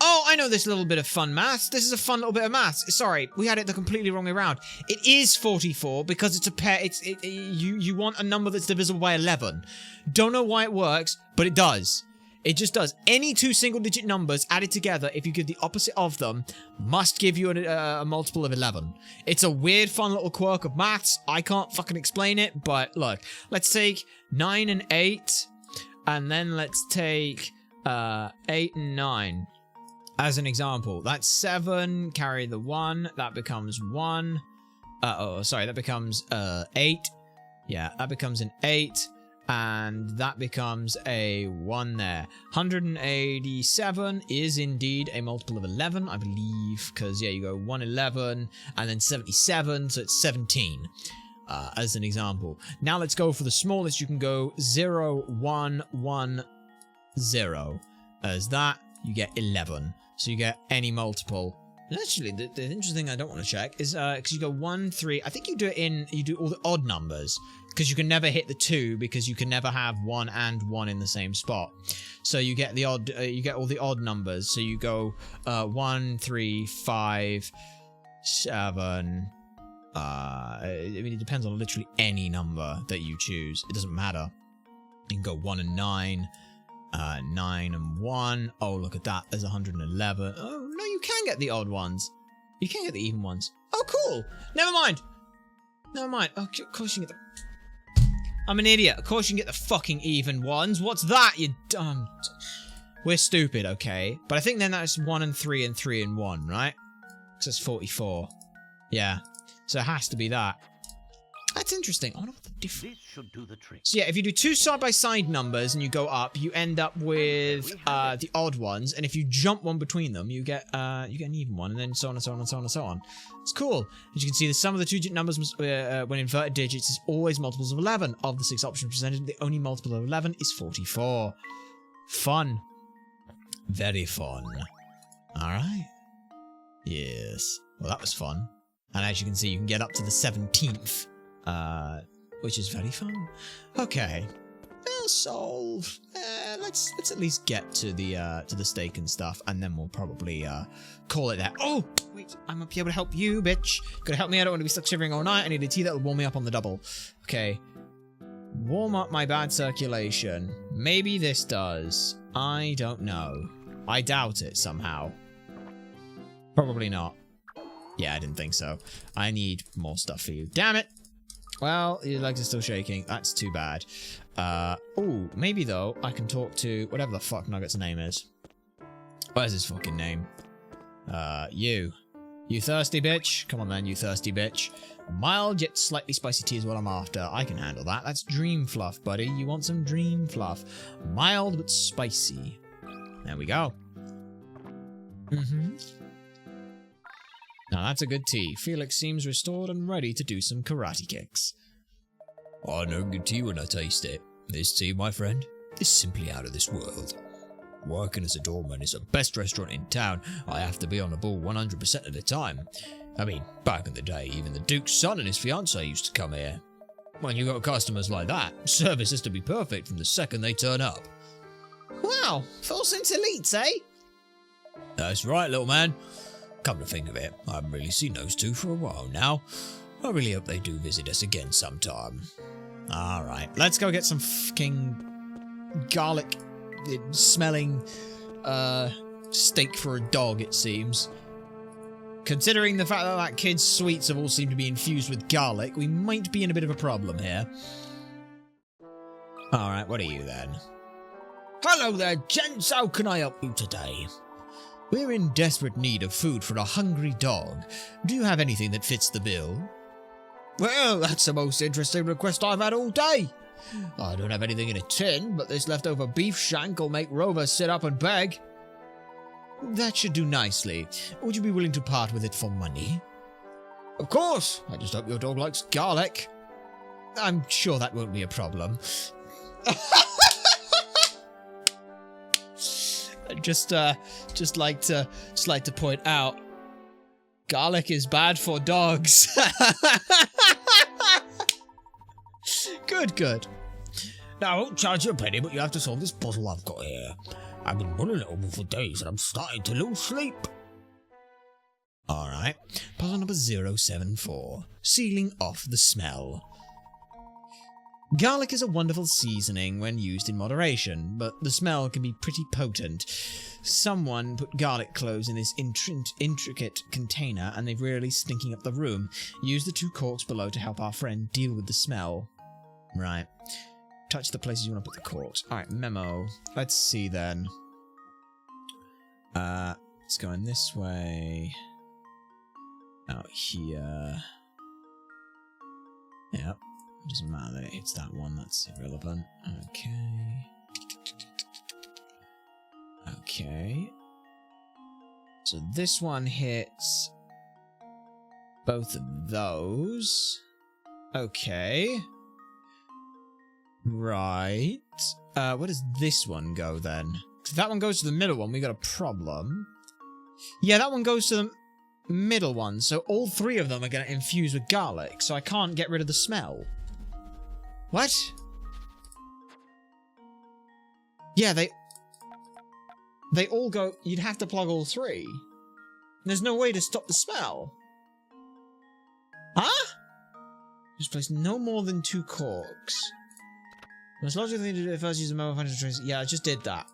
Oh, I know this little bit of fun maths. This is a fun little bit of maths. Sorry, we had it the completely wrong way around. It is 44 because it's a pair. You want a number that's divisible by 11. Don't know why it works, but it does. It just does. Any 2 single-digit numbers added together, if you give the opposite of them, must give you a multiple of 11. It's a weird, fun little quirk of maths. I can't fucking explain it, but look. Let's take 9 and 8, and then let's take 8 and 9. As an example, that's 7, carry the 1, that becomes 1. That becomes 8. Yeah, that becomes an 8, and that becomes a 1 there. 187 is indeed a multiple of 11, I believe, because, yeah, you go 111, and then 77, so it's 17. As an example. Now let's go for the smallest. You can go 0, 1, 1, 0. As that, you get 11. So you get any multiple. And actually, the interesting thing I don't want to check is because you go 1, 3. I think you do all the odd numbers because you can never hit the 2 because you can never have 1 and 1 in the same spot. So you get the odd. You get all the odd numbers. So you go 1, 3, 5, 7. I mean, it depends on literally any number that you choose. It doesn't matter. You can go 1 and 9. 9 and 1. Oh, look at that. There's 111. Oh, no, you can get the odd ones. You can get the even ones. Oh, cool. Never mind. Never mind. Oh, of course you can get the... I'm an idiot. Of course you can get the fucking even ones. What's that, you dumb... We're stupid, okay? But I think then that's 1 and 3 and 3 and 1, right? Because that's 44. Yeah. So it has to be that. That's interesting. I wonder what the difference... This should do the trick. So yeah, if you do 2 side-by-side numbers and you go up, you end up with the odd ones, and if you jump one between them, you get an even one, and then so on and so on and so on and so on. It's cool. As you can see, the sum of the 2-digit numbers when inverted digits is always multiples of 11. Of the 6 options presented, the only multiple of 11 is 44. Fun. Very fun. Alright. Yes. Well, that was fun. And as you can see, you can get up to the 17th. Which is very fun. Okay. Well, solve. Let's at least get to the steak and stuff, and then we'll probably call it that. Oh, wait, I might be able to help you, bitch. Gotta help me. I don't want to be stuck shivering all night. I need a tea that will warm me up on the double. Okay. Warm up my bad circulation. Maybe this does. I don't know. I doubt it somehow. Probably not. Yeah, I didn't think so. I need more stuff for you. Damn it! Well, your legs are still shaking. That's too bad. Oh, maybe though, I can talk to whatever the fuck Nugget's name is. Where's his fucking name? You. You thirsty bitch? Come on then, you thirsty bitch. Mild yet slightly spicy tea is what I'm after. I can handle that. That's dream fluff, buddy. You want some dream fluff. Mild but spicy. There we go. Now that's a good tea. Felix seems restored and ready to do some karate kicks. I know good tea when I taste it. This tea, my friend, is simply out of this world. Working as a doorman is the best restaurant in town. I have to be on the ball 100% of the time. I mean, back in the day, even the Duke's son and his fiancée used to come here. When you got customers like that, service has to be perfect from the second they turn up. Wow, full sense elites, eh? That's right, little man. Come to think of it, I haven't really seen those two for a while now. I really hope they do visit us again sometime. Alright, let's go get some fucking garlic smelling steak for a dog, it seems. Considering the fact that kid's sweets have all seemed to be infused with garlic, we might be in a bit of a problem here. Alright, what are you then? Hello there, gents. How can I help you today? We're in desperate need of food for a hungry dog. Do you have anything that fits the bill? Well, that's the most interesting request I've had all day. I don't have anything in a tin, but this leftover beef shank will make Rover sit up and beg. That should do nicely. Would you be willing to part with it for money? Of course. I just hope your dog likes garlic. I'm sure that won't be a problem. Just like to point out, garlic is bad for dogs. Good. Now, I won't charge you a penny, but you have to solve this puzzle I've got here. I've been mulling it over for days, and I'm starting to lose sleep. Alright, puzzle number 074, sealing off the smell. Garlic is a wonderful seasoning when used in moderation, but the smell can be pretty potent. Someone put garlic cloves in this intricate container, and they're really stinking up the room. Use the 2 corks below to help our friend deal with the smell. Right. Touch the places you want to put the corks. Alright, memo. Let's see then. It's going this way. Out here. Yep. Doesn't matter that it hits that one, that's irrelevant. Okay. So this one hits both of those. Okay. Right. Where does this one go then? If that one goes to the middle one, we got a problem. Yeah, that one goes to the middle one, so all 3 of them are going to infuse with garlic, so I can't get rid of the smell. What? Yeah, they all go... You'd have to plug all 3. There's no way to stop the smell. Huh? Just place no more than 2 corks. The most logical thing to do first use the mobile phone to trace... Yeah, I just did that.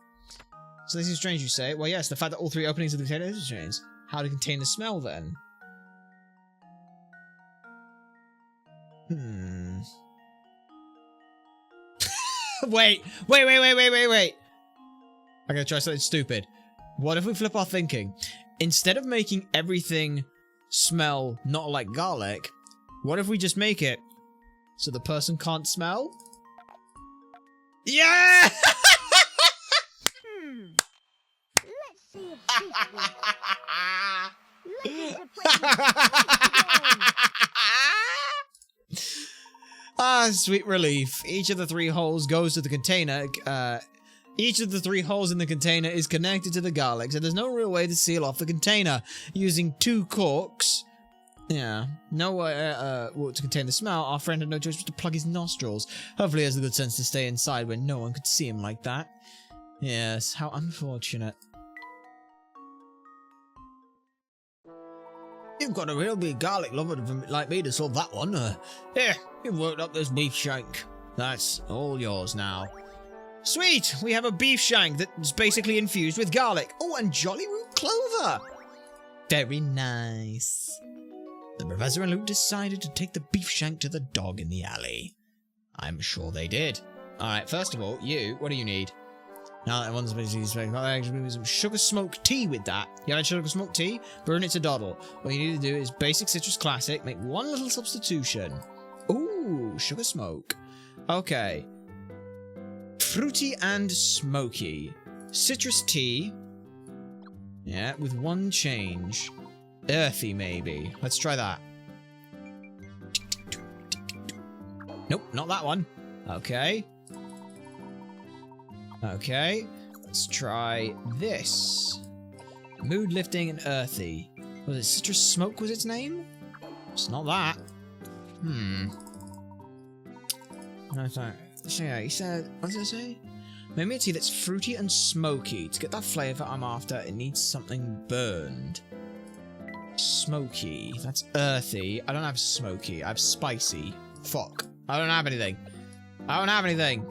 So this is strange, you say? Well, yes, the fact that all 3 openings of the container is strange. How to contain the smell, then? Wait. I gotta try something stupid. What if we flip our thinking? Instead of making everything smell not like garlic, what if we just make it so the person can't smell? Yeah! Let's see if this works. Layton's a present. Ah, sweet relief. Each of the 3 holes goes to the container. Each of the 3 holes in the container is connected to the garlic, so there's no real way to seal off the container. Using 2 corks, yeah, no way to contain the smell, our friend had no choice but to plug his nostrils. Hopefully he has the good sense to stay inside when no one could see him like that. Yes, how unfortunate. You've got a real big garlic lover like me to solve that one. Here, you've worked up this beef shank. That's all yours now. Sweet! We have a beef shank that's basically infused with garlic. Oh, and jolly root clover! Very nice. The Professor and Luke decided to take the beef shank to the dog in the alley. I'm sure they did. Alright, first of all, what do you need? Now that one's basically some sugar smoked tea with that. You had sugar smoked tea? Burn it to doddle. What you need to do is basic citrus classic, make one little substitution. Ooh, sugar smoke. Okay. Fruity and smoky. Citrus tea. Yeah, with 1 change. Earthy, maybe. Let's try that. Nope, not that one. Okay. Okay. Let's try this. Mood lifting and earthy. Was it citrus smoke was its name? It's not that. No, sorry. Yeah, he said, what did I say? Make me a tea that's fruity and smoky. To get that flavour I'm after, it needs something burned. Smoky. That's earthy. I don't have smoky. I have spicy. Fuck. I don't have anything. I don't have anything.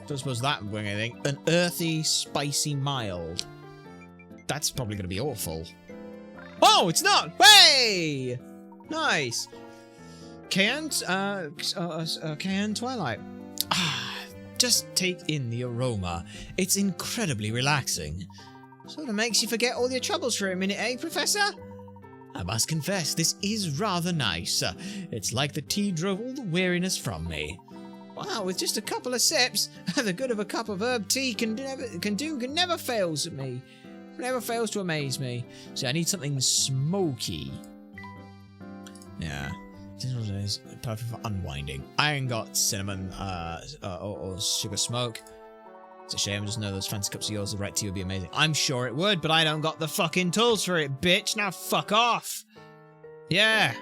Don't suppose that would bring anything. An earthy, spicy, mild. That's probably going to be awful. Oh, it's not! Hey! Nice. Cayenne Twilight. Ah, just take in the aroma. It's incredibly relaxing. Sort of makes you forget all your troubles for a minute, eh, Professor? I must confess, this is rather nice. It's like the tea drove all the weariness from me. Wow, with just a couple of sips, the good of a cup of herb tea can never fails at me. Never fails to amaze me. So I need something smoky. Yeah. This is perfect for unwinding. I ain't got cinnamon or sugar smoke. It's a shame. I just know those fancy cups of yours, the right tea would be amazing. I'm sure it would, but I don't got the fucking tools for it, bitch. Now fuck off. Yeah.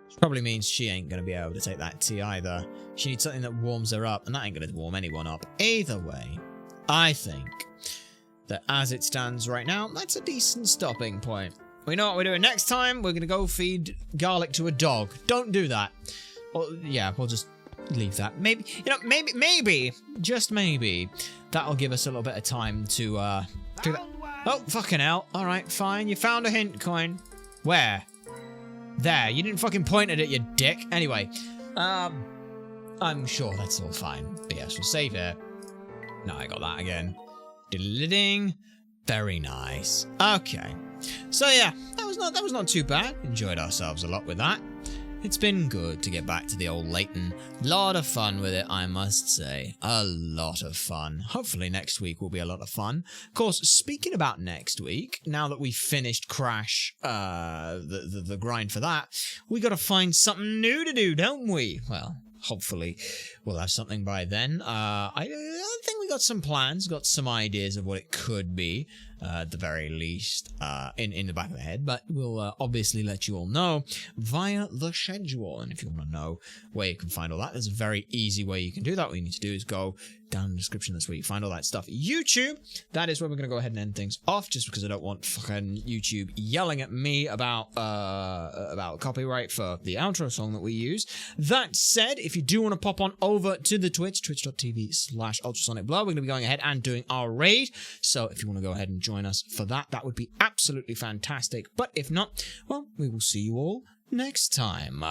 Which probably means she ain't going to be able to take that tea either. She needs something that warms her up, and that ain't going to warm anyone up. Either way, I think that as it stands right now, that's a decent stopping point. We know what we're doing next time. We're going to go feed garlic to a dog. Don't do that. Well, yeah, we'll just leave that. Maybe, you know, maybe, just maybe, that'll give us a little bit of time to, do that. Oh, fucking hell. All right, fine. You found a hint coin. Where? There. You didn't fucking point at it, you dick. Anyway, I'm sure that's all fine. But yes, we'll save it. No, I got that again. Diddle-ding. Very nice. Okay. So yeah, that was not too bad. Enjoyed ourselves a lot with that. It's been good to get back to the old Layton. Lot of fun with it, I must say. A lot of fun. Hopefully next week will be a lot of fun. Of course, speaking about next week, now that we've finished Crash, the grind for that, we gotta find something new to do, don't we? Well, hopefully we'll have something by then. I think we got some plans, got some ideas of what it could be, at the very least, in the back of the head, but we'll obviously let you all know via the schedule. And if you want to know where you can find all that, there's a very easy way you can do that. What you need to do is go down in the description. That's where you find all that stuff. YouTube, that is where we're going to go ahead and end things off, just because I don't want fucking YouTube yelling at me about copyright for the outro song that we use. That said, if you do want to pop on over to the twitch.tv/ultrasonicblur, we're going to be going ahead and doing our raid. So if you want to go ahead and join us for that, that would be absolutely fantastic. But if not, well, we will see you all next time.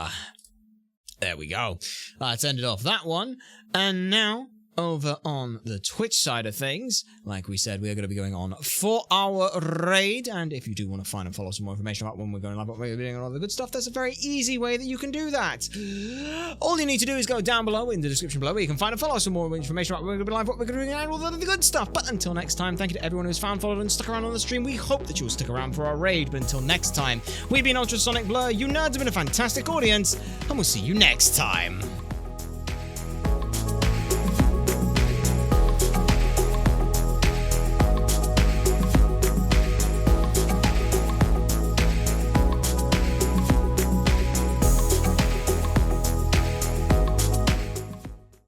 There we go. Let's end it off that one. And now, over on the Twitch side of things, like we said, we are going to be going on for our raid, and if you do want to find and follow some more information about when we're going live, what we're doing, and all the good stuff, there's a very easy way that you can do that. All you need to do is go down below in the description below, where you can find and follow some more information about when we're going to be live, what we're doing, and all the good stuff. But until next time, thank you to everyone who's found, followed, and stuck around on the stream. We hope that you'll stick around for our raid, but until next time, we've been Ultrasonic Blur, you nerds have been a fantastic audience, and we'll see you next time.